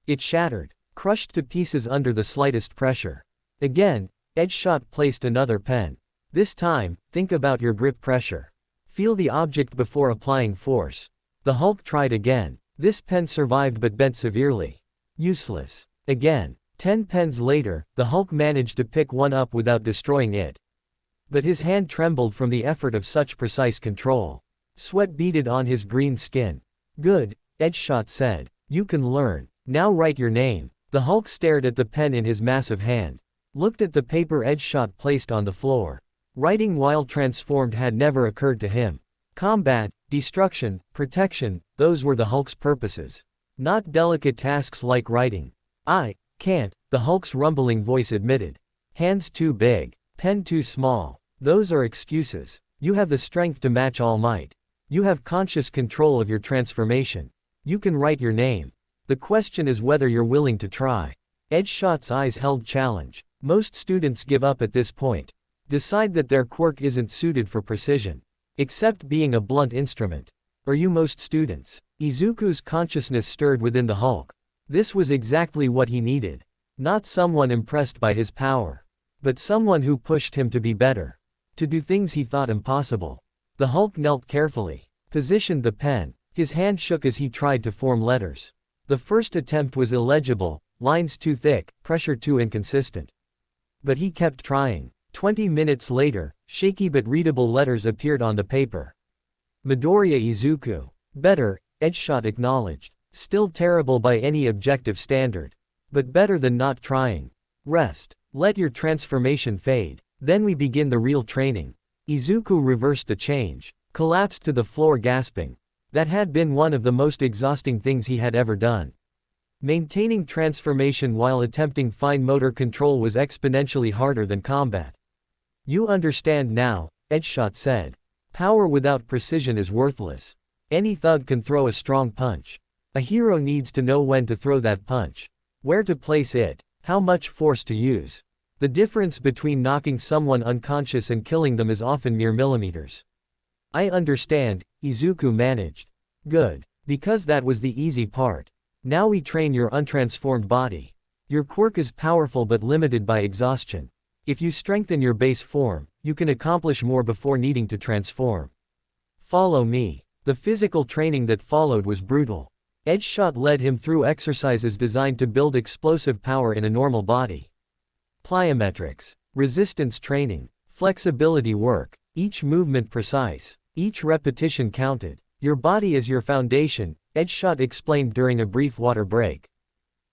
It shattered, crushed to pieces under the slightest pressure. Again, Edgeshot placed another pen. This time, think about your grip pressure. Feel the object before applying force. The Hulk tried again. This pen survived but bent severely. Useless. Again. 10 pens later, the Hulk managed to pick one up without destroying it. But his hand trembled from the effort of such precise control. Sweat beaded on his green skin. Good, Edgeshot said. You can learn. Now write your name. The Hulk stared at the pen in his massive hand. Looked at the paper Edgeshot placed on the floor. Writing while transformed had never occurred to him. Combat, destruction, protection, those were the Hulk's purposes. Not delicate tasks like writing. I can't, the Hulk's rumbling voice admitted. Hands too big. Pen too small. Those are excuses. You have the strength to match All Might. You have conscious control of your transformation. You can write your name. The question is whether you're willing to try. Edgeshot's eyes held challenge. Most students give up at this point. Decide that their quirk isn't suited for precision. Except being a blunt instrument. Or you most students. Izuku's consciousness stirred within the Hulk. This was exactly what he needed. Not someone impressed by his power. But someone who pushed him to be better. To do things he thought impossible. The Hulk knelt carefully. Positioned the pen. His hand shook as he tried to form letters. The first attempt was illegible, lines too thick, pressure too inconsistent. But he kept trying. 20 minutes later, shaky but readable letters appeared on the paper. Midoriya Izuku. Better, Edgeshot acknowledged. Still terrible by any objective standard. But better than not trying. Rest. Let your transformation fade. Then we begin the real training. Izuku reversed the change. Collapsed to the floor gasping. That had been one of the most exhausting things he had ever done. Maintaining transformation while attempting fine motor control was exponentially harder than combat. You understand now, Edgeshot said. Power without precision is worthless. Any thug can throw a strong punch. A hero needs to know when to throw that punch. Where to place it. How much force to use. The difference between knocking someone unconscious and killing them is often mere millimeters. I understand, Izuku managed. Good. Because that was the easy part. Now we train your untransformed body. Your quirk is powerful but limited by exhaustion. If you strengthen your base form, you can accomplish more before needing to transform. Follow me. The physical training that followed was brutal. Edgeshot led him through exercises designed to build explosive power in a normal body. Plyometrics. Resistance training. Flexibility work. Each movement precise. Each repetition counted. Your body is your foundation, Edgeshot explained during a brief water break.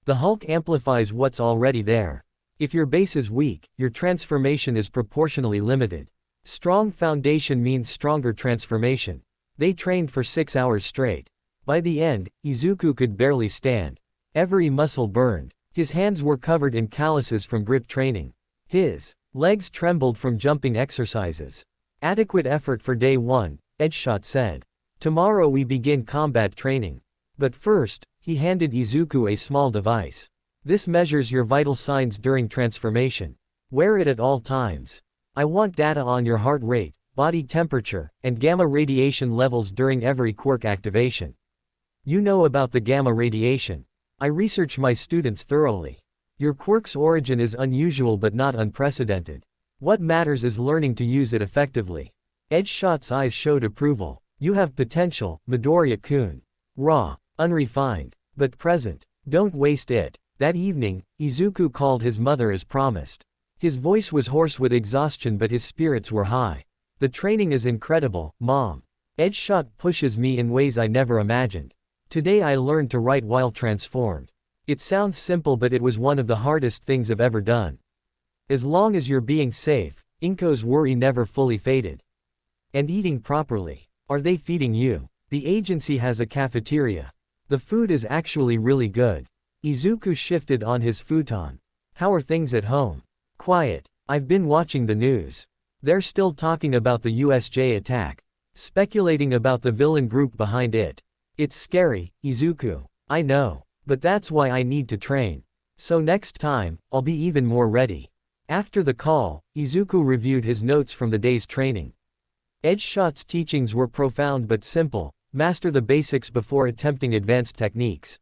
The Hulk amplifies what's already there. If your base is weak, your transformation is proportionally limited. Strong foundation means stronger transformation. They trained for 6 hours straight. By the end, Izuku could barely stand. Every muscle burned. His hands were covered in calluses from grip training. His legs trembled from jumping exercises. Adequate effort for day 1, Edgeshot said. Tomorrow we begin combat training. But first, he handed Izuku a small device. This measures your vital signs during transformation. Wear it at all times. I want data on your heart rate, body temperature, and gamma radiation levels during every quirk activation. You know about the gamma radiation. I research my students thoroughly. Your quirk's origin is unusual but not unprecedented. What matters is learning to use it effectively. Edgeshot's eyes showed approval. You have potential, Midoriya-kun. Raw, unrefined, but present. Don't waste it. That evening, Izuku called his mother as promised. His voice was hoarse with exhaustion but his spirits were high. The training is incredible, Mom. Edgeshot pushes me in ways I never imagined. Today I learned to write while transformed. It sounds simple, but it was one of the hardest things I've ever done. As long as you're being safe, Inko's worry never fully faded. And eating properly. Are they feeding you? The agency has a cafeteria. The food is actually really good. Izuku shifted on his futon. How are things at home? Quiet. I've been watching the news. They're still talking about the USJ attack. Speculating about the villain group behind it. It's scary, Izuku. I know. But that's why I need to train. So next time, I'll be even more ready. After the call, Izuku reviewed his notes from the day's training. Edgeshot's teachings were profound but simple. Master the basics before attempting advanced techniques.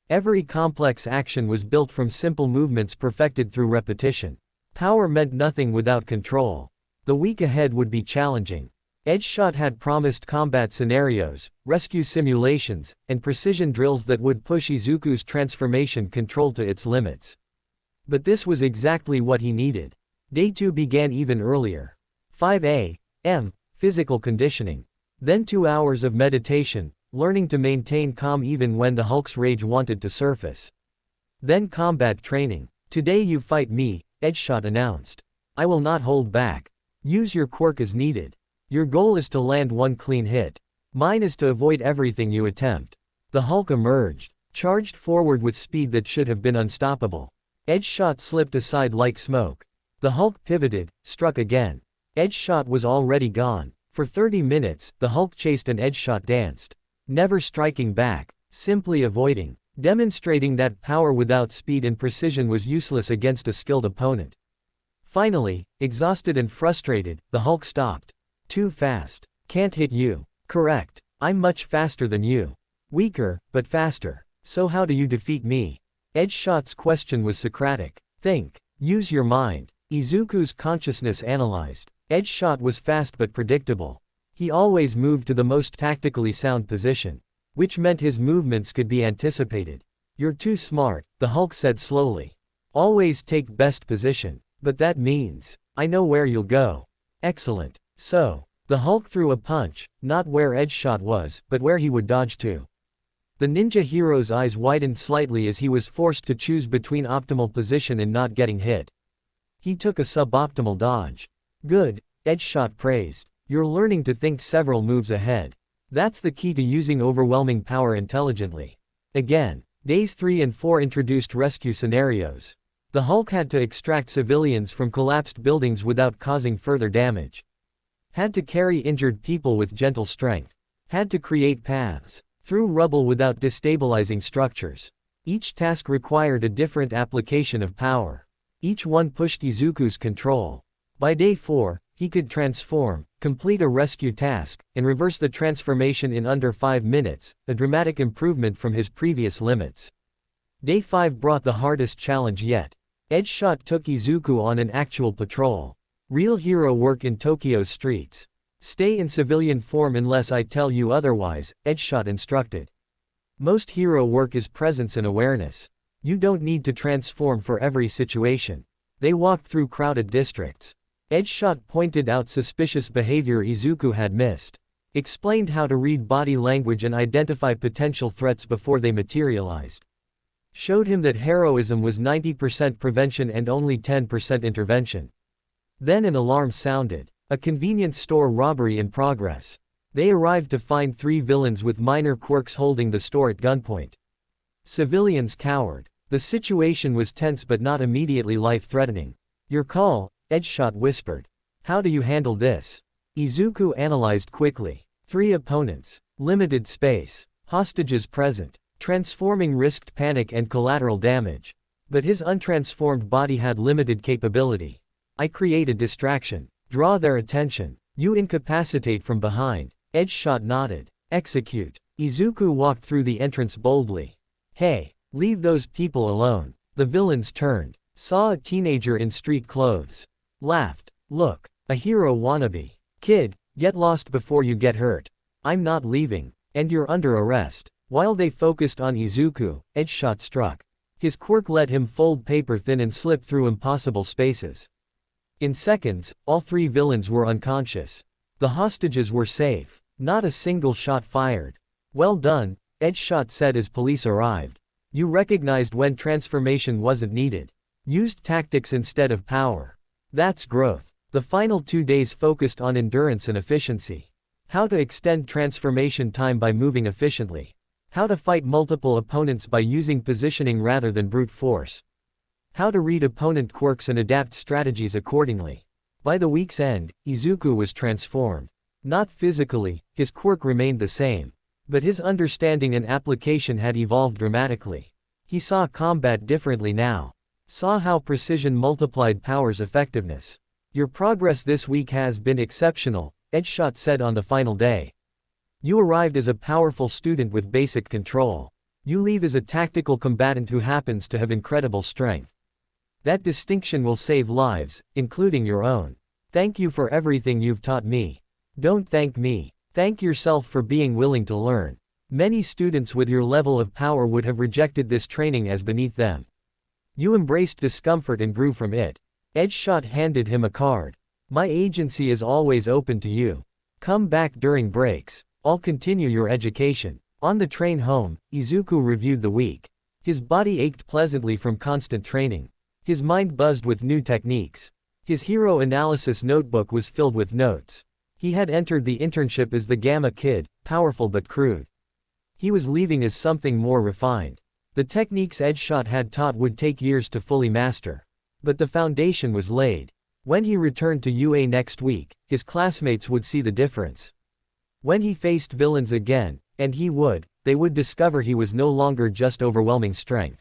Every complex action was built from simple movements perfected through repetition. Power meant nothing without control. The week ahead would be challenging. Edgeshot had promised combat scenarios, rescue simulations, and precision drills that would push Izuku's transformation control to its limits. But this was exactly what he needed. Day 2 began even earlier. 5 a.m. Physical conditioning. Then 2 hours of meditation, learning to maintain calm even when the Hulk's rage wanted to surface. Then combat training. Today you fight me, Edgeshot announced. I will not hold back. Use your quirk as needed. Your goal is to land one clean hit. Mine is to avoid everything you attempt. The Hulk emerged, charged forward with speed that should have been unstoppable. Edgeshot slipped aside like smoke. The Hulk pivoted, struck again. Edgeshot was already gone. For 30 minutes, the Hulk chased and Edgeshot danced. Never striking back, simply avoiding, demonstrating that power without speed and precision was useless against a skilled opponent. Finally, exhausted and frustrated, the Hulk stopped. Too fast. Can't hit you. Correct. I'm much faster than you. Weaker, but faster. So how do you defeat me? Edgeshot's question was Socratic. Think. Use your mind. Izuku's consciousness analyzed. Edgeshot was fast but predictable. He always moved to the most tactically sound position, which meant his movements could be anticipated. You're too smart, the Hulk said slowly. Always take best position. But that means, I know where you'll go. Excellent. So, the Hulk threw a punch, not where Edgeshot was, but where he would dodge to. The ninja hero's eyes widened slightly as he was forced to choose between optimal position and not getting hit. He took a suboptimal dodge. Good, Edgeshot praised. You're learning to think several moves ahead. That's the key to using overwhelming power intelligently. Again, days 3 and 4 introduced rescue scenarios. The Hulk had to extract civilians from collapsed buildings without causing further damage. Had to carry injured people with gentle strength. Had to create paths through rubble without destabilizing structures. Each task required a different application of power. Each one pushed Izuku's control. By day 4, he could transform, complete a rescue task, and reverse the transformation in under 5 minutes, a dramatic improvement from his previous limits. Day 5 brought the hardest challenge yet. Edgeshot took Izuku on an actual patrol. Real hero work in Tokyo's streets. Stay in civilian form unless I tell you otherwise, Edgeshot instructed. Most hero work is presence and awareness. You don't need to transform for every situation. They walked through crowded districts. Edgeshot pointed out suspicious behavior Izuku had missed. Explained how to read body language and identify potential threats before they materialized. Showed him that heroism was 90% prevention and only 10% intervention. Then an alarm sounded. A convenience store robbery in progress. They arrived to find 3 villains with minor quirks holding the store at gunpoint. Civilians cowered. The situation was tense but not immediately life-threatening. Your call, Edgeshot whispered. How do you handle this? Izuku analyzed quickly. 3 opponents. Limited space. Hostages present. Transforming risked panic and collateral damage. But his untransformed body had limited capability. I create a distraction. Draw their attention. You incapacitate from behind. Edgeshot nodded. Execute. Izuku walked through the entrance boldly. Hey, leave those people alone. The villains turned. Saw a teenager in street clothes. Laughed. Look, a hero wannabe. Kid, get lost before you get hurt. I'm not leaving. And you're under arrest. While they focused on Izuku, Edgeshot struck. His quirk let him fold paper thin and slip through impossible spaces. In seconds, all three villains were unconscious. The hostages were safe. Not a single shot fired. Well done, Edgeshot said as police arrived. You recognized when transformation wasn't needed. Used tactics instead of power. That's growth. The final 2 days focused on endurance and efficiency. How to extend transformation time by moving efficiently. How to fight multiple opponents by using positioning rather than brute force. How to read opponent quirks and adapt strategies accordingly. By the week's end, Izuku was transformed. Not physically, his quirk remained the same. But his understanding and application had evolved dramatically. He saw combat differently now. Saw how precision multiplied power's effectiveness. Your progress this week has been exceptional, Edgeshot said on the final day. You arrived as a powerful student with basic control. You leave as a tactical combatant who happens to have incredible strength. That distinction will save lives, including your own. Thank you for everything you've taught me. Don't thank me. Thank yourself for being willing to learn. Many students with your level of power would have rejected this training as beneath them. You embraced discomfort and grew from it. Edgeshot handed him a card. My agency is always open to you. Come back during breaks. I'll continue your education. On the train home, Izuku reviewed the week. His body ached pleasantly from constant training. His mind buzzed with new techniques. His hero analysis notebook was filled with notes. He had entered the internship as the Gamma Kid, powerful but crude. He was leaving as something more refined. The techniques Edgeshot had taught would take years to fully master. But the foundation was laid. When he returned to UA next week, his classmates would see the difference. When he faced villains again, and they would discover he was no longer just overwhelming strength.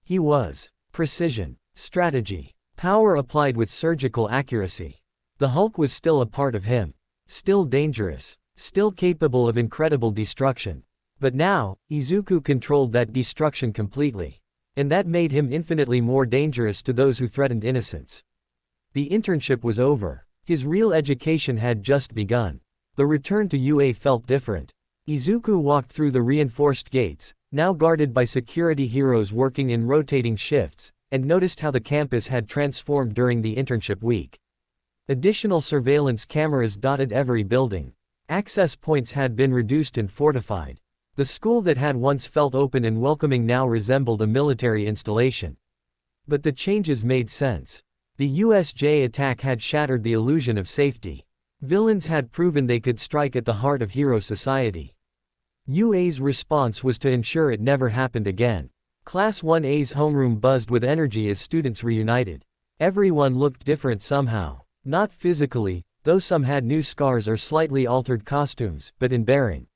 He was precision, strategy, power applied with surgical accuracy. The Hulk was still a part of him. Still dangerous. Still capable of incredible destruction. But now, Izuku controlled that destruction completely. And that made him infinitely more dangerous to those who threatened innocence. The internship was over. His real education had just begun. The return to UA felt different. Izuku walked through the reinforced gates, now guarded by security heroes working in rotating shifts, and noticed how the campus had transformed during the internship week. Additional surveillance cameras dotted every building. Access points had been reduced and fortified. The school that had once felt open and welcoming now resembled a military installation. But the changes made sense. The USJ attack had shattered the illusion of safety. Villains had proven they could strike at the heart of hero society. UA's response was to ensure it never happened again. Class 1A's homeroom buzzed with energy as students reunited. Everyone looked different somehow. Not physically, though some had new scars or slightly altered costumes, but in bearing.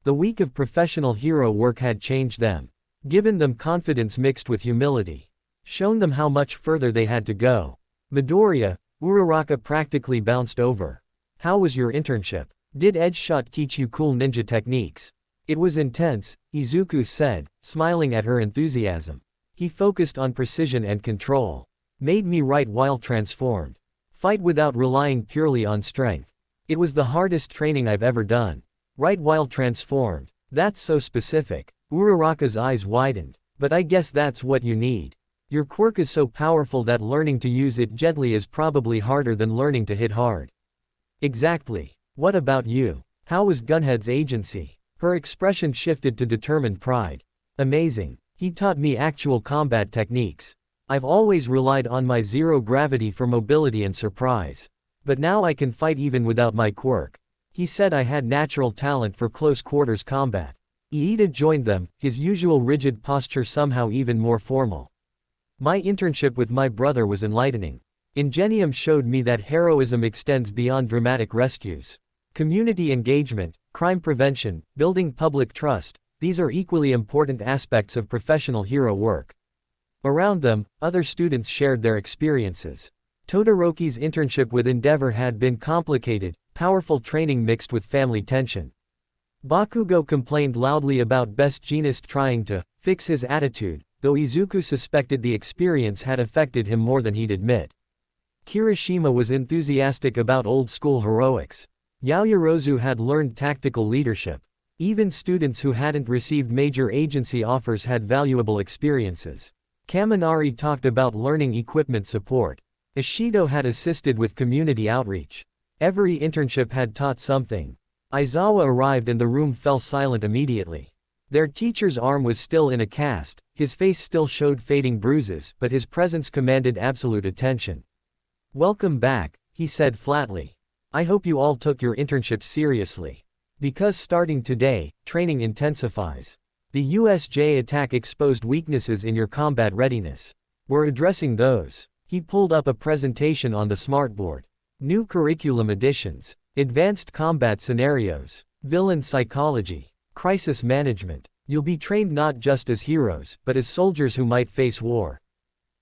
The week of professional hero work had changed them. Given them confidence mixed with humility. Shown them how much further they had to go. Midoriya, Uraraka practically bounced over. How was your internship? Did Edgeshot teach you cool ninja techniques? It was intense, Izuku said, smiling at her enthusiasm. He focused on precision and control. Made me right while transformed. Fight without relying purely on strength. It was the hardest training I've ever done. Right while transformed. That's so specific. Uraraka's eyes widened. But I guess that's what you need. Your quirk is so powerful that learning to use it gently is probably harder than learning to hit hard. Exactly. What about you? How was Gunhead's agency? Her expression shifted to determined pride. Amazing. He taught me actual combat techniques. I've always relied on my zero gravity for mobility and surprise. But now I can fight even without my quirk. He said I had natural talent for close quarters combat. Iida joined them, his usual rigid posture somehow even more formal. My internship with my brother was enlightening. Ingenium showed me that heroism extends beyond dramatic rescues. Community engagement, crime prevention, building public trust, these are equally important aspects of professional hero work. Around them, other students shared their experiences. Todoroki's internship with Endeavor had been complicated, powerful training mixed with family tension. Bakugo complained loudly about Best Jeanist trying to fix his attitude, though Izuku suspected the experience had affected him more than he'd admit. Kirishima was enthusiastic about old-school heroics. Yaoyorozu had learned tactical leadership. Even students who hadn't received major agency offers had valuable experiences. Kaminari talked about learning equipment support. Ishido had assisted with community outreach. Every internship had taught something. Aizawa arrived and the room fell silent immediately. Their teacher's arm was still in a cast, his face still showed fading bruises, but his presence commanded absolute attention. "Welcome back," he said flatly. "I hope you all took your internship seriously. Because starting today, training intensifies. The USJ attack exposed weaknesses in your combat readiness. We're addressing those." He pulled up a presentation on the smartboard. New curriculum additions. Advanced combat scenarios. Villain psychology. Crisis management. You'll be trained not just as heroes, but as soldiers who might face war.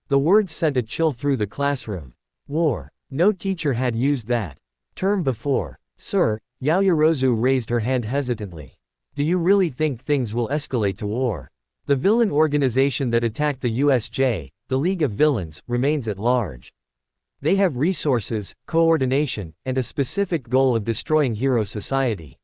The words sent a chill through the classroom. War. No teacher had used that term before. "Sir," Yaoyorozu raised her hand hesitantly. "Do you really think things will escalate to war? The villain organization that attacked the USJ, the League of Villains, remains at large. They have resources, coordination, and a specific goal of destroying hero society.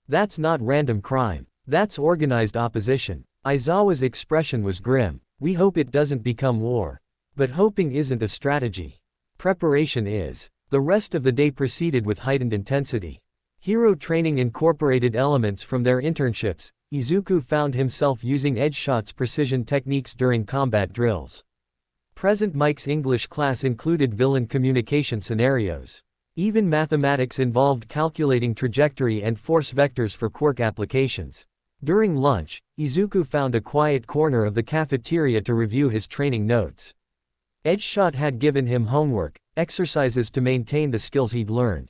That's not random crime. That's organized opposition." Aizawa's expression was grim. "We hope it doesn't become war. But hoping isn't a strategy. Preparation is." The rest of the day proceeded with heightened intensity. Hero training incorporated elements from their internships. Izuku found himself using edge shots precision techniques during combat drills. Present Mike's English class included villain communication scenarios. Even mathematics involved calculating trajectory and force vectors for quirk applications. During lunch, Izuku found a quiet corner of the cafeteria to review his training notes. Edgeshot had given him homework, exercises to maintain the skills he'd learned.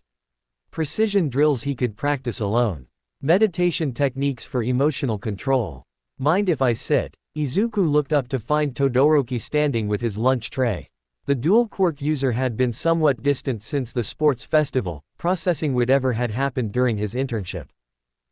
Precision drills he could practice alone. Meditation techniques for emotional control. "Mind if I sit?" Izuku looked up to find Todoroki standing with his lunch tray. The dual quirk user had been somewhat distant since the sports festival, processing whatever had happened during his internship.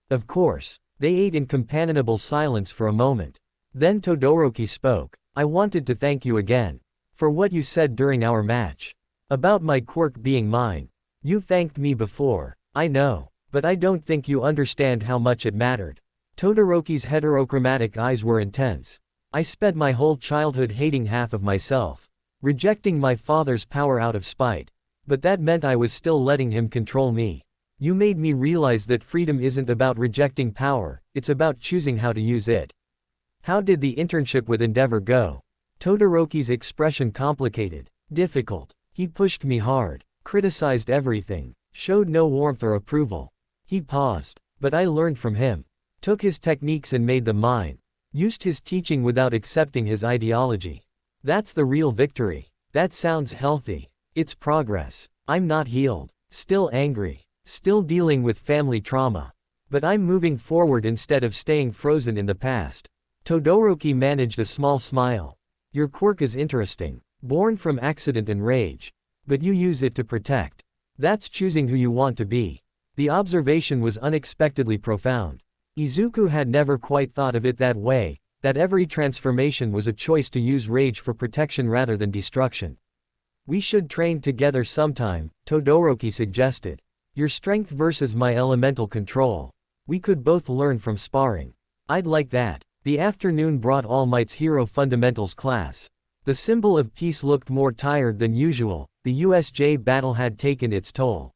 Of course. They ate in companionable silence for a moment. Then Todoroki spoke. "I wanted to thank you again. For what you said during our match. About my quirk being mine. You thanked me before. I know. But I don't think you understand how much it mattered." Todoroki's heterochromatic eyes were intense. "I spent my whole childhood hating half of myself. Rejecting my father's power out of spite. But that meant I was still letting him control me. You made me realize that freedom isn't about rejecting power, it's about choosing how to use it." "How did the internship with Endeavor go?" Todoroki's expression complicated. "Difficult. He pushed me hard, criticized everything, showed no warmth or approval." He paused. "But I learned from him. Took his techniques and made them mine. Used his teaching without accepting his ideology. That's the real victory." "That sounds healthy. It's progress. I'm not healed. Still angry. Still dealing with family trauma. But I'm moving forward instead of staying frozen in the past." Todoroki managed a small smile. "Your quirk is interesting. Born from accident and rage. But you use it to protect. That's choosing who you want to be." The observation was unexpectedly profound. Izuku had never quite thought of it that way, that every transformation was a choice to use rage for protection rather than destruction. "We should train together sometime," Todoroki suggested. "Your strength versus my elemental control. We could both learn from sparring." "I'd like that." The afternoon brought All Might's Hero Fundamentals class. The symbol of peace looked more tired than usual. The USJ battle had taken its toll.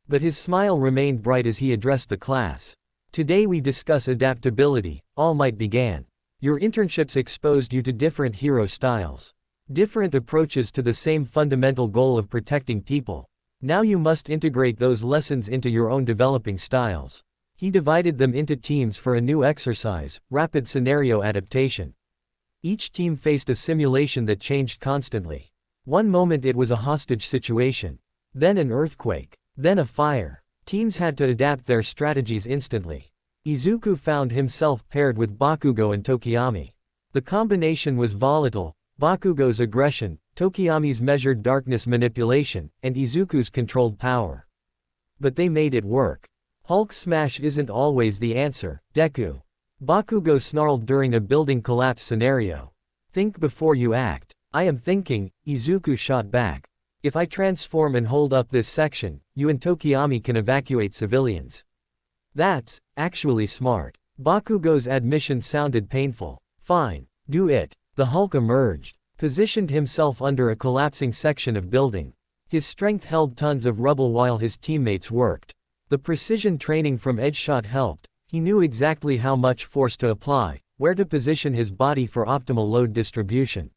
But his smile remained bright as he addressed the class. "Today we discuss adaptability," All Might began. "Your internships exposed you to different hero styles. Different approaches to the same fundamental goal of protecting people. Now you must integrate those lessons into your own developing styles." He divided them into teams for a new exercise, rapid scenario adaptation. Each team faced a simulation that changed constantly. One moment it was a hostage situation. Then an earthquake. Then a fire. Teams had to adapt their strategies instantly. Izuku found himself paired with Bakugo and Tokiyami. The combination was volatile: Bakugo's aggression, Tokiyami's measured darkness manipulation, and Izuku's controlled power. But they made it work. "Hulk smash isn't always the answer, Deku." Bakugo snarled during a building collapse scenario. "Think before you act." "I am thinking," Izuku shot back. "If I transform and hold up this section, you and Tokiyami can evacuate civilians." "That's actually smart." Bakugo's admission sounded painful. "Fine. Do it." The Hulk emerged. positioned himself under a collapsing section of building. His strength held tons of rubble while his teammates worked. The precision training from Edgeshot helped. He knew exactly how much force to apply, where to position his body for optimal load distribution.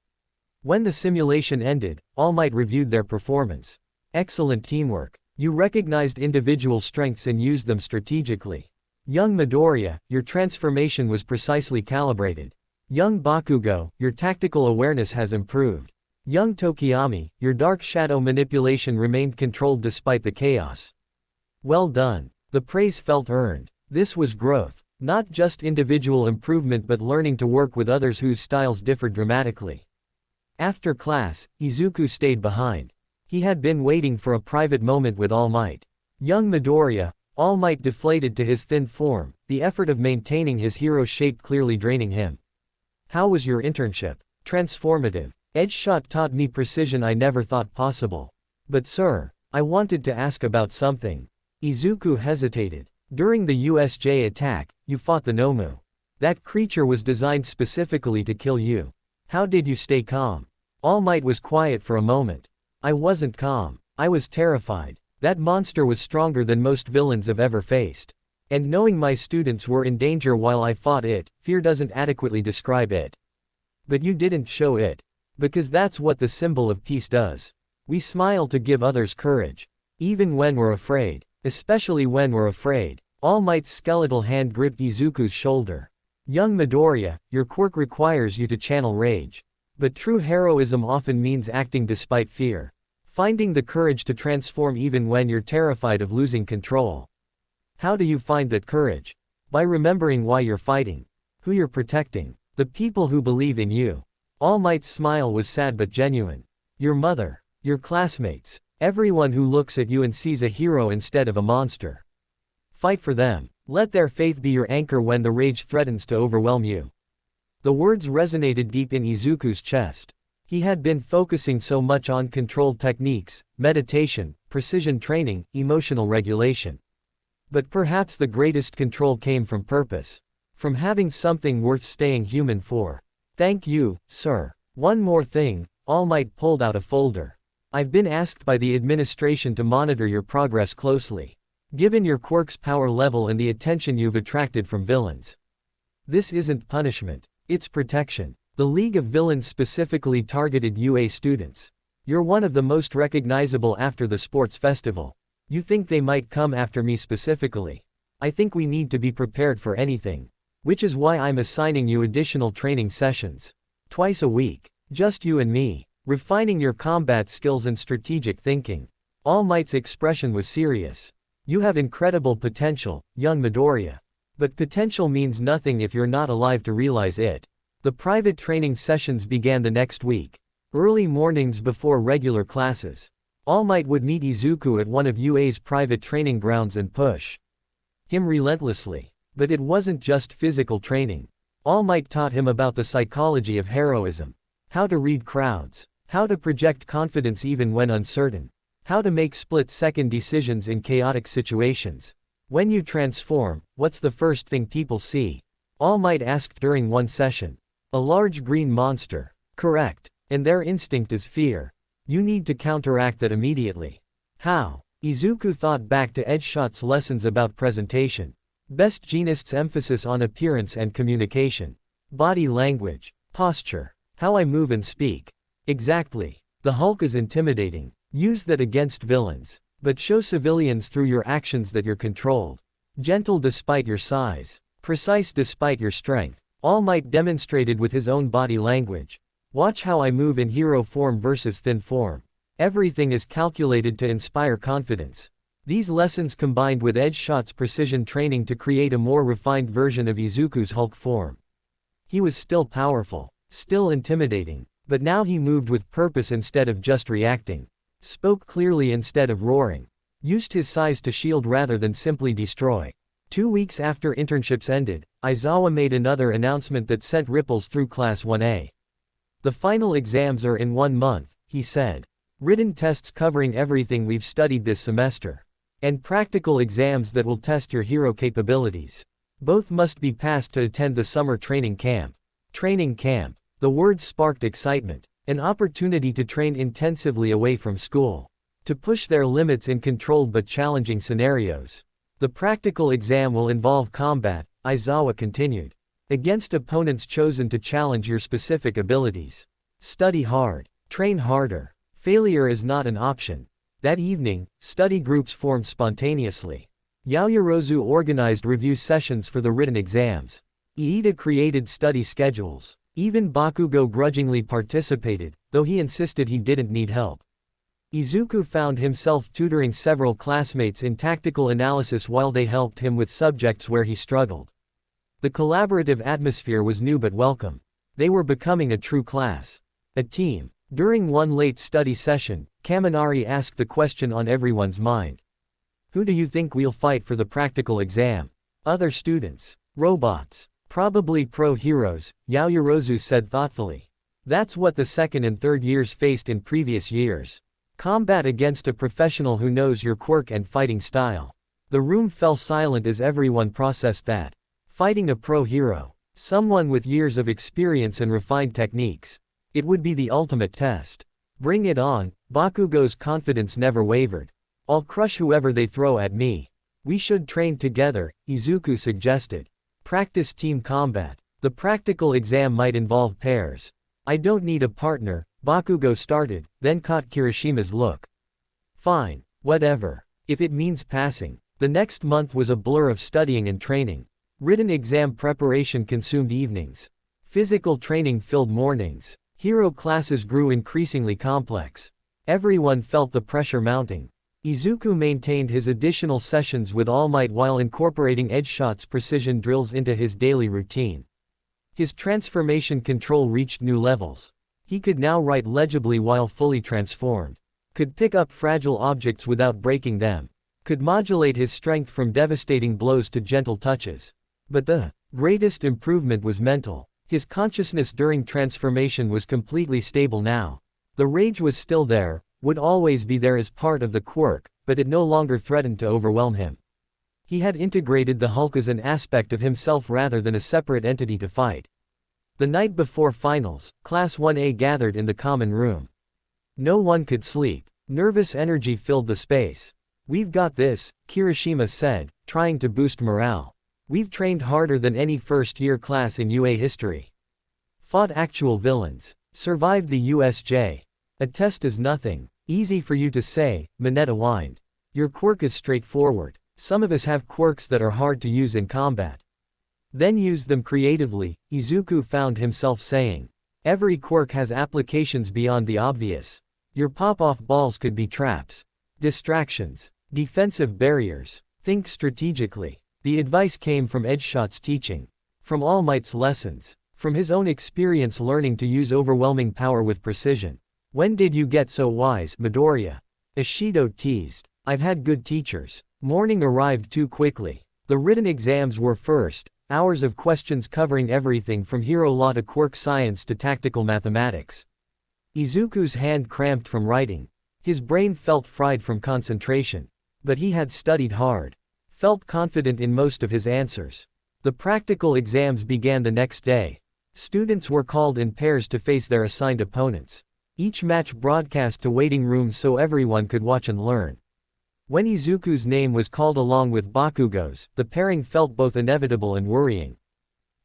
When the simulation ended, All Might reviewed their performance. Excellent teamwork. You recognized individual strengths and used them strategically. Young Midoriya, your transformation was precisely calibrated. Young Bakugo, your tactical awareness has improved. Young Tokiyami, your dark shadow manipulation remained controlled despite the chaos. Well done. The praise felt earned. This was growth. Not just individual improvement but learning to work with others whose styles differed dramatically. After class, Izuku stayed behind. He had been waiting for a private moment with All Might. Young Midoriya, All Might deflated to his thin form, the effort of maintaining his hero shape clearly draining him. How was your internship? Transformative. Edgeshot taught me precision I never thought possible. But sir, I wanted to ask about something. Izuku hesitated. During the USJ attack, you fought the Nomu. That creature was designed specifically to kill you. How did you stay calm? All Might was quiet for a moment. I wasn't calm. I was terrified. That monster was stronger than most villains have ever faced. And knowing my students were in danger while I fought it, fear doesn't adequately describe it. But you didn't show it. Because that's what the symbol of peace does. We smile to give others courage. Even when we're afraid. Especially when we're afraid. All Might's skeletal hand gripped Izuku's shoulder. Young Midoriya, your quirk requires you to channel rage. But true heroism often means acting despite fear. Finding the courage to transform even when you're terrified of losing control. How do you find that courage? By remembering why you're fighting. Who you're protecting. The people who believe in you. All Might's smile was sad but genuine. Your mother. Your classmates. Everyone who looks at you and sees a hero instead of a monster. Fight for them. Let their faith be your anchor when the rage threatens to overwhelm you. The words resonated deep in Izuku's chest. He had been focusing so much on controlled techniques, meditation, precision training, emotional regulation. But perhaps the greatest control came from purpose. From having something worth staying human for. Thank you, sir. One more thing, All Might pulled out a folder. I've been asked by the administration to monitor your progress closely. Given your quirk's power level and the attention you've attracted from villains. This isn't punishment, it's protection. The League of Villains specifically targeted UA students. You're one of the most recognizable after the sports festival. You think they might come after me specifically? I think we need to be prepared for anything. Which is why I'm assigning you additional training sessions. Twice a week. Just you and me. Refining your combat skills and strategic thinking. All Might's expression was serious. You have incredible potential, young Midoriya. But potential means nothing if you're not alive to realize it. The private training sessions began the next week. Early mornings before regular classes. All Might would meet Izuku at one of UA's private training grounds and push him relentlessly. But it wasn't just physical training. All Might taught him about the psychology of heroism. How to read crowds. How to project confidence even when uncertain. How to make split-second decisions in chaotic situations. When you transform, what's the first thing people see? All Might asked during one session. A large green monster. Correct. And their instinct is fear. You need to counteract that immediately. How? Izuku thought back to Edgeshot's lessons about presentation. Best Jeanist's emphasis on appearance and communication. Body language. Posture. How I move and speak. Exactly. The Hulk is intimidating. Use that against villains. But show civilians through your actions that you're controlled. Gentle despite your size. Precise despite your strength. All Might demonstrated with his own body language. Watch how I move in hero form versus thin form. Everything is calculated to inspire confidence. These lessons combined with Edgeshot's precision training to create a more refined version of Izuku's Hulk form. He was still powerful, still intimidating, but now he moved with purpose instead of just reacting. Spoke clearly instead of roaring. Used his size to shield rather than simply destroy. 2 weeks after internships ended, Aizawa made another announcement that sent ripples through Class 1A. The final exams are in 1 month, he said. Written tests covering everything we've studied this semester. And practical exams that will test your hero capabilities. Both must be passed to attend the summer training camp. Training camp. The words sparked excitement. An opportunity to train intensively away from school. To push their limits in controlled but challenging scenarios. The practical exam will involve combat, Aizawa continued. Against opponents chosen to challenge your specific abilities. Study hard. Train harder. Failure is not an option. That evening, study groups formed spontaneously. Yaoyorozu organized review sessions for the written exams. Iida created study schedules. Even Bakugo grudgingly participated, though he insisted he didn't need help. Izuku found himself tutoring several classmates in tactical analysis while they helped him with subjects where he struggled. The collaborative atmosphere was new but welcome. They were becoming a true class. A team. During one late study session, Kaminari asked the question on everyone's mind. Who do you think we'll fight for the practical exam? Other students. Robots. Probably pro-heroes, Yaoyorozu said thoughtfully. That's what the second and third years faced in previous years. Combat against a professional who knows your quirk and fighting style. The room fell silent as everyone processed that. Fighting a pro-hero. Someone with years of experience and refined techniques. It would be the ultimate test. Bring it on, Bakugo's confidence never wavered. I'll crush whoever they throw at me. We should train together, Izuku suggested. Practice team combat. The practical exam might involve pairs. I don't need a partner, Bakugo started, then caught Kirishima's look. Fine, whatever. If it means passing. The next month was a blur of studying and training. Written exam preparation consumed evenings. Physical training filled mornings. Hero classes grew increasingly complex. Everyone felt the pressure mounting. Izuku maintained his additional sessions with all might while incorporating edge shots precision drills into his daily routine. His transformation control reached new levels. He could now write legibly while fully transformed. Could pick up fragile objects without breaking them. Could modulate his strength from devastating blows to gentle touches. But the greatest improvement was mental. His consciousness during transformation was completely stable now. The rage was still there, would always be there as part of the quirk, but it no longer threatened to overwhelm him. He had integrated the Hulk as an aspect of himself rather than a separate entity to fight. The night before finals, Class 1A gathered in the common room. No one could sleep. Nervous energy filled the space. We've got this, Kirishima said, trying to boost morale. We've trained harder than any first-year class in UA history. Fought actual villains. Survived the USJ. A test is nothing. Easy for you to say, Mineta whined. Your quirk is straightforward. Some of us have quirks that are hard to use in combat. Then use them creatively, Izuku found himself saying. Every quirk has applications beyond the obvious. Your pop-off balls could be traps. Distractions. Defensive barriers. Think strategically. The advice came from Edgeshot's teaching. From All Might's lessons. From his own experience learning to use overwhelming power with precision. When did you get so wise, Midoriya? Ishido teased. I've had good teachers. Morning arrived too quickly. The written exams were first, hours of questions covering everything from hero law to quirk science to tactical mathematics. Izuku's hand cramped from writing. His brain felt fried from concentration. But he had studied hard. Felt confident in most of his answers. The practical exams began the next day. Students were called in pairs to face their assigned opponents. Each match broadcast to waiting rooms so everyone could watch and learn. When Izuku's name was called along with Bakugo's, the pairing felt both inevitable and worrying.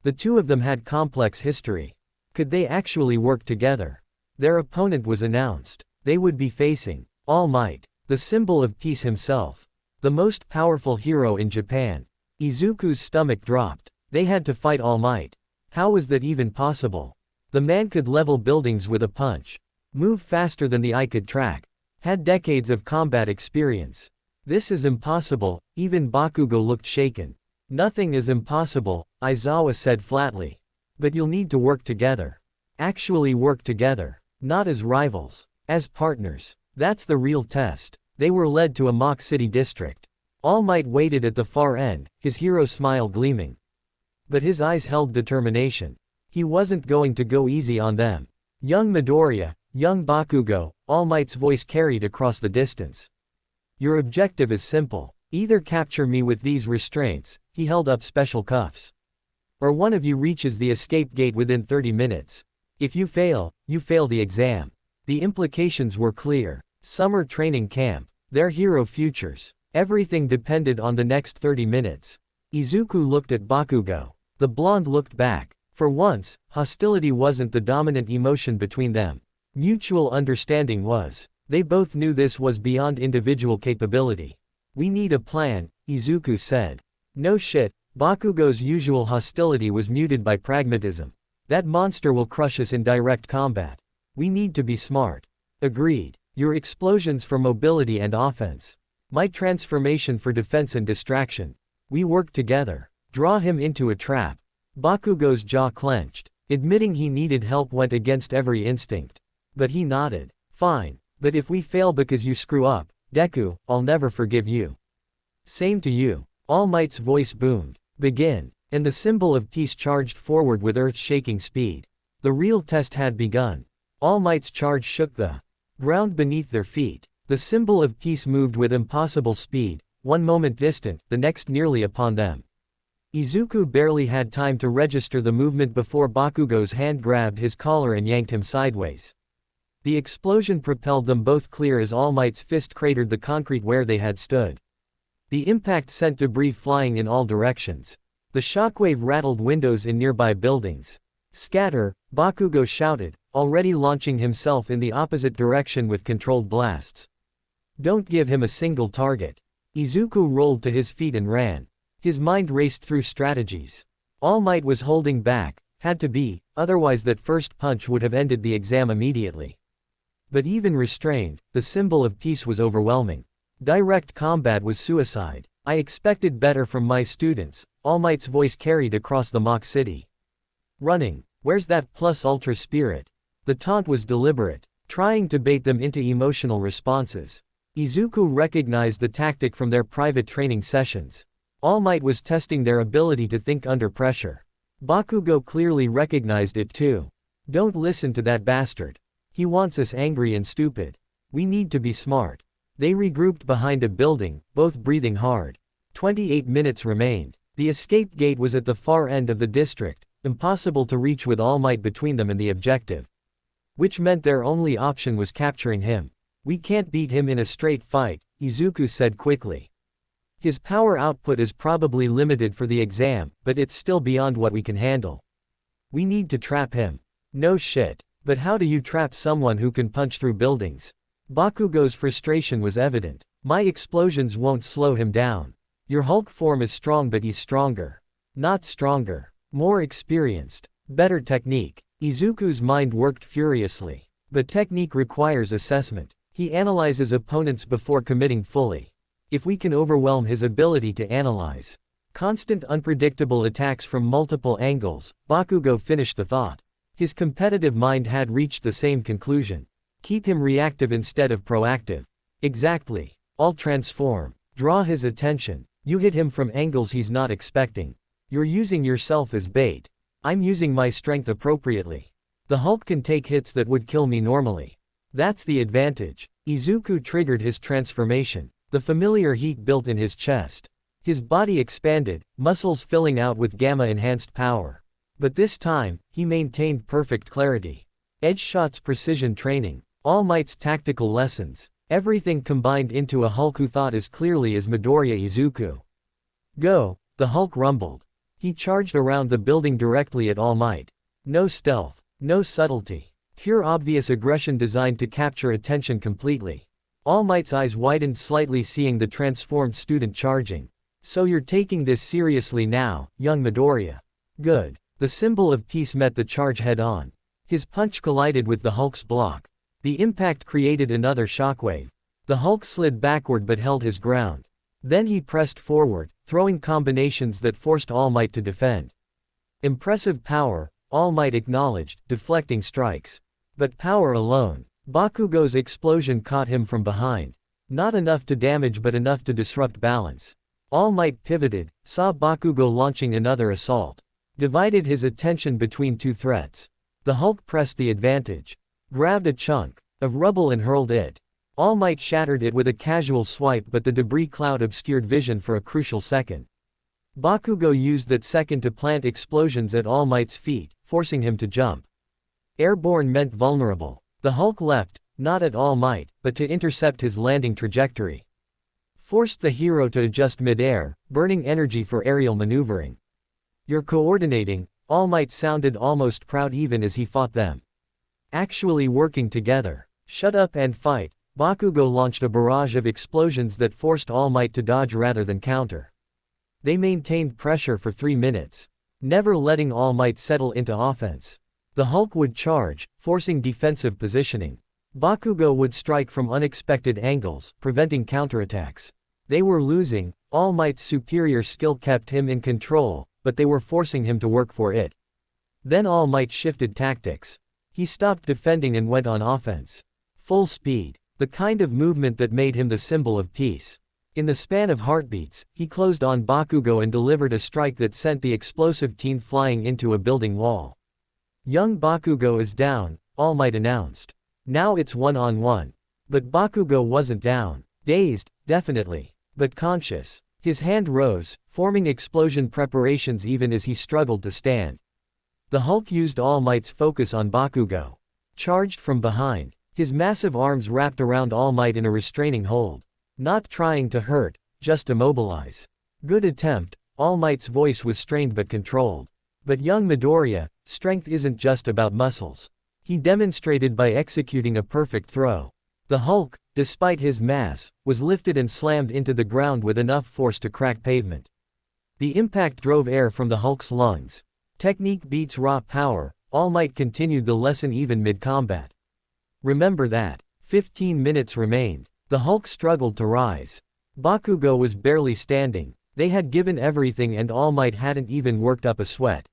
The two of them had complex history. Could they actually work together? Their opponent was announced. They would be facing All Might, the symbol of peace himself. The most powerful hero in Japan. Izuku's stomach dropped. They had to fight All Might. How was that even possible? The man could level buildings with a punch. Move faster than the eye could track. Had decades of combat experience. This is impossible, even Bakugo looked shaken. Nothing is impossible, Aizawa said flatly. But you'll need to work together. Actually work together. Not as rivals. As partners. That's the real test. They were led to a mock city district. All Might waited at the far end, his hero smile gleaming. But his eyes held determination. He wasn't going to go easy on them. Young Midoriya, young Bakugo, All Might's voice carried across the distance. Your objective is simple. Either capture me with these restraints, he held up special cuffs. Or one of you reaches the escape gate within 30 minutes. If you fail the exam. The implications were clear. Summer training camp. Their hero futures. Everything depended on the next 30 minutes. Izuku looked at Bakugo. The blonde looked back. For once, hostility wasn't the dominant emotion between them. Mutual understanding was. They both knew this was beyond individual capability. We need a plan, Izuku said. No shit, Bakugo's usual hostility was muted by pragmatism. That monster will crush us in direct combat. We need to be smart. Agreed. Your explosions for mobility and offense. My transformation for defense and distraction. We work together. Draw him into a trap. Bakugo's jaw clenched. Admitting he needed help went against every instinct. But he nodded. Fine, but if we fail because you screw up, Deku, I'll never forgive you. Same to you. All Might's voice boomed. Begin. And the symbol of peace charged forward with earth-shaking speed. The real test had begun. All Might's charge shook the ground beneath their feet. The symbol of peace moved with impossible speed, one moment distant, the next nearly upon them. Izuku barely had time to register the movement before Bakugo's hand grabbed his collar and yanked him sideways. The explosion propelled them both clear as All Might's fist cratered the concrete where they had stood. The impact sent debris flying in all directions. The shockwave rattled windows in nearby buildings. Scatter, Bakugo shouted, already launching himself in the opposite direction with controlled blasts. Don't give him a single target. Izuku rolled to his feet and ran. His mind raced through strategies. All Might was holding back, had to be, otherwise that first punch would have ended the exam immediately. But even restrained, the symbol of peace was overwhelming. Direct combat was suicide. I expected better from my students, All Might's voice carried across the mock city. Running, where's that plus ultra spirit? The taunt was deliberate, trying to bait them into emotional responses. Izuku recognized the tactic from their private training sessions. All Might was testing their ability to think under pressure. Bakugo clearly recognized it too. Don't listen to that bastard. He wants us angry and stupid. We need to be smart. They regrouped behind a building, both breathing hard. 28 minutes remained. The escape gate was at the far end of the district, impossible to reach with All Might between them and the objective. Which meant their only option was capturing him. We can't beat him in a straight fight, Izuku said quickly. His power output is probably limited for the exam, but it's still beyond what we can handle. We need to trap him. No shit. But how do you trap someone who can punch through buildings? Bakugo's frustration was evident. My explosions won't slow him down. Your Hulk form is strong but he's stronger. Not stronger. More experienced. Better technique. Izuku's mind worked furiously. But technique requires assessment. He analyzes opponents before committing fully. If we can overwhelm his ability to analyze constant unpredictable attacks from multiple angles, Bakugo finished the thought. His competitive mind had reached the same conclusion. Keep him reactive instead of proactive. Exactly. I'll transform. Draw his attention. You hit him from angles he's not expecting. You're using yourself as bait. I'm using my strength appropriately. The Hulk can take hits that would kill me normally. That's the advantage. Izuku triggered his transformation. The familiar heat built in his chest. His body expanded, muscles filling out with gamma-enhanced power. But this time, he maintained perfect clarity. Edge shots, precision training, All Might's tactical lessons, everything combined into a Hulk who thought as clearly as Midoriya Izuku. Go, the Hulk rumbled. He charged around the building directly at All Might. No stealth, no subtlety. Pure obvious aggression designed to capture attention completely. All Might's eyes widened slightly seeing the transformed student charging. So you're taking this seriously now, young Midoriya. Good. The symbol of peace met the charge head-on. His punch collided with the Hulk's block. The impact created another shockwave. The Hulk slid backward but held his ground. Then he pressed forward, throwing combinations that forced All Might to defend. Impressive power, All Might acknowledged, deflecting strikes. But power alone. Bakugo's explosion caught him from behind. Not enough to damage but enough to disrupt balance. All Might pivoted, saw Bakugo launching another assault. Divided his attention between two threats. The Hulk pressed the advantage. Grabbed a chunk of rubble and hurled it. All Might shattered it with a casual swipe but the debris cloud obscured vision for a crucial second. Bakugo used that second to plant explosions at All Might's feet, forcing him to jump. Airborne meant vulnerable. The Hulk leapt, not at All Might, but to intercept his landing trajectory. Forced the hero to adjust mid-air, burning energy for aerial maneuvering. "You're coordinating," All Might sounded almost proud even as he fought them. "Actually working together. Shut up and fight." Bakugo launched a barrage of explosions that forced All Might to dodge rather than counter. They maintained pressure for 3 minutes, never letting All Might settle into offense. The Hulk would charge, forcing defensive positioning. Bakugo would strike from unexpected angles, preventing counterattacks. They were losing. All Might's superior skill kept him in control, but they were forcing him to work for it. Then All Might shifted tactics. He stopped defending and went on offense. Full speed. The kind of movement that made him the symbol of peace. In the span of heartbeats, he closed on Bakugo and delivered a strike that sent the explosive teen flying into a building wall. "Young Bakugo is down," All Might announced. "Now it's one-on-one." But Bakugo wasn't down. Dazed, definitely. But conscious. His hand rose, forming explosion preparations even as he struggled to stand. The Hulk used All Might's focus on Bakugo. Charged from behind. His massive arms wrapped around All Might in a restraining hold. Not trying to hurt, just immobilize. "Good attempt." All Might's voice was strained but controlled. But young Midoriya, strength isn't just about muscles. He demonstrated by executing a perfect throw. The Hulk, despite his mass, was lifted and slammed into the ground with enough force to crack pavement. The impact drove air from the Hulk's lungs. Technique beats raw power. All Might continued the lesson even mid-combat. Remember that. 15 minutes remained. The Hulk struggled to rise. Bakugo was barely standing. They had given everything and All Might hadn't even worked up a sweat.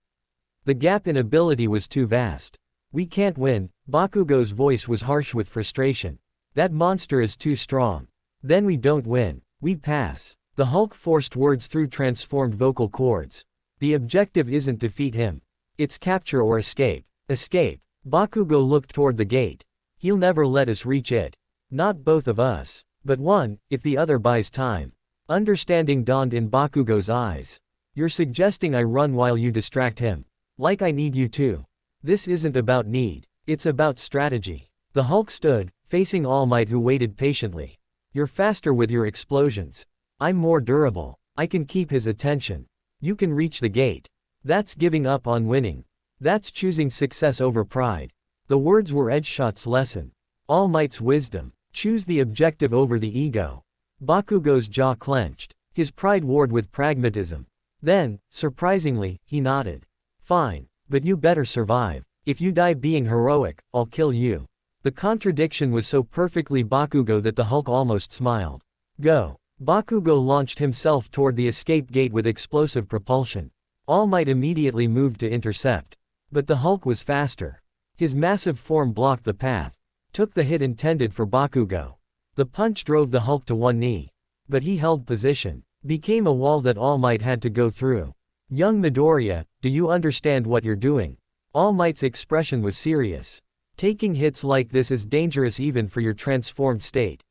The gap in ability was too vast. "We can't win." Bakugo's voice was harsh with frustration. "That monster is too strong. Then we don't win. We pass." The Hulk forced words through transformed vocal cords. "The objective isn't defeat him. It's capture or escape." "Escape." Bakugo looked toward the gate. "He'll never let us reach it. Not both of us. But one, if the other buys time." Understanding dawned in Bakugo's eyes. "You're suggesting I run while you distract him. Like I need you to." "This isn't about need. It's about strategy." The Hulk stood, facing All Might who waited patiently. "You're faster with your explosions. I'm more durable. I can keep his attention. You can reach the gate. That's giving up on winning. That's choosing success over pride." The words were Edgeshot's lesson. All Might's wisdom. Choose the objective over the ego. Bakugo's jaw clenched. His pride warred with pragmatism. Then, surprisingly, he nodded. "Fine. But you better survive. If you die being heroic, I'll kill you." The contradiction was so perfectly Bakugo that the Hulk almost smiled. "Go." Bakugo launched himself toward the escape gate with explosive propulsion. All Might immediately moved to intercept. But the Hulk was faster. His massive form blocked the path. Took the hit intended for Bakugo. The punch drove the Hulk to one knee. But he held position. Became a wall that All Might had to go through. "Young Midoriya, do you understand what you're doing?" All Might's expression was serious. "Taking hits like this is dangerous even for your transformed state."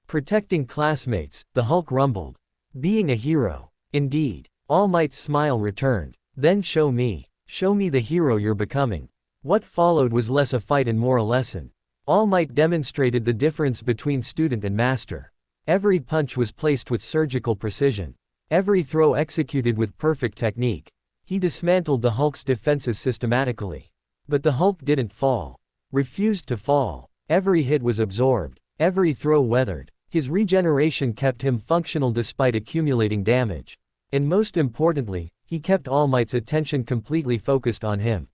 Protecting classmates, the Hulk rumbled. "Being a hero. Indeed." All Might's smile returned. "Then show me. Show me the hero you're becoming." What followed was less a fight and more a lesson. All Might demonstrated the difference between student and master. Every punch was placed with surgical precision. Every throw executed with perfect technique. He dismantled the Hulk's defenses systematically. But the Hulk didn't fall. Refused to fall. Every hit was absorbed. Every throw weathered. His regeneration kept him functional despite accumulating damage. And most importantly, he kept All Might's attention completely focused on him.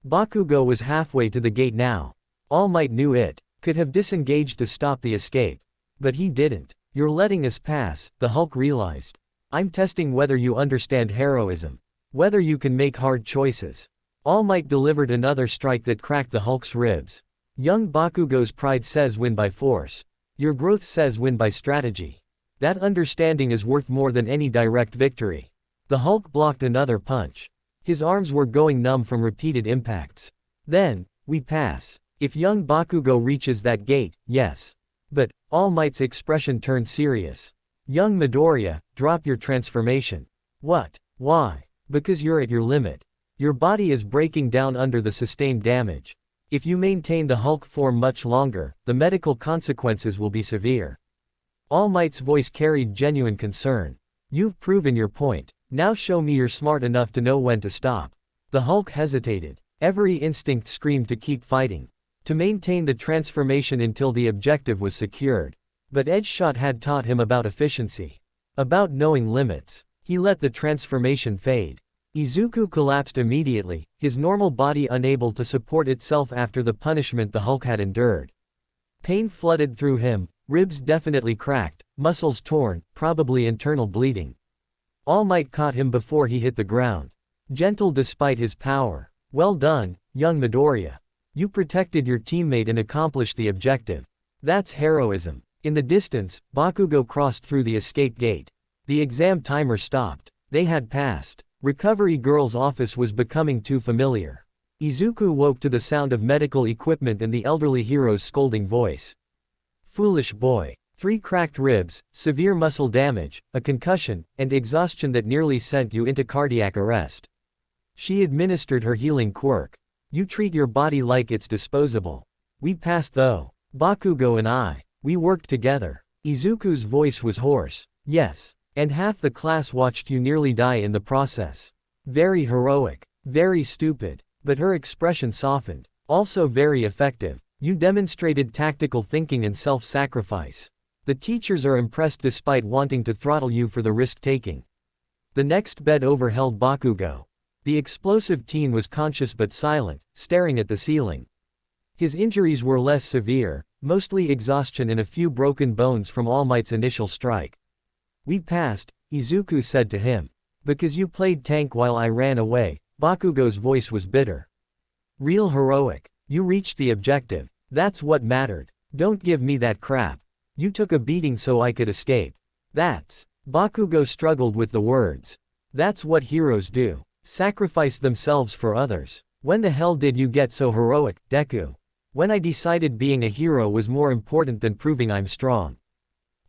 Bakugo was halfway to the gate now. All Might knew it. Could have disengaged to stop the escape. But he didn't. "You're letting us pass," the Hulk realized. "I'm testing whether you understand heroism. Whether you can make hard choices." All Might delivered another strike that cracked the Hulk's ribs. Young Bakugo's pride says win by force. Your growth says win by strategy. That understanding is worth more than any direct victory. The Hulk blocked another punch. His arms were going numb from repeated impacts. "Then, we pass. If young Bakugo reaches that gate, yes." But, All Might's expression turned serious. "Young Midoriya, drop your transformation." "What? Why?" "Because you're at your limit. Your body is breaking down under the sustained damage. If you maintain the Hulk form much longer, the medical consequences will be severe. All Might's voice carried genuine concern. You've proven your point. Now show me you're smart enough to know when to stop. The Hulk hesitated. Every instinct screamed to keep fighting, to maintain the transformation until the objective was secured. But Edgeshot had taught him about efficiency, about knowing limits. He let the transformation fade. Izuku collapsed immediately, his normal body unable to support itself after the punishment the Hulk had endured. Pain flooded through him, ribs definitely cracked, muscles torn, probably internal bleeding. All Might caught him before he hit the ground. Gentle despite his power. Well done, young Midoriya. You protected your teammate and accomplished the objective. That's heroism. In the distance, Bakugo crossed through the escape gate. The exam timer stopped. They had passed. Recovery Girl's office was becoming too familiar. Izuku woke to the sound of medical equipment and the elderly hero's scolding voice. Foolish boy. 3 cracked ribs, severe muscle damage, a concussion, and exhaustion that nearly sent you into cardiac arrest. She administered her healing quirk. You treat your body like it's disposable. We passed though. Bakugo and I. We worked together. Izuku's voice was hoarse. Yes. And half the class watched you nearly die in the process. Very heroic. Very stupid. But her expression softened. Also very effective. You demonstrated tactical thinking and self-sacrifice. The teachers are impressed despite wanting to throttle you for the risk-taking. The next bed overheld Bakugo. The explosive teen was conscious but silent, staring at the ceiling. His injuries were less severe, mostly exhaustion and a few broken bones from All Might's initial strike. We passed, Izuku said to him. Because you played tank while I ran away. Bakugo's voice was bitter. Real heroic. You reached the objective. That's what mattered. Don't give me that crap. You took a beating so I could escape. That's. Bakugo struggled with the words. That's what heroes do. Sacrifice themselves for others. When the hell did you get so heroic, Deku? When I decided being a hero was more important than proving I'm strong.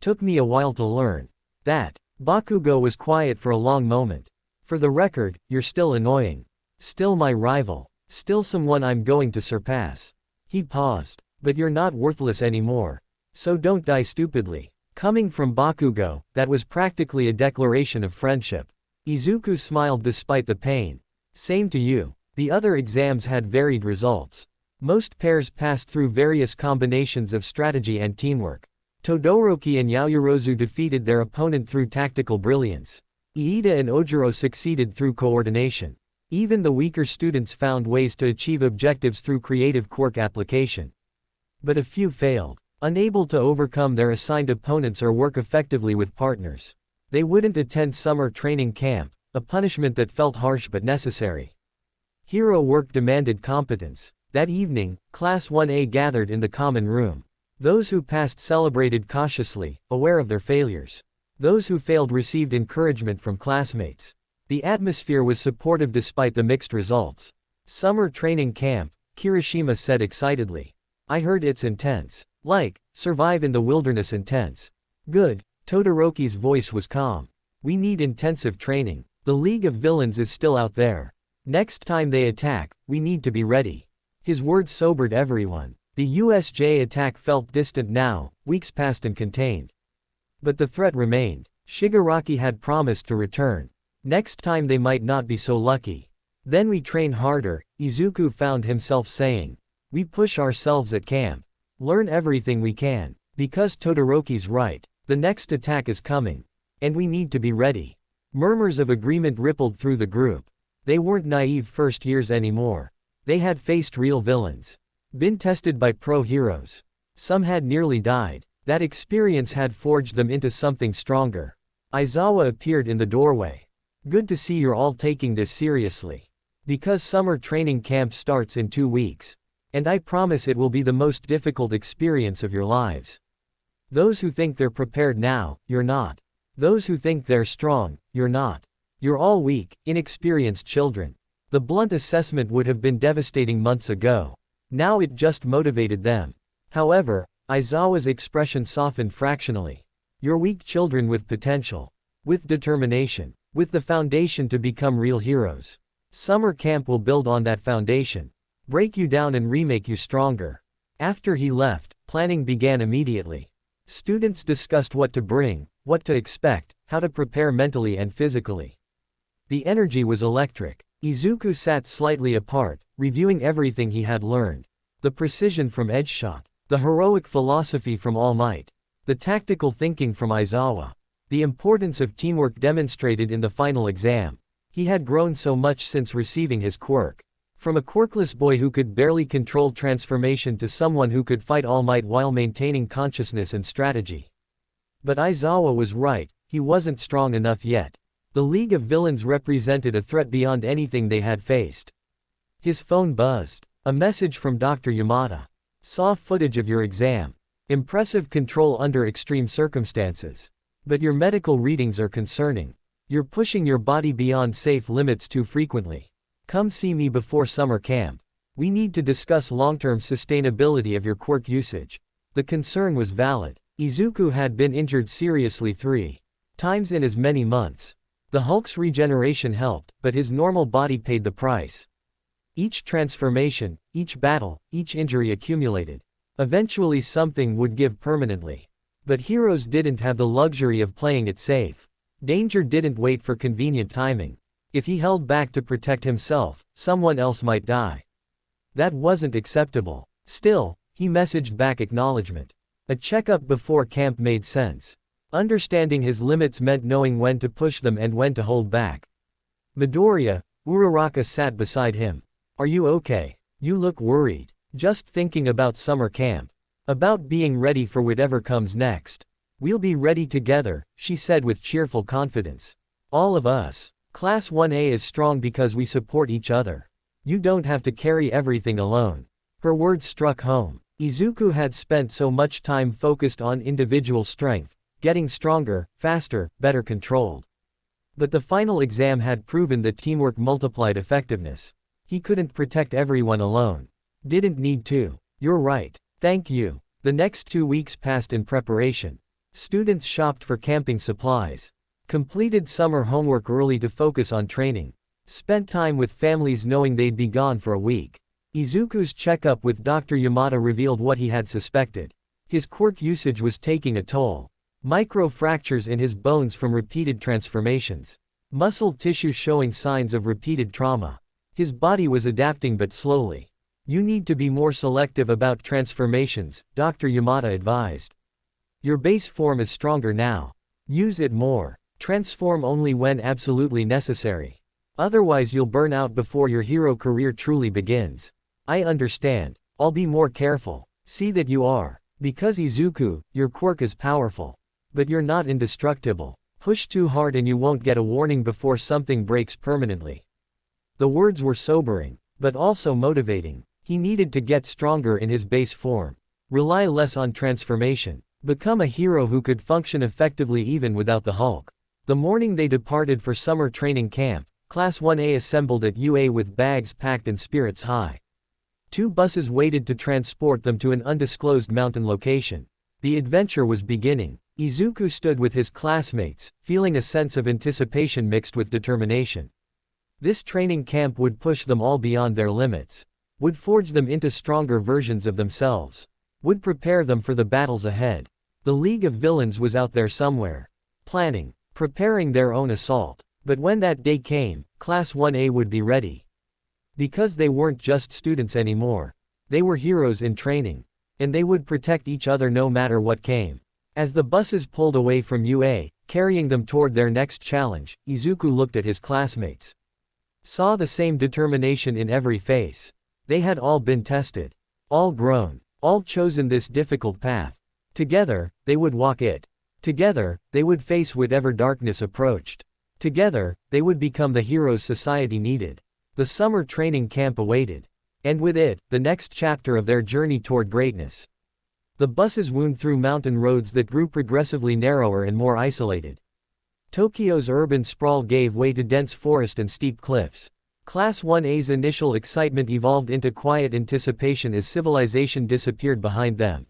Took me a while to learn. That. Bakugo was quiet for a long moment. For the record, you're still annoying. Still my rival. Still someone I'm going to surpass. He paused. But you're not worthless anymore. So don't die stupidly. Coming from Bakugo, that was practically a declaration of friendship. Izuku smiled despite the pain. Same to you. The other exams had varied results. Most pairs passed through various combinations of strategy and teamwork. Todoroki and Yaoyorozu defeated their opponent through tactical brilliance. Iida and Ojiro succeeded through coordination. Even the weaker students found ways to achieve objectives through creative quirk application. But a few failed, unable to overcome their assigned opponents or work effectively with partners. They wouldn't attend summer training camp, a punishment that felt harsh but necessary. Hero work demanded competence. That evening, Class 1A gathered in the common room. Those who passed celebrated cautiously, aware of their failures. Those who failed received encouragement from classmates. The atmosphere was supportive despite the mixed results. Summer training camp, Kirishima said excitedly. I heard it's intense. Like, survive in the wilderness intense. Good. Todoroki's voice was calm. We need intensive training. The League of Villains is still out there. Next time they attack, we need to be ready. His words sobered everyone. The USJ attack felt distant now, weeks passed and contained. But the threat remained. Shigaraki had promised to return. Next time they might not be so lucky. Then we train harder, Izuku found himself saying. We push ourselves at camp. Learn everything we can. Because Todoroki's right. The next attack is coming. And we need to be ready. Murmurs of agreement rippled through the group. They weren't naive first years anymore. They had faced real villains. Been tested by pro heroes. Some had nearly died. That experience had forged them into something stronger. Aizawa appeared in the doorway. Good to see you're all taking this seriously. Because summer training camp starts in 2 weeks. And I promise it will be the most difficult experience of your lives. Those who think they're prepared now, you're not. Those who think they're strong, you're not. You're all weak, inexperienced children. The blunt assessment would have been devastating months ago. Now it just motivated them. However, Aizawa's expression softened fractionally. You're weak children with potential. With determination. With the foundation to become real heroes. Summer camp will build on that foundation. Break you down and remake you stronger. After he left, planning began immediately. Students discussed what to bring, what to expect, how to prepare mentally and physically. The energy was electric. Izuku sat slightly apart, reviewing everything he had learned. The precision from Edgeshot. The heroic philosophy from All Might. The tactical thinking from Aizawa. The importance of teamwork demonstrated in the final exam. He had grown so much since receiving his quirk. From a quirkless boy who could barely control transformation to someone who could fight All Might while maintaining consciousness and strategy. But Aizawa was right, he wasn't strong enough yet. The League of Villains represented a threat beyond anything they had faced. His phone buzzed. A message from Dr. Yamada. Saw footage of your exam. Impressive control under extreme circumstances. But your medical readings are concerning. You're pushing your body beyond safe limits too frequently. Come see me before summer camp. We need to discuss long-term sustainability of your quirk usage. The concern was valid. Izuku had been injured seriously 3 times in as many months. The Hulk's regeneration helped, but his normal body paid the price. Each transformation, each battle, each injury accumulated. Eventually something would give permanently. But heroes didn't have the luxury of playing it safe. Danger didn't wait for convenient timing. If he held back to protect himself, someone else might die. That wasn't acceptable. Still, he messaged back acknowledgement. A checkup before camp made sense. Understanding his limits meant knowing when to push them and when to hold back. Midoriya, Uraraka sat beside him. Are you okay? You look worried. Just thinking about summer camp. About being ready for whatever comes next. We'll be ready together, she said with cheerful confidence. All of us. Class 1A is strong because we support each other. You don't have to carry everything alone. Her words struck home. Izuku had spent so much time focused on individual strength, getting stronger, faster, better controlled. But the final exam had proven that teamwork multiplied effectiveness. He couldn't protect everyone alone. Didn't need to. You're right. Thank you. The next 2 weeks passed in preparation. Students shopped for camping supplies. Completed summer homework early to focus on training. Spent time with families knowing they'd be gone for a week. Izuku's checkup with Dr. Yamada revealed what he had suspected. His quirk usage was taking a toll. Micro-fractures in his bones from repeated transformations. Muscle tissue showing signs of repeated trauma. His body was adapting but slowly. You need to be more selective about transformations, Dr. Yamada advised. Your base form is stronger now. Use it more. Transform only when absolutely necessary. Otherwise you'll burn out before your hero career truly begins. I understand. I'll be more careful. See that you are. Because Izuku, your quirk is powerful. But you're not indestructible. Push too hard and you won't get a warning before something breaks permanently. The words were sobering, but also motivating. He needed to get stronger in his base form. Rely less on transformation. Become a hero who could function effectively even without the Hulk. The morning they departed for summer training camp, Class 1A assembled at UA with bags packed and spirits high. 2 buses waited to transport them to an undisclosed mountain location. The adventure was beginning. Izuku stood with his classmates, feeling a sense of anticipation mixed with determination. This training camp would push them all beyond their limits. Would forge them into stronger versions of themselves. Would prepare them for the battles ahead. The League of Villains was out there somewhere. Planning. Preparing their own assault. But when that day came, Class 1A would be ready. Because they weren't just students anymore. They were heroes in training. And they would protect each other no matter what came. As the buses pulled away from UA, carrying them toward their next challenge, Izuku looked at his classmates. Saw the same determination in every face. They had all been tested. All grown. All chosen this difficult path. Together, they would walk it. Together, they would face whatever darkness approached. Together, they would become the heroes society needed. The summer training camp awaited. And with it, the next chapter of their journey toward greatness. The buses wound through mountain roads that grew progressively narrower and more isolated. Tokyo's urban sprawl gave way to dense forest and steep cliffs. Class 1A's initial excitement evolved into quiet anticipation as civilization disappeared behind them.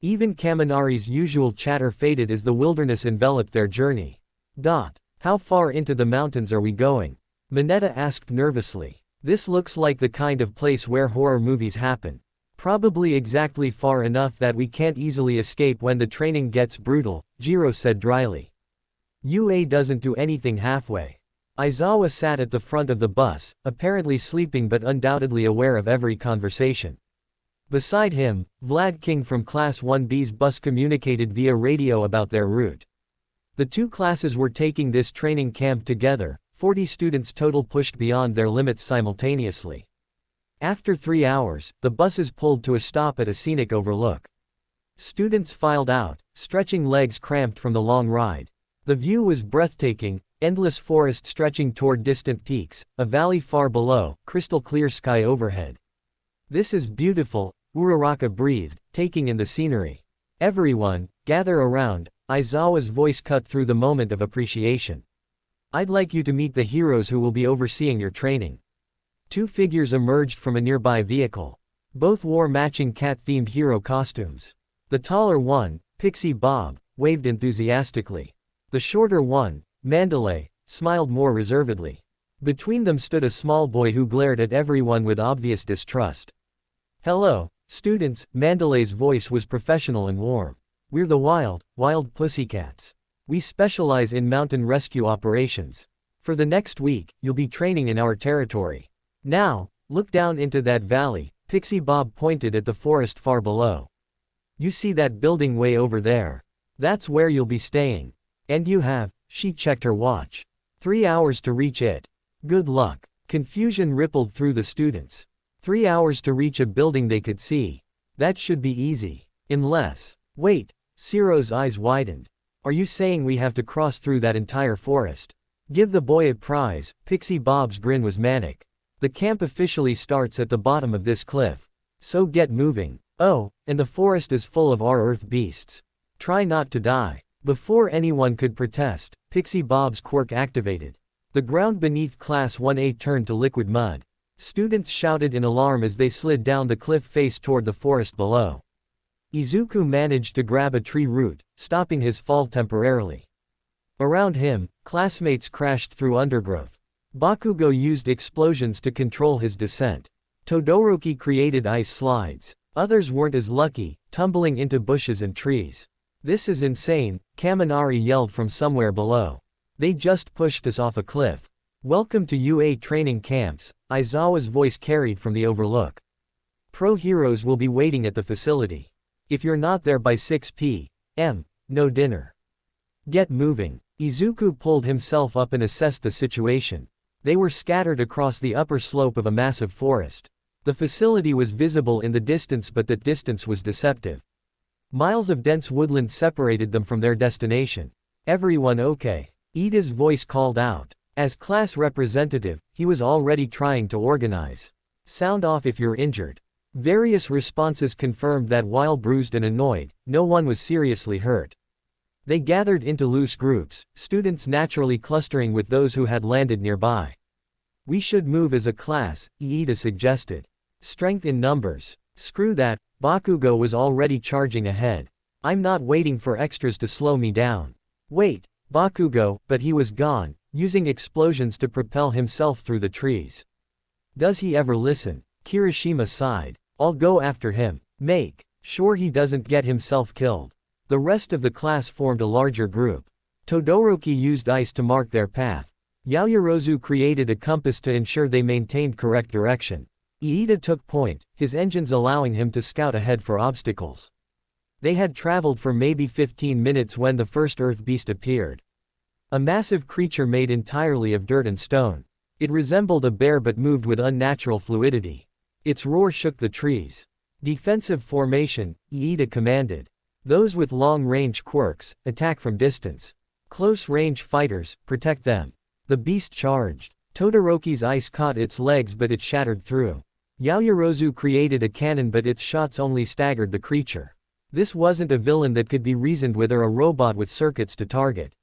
Even Kaminari's usual chatter faded as the wilderness enveloped their journey. How far into the mountains are we going? Mineta asked nervously. This looks like the kind of place where horror movies happen. Probably exactly far enough that we can't easily escape when the training gets brutal, Jiro said dryly. UA doesn't do anything halfway. Aizawa sat at the front of the bus, apparently sleeping but undoubtedly aware of every conversation. Beside him, Vlad King from Class 1B's bus communicated via radio about their route. The two classes were taking this training camp together, 40 students total pushed beyond their limits simultaneously. After 3 hours, the buses pulled to a stop at a scenic overlook. Students filed out, stretching legs cramped from the long ride. The view was breathtaking, endless forest stretching toward distant peaks, a valley far below, crystal clear sky overhead. This is beautiful, Uraraka breathed, taking in the scenery. Everyone, gather around, Aizawa's voice cut through the moment of appreciation. I'd like you to meet the heroes who will be overseeing your training. Two figures emerged from a nearby vehicle. Both wore matching cat-themed hero costumes. The taller one, Pixie Bob, waved enthusiastically. The shorter one, Mandalay, smiled more reservedly. Between them stood a small boy who glared at everyone with obvious distrust. Hello, students, Mandalay's voice was professional and warm. We're the Wild Pussycats. We specialize in mountain rescue operations. For the next week, you'll be training in our territory. Now, look down into that valley, Pixie Bob pointed at the forest far below. You see that building way over there? That's where you'll be staying. And you have, she checked her watch, 3 hours to reach it. Good luck. Confusion rippled through the students. 3 hours to reach a building they could see. That should be easy. Unless. Wait, Ciro's eyes widened. Are you saying we have to cross through that entire forest? Give the boy a prize, Pixie Bob's grin was manic. The camp officially starts at the bottom of this cliff. So get moving. Oh, and the forest is full of our earth beasts. Try not to die. Before anyone could protest, Pixie Bob's quirk activated. The ground beneath Class 1A turned to liquid mud. Students shouted in alarm as they slid down the cliff face toward the forest below. Izuku managed to grab a tree root, stopping his fall temporarily. Around him, classmates crashed through undergrowth. Bakugo used explosions to control his descent. Todoroki created ice slides. Others weren't as lucky, tumbling into bushes and trees. This is insane, Kaminari yelled from somewhere below. They just pushed us off a cliff. Welcome to UA training camps, Aizawa's voice carried from the overlook. Pro heroes will be waiting at the facility. If you're not there by 6 p.m., no dinner. Get moving. Izuku pulled himself up and assessed the situation. They were scattered across the upper slope of a massive forest. The facility was visible in the distance, but that distance was deceptive. Miles of dense woodland separated them from their destination. Everyone okay? Ida's voice called out. As class representative, he was already trying to organize. Sound off if you're injured. Various responses confirmed that while bruised and annoyed, no one was seriously hurt. They gathered into loose groups, students naturally clustering with those who had landed nearby. We should move as a class, Ida suggested. Strength in numbers. Screw that, Bakugo was already charging ahead. I'm not waiting for extras to slow me down. Wait, Bakugo, but he was gone, using explosions to propel himself through the trees. Does he ever listen? Kirishima sighed. I'll go after him. Make sure he doesn't get himself killed. The rest of the class formed a larger group. Todoroki used ice to mark their path. Yaoyorozu created a compass to ensure they maintained correct direction. Iida took point, his engines allowing him to scout ahead for obstacles. They had traveled for maybe 15 minutes when the first earth beast appeared. A massive creature made entirely of dirt and stone. It resembled a bear but moved with unnatural fluidity. Its roar shook the trees. Defensive formation, Iida commanded. Those with long-range quirks, attack from distance. Close-range fighters, protect them. The beast charged. Todoroki's ice caught its legs but it shattered through. Yaoyorozu created a cannon but its shots only staggered the creature. This wasn't a villain that could be reasoned with or a robot with circuits to target.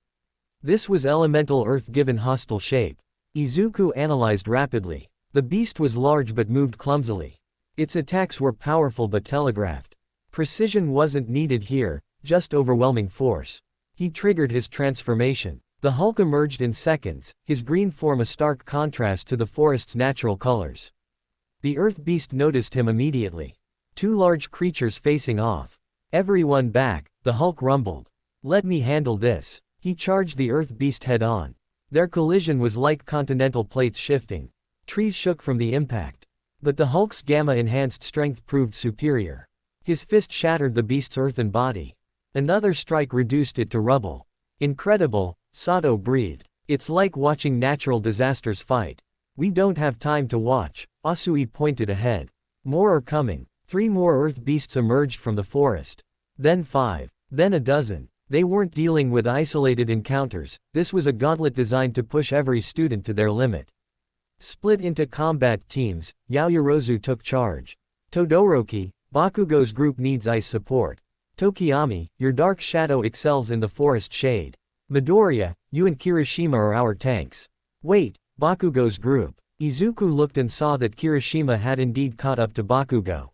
This was elemental earth given hostile shape. Izuku analyzed rapidly. The beast was large but moved clumsily. Its attacks were powerful but telegraphed. Precision wasn't needed here, just overwhelming force. He triggered his transformation. The Hulk emerged in seconds, his green form a stark contrast to the forest's natural colors. The Earth Beast noticed him immediately. Two large creatures facing off. Everyone back, the Hulk rumbled. Let me handle this. He charged the Earth Beast head-on. Their collision was like continental plates shifting. Trees shook from the impact. But the Hulk's gamma-enhanced strength proved superior. His fist shattered the beast's earthen body. Another strike reduced it to rubble. Incredible, Sato breathed. It's like watching natural disasters fight. We don't have time to watch, Asui pointed ahead. More are coming. 3 more Earth Beasts emerged from the forest. Then 5. Then a dozen. They weren't dealing with isolated encounters, this was a gauntlet designed to push every student to their limit. Split into combat teams, Yaoyorozu took charge. Todoroki, Bakugo's group needs ice support. Tokiyami, your dark shadow excels in the forest shade. Midoriya, you and Kirishima are our tanks. Wait, Bakugo's group. Izuku looked and saw that Kirishima had indeed caught up to Bakugo.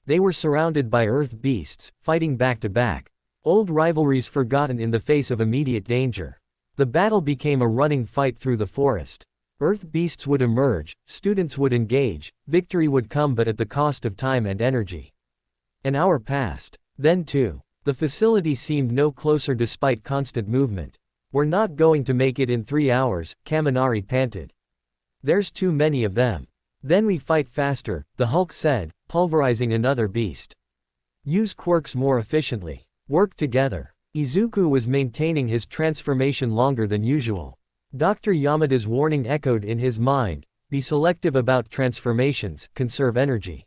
They were surrounded by Earth Beasts, fighting back to back. Old rivalries forgotten in the face of immediate danger. The battle became a running fight through the forest. Earth Beasts would emerge, students would engage, victory would come but at the cost of time and energy. An hour passed. Then 2. The facility seemed no closer despite constant movement. We're not going to make it in 3 hours, Kaminari panted. There's too many of them. Then we fight faster, the Hulk said, pulverizing another beast. Use quirks more efficiently. Work together. Izuku was maintaining his transformation longer than usual. Dr. Yamada's warning echoed in his mind, be selective about transformations, conserve energy.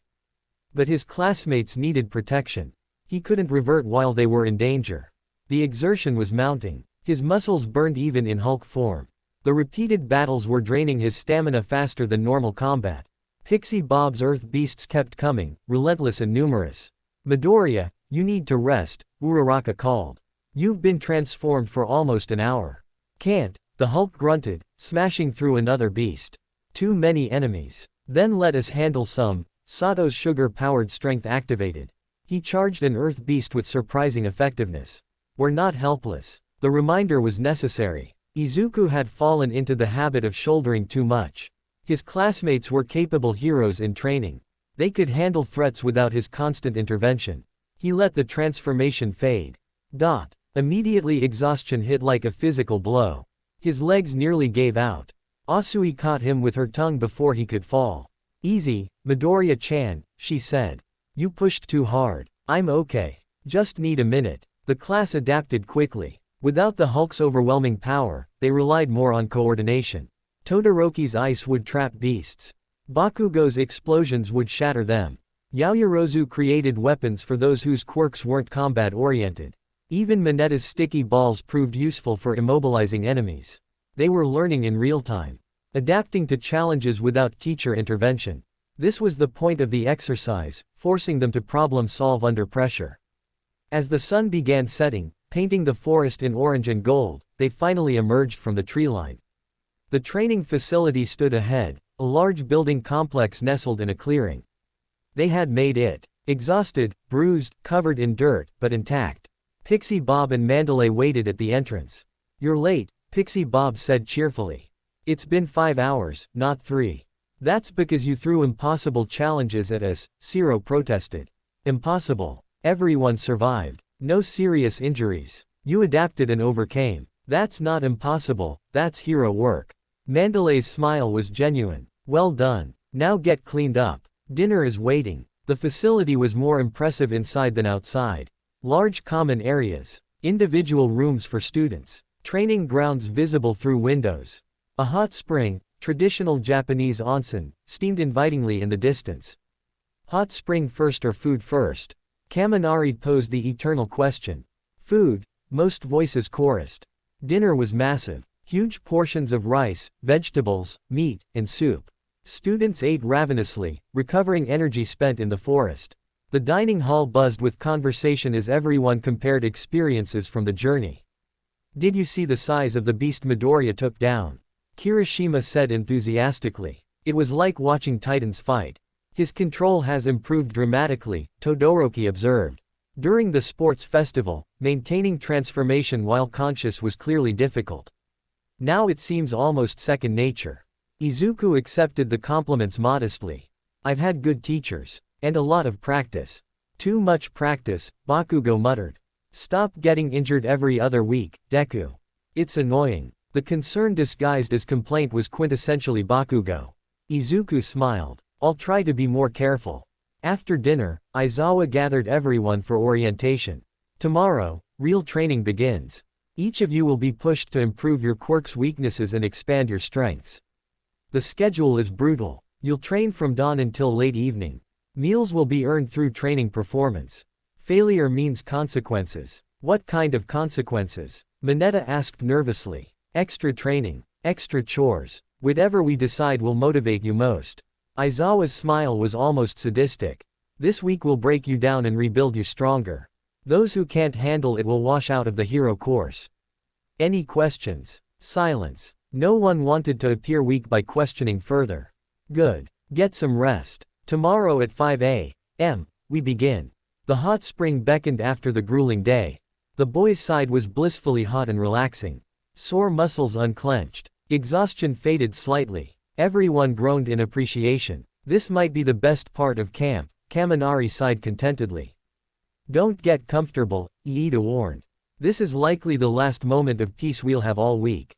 But his classmates needed protection. He couldn't revert while they were in danger. The exertion was mounting. His muscles burned even in Hulk form. The repeated battles were draining his stamina faster than normal combat. Pixie Bob's Earth Beasts kept coming, relentless and numerous. Midoriya, you need to rest, Uraraka called. You've been transformed for almost an hour. Can't, the Hulk grunted, smashing through another beast. Too many enemies. Then let us handle some. Sato's sugar-powered strength activated. He charged an Earth Beast with surprising effectiveness. We're not helpless. The reminder was necessary. Izuku had fallen into the habit of shouldering too much. His classmates were capable heroes in training. They could handle threats without his constant intervention. He let the transformation fade. Immediately exhaustion hit like a physical blow. His legs nearly gave out. Asui caught him with her tongue before he could fall. Easy, Midoriya-chan, she said. You pushed too hard. I'm okay. Just need a minute. The class adapted quickly. Without the Hulk's overwhelming power, they relied more on coordination. Todoroki's ice would trap beasts. Bakugo's explosions would shatter them. Yaoyorozu created weapons for those whose quirks weren't combat-oriented. Even Mineta's sticky balls proved useful for immobilizing enemies. They were learning in real time. Adapting to challenges without teacher intervention. This was the point of the exercise, forcing them to problem-solve under pressure. As the sun began setting, painting the forest in orange and gold, they finally emerged from the tree line. The training facility stood ahead, a large building complex nestled in a clearing. They had made it. Exhausted, bruised, covered in dirt, but intact. Pixie Bob and Mandalay waited at the entrance. You're late, Pixie Bob said cheerfully. It's been 5 hours, not 3. That's because you threw impossible challenges at us, Zero protested. Impossible. Everyone survived. No serious injuries. You adapted and overcame. That's not impossible, that's hero work. Mandalay's smile was genuine. Well done. Now get cleaned up. Dinner is waiting. The facility was more impressive inside than outside. Large common areas. Individual rooms for students. Training grounds visible through windows. A hot spring, traditional Japanese onsen, steamed invitingly in the distance. Hot spring first or food first? Kaminari posed the eternal question. Food, most voices chorused. Dinner was massive. Huge portions of rice, vegetables, meat, and soup. Students ate ravenously, recovering energy spent in the forest. The dining hall buzzed with conversation as everyone compared experiences from the journey. Did you see the size of the beast Midoriya took down? Kirishima said enthusiastically. It was like watching titans fight. His control has improved dramatically, Todoroki observed. During the sports festival, maintaining transformation while conscious was clearly difficult. Now it seems almost second nature. Izuku accepted the compliments modestly. I've had good teachers. And a lot of practice. Too much practice, Bakugo muttered. Stop getting injured every other week, Deku. It's annoying. The concern disguised as complaint was quintessentially Bakugo. Izuku smiled. I'll try to be more careful. After dinner, Aizawa gathered everyone for orientation. Tomorrow, real training begins. Each of you will be pushed to improve your quirks' weaknesses and expand your strengths. The schedule is brutal. You'll train from dawn until late evening. Meals will be earned through training performance. Failure means consequences. What kind of consequences? Mineta asked nervously. Extra training. Extra chores. Whatever we decide will motivate you most. Aizawa's smile was almost sadistic. This week will break you down and rebuild you stronger. Those who can't handle it will wash out of the hero course. Any questions? Silence. No one wanted to appear weak by questioning further. Good. Get some rest. Tomorrow at 5 a.m., we begin. The hot spring beckoned after the grueling day. The boys' side was blissfully hot and relaxing. Sore muscles unclenched. Exhaustion faded slightly. Everyone groaned in appreciation. This might be the best part of camp, Kaminari sighed contentedly. Don't get comfortable, Iida warned. This is likely the last moment of peace we'll have all week.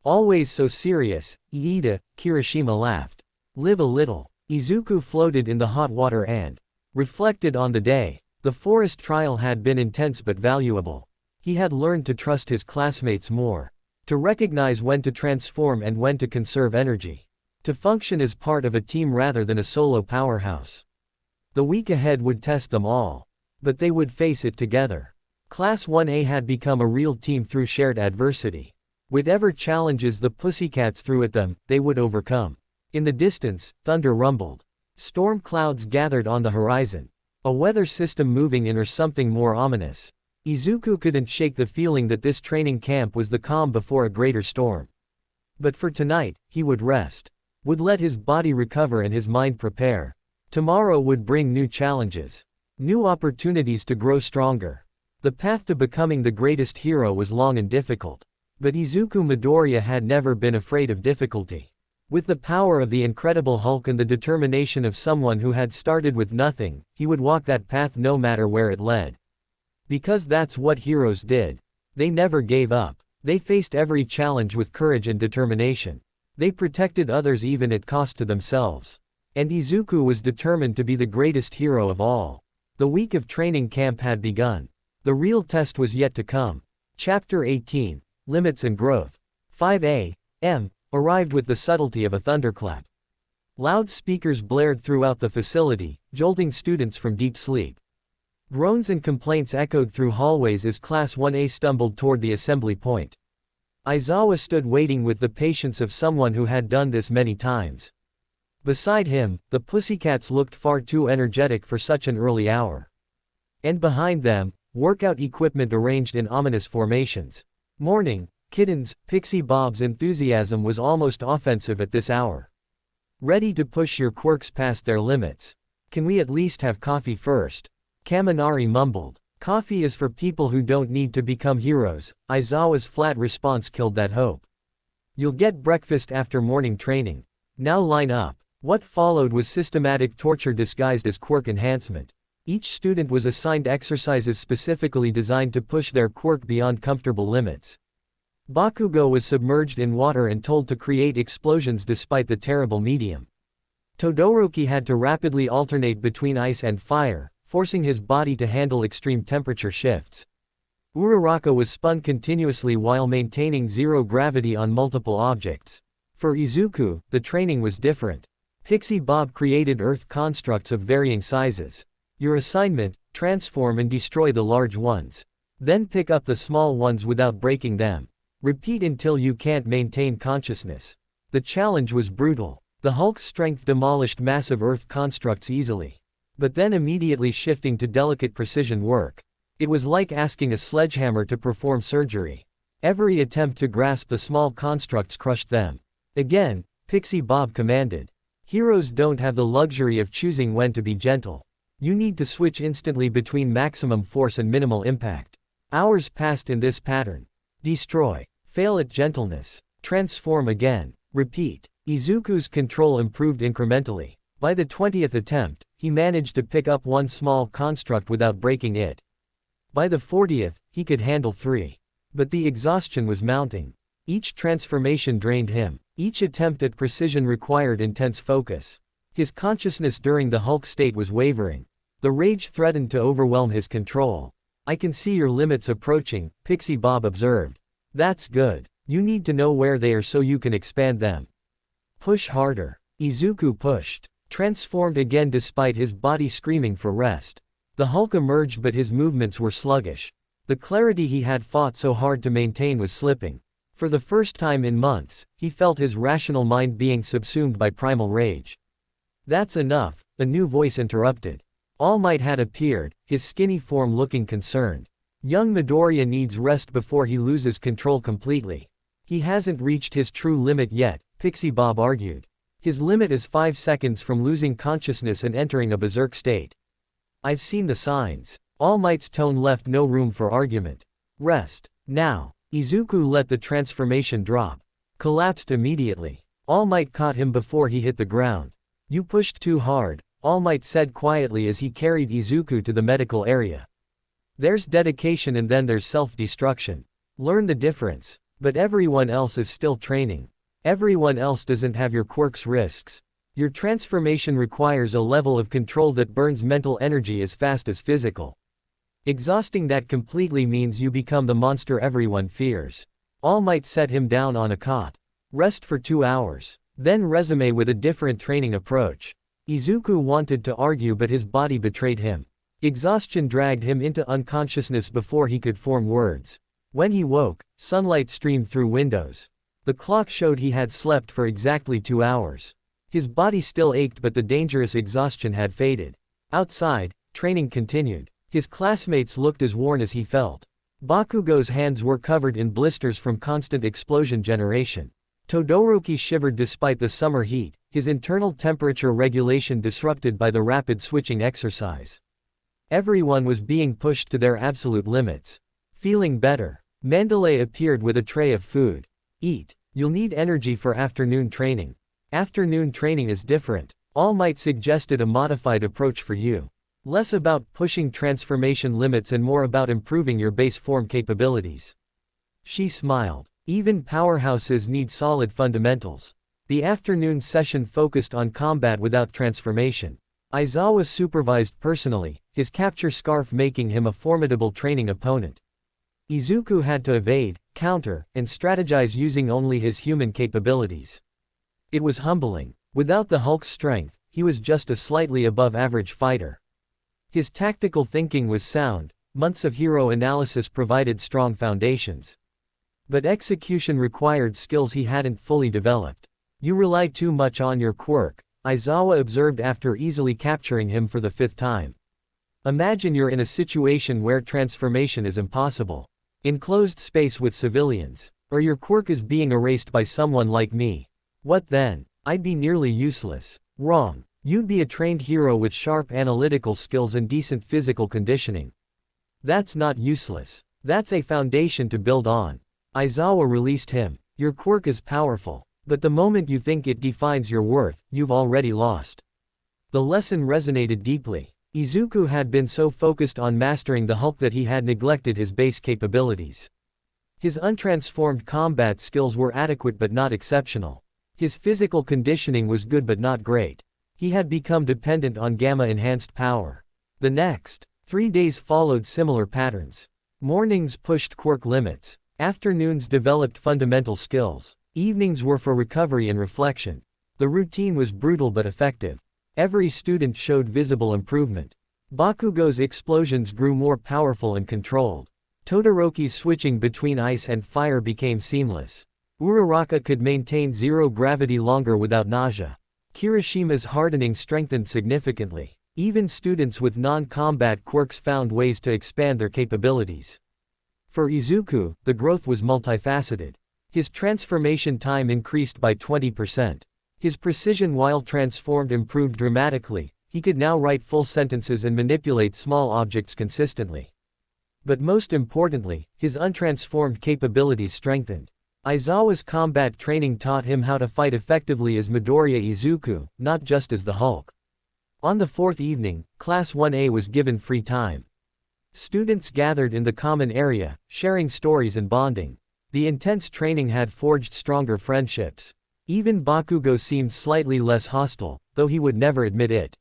Always so serious, Iida, Kirishima laughed. Live a little. Izuku floated in the hot water and reflected on the day. The forest trial had been intense but valuable. He had learned to trust his classmates more. To recognize when to transform and when to conserve energy. To function as part of a team rather than a solo powerhouse. The week ahead would test them all. But they would face it together. Class 1A had become a real team through shared adversity. Whatever challenges the Pussycats threw at them, they would overcome. In the distance, thunder rumbled. Storm clouds gathered on the horizon. A weather system moving in or something more ominous. Izuku couldn't shake the feeling that this training camp was the calm before a greater storm. But for tonight, he would rest. Would let his body recover and his mind prepare. Tomorrow would bring new challenges. New opportunities to grow stronger. The path to becoming the greatest hero was long and difficult. But Izuku Midoriya had never been afraid of difficulty. With the power of the Incredible Hulk and the determination of someone who had started with nothing, he would walk that path no matter where it led. Because that's what heroes did. They never gave up. They faced every challenge with courage and determination. They protected others even at cost to themselves. And Izuku was determined to be the greatest hero of all. The week of training camp had begun. The real test was yet to come. Chapter 18, Limits and Growth. 5 a.m. arrived with the subtlety of a thunderclap. Loudspeakers blared throughout the facility, jolting students from deep sleep. Groans and complaints echoed through hallways as Class 1A stumbled toward the assembly point. Aizawa stood waiting with the patience of someone who had done this many times. Beside him, the Pussycats looked far too energetic for such an early hour. And behind them, workout equipment arranged in ominous formations. Morning, Kittens, Pixie Bob's enthusiasm was almost offensive at this hour. Ready to push your quirks past their limits. Can we at least have coffee first? Kaminari mumbled. Coffee is for people who don't need to become heroes. Aizawa's flat response killed that hope. You'll get breakfast after morning training. Now line up. What followed was systematic torture disguised as quirk enhancement. Each student was assigned exercises specifically designed to push their quirk beyond comfortable limits. Bakugo was submerged in water and told to create explosions despite the terrible medium. Todoroki had to rapidly alternate between ice and fire, forcing his body to handle extreme temperature shifts. Uraraka was spun continuously while maintaining zero gravity on multiple objects. For Izuku, the training was different. Pixie Bob created earth constructs of varying sizes. Your assignment, transform and destroy the large ones. Then pick up the small ones without breaking them. Repeat until you can't maintain consciousness. The challenge was brutal. The Hulk's strength demolished massive earth constructs easily. But then immediately shifting to delicate precision work. It was like asking a sledgehammer to perform surgery. Every attempt to grasp the small constructs crushed them. Again, Pixie Bob commanded. Heroes don't have the luxury of choosing when to be gentle. You need to switch instantly between maximum force and minimal impact. Hours passed in this pattern. Destroy. Fail at gentleness. Transform again. Repeat. Izuku's control improved incrementally. By the 20th attempt, he managed to pick up one small construct without breaking it. By the 40th, he could handle 3. But the exhaustion was mounting. Each transformation drained him. Each attempt at precision required intense focus. His consciousness during the Hulk state was wavering. The rage threatened to overwhelm his control. I can see your limits approaching, Pixie Bob observed. That's good. You need to know where they are so you can expand them. Push harder. Izuku pushed. Transformed again despite his body screaming for rest. The Hulk emerged but his movements were sluggish. The clarity he had fought so hard to maintain was slipping. For the first time in months, he felt his rational mind being subsumed by primal rage. That's enough, a new voice interrupted. All Might had appeared, his skinny form looking concerned. Young Midoriya needs rest before he loses control completely. He hasn't reached his true limit yet, Pixie Bob argued. His limit is 5 seconds from losing consciousness and entering a berserk state. I've seen the signs. All Might's tone left no room for argument. Rest. Now. Izuku let the transformation drop. Collapsed immediately. All Might caught him before he hit the ground. You pushed too hard, All Might said quietly as he carried Izuku to the medical area. There's dedication and then there's self-destruction. Learn the difference. But everyone else is still training. Everyone else doesn't have your quirk's risks. Your transformation requires a level of control that burns mental energy as fast as physical. Exhausting that completely means you become the monster everyone fears. All Might set him down on a cot. Rest for 2 hours. Then resume with a different training approach. Izuku wanted to argue but his body betrayed him. Exhaustion dragged him into unconsciousness before he could form words. When he woke, sunlight streamed through windows. The clock showed he had slept for exactly 2 hours. His body still ached but the dangerous exhaustion had faded. Outside, training continued. His classmates looked as worn as he felt. Bakugo's hands were covered in blisters from constant explosion generation. Todoroki shivered despite the summer heat, his internal temperature regulation disrupted by the rapid switching exercise. Everyone was being pushed to their absolute limits. Feeling better, Mandalay appeared with a tray of food. Eat. You'll need energy for afternoon training. Afternoon training is different. All Might suggested a modified approach for you. Less about pushing transformation limits and more about improving your base form capabilities. She smiled. Even powerhouses need solid fundamentals. The afternoon session focused on combat without transformation. Aizawa supervised personally, his capture scarf making him a formidable training opponent. Izuku had to evade, counter, and strategize using only his human capabilities. It was humbling. Without the Hulk's strength, he was just a slightly above average fighter. His tactical thinking was sound, months of hero analysis provided strong foundations. But execution required skills he hadn't fully developed. You rely too much on your quirk, Aizawa observed after easily capturing him for the 5th time. Imagine you're in a situation where transformation is impossible. Enclosed space with civilians. Or your quirk is being erased by someone like me. What then? I'd be nearly useless. Wrong. You'd be a trained hero with sharp analytical skills and decent physical conditioning. That's not useless. That's a foundation to build on. Aizawa released him. Your quirk is powerful. But the moment you think it defines your worth, you've already lost. The lesson resonated deeply. Izuku had been so focused on mastering the Hulk that he had neglected his base capabilities. His untransformed combat skills were adequate but not exceptional. His physical conditioning was good but not great. He had become dependent on gamma-enhanced power. The next 3 days followed similar patterns. Mornings pushed quirk limits. Afternoons developed fundamental skills. Evenings were for recovery and reflection. The routine was brutal but effective. Every student showed visible improvement. Bakugo's explosions grew more powerful and controlled. Todoroki's switching between ice and fire became seamless. Uraraka could maintain zero gravity longer without nausea. Kirishima's hardening strengthened significantly. Even students with non-combat quirks found ways to expand their capabilities. For Izuku, the growth was multifaceted. His transformation time increased by 20%. His precision while transformed improved dramatically. He could now write full sentences and manipulate small objects consistently. But most importantly, his untransformed capabilities strengthened. Aizawa's combat training taught him how to fight effectively as Midoriya Izuku, not just as the Hulk. On the fourth evening, Class 1A was given free time. Students gathered in the common area, sharing stories and bonding. The intense training had forged stronger friendships. Even Bakugo seemed slightly less hostile, though he would never admit it.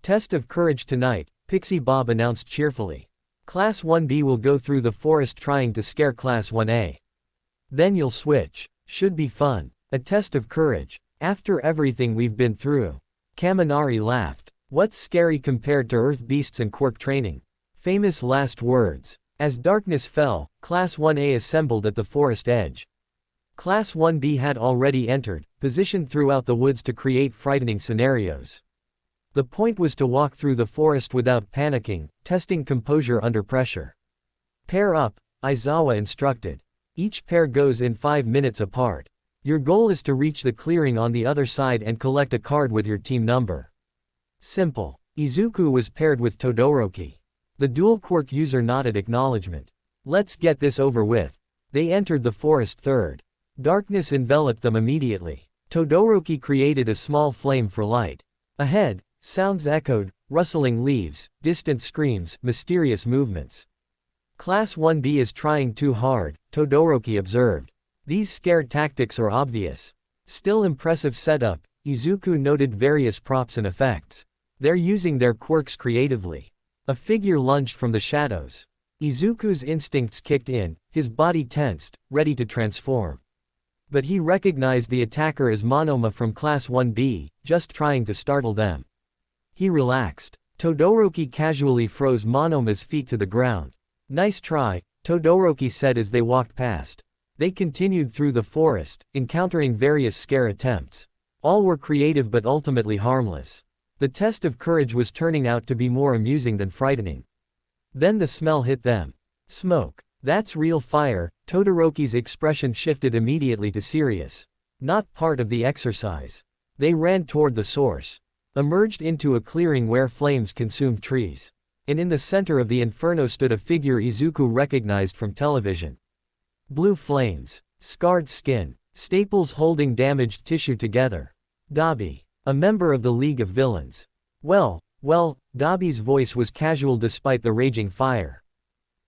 Test of courage tonight, Pixie Bob announced cheerfully. Class 1B will go through the forest trying to scare Class 1A. Then you'll switch. Should be fun. A test of courage. After everything we've been through. Kaminari laughed. What's scary compared to Earth Beasts and Quirk training? Famous last words. As darkness fell, Class 1A assembled at the forest edge. Class 1B had already entered, positioned throughout the woods to create frightening scenarios. The point was to walk through the forest without panicking, testing composure under pressure. Pair up, Aizawa instructed. Each pair goes in 5 minutes apart. Your goal is to reach the clearing on the other side and collect a card with your team number. Simple. Izuku was paired with Todoroki. The dual quirk user nodded acknowledgement. Let's get this over with. They entered the forest third. Darkness enveloped them immediately. Todoroki created a small flame for light. Ahead, sounds echoed, rustling leaves, distant screams, mysterious movements. Class 1B is trying too hard, Todoroki observed. These scare tactics are obvious. Still impressive setup, Izuku noted various props and effects. They're using their quirks creatively. A figure lunged from the shadows. Izuku's instincts kicked in, his body tensed, ready to transform. But he recognized the attacker as Monoma from Class 1B, just trying to startle them. He relaxed. Todoroki casually froze Monoma's feet to the ground. Nice try, Todoroki said as they walked past. They continued through the forest, encountering various scare attempts. All were creative but ultimately harmless. The test of courage was turning out to be more amusing than frightening. Then the smell hit them. Smoke. That's real fire. Todoroki's expression shifted immediately to serious. Not part of the exercise. They ran toward the source. Emerged into a clearing where flames consumed trees. And in the center of the inferno stood a figure Izuku recognized from television. Blue flames. Scarred skin. Staples holding damaged tissue together. Dabi. A member of the League of Villains. Well, Dabi's voice was casual despite the raging fire.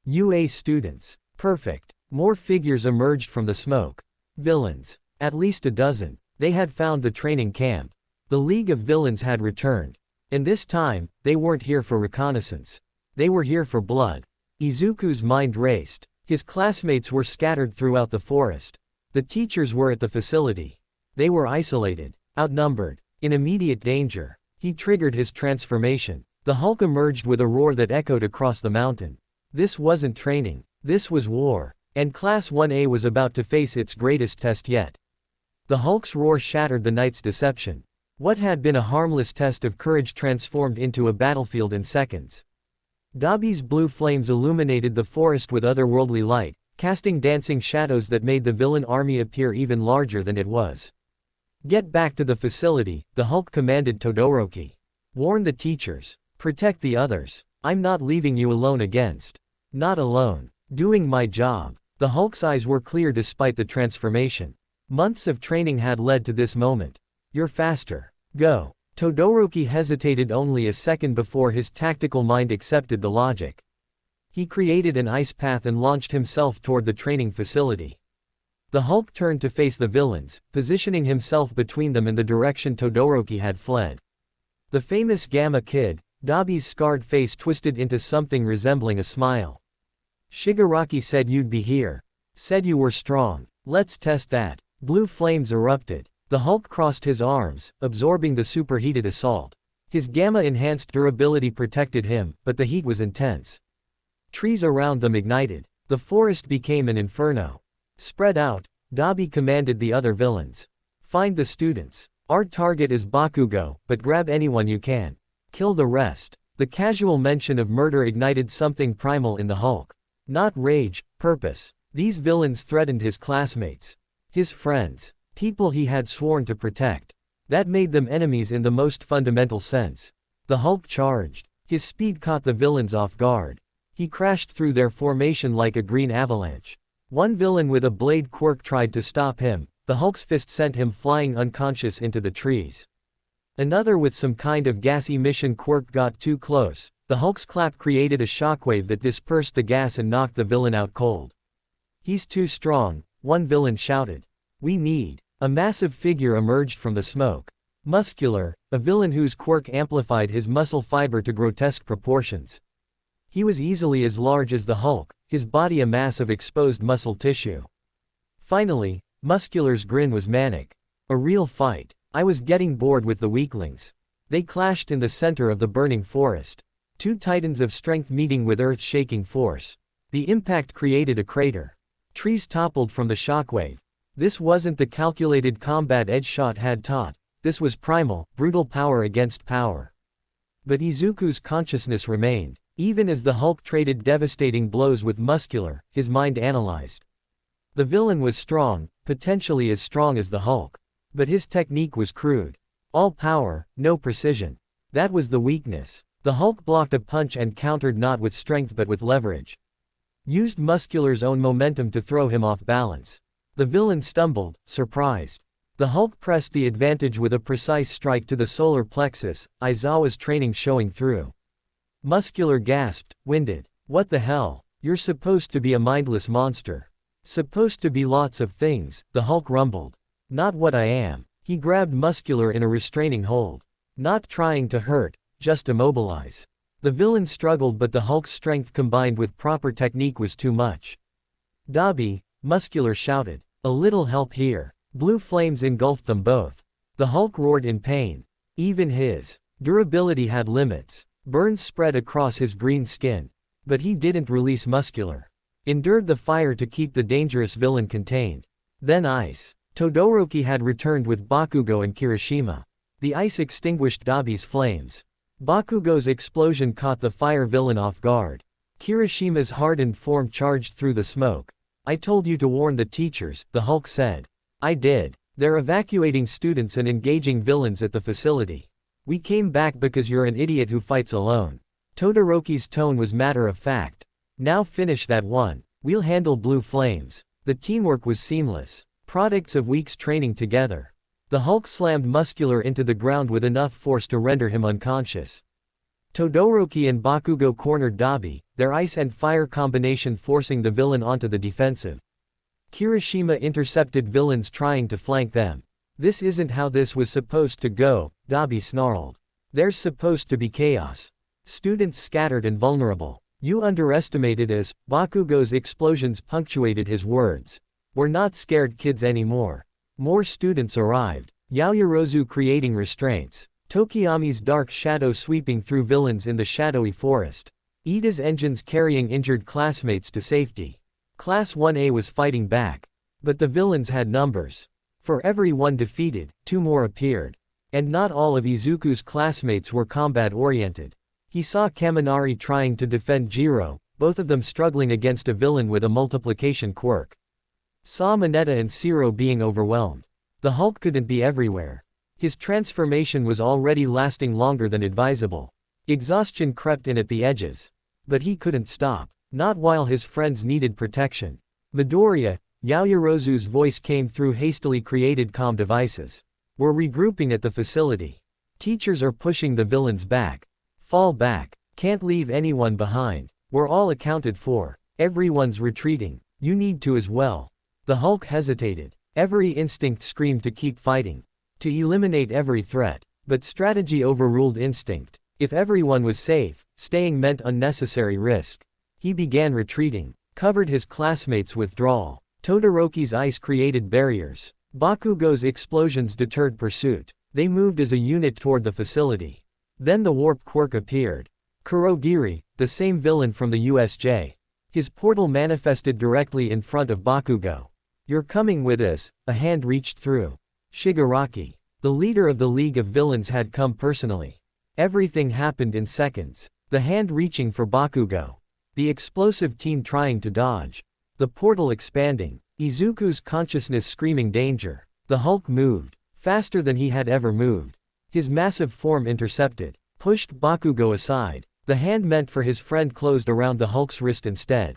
UA students. Perfect. More figures emerged from the smoke. Villains. At least a dozen. They had found the training camp. The League of Villains had returned. And this time, they weren't here for reconnaissance. They were here for blood. Izuku's mind raced. His classmates were scattered throughout the forest. The teachers were at the facility. They were isolated, outnumbered, in immediate danger. He triggered his transformation. The Hulk emerged with a roar that echoed across the mountain. This wasn't training. This was war. And Class 1A was about to face its greatest test yet. The Hulk's roar shattered the night's deception. What had been a harmless test of courage transformed into a battlefield in seconds. Dabi's blue flames illuminated the forest with otherworldly light, casting dancing shadows that made the villain army appear even larger than it was. Get back to the facility, the Hulk commanded Todoroki. Warn the teachers. Protect the others. I'm not leaving you alone against. Not alone. Doing my job. The Hulk's eyes were clear despite the transformation. Months of training had led to this moment. You're faster. Go. Todoroki hesitated only a second before his tactical mind accepted the logic. He created an ice path and launched himself toward the training facility. The Hulk turned to face the villains, positioning himself between them in the direction Todoroki had fled. The famous Gamma Kid, Dabi's scarred face twisted into something resembling a smile. Shigaraki said you'd be here. Said you were strong. Let's test that. Blue flames erupted. The Hulk crossed his arms, absorbing the superheated assault. His gamma-enhanced durability protected him, but the heat was intense. Trees around them ignited. The forest became an inferno. Spread out, Dabi commanded the other villains. Find the students. Our target is Bakugo, but grab anyone you can. Kill the rest. The casual mention of murder ignited something primal in the Hulk. Not rage, purpose. These villains threatened his classmates. His friends. People he had sworn to protect. That made them enemies in the most fundamental sense. The Hulk charged. His speed caught the villains off guard. He crashed through their formation like a green avalanche. One villain with a blade quirk tried to stop him, the Hulk's fist sent him flying unconscious into the trees. Another with some kind of gas emission quirk got too close, the Hulk's clap created a shockwave that dispersed the gas and knocked the villain out cold. "He's too strong," one villain shouted. "We need." A massive figure emerged from the smoke. Muscular, a villain whose quirk amplified his muscle fiber to grotesque proportions. He was easily as large as the Hulk, his body a mass of exposed muscle tissue. Finally, Muscular's grin was manic. "A real fight. I was getting bored with the weaklings." They clashed in the center of the burning forest. Two titans of strength meeting with earth-shaking force. The impact created a crater. Trees toppled from the shockwave. This wasn't the calculated combat Edge Shot had taught, this was primal, brutal power against power. But Izuku's consciousness remained. Even as the Hulk traded devastating blows with Muscular, his mind analyzed. The villain was strong, potentially as strong as the Hulk. But his technique was crude. All power, no precision. That was the weakness. The Hulk blocked a punch and countered not with strength but with leverage. Used Muscular's own momentum to throw him off balance. The villain stumbled, surprised. The Hulk pressed the advantage with a precise strike to the solar plexus, Aizawa's training showing through. Muscular gasped, winded. "What the hell? You're supposed to be a mindless monster. Supposed to be lots of things," the Hulk rumbled. "Not what I am." He grabbed Muscular in a restraining hold. "Not trying to hurt, just immobilize." The villain struggled but the Hulk's strength combined with proper technique was too much. "Dobby," Muscular shouted. "A little help here." Blue flames engulfed them both. The Hulk roared in pain. Even his durability had limits. Burns spread across his green skin. But he didn't release Muscular. Endured the fire to keep the dangerous villain contained. Then ice. Todoroki had returned with Bakugo and Kirishima. The ice extinguished Dobby's flames. Bakugo's explosion caught the fire villain off guard. Kirishima's hardened form charged through the smoke. "I told you to warn the teachers," the Hulk said. "I did. They're evacuating students and engaging villains at the facility. We came back because you're an idiot who fights alone." Todoroki's tone was matter of fact. "Now finish that one. We'll handle blue flames." The teamwork was seamless. Products of weeks training together. The Hulk slammed Muscular into the ground with enough force to render him unconscious. Todoroki and Bakugo cornered Dobby, their ice and fire combination forcing the villain onto the defensive. Kirishima intercepted villains trying to flank them. "This isn't how this was supposed to go," Dobby snarled. "There's supposed to be chaos. Students scattered and vulnerable. You underestimated us." Bakugo's explosions punctuated his words. "We're not scared kids anymore." More students arrived. Yaoyorozu creating restraints. Tokiyami's dark shadow sweeping through villains in the shadowy forest. Ida's engines carrying injured classmates to safety. Class 1A was fighting back. But the villains had numbers. For every one defeated, two more appeared. And not all of Izuku's classmates were combat-oriented. He saw Kaminari trying to defend Jiro, both of them struggling against a villain with a multiplication quirk. Saw Mineta and Siro being overwhelmed. The Hulk couldn't be everywhere. His transformation was already lasting longer than advisable. Exhaustion crept in at the edges. But he couldn't stop. Not while his friends needed protection. "Midoriya," Yaoyorozu's voice came through hastily created comm devices. "We're regrouping at the facility. Teachers are pushing the villains back. Fall back. Can't leave anyone behind. We're all accounted for. Everyone's retreating. You need to as well." The Hulk hesitated. Every instinct screamed to keep fighting. To eliminate every threat. But strategy overruled instinct. If everyone was safe, staying meant unnecessary risk. He began retreating. Covered his classmates' withdrawal. Todoroki's ice created barriers. Bakugo's explosions deterred pursuit. They moved as a unit toward the facility. Then the warp quirk appeared. Kurogiri, the same villain from the USJ. His portal manifested directly in front of Bakugo. "You're coming with us," a hand reached through. Shigaraki, the leader of the League of Villains, had come personally. Everything happened in seconds. The hand reaching for Bakugo. The explosive teen trying to dodge. The portal expanding. Izuku's consciousness screaming danger. The Hulk moved. Faster than he had ever moved. His massive form intercepted. Pushed Bakugo aside. The hand meant for his friend closed around the Hulk's wrist instead.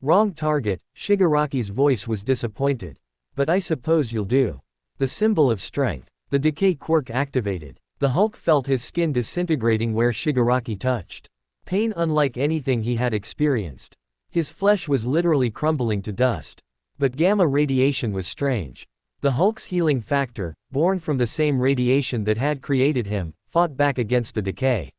Wrong target, Shigaraki's voice was disappointed. But I suppose you'll do. The symbol of strength. The decay quirk activated. The Hulk felt his skin disintegrating where Shigaraki touched. Pain unlike anything he had experienced. His flesh was literally crumbling to dust. But gamma radiation was strange. The Hulk's healing factor, born from the same radiation that had created him, fought back against the decay.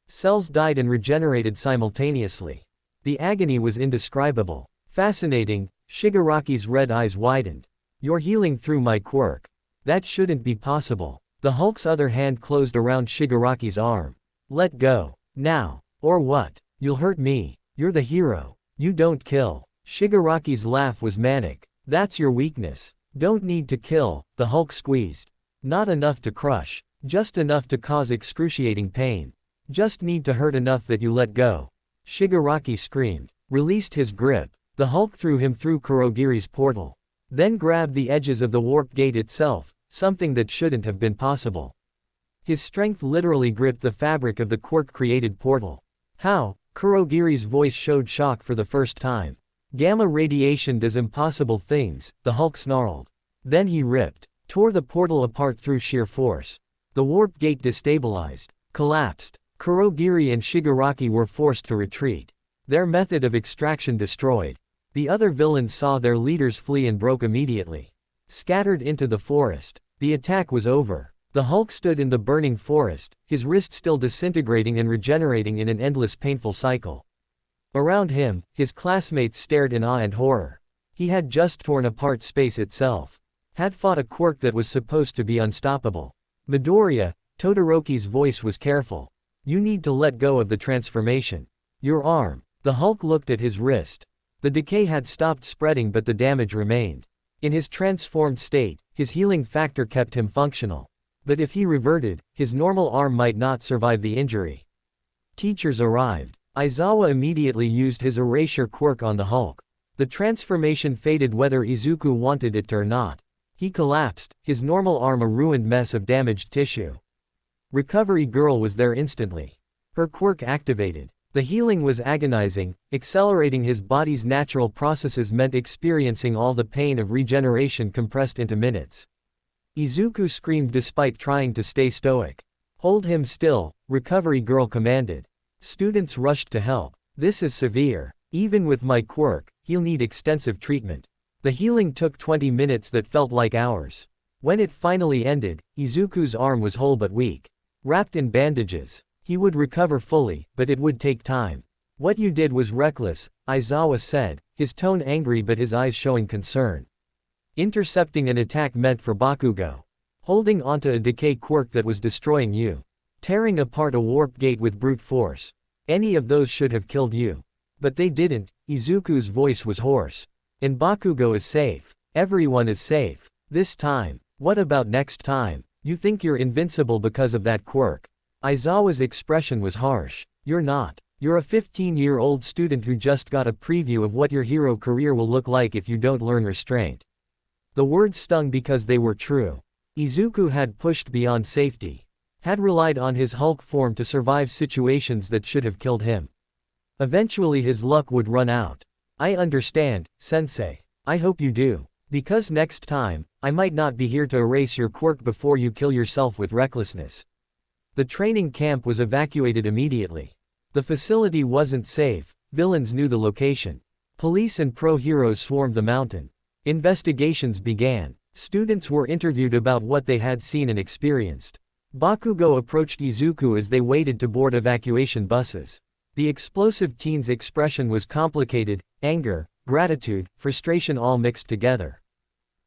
Cells died and regenerated simultaneously. The agony was indescribable. Fascinating, Shigaraki's red eyes widened. You're healing through my quirk. That shouldn't be possible. The Hulk's other hand closed around Shigaraki's arm. Let go. Now. Or what? You'll hurt me. You're the hero. You don't kill. Shigaraki's laugh was manic. That's your weakness. Don't need to kill, the Hulk squeezed. Not enough to crush. Just enough to cause excruciating pain. Just need to hurt enough that you let go. Shigaraki screamed. Released his grip. The Hulk threw him through Kurogiri's portal. Then grabbed the edges of the warp gate itself, something that shouldn't have been possible. His strength literally gripped the fabric of the quirk-created portal. How? Kurogiri's voice showed shock for the first time. Gamma radiation does impossible things, the Hulk snarled. Then he tore the portal apart through sheer force. The warp gate destabilized, collapsed. Kurogiri and Shigaraki were forced to retreat. Their method of extraction destroyed. The other villains saw their leaders flee and broke immediately. Scattered into the forest. The attack was over. The Hulk stood in the burning forest, his wrist still disintegrating and regenerating in an endless painful cycle. Around him, his classmates stared in awe and horror. He had just torn apart space itself. Had fought a quirk that was supposed to be unstoppable. Midoriya, Todoroki's voice was careful. You need to let go of the transformation. Your arm. The Hulk looked at his wrist. The decay had stopped spreading but the damage remained. In his transformed state, his healing factor kept him functional. But if he reverted, his normal arm might not survive the injury. Teachers arrived. Aizawa immediately used his erasure quirk on the Hulk. The transformation faded whether Izuku wanted it to or not. He collapsed, his normal arm a ruined mess of damaged tissue. Recovery Girl was there instantly. Her quirk activated. The healing was agonizing, accelerating his body's natural processes meant experiencing all the pain of regeneration compressed into minutes. Izuku screamed despite trying to stay stoic. Hold him still, Recovery Girl commanded. Students rushed to help. This is severe. Even with my quirk, he'll need extensive treatment. The healing took 20 minutes that felt like hours. When it finally ended, Izuku's arm was whole but weak. Wrapped in bandages. He would recover fully, but it would take time. What you did was reckless, Aizawa said, his tone angry but his eyes showing concern. Intercepting an attack meant for Bakugo. Holding onto a decay quirk that was destroying you. Tearing apart a warp gate with brute force. Any of those should have killed you. But they didn't, Izuku's voice was hoarse. And Bakugo is safe. Everyone is safe. This time. What about next time? You think you're invincible because of that quirk. Aizawa's expression was harsh. You're not. You're a 15-year-old student who just got a preview of what your hero career will look like if you don't learn restraint. The words stung because they were true. Izuku had pushed beyond safety. Had relied on his Hulk form to survive situations that should have killed him. Eventually his luck would run out. I understand, Sensei. I hope you do. Because next time, I might not be here to erase your quirk before you kill yourself with recklessness. The training camp was evacuated immediately. The facility wasn't safe, villains knew the location. Police and pro-heroes swarmed the mountain. Investigations began. Students were interviewed about what they had seen and experienced. Bakugo approached Izuku as they waited to board evacuation buses. The explosive teen's expression was complicated, anger, gratitude, frustration all mixed together.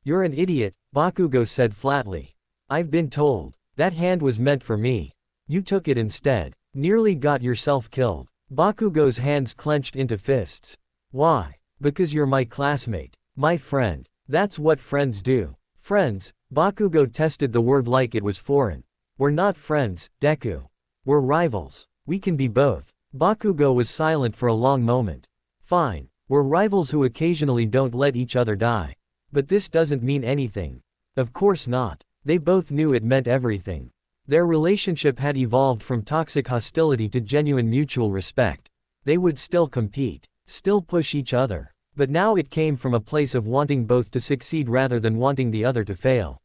You're an idiot, Bakugo said flatly. I've been told. That hand was meant for me. You took it instead. Nearly got yourself killed. Bakugo's hands clenched into fists. Why? Because you're my classmate. My friend. That's what friends do. Friends, Bakugo tested the word like it was foreign. We're not friends, Deku. We're rivals. We can be both. Bakugo was silent for a long moment. Fine. We're rivals who occasionally don't let each other die. But this doesn't mean anything. Of course not. They both knew it meant everything. Their relationship had evolved from toxic hostility to genuine mutual respect. They would still compete. Still push each other. But now it came from a place of wanting both to succeed rather than wanting the other to fail.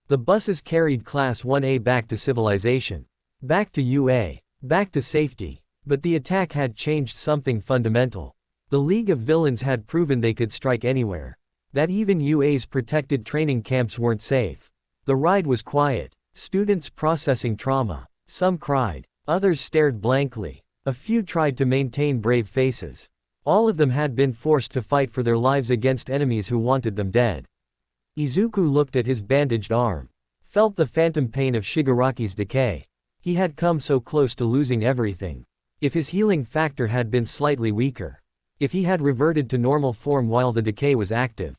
The buses carried Class 1A back to civilization. Back to UA. Back to safety. But the attack had changed something fundamental. The League of Villains had proven they could strike anywhere. That even UA's protected training camps weren't safe. The ride was quiet. Students processing trauma. Some cried. Others stared blankly. A few tried to maintain brave faces. All of them had been forced to fight for their lives against enemies who wanted them dead. Izuku looked at his bandaged arm. Felt the phantom pain of Shigaraki's decay. He had come so close to losing everything. If his healing factor had been slightly weaker. If he had reverted to normal form while the decay was active.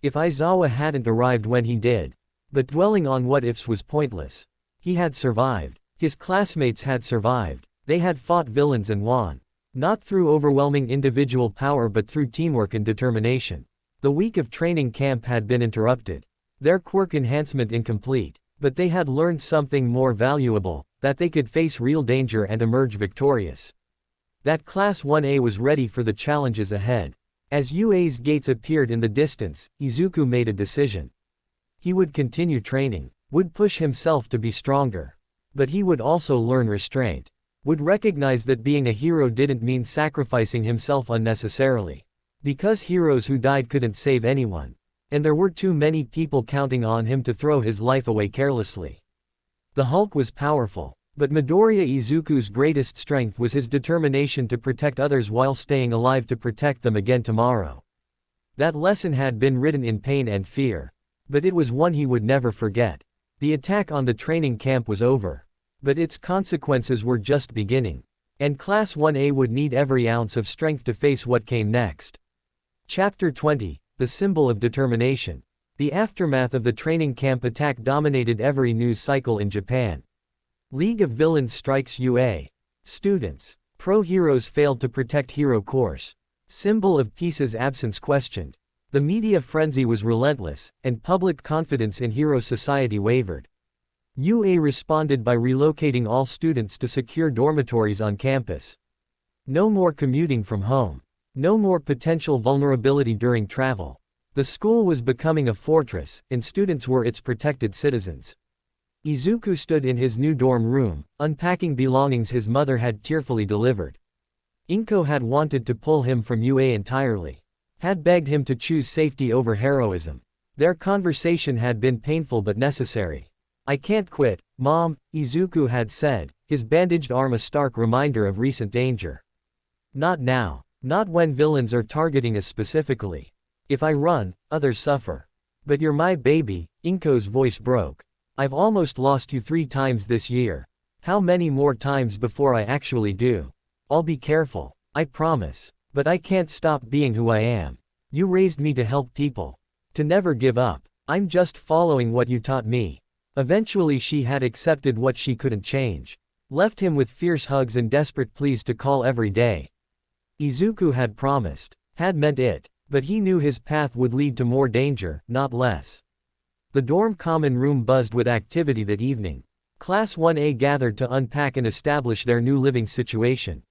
If Aizawa hadn't arrived when he did. But dwelling on what-ifs was pointless. He had survived. His classmates had survived. They had fought villains and won. Not through overwhelming individual power but through teamwork and determination. The week of training camp had been interrupted. Their quirk enhancement incomplete. But they had learned something more valuable, that they could face real danger and emerge victorious. That Class 1A was ready for the challenges ahead. As UA's gates appeared in the distance, Izuku made a decision. He would continue training, would push himself to be stronger. But he would also learn restraint. Would recognize that being a hero didn't mean sacrificing himself unnecessarily. Because heroes who died couldn't save anyone. And there were too many people counting on him to throw his life away carelessly. The Hulk was powerful, but Midoriya Izuku's greatest strength was his determination to protect others while staying alive to protect them again tomorrow. That lesson had been written in pain and fear. But it was one he would never forget. The attack on the training camp was over. But its consequences were just beginning. And Class 1A would need every ounce of strength to face what came next. Chapter 20, The Symbol of Determination. The aftermath of the training camp attack dominated every news cycle in Japan. League of Villains strikes UA. Students. Pro-heroes failed to protect hero course. Symbol of Peace's absence questioned. The media frenzy was relentless, and public confidence in hero society wavered. UA responded by relocating all students to secure dormitories on campus. No more commuting from home. No more potential vulnerability during travel. The school was becoming a fortress, and students were its protected citizens. Izuku stood in his new dorm room, unpacking belongings his mother had tearfully delivered. Inko had wanted to pull him from UA entirely. Had begged him to choose safety over heroism. Their conversation had been painful but necessary. "I can't quit, Mom," Izuku had said, his bandaged arm a stark reminder of recent danger. "Not now. Not when villains are targeting us specifically. If I run, others suffer. But you're my baby," Inko's voice broke. "I've almost lost you 3 times this year. How many more times before I actually do? I'll be careful, I promise. But I can't stop being who I am. You raised me to help people. To never give up. I'm just following what you taught me." Eventually she had accepted what she couldn't change. Left him with fierce hugs and desperate pleas to call every day. Izuku had promised. Had meant it. But he knew his path would lead to more danger, not less. The dorm common room buzzed with activity that evening. Class 1A gathered to unpack and establish their new living situation.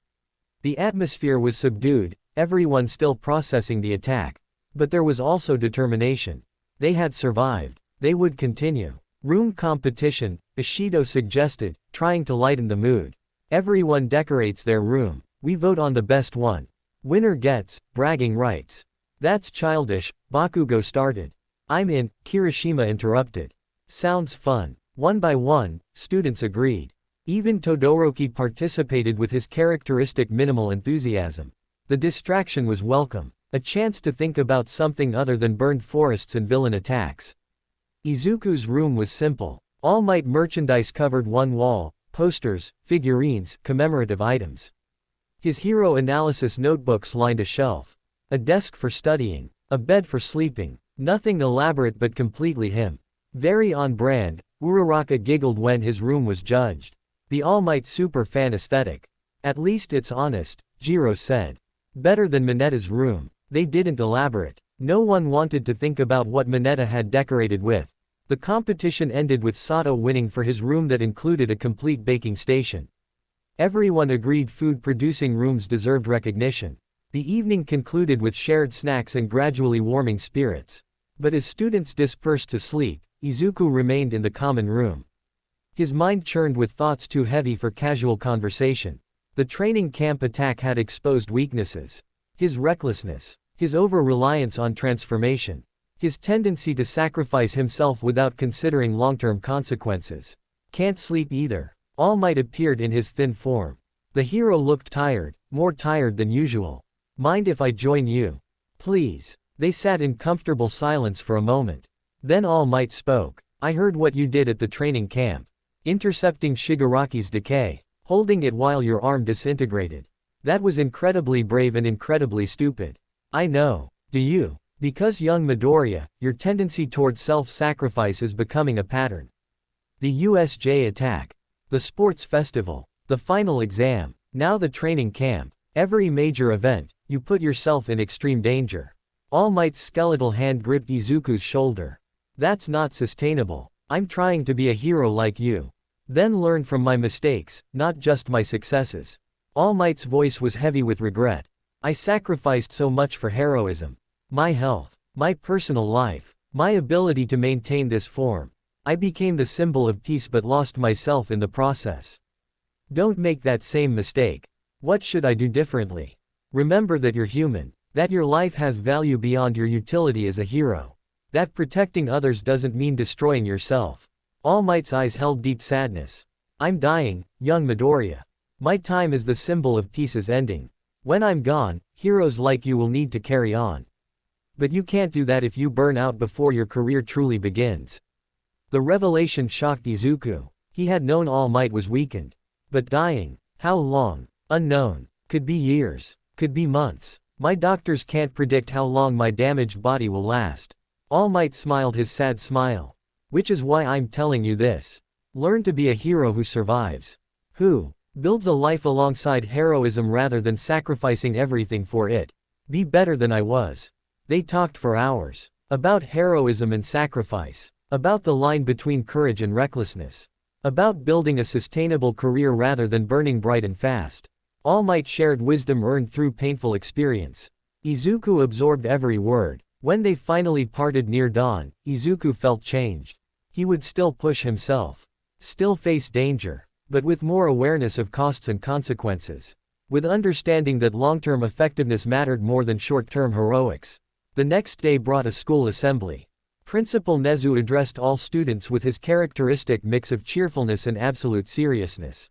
The atmosphere was subdued, everyone still processing the attack. But there was also determination. They had survived. They would continue. "Room competition," Ishido suggested, trying to lighten the mood. "Everyone decorates their room. We vote on the best one. Winner gets bragging rights." "That's childish," Bakugo started. "I'm in," Kirishima interrupted. "Sounds fun." One by one, students agreed. Even Todoroki participated with his characteristic minimal enthusiasm. The distraction was welcome. A chance to think about something other than burned forests and villain attacks. Izuku's room was simple. All Might merchandise covered one wall, posters, figurines, commemorative items. His hero analysis notebooks lined a shelf. A desk for studying. A bed for sleeping. Nothing elaborate but completely him. Very on brand, Uraraka giggled when his room was judged. The All Might super fan aesthetic. "At least it's honest," Jiro said. "Better than Minetta's room." They didn't elaborate. No one wanted to think about what Minetta had decorated with. The competition ended with Sato winning for his room that included a complete baking station. Everyone agreed food-producing rooms deserved recognition. The evening concluded with shared snacks and gradually warming spirits. But as students dispersed to sleep, Izuku remained in the common room. His mind churned with thoughts too heavy for casual conversation. The training camp attack had exposed weaknesses. His recklessness. His over-reliance on transformation. His tendency to sacrifice himself without considering long-term consequences. Can't sleep either. All Might appeared in his thin form. The hero looked tired, more tired than usual. Mind if I join you? Please. They sat in comfortable silence for a moment. Then All Might spoke. I heard what you did at the training camp. Intercepting Shigaraki's decay. Holding it while your arm disintegrated. That was incredibly brave and incredibly stupid. I know. Do you? Because young Midoriya, your tendency towards self-sacrifice is becoming a pattern. The USJ attack. The sports festival. The final exam. Now the training camp. Every major event, you put yourself in extreme danger. All Might's skeletal hand gripped Izuku's shoulder. That's not sustainable. I'm trying to be a hero like you. Then learn from my mistakes, not just my successes. All Might's voice was heavy with regret. I sacrificed so much for heroism. My health, my personal life, my ability to maintain this form. I became the symbol of peace but lost myself in the process. Don't make that same mistake. What should I do differently? Remember that you're human, that your life has value beyond your utility as a hero. That protecting others doesn't mean destroying yourself. All Might's eyes held deep sadness. I'm dying, young Midoriya. My time as the symbol of peace is ending. When I'm gone, heroes like you will need to carry on. But you can't do that if you burn out before your career truly begins. The revelation shocked Izuku. He had known All Might was weakened. But dying? How long? Unknown. Could be years. Could be months. My doctors can't predict how long my damaged body will last. All Might smiled his sad smile. Which is why I'm telling you this. Learn to be a hero who survives. Who builds a life alongside heroism rather than sacrificing everything for it. Be better than I was. They talked for hours. About heroism and sacrifice. About the line between courage and recklessness. About building a sustainable career rather than burning bright and fast. All Might shared wisdom earned through painful experience. Izuku absorbed every word. When they finally parted near dawn, Izuku felt changed. He would still push himself. Still face danger. But with more awareness of costs and consequences. With understanding that long-term effectiveness mattered more than short-term heroics. The next day brought a school assembly. Principal Nezu addressed all students with his characteristic mix of cheerfulness and absolute seriousness.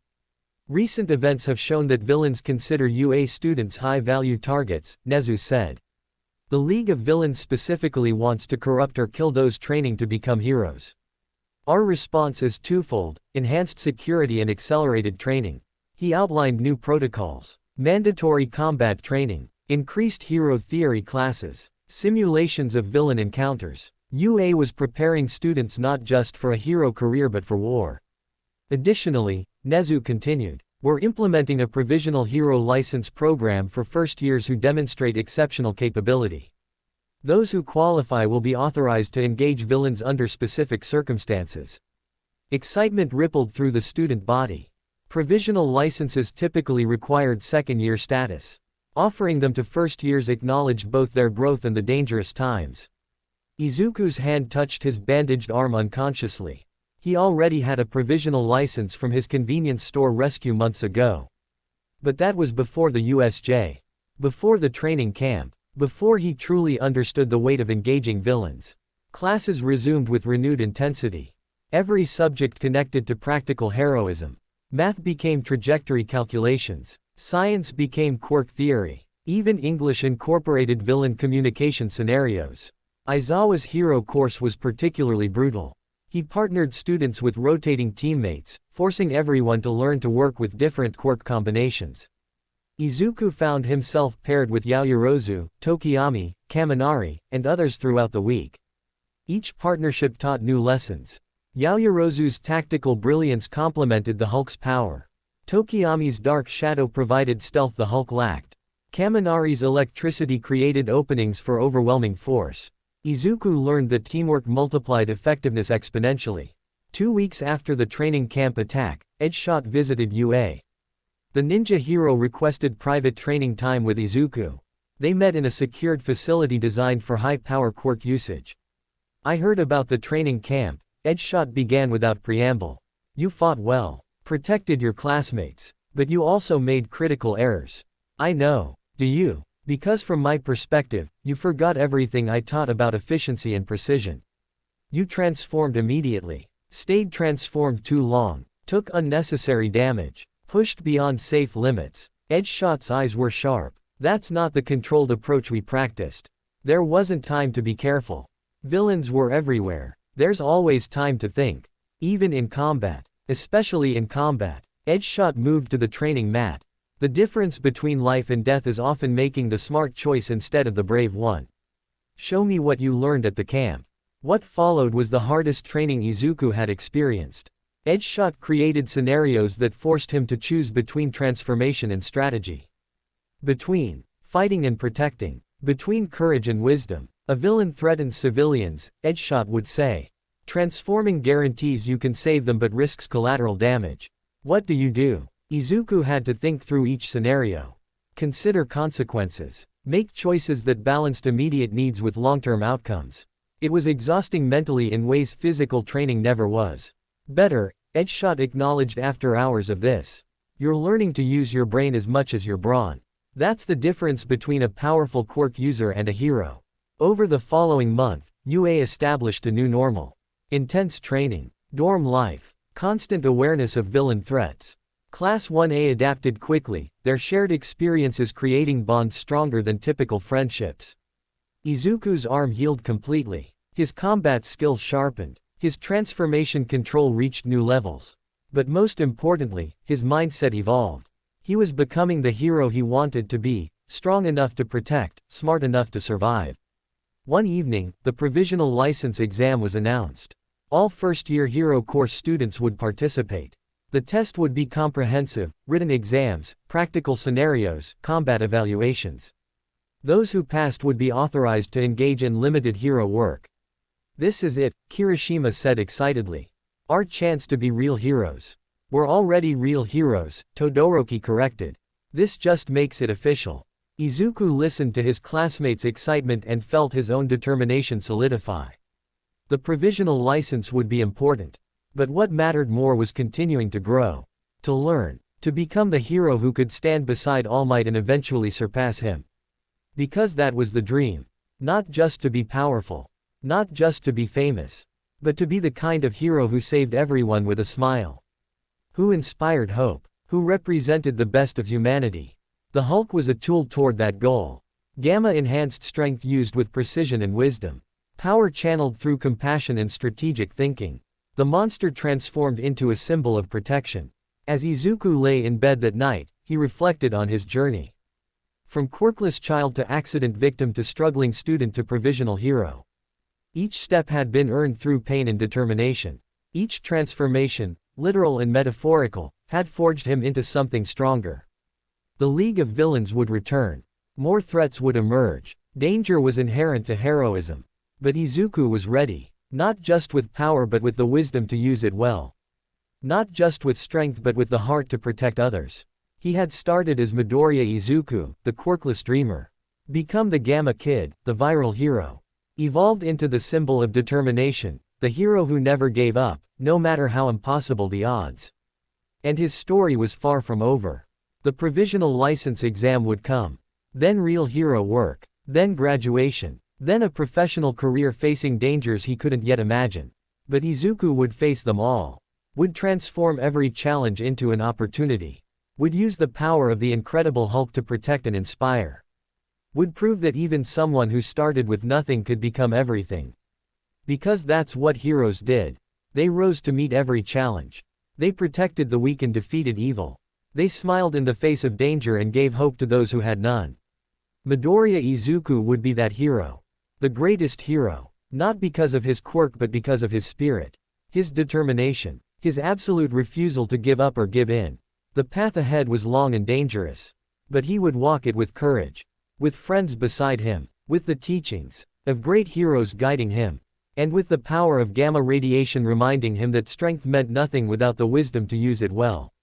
Recent events have shown that villains consider UA students high-value targets, Nezu said. The League of Villains specifically wants to corrupt or kill those training to become heroes. Our response is twofold: enhanced security and accelerated training. He outlined new protocols, mandatory combat training, increased hero theory classes, simulations of villain encounters. UA was preparing students not just for a hero career but for war. Additionally, Nezu continued, we're implementing a provisional hero license program for first years who demonstrate exceptional capability. Those who qualify will be authorized to engage villains under specific circumstances. Excitement rippled through the student body. Provisional licenses typically required second-year status. Offering them to first years acknowledged both their growth and the dangerous times. Izuku's hand touched his bandaged arm unconsciously. He already had a provisional license from his convenience store rescue months ago. But that was before the USJ. Before the training camp. Before he truly understood the weight of engaging villains. Classes resumed with renewed intensity. Every subject connected to practical heroism. Math became trajectory calculations. Science became quirk theory. Even English incorporated villain communication scenarios. Aizawa's hero course was particularly brutal. He partnered students with rotating teammates, forcing everyone to learn to work with different quirk combinations. Izuku found himself paired with Yaoyorozu, Tokiyami, Kaminari, and others throughout the week. Each partnership taught new lessons. Yaoyorozu's tactical brilliance complemented the Hulk's power. Tokiyami's dark shadow provided stealth the Hulk lacked. Kaminari's electricity created openings for overwhelming force. Izuku learned that teamwork multiplied effectiveness exponentially. 2 weeks after the training camp attack, Edgeshot visited UA. The ninja hero requested private training time with Izuku. They met in a secured facility designed for high-power quirk usage. I heard about the training camp, Edgeshot began without preamble. You fought well, protected your classmates, but you also made critical errors. I know. Do you? Because from my perspective, you forgot everything I taught about efficiency and precision. You transformed immediately, stayed transformed too long, took unnecessary damage, pushed beyond safe limits. Edgeshot's eyes were sharp. That's not the controlled approach we practiced. There wasn't time to be careful. Villains were everywhere. There's always time to think. Even in combat. Especially in combat. Edgeshot moved to the training mat. The difference between life and death is often making the smart choice instead of the brave one. Show me what you learned at the camp. What followed was the hardest training Izuku had experienced. Edgeshot created scenarios that forced him to choose between transformation and strategy. Between fighting and protecting. Between courage and wisdom. A villain threatens civilians, Edgeshot would say. Transforming guarantees you can save them but risks collateral damage. What do you do? Izuku had to think through each scenario. Consider consequences. Make choices that balanced immediate needs with long-term outcomes. It was exhausting mentally in ways physical training never was. Better, Edgeshot acknowledged after hours of this. You're learning to use your brain as much as your brawn. That's the difference between a powerful quirk user and a hero. Over the following month, UA established a new normal. Intense training, dorm life, constant awareness of villain threats. Class 1A adapted quickly, their shared experiences creating bonds stronger than typical friendships. Izuku's arm healed completely. His combat skills sharpened. His transformation control reached new levels. But most importantly, his mindset evolved. He was becoming the hero he wanted to be, strong enough to protect, smart enough to survive. One evening, the provisional license exam was announced. All first-year Hero course students would participate. The test would be comprehensive, written exams, practical scenarios, combat evaluations. Those who passed would be authorized to engage in limited hero work. This is it, Kirishima said excitedly. Our chance to be real heroes. We're already real heroes, Todoroki corrected. This just makes it official. Izuku listened to his classmates' excitement and felt his own determination solidify. The provisional license would be important. But what mattered more was continuing to grow. To learn. To become the hero who could stand beside All Might and eventually surpass him. Because that was the dream. Not just to be powerful. Not just to be famous. But to be the kind of hero who saved everyone with a smile. Who inspired hope. Who represented the best of humanity. The Hulk was a tool toward that goal. Gamma-enhanced strength used with precision and wisdom. Power channeled through compassion and strategic thinking. The monster transformed into a symbol of protection. As Izuku lay in bed that night, he reflected on his journey. From quirkless child to accident victim to struggling student to provisional hero. Each step had been earned through pain and determination. Each transformation, literal and metaphorical, had forged him into something stronger. The League of Villains would return. More threats would emerge. Danger was inherent to heroism. But Izuku was ready. Not just with power but with the wisdom to use it well. Not just with strength but with the heart to protect others. He had started as Midoriya Izuku, the quirkless dreamer. Become the Gamma Kid, the viral hero. Evolved into the symbol of determination, the hero who never gave up, no matter how impossible the odds. And his story was far from over. The provisional license exam would come. Then real hero work. Then graduation. Then a professional career facing dangers he couldn't yet imagine. But Izuku would face them all. Would transform every challenge into an opportunity. Would use the power of the Incredible Hulk to protect and inspire. Would prove that even someone who started with nothing could become everything. Because that's what heroes did. They rose to meet every challenge. They protected the weak and defeated evil. They smiled in the face of danger and gave hope to those who had none. Midoriya Izuku would be that hero. The greatest hero. Not because of his quirk but because of his spirit. His determination. His absolute refusal to give up or give in. The path ahead was long and dangerous. But he would walk it with courage. With friends beside him. With the teachings of great heroes guiding him. And with the power of gamma radiation reminding him that strength meant nothing without the wisdom to use it well.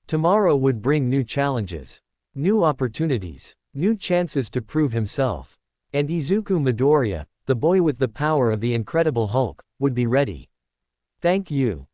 Tomorrow would bring new challenges. New opportunities. New chances to prove himself. And Izuku Midoriya, the boy with the power of the Incredible Hulk, would be ready. Thank you.